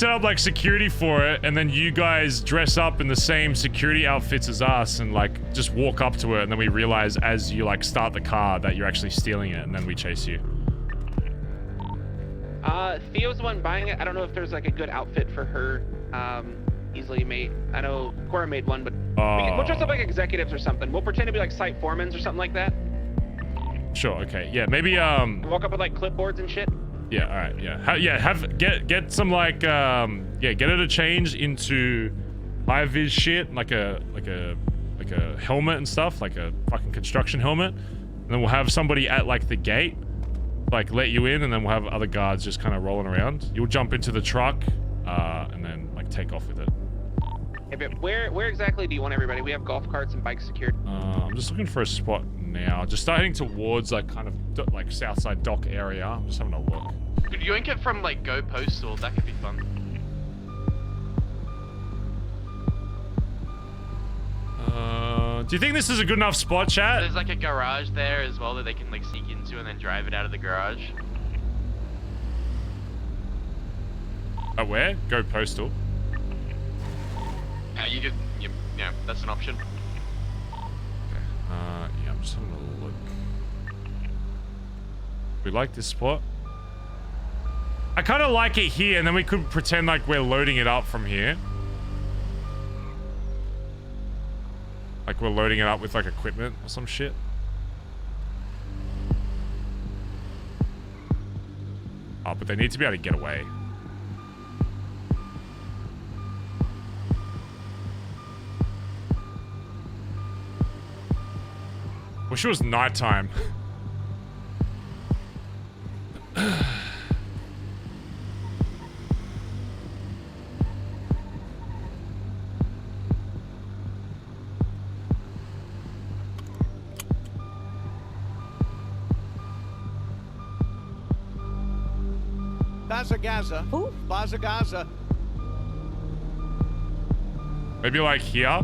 up like security for it, and then you guys dress up in the same security outfits as us and like just walk up to it, and then we realize as you like start the car that you're actually stealing it, and then we chase you. Theo's the one buying it. I don't know if there's like a good outfit for her easily made. I know Cora made one, but we'll dress up like executives or something. We'll pretend to be like site foremans or something like that. Sure, okay. Yeah, maybe walk up with like clipboards and shit. Yeah, all right. Yeah. Get some like get it to change into high vis shit, like a helmet and stuff, like a fucking construction helmet. And then we'll have somebody at like the gate like let you in, and then we'll have other guards just kind of rolling around. You'll jump into the truck and then like take off with it. Yeah, but where exactly do you want everybody? We have golf carts and bikes secured. I'm just looking for a spot now. Just starting towards like kind of like Southside Dock area. I'm just having a look. Could yoink it from like Go Postal? That could be fun. Do you think this is a good enough spot, chat? There's like a garage there as well that they can like sneak into and then drive it out of the garage. Where? Go Postal. Yeah, that's an option. Yeah, I'm just having a look. We like this spot. I kind of like it here, and then we could pretend like we're loading it up from here. Like we're loading it up with like equipment or some shit. Oh, but they need to be able to get away. Wish it was nighttime. Bazza. Who? Bazza. Maybe like here.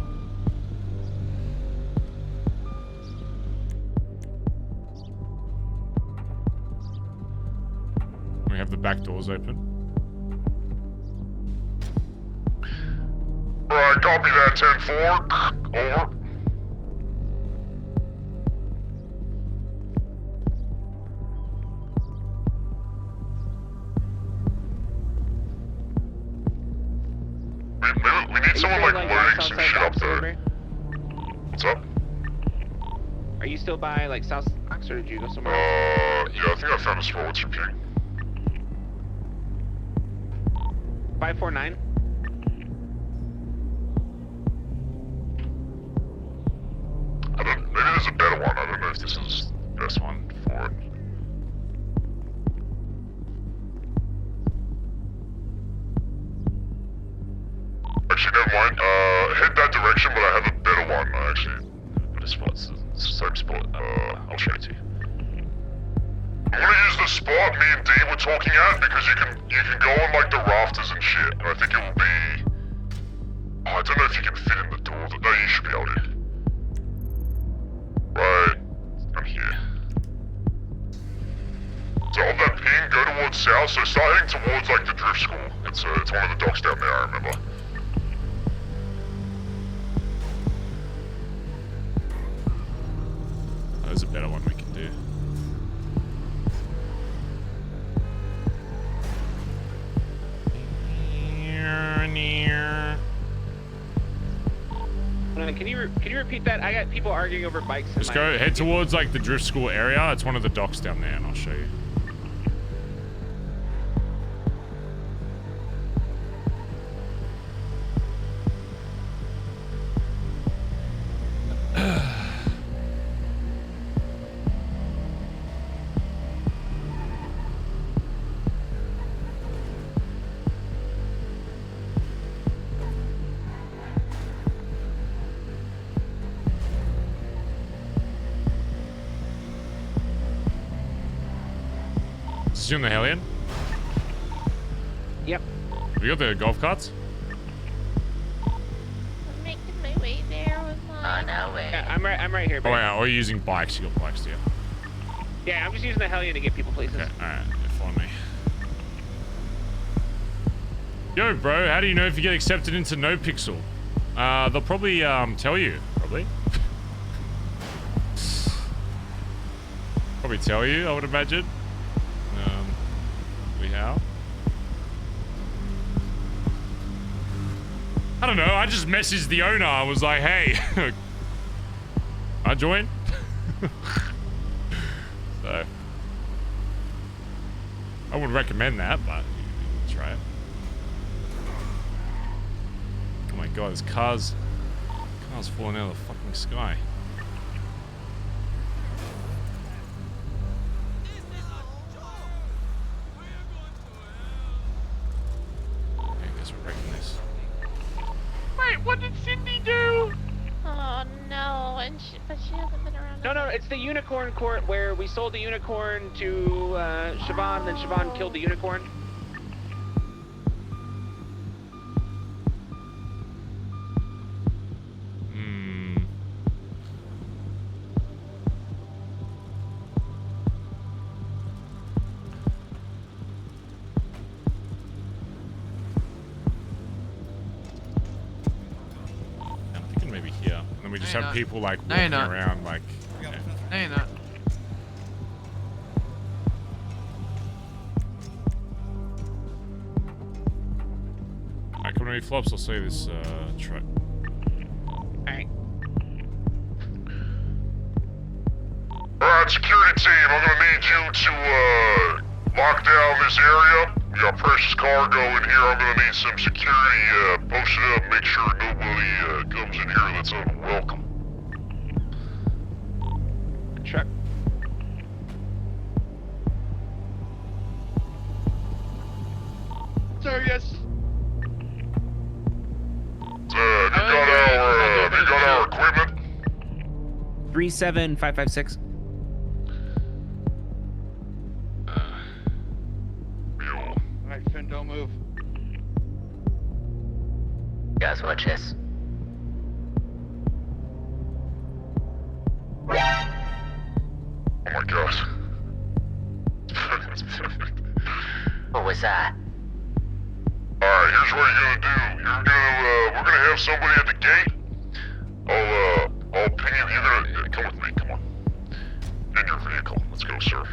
We have the back doors open. Alright, copy that, 10-4. Over. We need someone like loading some shit up there. What's up? Are you still by like South Box, or did you go somewhere else? Yeah, I think I found a spot. What's your ping? 549. Maybe there's a better one. I don't know if this is the best one for it. Actually, never mind. Head that direction, but I have a better one. Actually, better spot's the same spot. I'll show it to you. I'm gonna use the spot me and Dave were talking at because you can go on like the rafters and shit. And I think it will be. Oh, I don't know if you can fit in the door. No, you should be able to. Right, I'm here. So on that ping, go towards south. So start heading towards like the drift school. It's one of the docks down there. I remember. Oh, there's a better one we can do. Can you repeat that? I got people arguing over bikes. Just go head towards like the drift school area. It's one of the docks down there, and I'll show you. Is you in the Hellion? Yep. We got the golf carts? I'm making my way there with my... On our way. Yeah, I'm right here, Oh, babe. yeah, or you're using bikes. You got bikes, do you? Yeah, I'm just using the Hellion to get people places. Okay, alright. Follow me. Yo, bro, how do you know if you get accepted into NoPixel? They'll probably, tell you. Probably. Probably tell you, I would imagine. How? I don't know. I just messaged the owner. I was like, hey, I join. So I wouldn't recommend that, but you can try it. Oh my god, there's cars falling out of the fucking sky. Wait, what did Cindy do? Oh no, but she hasn't been around. No, it's the unicorn court where we sold the unicorn to Siobhan, then Siobhan killed the unicorn. We just have people like No, you're walking not. around like. No, you're not. Alright, come to me, Flops. I'll see this truck. Alright. Alright, security team, I'm gonna need you to lock down this area. We got precious cargo in here. I'm gonna need some security posted up. Make sure nobody comes in here that's unwelcome. Check. Sir, yes. Have you got our equipment? 37556. Alright, Finn, don't move. Guys, watch this. Oh my gosh. That's perfect. What was that? Alright, here's what you're gonna do. We're gonna have somebody at the gate. I'll ping you. You're gonna, come with me, come on. In your vehicle. Let's go, sir.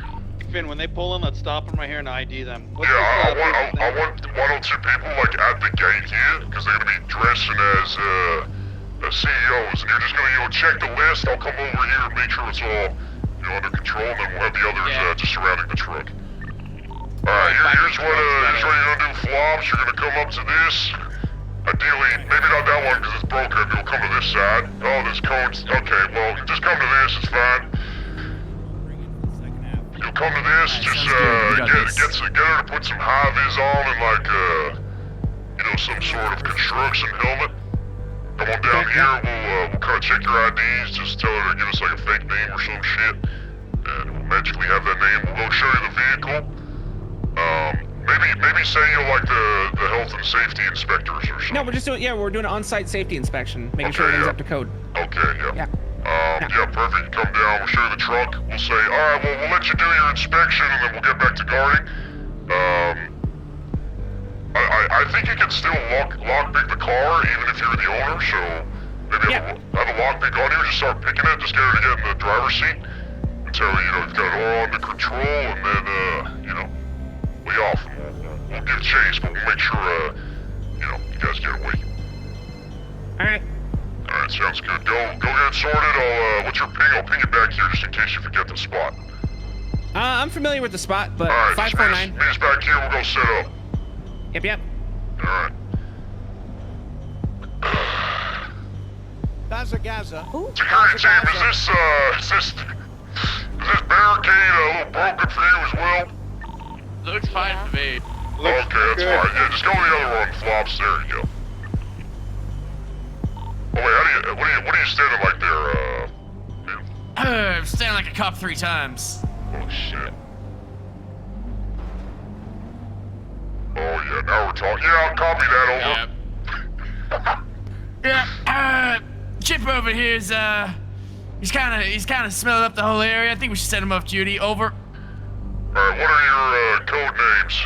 Finn, when they pull in, let's stop them right here and ID them. Yeah, I want one or two people like at the gate here, because they're gonna be dressing as CEOs, and you're just gonna check the list. I'll come over here and make sure it's all under control, and then we'll have the others just surrounding the truck. Alright, here's what you're gonna do, Flops. You're gonna come up to this. Ideally, maybe not that one because it's broken. You'll come to this side. Oh, there's cones. Okay, well, just come to this. It's fine. You'll come to this. Just get her to put some high-vis on and like some sort of construction helmet. Come on down here. We'll kind of check your IDs. Just tell her to give us like a fake name or some shit, and we'll magically have that name. We'll go show you the vehicle. Maybe say you're like the health and safety inspectors or something. No, we're just doing, we're doing an on-site safety inspection, making sure everything's up to code. Okay, yeah. Yeah, perfect. Come down, we'll show you the truck. We'll say, all right, well, we'll let you do your inspection and then we'll get back to guarding. I think you can still lockpick the car even if you're the owner, so maybe have a lockpick on you, just start picking it, just get her to get in the driver's seat until, you've got it all under control, and then, we off. We'll give chase, but we'll make sure, you guys get away. Alright. Alright, sounds good. Go get it sorted. What's your ping? I'll ping it back here just in case you forget the spot. I'm familiar with the spot, but Alright, 549. meet us back here, we'll go set up. Yep. Alright. Bazza. Security team, is this barricade a little broken for you as well? Looks fine to me. Okay, that's fine. Yeah, just go to the other one, flops. There you go. Oh wait, what are you standing like there, I'm standing like a cop 3 times. Oh shit. Oh yeah, now we're talking. Yeah, I'll copy that over. Yeah, Chip over here is, he's kinda smelling up the whole area. I think we should send him off duty. Over. Alright, what are your code names?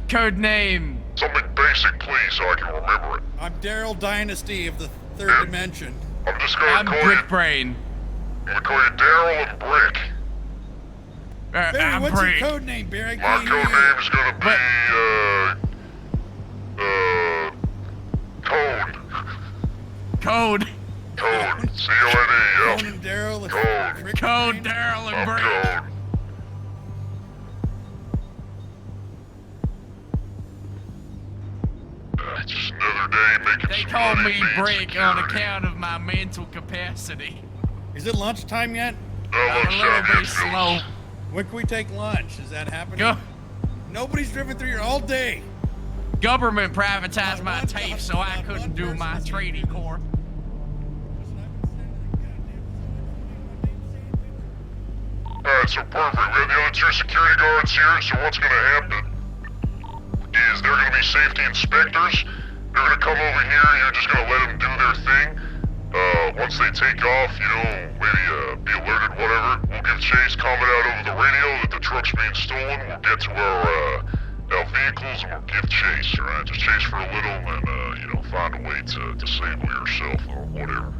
Code name. Something basic, please, so I can remember it. I'm Daryl Dynasty of the Third Dimension. I'm just gonna call Brick you. Brain. I'm gonna call you Daryl and Brick. Barry, what's your code name, Barry? My code name is gonna be, Code. Code. C-O-N-E, yeah. Code and Daryl. Code. Code Daryl and Brick. Code. Just another day making They some call money, me being Brick security. on account of my mental capacity. Is it lunchtime yet? I'm a little bit slow. When can we take lunch? Is that happening? Go. Nobody's driven through here all day. Government privatized my tape so I couldn't do my trading corps. Alright, so perfect. We have the other 2 security guards here, so what's gonna happen is they're gonna be safety inspectors. They're gonna come over here, you're just gonna let them do their thing. Once they take off, maybe be alerted, whatever. We'll give chase, comment out over the radio that the truck's being stolen. We'll get to our vehicles and we'll give chase, alright? Just chase for a little and, find a way to disable yourself or whatever.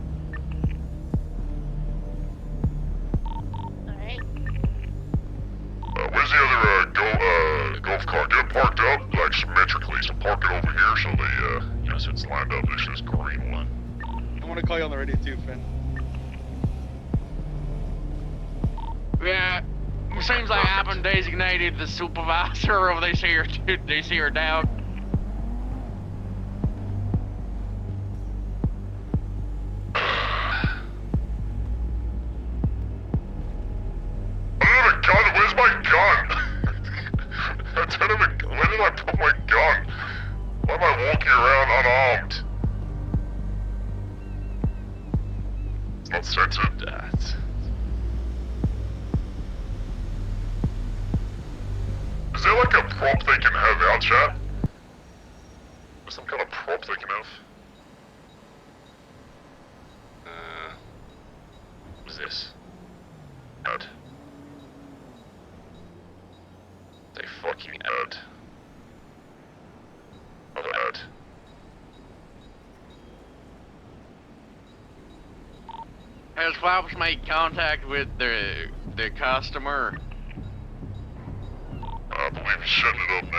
Where's the other golf cart? Get it parked up, like symmetrically. So park it over here so they, so it's lined up next to this green one. I want to call you on the radio too, Finn. Yeah, it seems like I've been designated the supervisor of this here dog. Where's my gun? Where did I put my gun? Why am I walking around unarmed? It's not censored. Is there like a prop they can have out, chat? There's some kind of prop they can have? What is this? Ad. They fucking ad. Other ad. Has Flops made contact with the customer? I believe he's setting it up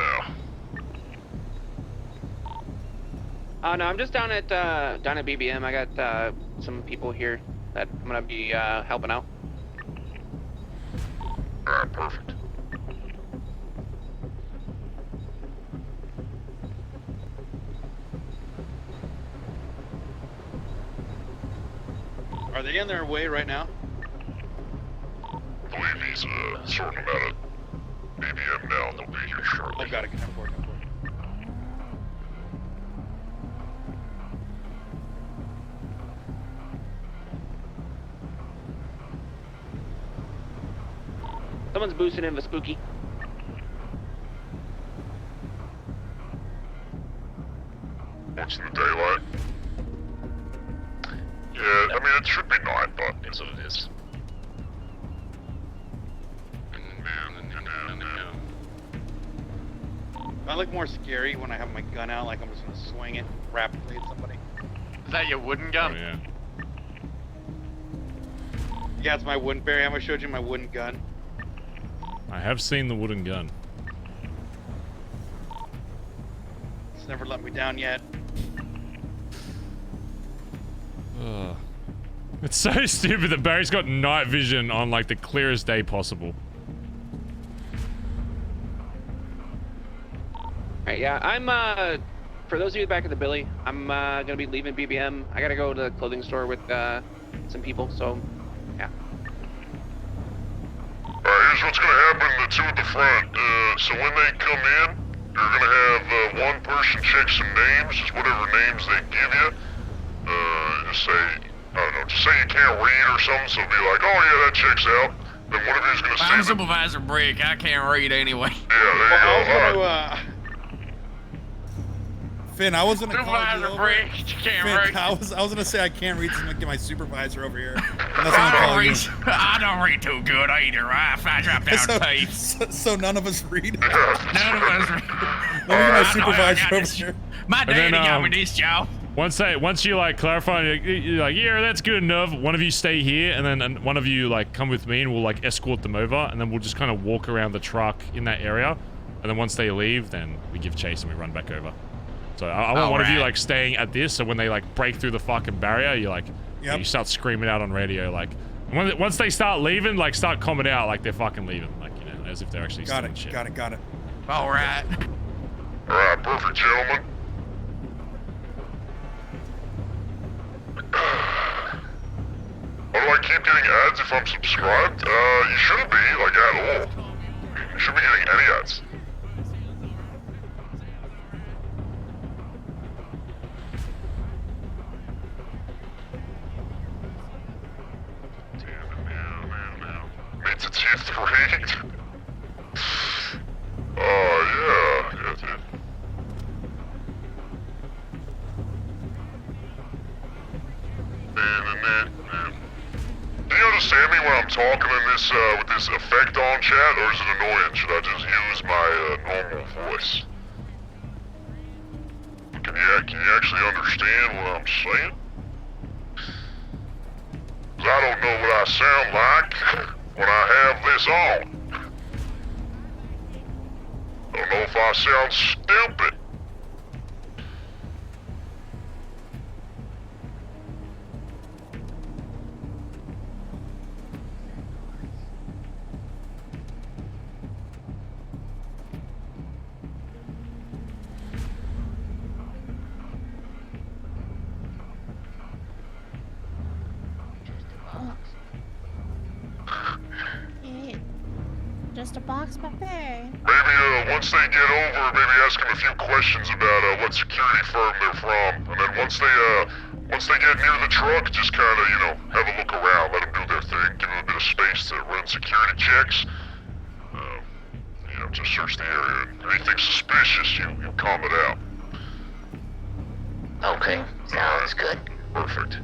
now. No, I'm just down at BBM. I got some people here that I'm gonna be helping out. Alright, perfect. Are they in their way right now? I believe he's sorting them out at BBM now, and they'll be here shortly. Oh, got it. Come forward. Someone's boosting in the spooky. Once in the daylight. Yeah, I mean, it should be night, but it's what it is. I look more scary when I have my gun out, like I'm just gonna swing it rapidly at somebody. Is that your wooden gun? Oh, yeah. Yeah, it's my wooden Barry. I showed you my wooden gun. I have seen the wooden gun. It's never let me down yet. Ugh. It's so stupid that Barry's got night vision on like the clearest day possible. Alright, yeah, I'm, for those of you back at the Billy, I'm, gonna be leaving BBM. I gotta go to the clothing store with, some people, so, yeah. Alright, here's what's gonna happen, the two at the front. So when they come in, you're gonna have one person check some names, just whatever names they give you. Just say, I don't know, just say you can't read or something, so be like, oh yeah, that checks out. Then one of you's gonna say... I'm Supervisor Brick, I can't read anyway. Yeah, there you go. Finn, I was gonna call you Supervisor over. Brick, you can't Finn, read. I was gonna say I can't read, so I'm gonna get my supervisor over here. And that's what I'm I don't calling read. you. I don't read too good either. I drop down tapes. So none of us read. None of us read. Let me get my supervisor over here. My daddy got me this job. Once you like clarify, you're like, yeah, that's good enough. One of you stay here, and then one of you like come with me, and we'll like escort them over, and then we'll just kind of walk around the truck in that area, and then once they leave, then we give chase and we run back over. So I want one of you like staying at this, so when they like break through the fucking barrier, you like you start screaming out on radio, like once they start leaving, like start calming out like they're fucking leaving, like you know, as if they're actually stealing shit. Got it. All right. All right, perfect, gentlemen. How do I keep getting ads if I'm subscribed? You shouldn't be, like, at all. You shouldn't be getting any ads. Damn it, now. Means it's you three. Oh, yeah, dude. Man. Do you understand me when I'm talking in this, with this effect on chat, or is it annoying? Should I just use my, normal voice? Can you actually understand what I'm saying? 'Cause I don't know what I sound like when I have this on. Don't know if I sound stupid. Just a box back there. Maybe, once they get over, maybe ask them a few questions about, what security firm they're from. And then once they get near the truck, just kinda, you know, have a look around, let them do their thing, give them a bit of space to run security checks. You know, just search the area. Anything suspicious, you calm it out. Okay, sounds good. Perfect.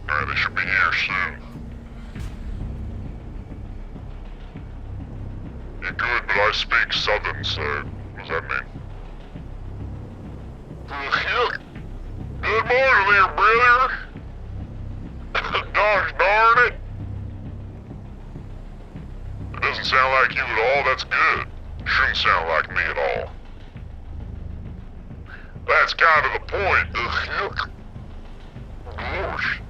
Alright, they should be here soon. You're good, but I speak Southern, so what does that mean? Good morning there, brother. Gosh darn it. It doesn't sound like you at all, that's good. Shouldn't sound like me at all. That's kind of the point. Gosh.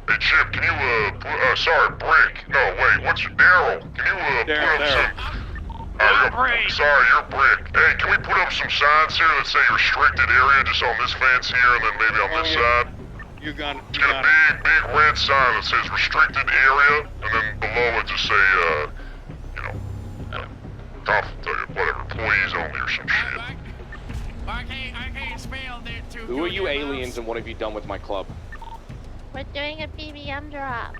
Hey Chip, can you sorry, Brick. No, wait, what's your Daryl? Can you put up some I'm sorry, you're brick. Hey, can we put up some signs here that say restricted area just on this fence here and then maybe on this side? You got it. Just get a big red sign that says restricted area, and then below it just say, whatever, employees only or some shit. I can't spell that too. Who are you aliens and what have you done with my club? We're doing a BBM drop.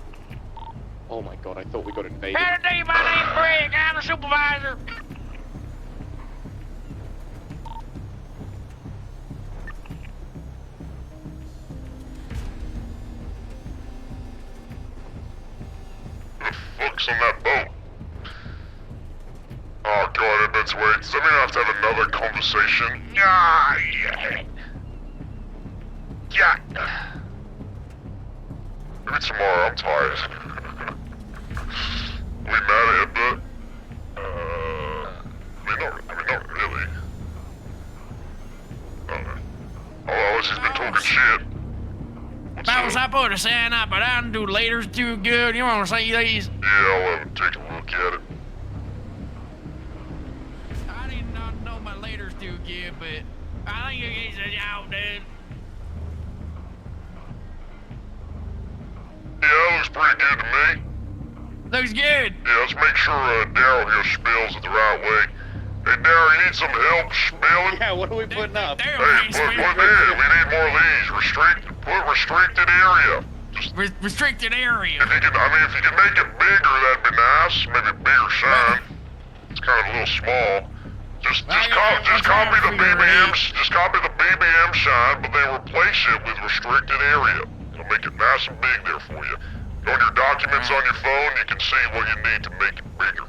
Oh my god, I thought we got invaded. How to do, my name's Brick. I'm the supervisor. Fuck's on that boat? Oh god, I bet wait. Does that mean I have to have another conversation? Yeah. Maybe tomorrow, I'm tired. We mad at it, but not really. Unless he's been talking shit. I was supposed to sign up, but I don't do letters too good. You want to see these? Yeah, I'll let him take a look at it. I did not know my letters too good, but I think you guys are out, dude. Yeah, that looks pretty good to me. Looks good. Yeah, let's make sure Daryl here spells it the right way. Hey, Daryl, you need some help spelling? Yeah, what are we putting up? Hey, put in. We need more of these. Put restricted area. Restricted area. If you can make it bigger, that'd be nice. Maybe a bigger sign. It's kind of a little small. Just copy the BBM. Just copy the BBM sign, but then replace it with restricted area. It'll make it nice and big there for you. On your documents on your phone, you can see what you need to make it bigger.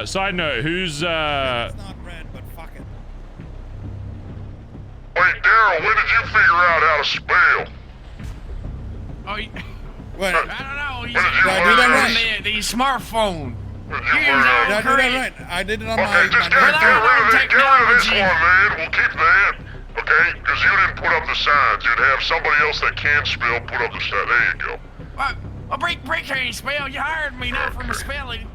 Side note, who's It's not red, but fuck it. Wait, Daryl, when did you figure out how to spell? Oh, Wait, I don't know. When did you learn on the smartphone. Did I do that right? I did it on my. Just get rid of this one, man. We'll keep that. Okay? Because you didn't put up the signs. You'd have somebody else that can spell put up the sign. There you go. Well, Brick can't spell. You hired me, not for my spelling.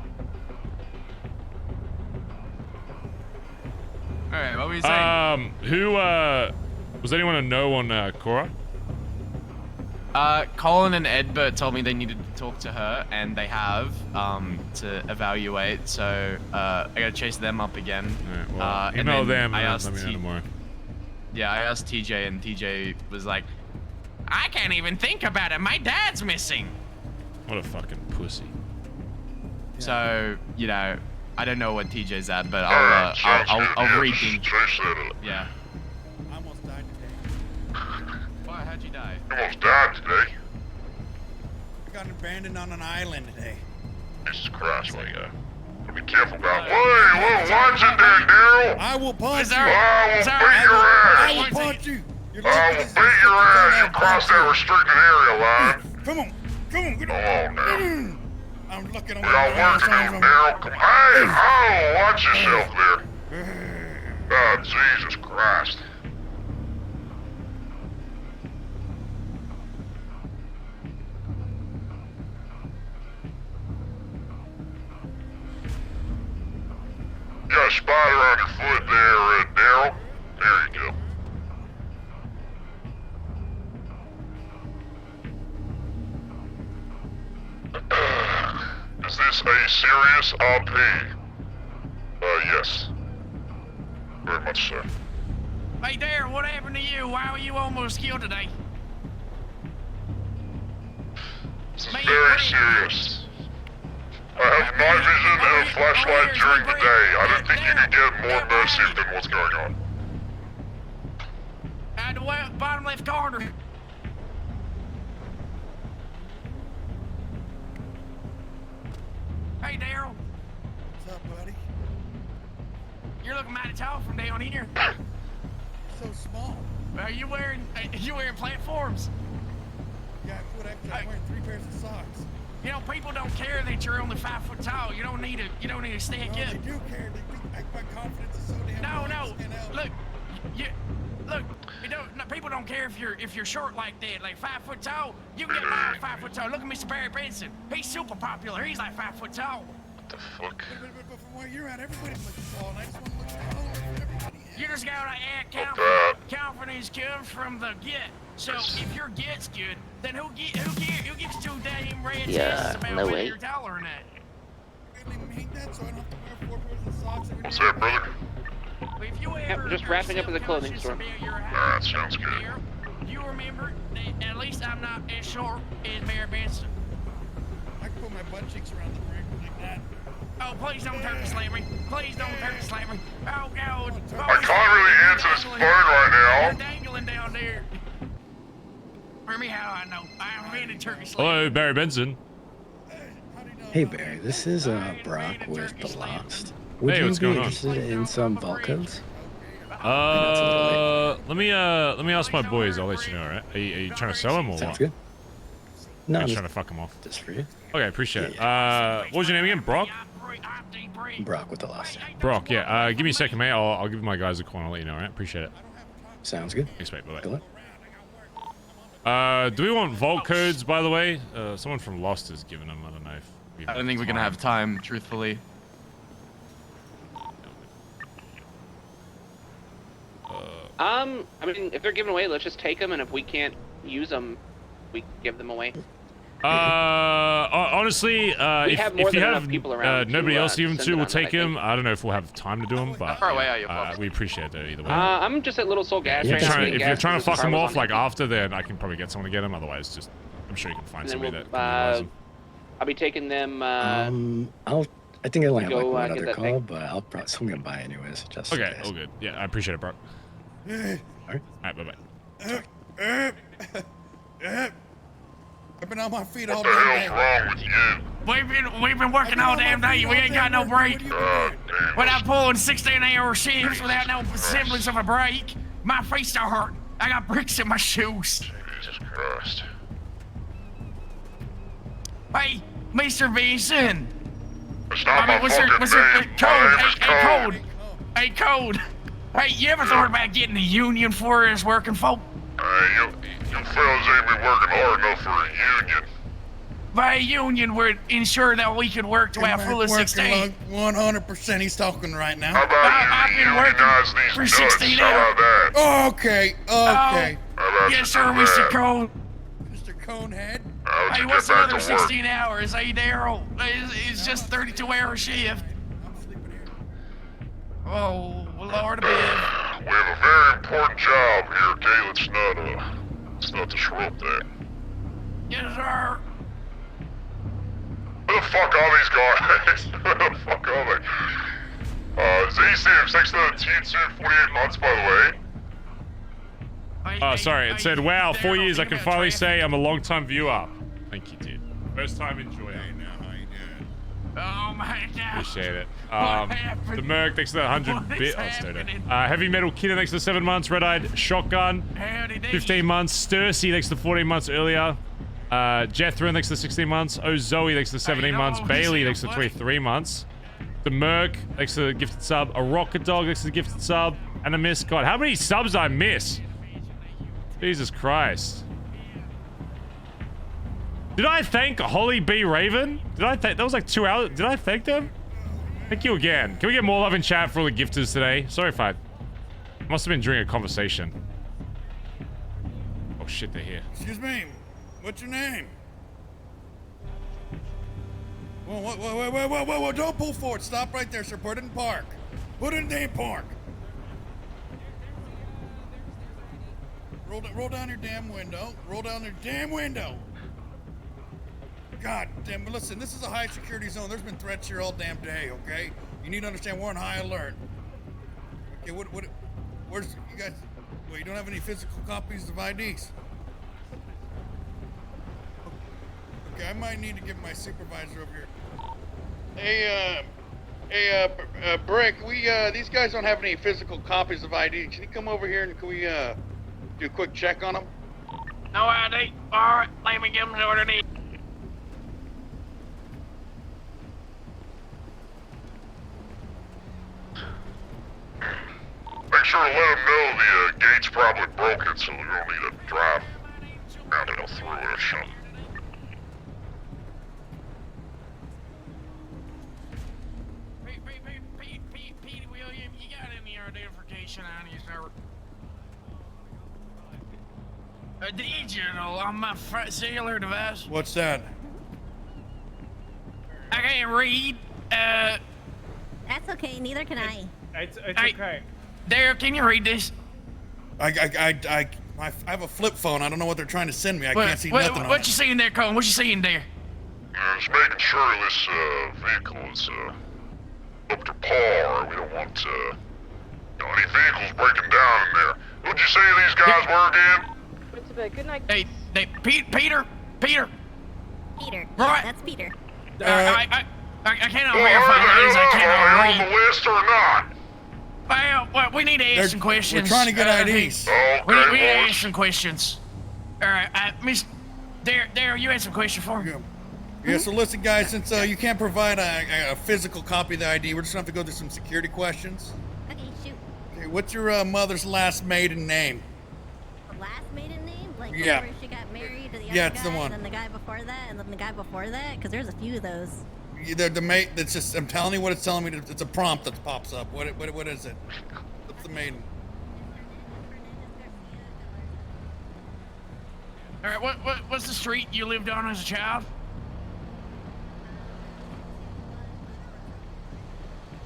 Alright, what were you saying? Who, was anyone a no on, Cora? Colin and Edbert told me they needed to talk to her, and they have, to evaluate, so, I gotta chase them up again. Alright, well, email them and let me know tomorrow. Yeah, I asked TJ, and TJ was like, I can't even think about it, my dad's missing! What a fucking pussy. So, you know, I don't know what TJ's at, but I'll read things. Yeah. I almost died today. Why? How'd you die? You almost died today. I got abandoned on an island today. Jesus Christ, what you gotta be careful about. Wait, watch it there, Daryl. I will punch you. I will beat your ass. I will punch you. I will beat your ass. You cross that restricted area line. Come on, get on now. I'm looking We got work to do, Daryl. Hey, watch yourself there. Oh, Jesus Christ. You got a spider on your foot there, Daryl. There you go. Is this a serious RP? Yes. Very much so. Hey, Darren, what happened to you? Why were you almost killed today? This is very serious. I have night vision and a flashlight during the day. I don't think you can get more mercy than what's going on. At the bottom left corner. Hey, Daryl. What's up, buddy? You're looking mighty tall from down here. So small. Are you wearing platforms? Yeah, I put extra. I'm wearing 3 pairs of socks. You know, people don't care that you're only 5 foot tall. You don't need to stick No, up. they do care. My confidence is so damn low. No. Look, people don't care. care if you're short like that, like 5 foot tall. You can get by 5 foot tall. Look at Mr. Barry Benson. He's super popular. He's like 5 foot tall. What the fuck? But from where you're at, everybody's looking tall, and I just want to look tall like everybody is. You just gotta add confidence comes from the get. So if your get's good, then who gives two damn red tests about whether you're taller or not? What's that, brother? Yep, just wrapping up at the clothing store. That sounds good. You remember that at least I'm not as short as Barry Benson. I can put my butt cheeks around the brick like that. Oh, please don't turkey slam me. Please don't turkey slam me. Oh, God. I can't really answer this phone right You're dangling down there. For me, how I know. I invented turkey slam. Hello, Barry Benson. Hey Barry, this is Brock with The Lost. Would Hey, you what's be going on? interested in some vault codes? Let me ask my boys. I'll let you know. All right? Are you trying to sell them or Sounds what? good. No, I'm just trying to fuck them off. Just for you. Okay, appreciate it. What was your name again? Brock? Brock with The Lost. Brock, yeah. Give me a second, mate. I'll give my guys a call and I'll let you know, all right? Appreciate it. Sounds good. Thanks, mate. Bye-bye. Good luck. Do we want vault codes, by the way? Someone from Lost has given them. I don't know if we I don't think we're gonna have time, truthfully. I mean, if they're given away, let's just take them, and if we can't use them, we give them away. Honestly, have more if you than have enough people around nobody to, else even send to, it we'll on take that, I him. I don't know if we'll have time to do them, but How far away are you, we appreciate it either way. I'm just at Little Soul Gas. If you're Station. trying to Gas fuck station, them car was off on like empty. after, then I can probably get someone to get them. Otherwise, just I'm sure you can find And then somebody we'll, that can utilize them. I'll be taking them. I think I only have go, like one get other that call, thing. but I'm gonna buy anyways. Just in Okay, case. all good. Yeah, I appreciate it, Brock. All right. All right, bye bye. I've been on my feet all What the hell's day. wrong with you? We've been working all damn day. We ain't got no break. Without pulling 16-hour shifts without no semblance of a break. My feet start hurting. I got bricks in my shoes. Jesus Christ. Hey, Mr. Benson. It's not my what's fucking your name. code? Hey, code. Hey, you ever thought about getting a union for us working folk? You fellas ain't been working hard enough for a union. By a union would ensure that we could work to our fullest extent. 100%. He's talking right now. How about I've you been working unionize these for nuts? 16 How about that? Okay. How about Yes, you sir, do Mr. that? Cone. Mr. Conehead. How'd Hey, you what's get back another to work? 16 hours? Hey, Daryl. It's just 32-hour shift. Oh, Lord above. We have a very important job here, okay? Let's not disrupt that. Yes, sir. Who the fuck are these guys? Who the fuck are they? Z-Sim, 6 to T2, 48 months, by the way. Oh, sorry. It said, wow, 4 years. I can finally say I'm a long-time viewer. Thank you, dude. First time enjoyer. Oh, my God. Appreciate it. What happened? The Merc, thanks to the 100 What bit. is Oh, stowed it. happening? Heavy Metal Kid, thanks to 7 months. Red-Eyed Shotgun, Howdy, 15 months. Stursy, thanks to 14 months earlier. Jethro, thanks to 16 months. Oh, Zoe, thanks to 17 months. Bailey, thanks to 23 months. The Merc, thanks to the gifted sub. A Rocket Dog, thanks to the gifted sub. And a miss. God, how many subs did I miss? Jesus Christ. Did I thank Holly B. Raven? Did I thank... That was like 2 hours. Did I thank them? Thank you again. Can we get more love in chat for all the gifters today? Sorry if I... Must have been during a conversation. Oh shit, they're here. Excuse me. What's your name? Whoa, don't pull forward. Stop right there, sir. Put it in park. Put it in damn park. Roll down your damn window. Roll down your damn window. God damn, listen, this is a high security zone. There's been threats here all damn day, okay? You need to understand we're on high alert. Okay, where's, you guys, well, you don't have any physical copies of IDs? Okay, I might need to get my supervisor over here. Hey, Brick, these guys don't have any physical copies of ID. Can you come over here and can we, do a quick check on them? No ID. All right, let me give them what I need. Make sure to let them know the gate's probably broken, so we're gonna need to drive around it or through it or something. Pete William, you got any identification on you, sir? Digital on my cellular device. What's that? I can't read. That's okay. Neither can I. It's okay. Daryl, can you read this? I have a flip phone. I don't know what they're trying to send me. I can't see nothing on What it. you seeing there, Colin? What you seeing there? Just making sure this vehicle is up to par. We don't want any vehicles breaking down in there. Who'd you say these guys were again? Good night. Hey, Peter. Peter. Right. That's Peter. I cannot verify that as I cannot read. On the list or not? Well, we need to ask some questions. We're trying to get IDs. We need to ask some questions. All right, Miss Daryl, you had some questions for me. Yeah, so listen, guys, since you can't provide a physical copy of the ID, we're just gonna have to go through some security questions. Okay, shoot. Okay, what's your mother's last maiden name? Last maiden name? Like Yeah. before she got married to the other Yeah, it's guy, the one. and then the guy before that, and then the guy before that? Because there's a few of those. The mate. That's just. I'm telling you what it's telling me. It's a prompt that pops up. What is it? What's the maiden? All right, what's the street you lived on as a child?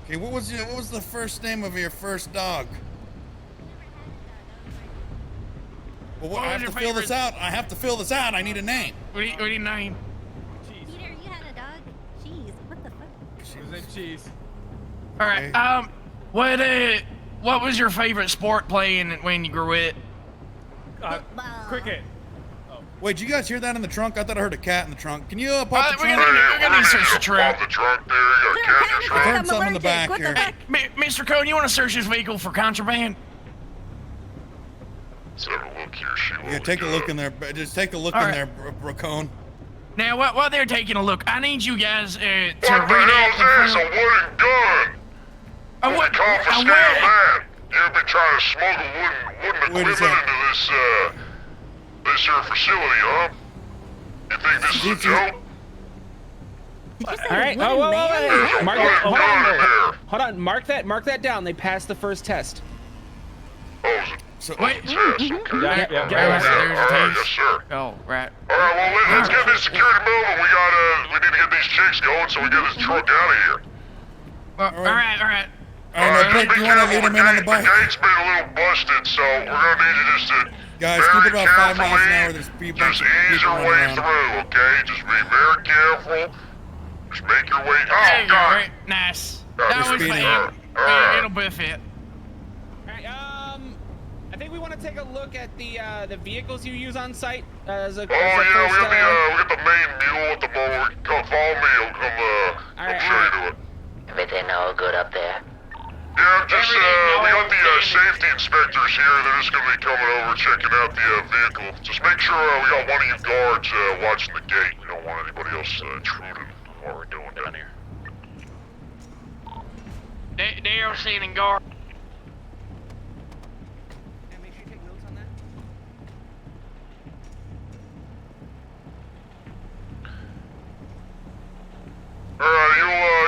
Okay, what was the first name of your first dog? Well, I have to fill this out. I need a name. What do you name? Peter, you had a dog? Cheese. What the fuck? Was it cheese? All right. What was your favorite sport playing when you grew up? Cricket. Wait, you guys hear that in the trunk? I thought I heard a cat in the trunk. Can you pop the We're trunk? gonna search the trunk. Pop the trunk there. You got a cat in the I trunk. heard something in the back here. Hey, Mr. Cohn, you want to search this vehicle for contraband? Let's have a look here. See what Yeah, take a look in there. Just take a look All in right. there, Raccoon. Now, while they're taking a look, I need you guys to What the redact hell's this? A wooden gun. what? Confiscate that. You've been trying to smuggle wooden Wait a equipment second. into this here facility, huh? You think this is a joke? All right. Oh, whoa. Mark that. Hold on. Mark that down. They passed the first test. So, wait. Yes, okay. Right, All there's a right, taste. yes, sir. Oh, right. All right, well, let's get this security moving. We need to get these chicks going so we get this truck out of here. All right. All right, now, Pete, do you want to lead him in on the bike? The gate's been a little busted, so we're gonna need you just to Guys, very keep it about 5 miles an carefully, hour. There's people. just ease your way around. through, okay? Just be very careful. Just make your way. There Oh, you go. God. Right. Nice. Got That me was speeding. fine. All right. It'll be fit. All right. I think we want to take a look at the vehicles you use on site as a. Oh, yeah, we got the main mule at the moment. Come follow me. I'll come show you to it. Everything all good up there? Yeah, just, we got the safety inspectors here. They're just gonna be coming over, checking out the vehicle. Just make sure we got one of you guards watching the gate. We don't want anybody else intruding on what we're doing down here. Daryl sending guard. Make sure you take notes on that. Alright,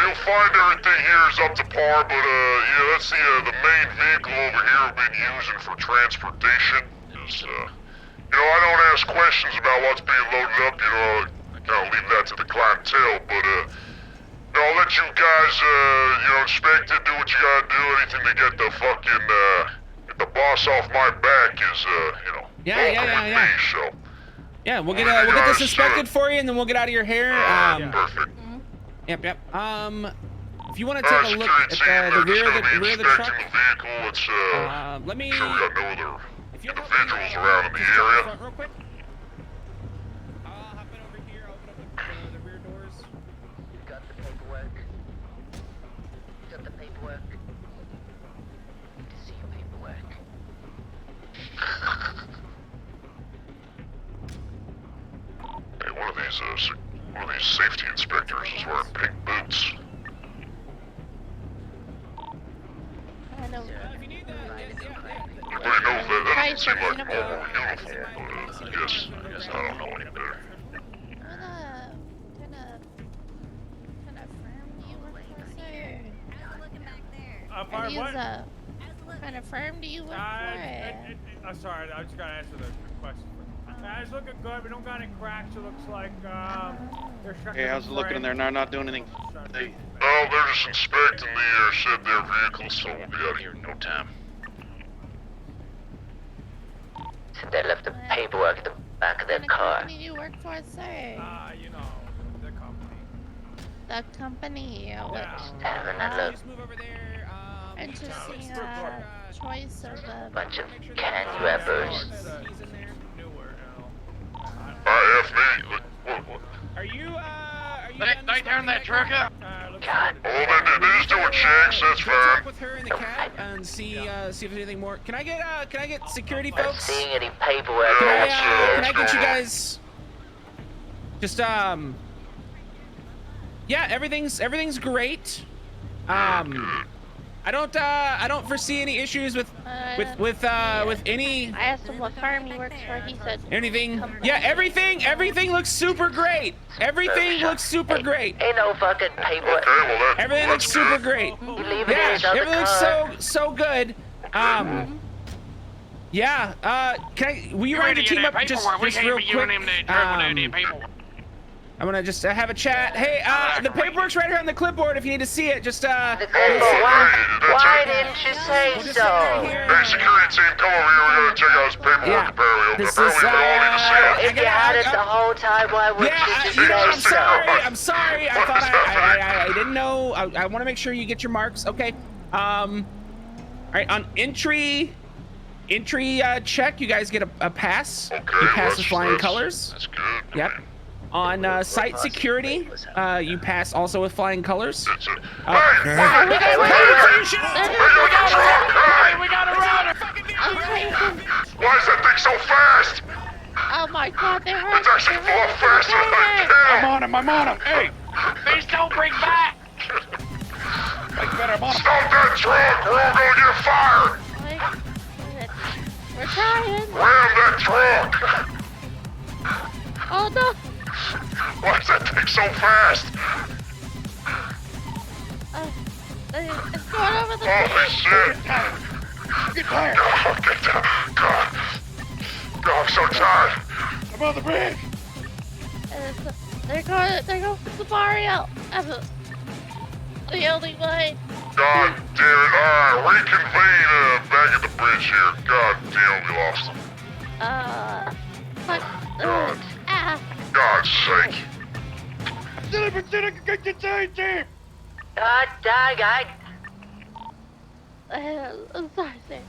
you'll find everything here is up to par, but yeah, that's the main vehicle over here we've been using for transportation. Is I don't ask questions about what's being loaded up, I kind of leave that to the clientele, but I'll let you guys, inspect it, do what you gotta do, anything to get the fucking, get the boss off my back is, welcome with me, so. Yeah, we'll get this inspected for you, and then we'll get out of your hair. Perfect. Yep. If you want to take a look at the rear of the truck, let me. Sure, we got no other individuals around in the area. Real quick. I'll hop in over here. I'll open up the rear doors. You got the paperwork? Got the paperwork? Need to see your paperwork. Hey, one of these safety inspectors is wearing pink boots. I know. If you need that, Right, seem like for normal uniform, but I guess I don't know any better. What kind of firm do you work for, sir? Pardon, what? What kind of firm do you work for? I'm sorry, I just gotta answer the question. It's looking good. We don't got any cracks. It looks like they're shutting. Hey, how's it looking in there? No, not doing anything. Hey. Oh, they're just inspecting the said their vehicles, so we'll be out of here in no time. They left the paperwork at the back of their car. What company do you work for, sir? You know, the company. The company. Having a look. Interesting choice of Bunch of candy wrappers. F me. Are you They turned that truck up. God. Oh, they just doing checks, that's fine. With her in the cab and see if there's anything more. Can I get security, folks? Seeing any paperwork? Can I get you guys? Just yeah, everything's great. I don't foresee any issues with any. I asked him what firm he works for. He said anything. Yeah, everything looks super great. Everything looks super great. Ain't no fucking paperwork. Everything looks super great. Yeah, everything looks so good. Yeah. Will you round your team up just real quick? I'm gonna just have a chat. Hey, the paperwork's right here on the clipboard if you need to see it. Just Why didn't you say so? Hey, security team, come over here. We're gonna check out his paperwork. Apparently, If you had it the whole time, why wouldn't you just say so? I'm sorry. I thought I didn't know. I want to make sure you get your marks. Okay. All right. On entry check, you guys get a pass. Okay. You pass with flying colors. That's good. Yep. On site security, you pass also with flying colors. That's it. We gotta run! Why is that thing so fast? Oh my God, they hurt. It's actually far faster than I can. I'm on him. Hey! Please don't bring back! Stop that truck, or we're gonna get fired. We're trying. Ram that truck. Oh no. Why is that thing so fast? It's going over the Holy shit. Get tired. God, I'm so tired. I'm on the bridge. They're going for Safari-O. That's the only way. God damn it. Alright, reconvene back at the bridge here. God damn, we lost them. God's sake. God dang, I'm sorry, sir.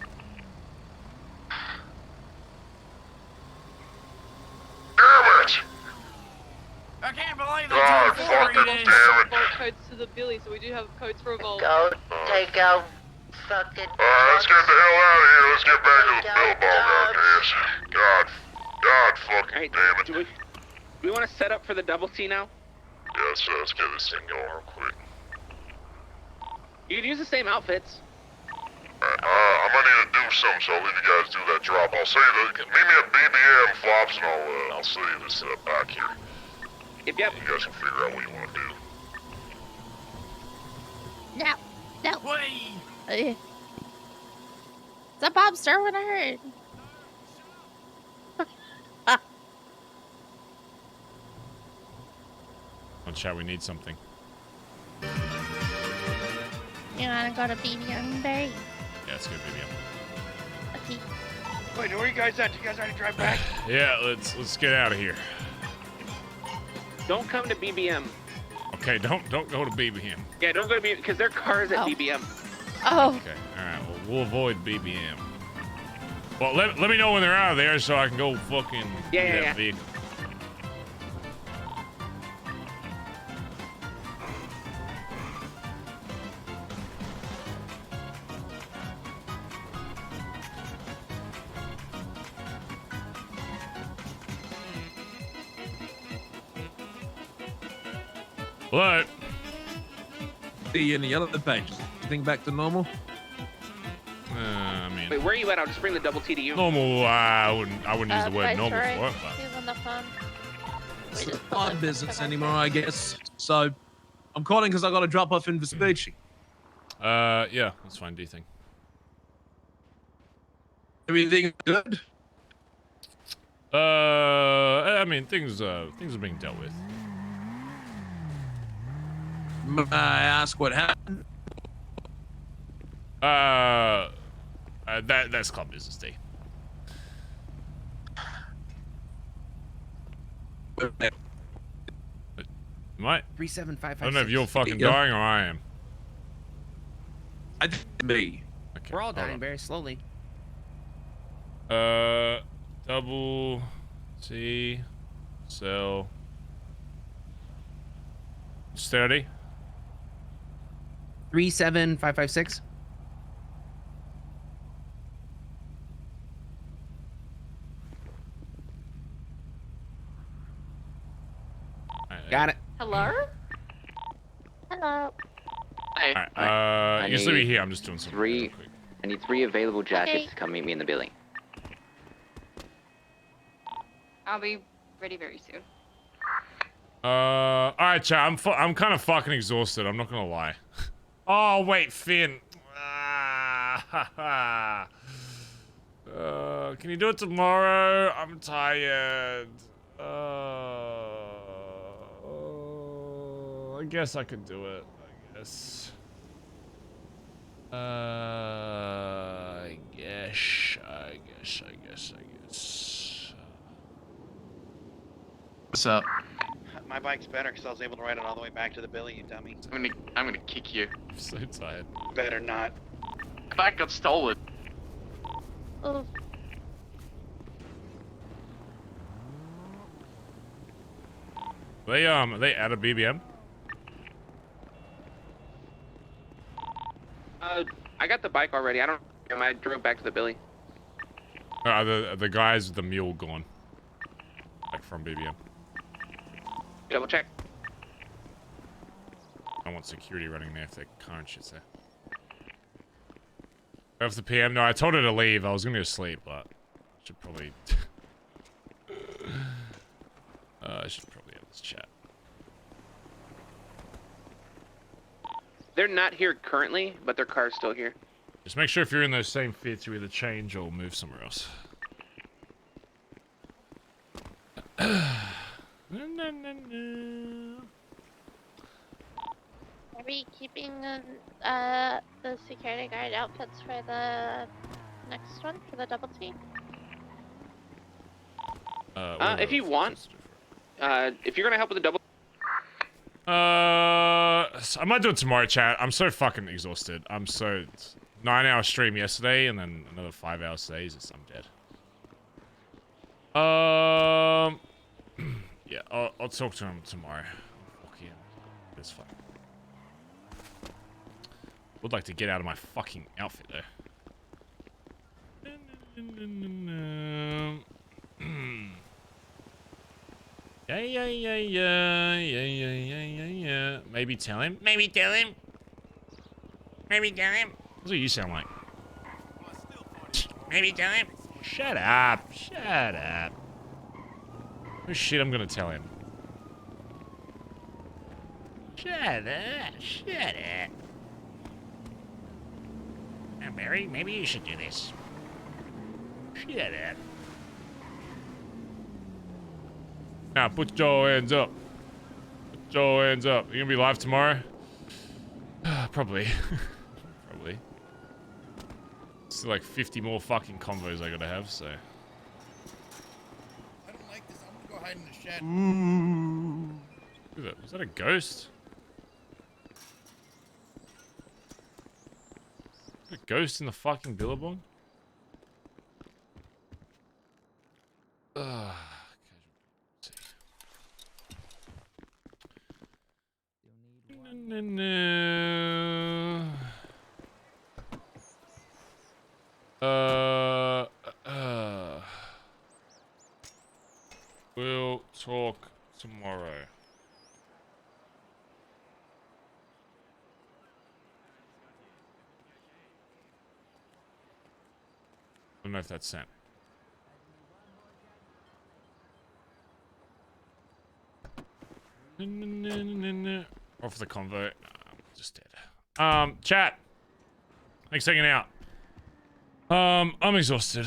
Damn it! I can't believe they God took fucking damn it. Codes to the Billy, so we do have codes for a vault. Go take out fucking. Alright, let's get the hell out of here. Let's get back to the billabong, I guess. God fucking damn it. Do we want to set up for the double T now? Yeah, let's get this thing going real quick. You can use the same outfits. Alright, I'm gonna need to do something, so I'll leave you guys do that drop. I'll see you, meet me at BBM, Flops, and I'll see you this back here. Yep. You guys can figure out what you want to do. No. It's a Bob Sterling, I heard. On chat, we need something. You wanna go to BBM, Barry? Yeah, let's go BBM. Okay. Wait, where are you guys at? You guys ready to drive back? Yeah, let's get out of here. Don't come to BBM. Okay, don't go to BBM. Yeah, don't go to BBM because their car is at BBM. Oh. Okay, all right. Well, we'll avoid BBM. Well, let me know when they're out of there so I can go fucking get that vehicle. What? See you in the yellow pages. Everything back to normal? I mean, Wait, where are you at? I'll just bring the double T to you. Normal, I wouldn't use the word normal Viceroy, for it, but... he's on the phone. It's not my business anymore, I guess. So, I'm calling because I got to drop off in Vespucci. Yeah, that's fine. Do you think? Everything good? I mean, things are being dealt with. May I ask what happened? That's club business, D. Mate, 37556. I don't know if you're fucking dying or I am. I think me. Okay, We're all hold dying on. very slowly. Double T cell steady. 37556. Got it. Hello? Hello. Hey. Alright, you just leave me here. I'm just doing something. real quick. I need 3 available jackets Okay. to come meet me in the building. I'll be ready very soon. Alright, chat. I'm kind of fucking exhausted. I'm not gonna lie. Oh wait, Finn. Can you do it tomorrow? I'm tired. I guess I could do it. I guess. I guess. What's up? My bike's better because I was able to ride it all the way back to the Billy, you dummy. I'm gonna kick you. I'm so tired. Better not. My bike got stolen. Oof. They are they out of BBM? I got the bike already. I drove back to the Billy. The guys with the mule gone. Like from BBM. Double check. I want security running there if their current shit's there. Of the PM? No, I told her to leave. I was gonna go sleep, but I should probably I should probably have this chat. They're not here currently, but their car's still here. Just make sure if you're in those same fits, you either change or move somewhere else. Are we keeping the security guard outfits for the next one, for the double T? If you want, if you're gonna help with the double. I might do it tomorrow, chat. I'm so fucking exhausted. I'm so 9-hour stream yesterday, and then another 5 hours today. I'm dead. Yeah, I'll talk to him tomorrow. Fuck yeah, it's fun. Would like to get out of my fucking outfit though. Yeah. Maybe tell him. Maybe tell him. That's what you sound like. Maybe tell him. Shut up. Oh shit, I'm gonna tell him. Shut up. Now, Barry, maybe you should do this. Shut up. Now, put your hands up. You gonna be live tomorrow? Probably. Probably. Still like 50 more fucking combos I gotta have, so. I don't like this. I'm gonna go hide in the shed. Look at that. Was that a ghost? A ghost in the fucking billabong? Ugh. We'll talk tomorrow. don't know if that's sent. Off the convo. I'm just dead. Chat. Thanks for hanging out. I'm exhausted.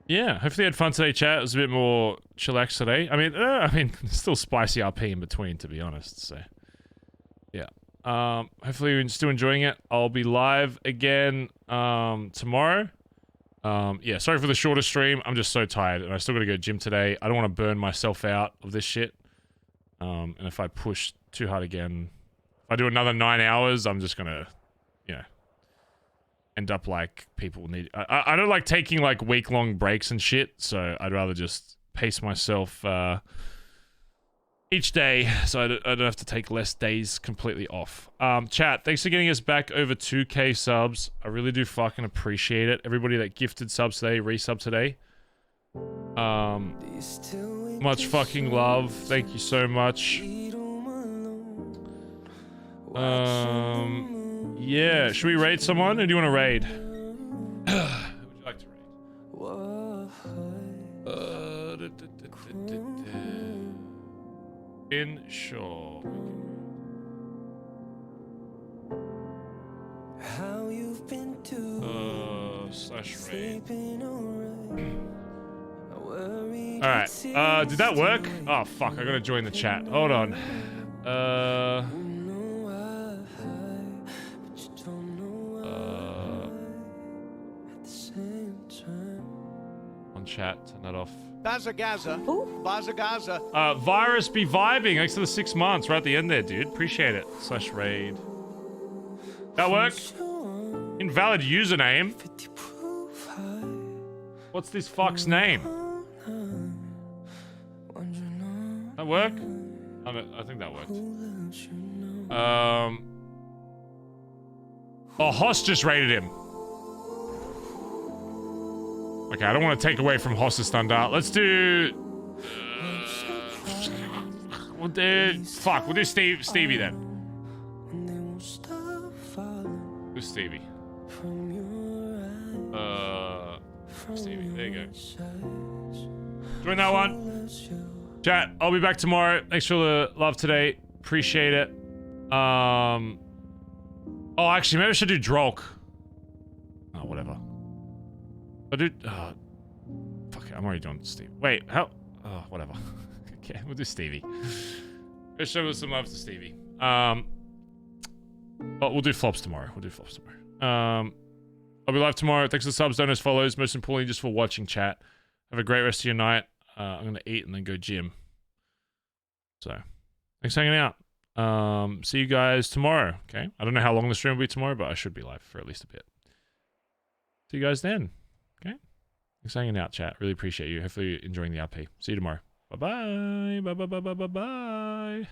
Yeah, hopefully you had fun today, chat. It was a bit more chillax today. I mean, still spicy RP in between, to be honest. So, yeah. Hopefully you're still enjoying it. I'll be live again tomorrow. Yeah, sorry for the shorter stream. I'm just so tired, and I still got to go to gym today. I don't want to burn myself out of this shit. And if I push too hard again, if I do another 9 hours, I'm just gonna, you know, end up like people need. I don't like taking like week-long breaks and shit, so I'd rather just pace myself each day, so I don't have to take less days completely off. Chat, thanks for getting us back over 2K subs. I really do fucking appreciate it. Everybody that gifted subs today, resub today. Much fucking love. Thank you so much. Yeah, should we raid someone, or do you want to raid? Who would you like to raid? Sure. Slash raid. Alright, did that work? Oh fuck, I gotta join the chat. Hold on. On chat, turn that off. Bazza. Virus be vibing. Thanks for the 6 months right at the end there, dude. Appreciate it. Slash raid. That work? Invalid username. What's this fuck's name? That work? I think that worked. Oh, Hoss just raided him. Okay, I don't want to take away from Hoss's thunder. Let's do... we'll do... Fuck, we'll do Stevie then. Do Stevie. Stevie, there you go. Join that one. Chat, I'll be back tomorrow. Thanks for the love today. Appreciate it. Oh, actually, maybe I should do Drolk. Oh, whatever. I do. Fuck it, I'm already doing Steve. Wait, how? Oh, whatever. Okay, we'll do Stevie. Let's show us some love to Stevie. But we'll do flops tomorrow. I'll be live tomorrow. Thanks for the subs, donors, follows. Most importantly, just for watching, chat. Have a great rest of your night. I'm gonna eat and then go gym. So, thanks for hanging out. See you guys tomorrow. Okay. I don't know how long the stream will be tomorrow, but I should be live for at least a bit. See you guys then. Okay. Thanks for hanging out, chat. Really appreciate you. Hopefully you're enjoying the RP. See you tomorrow. Bye-bye. Bye-bye.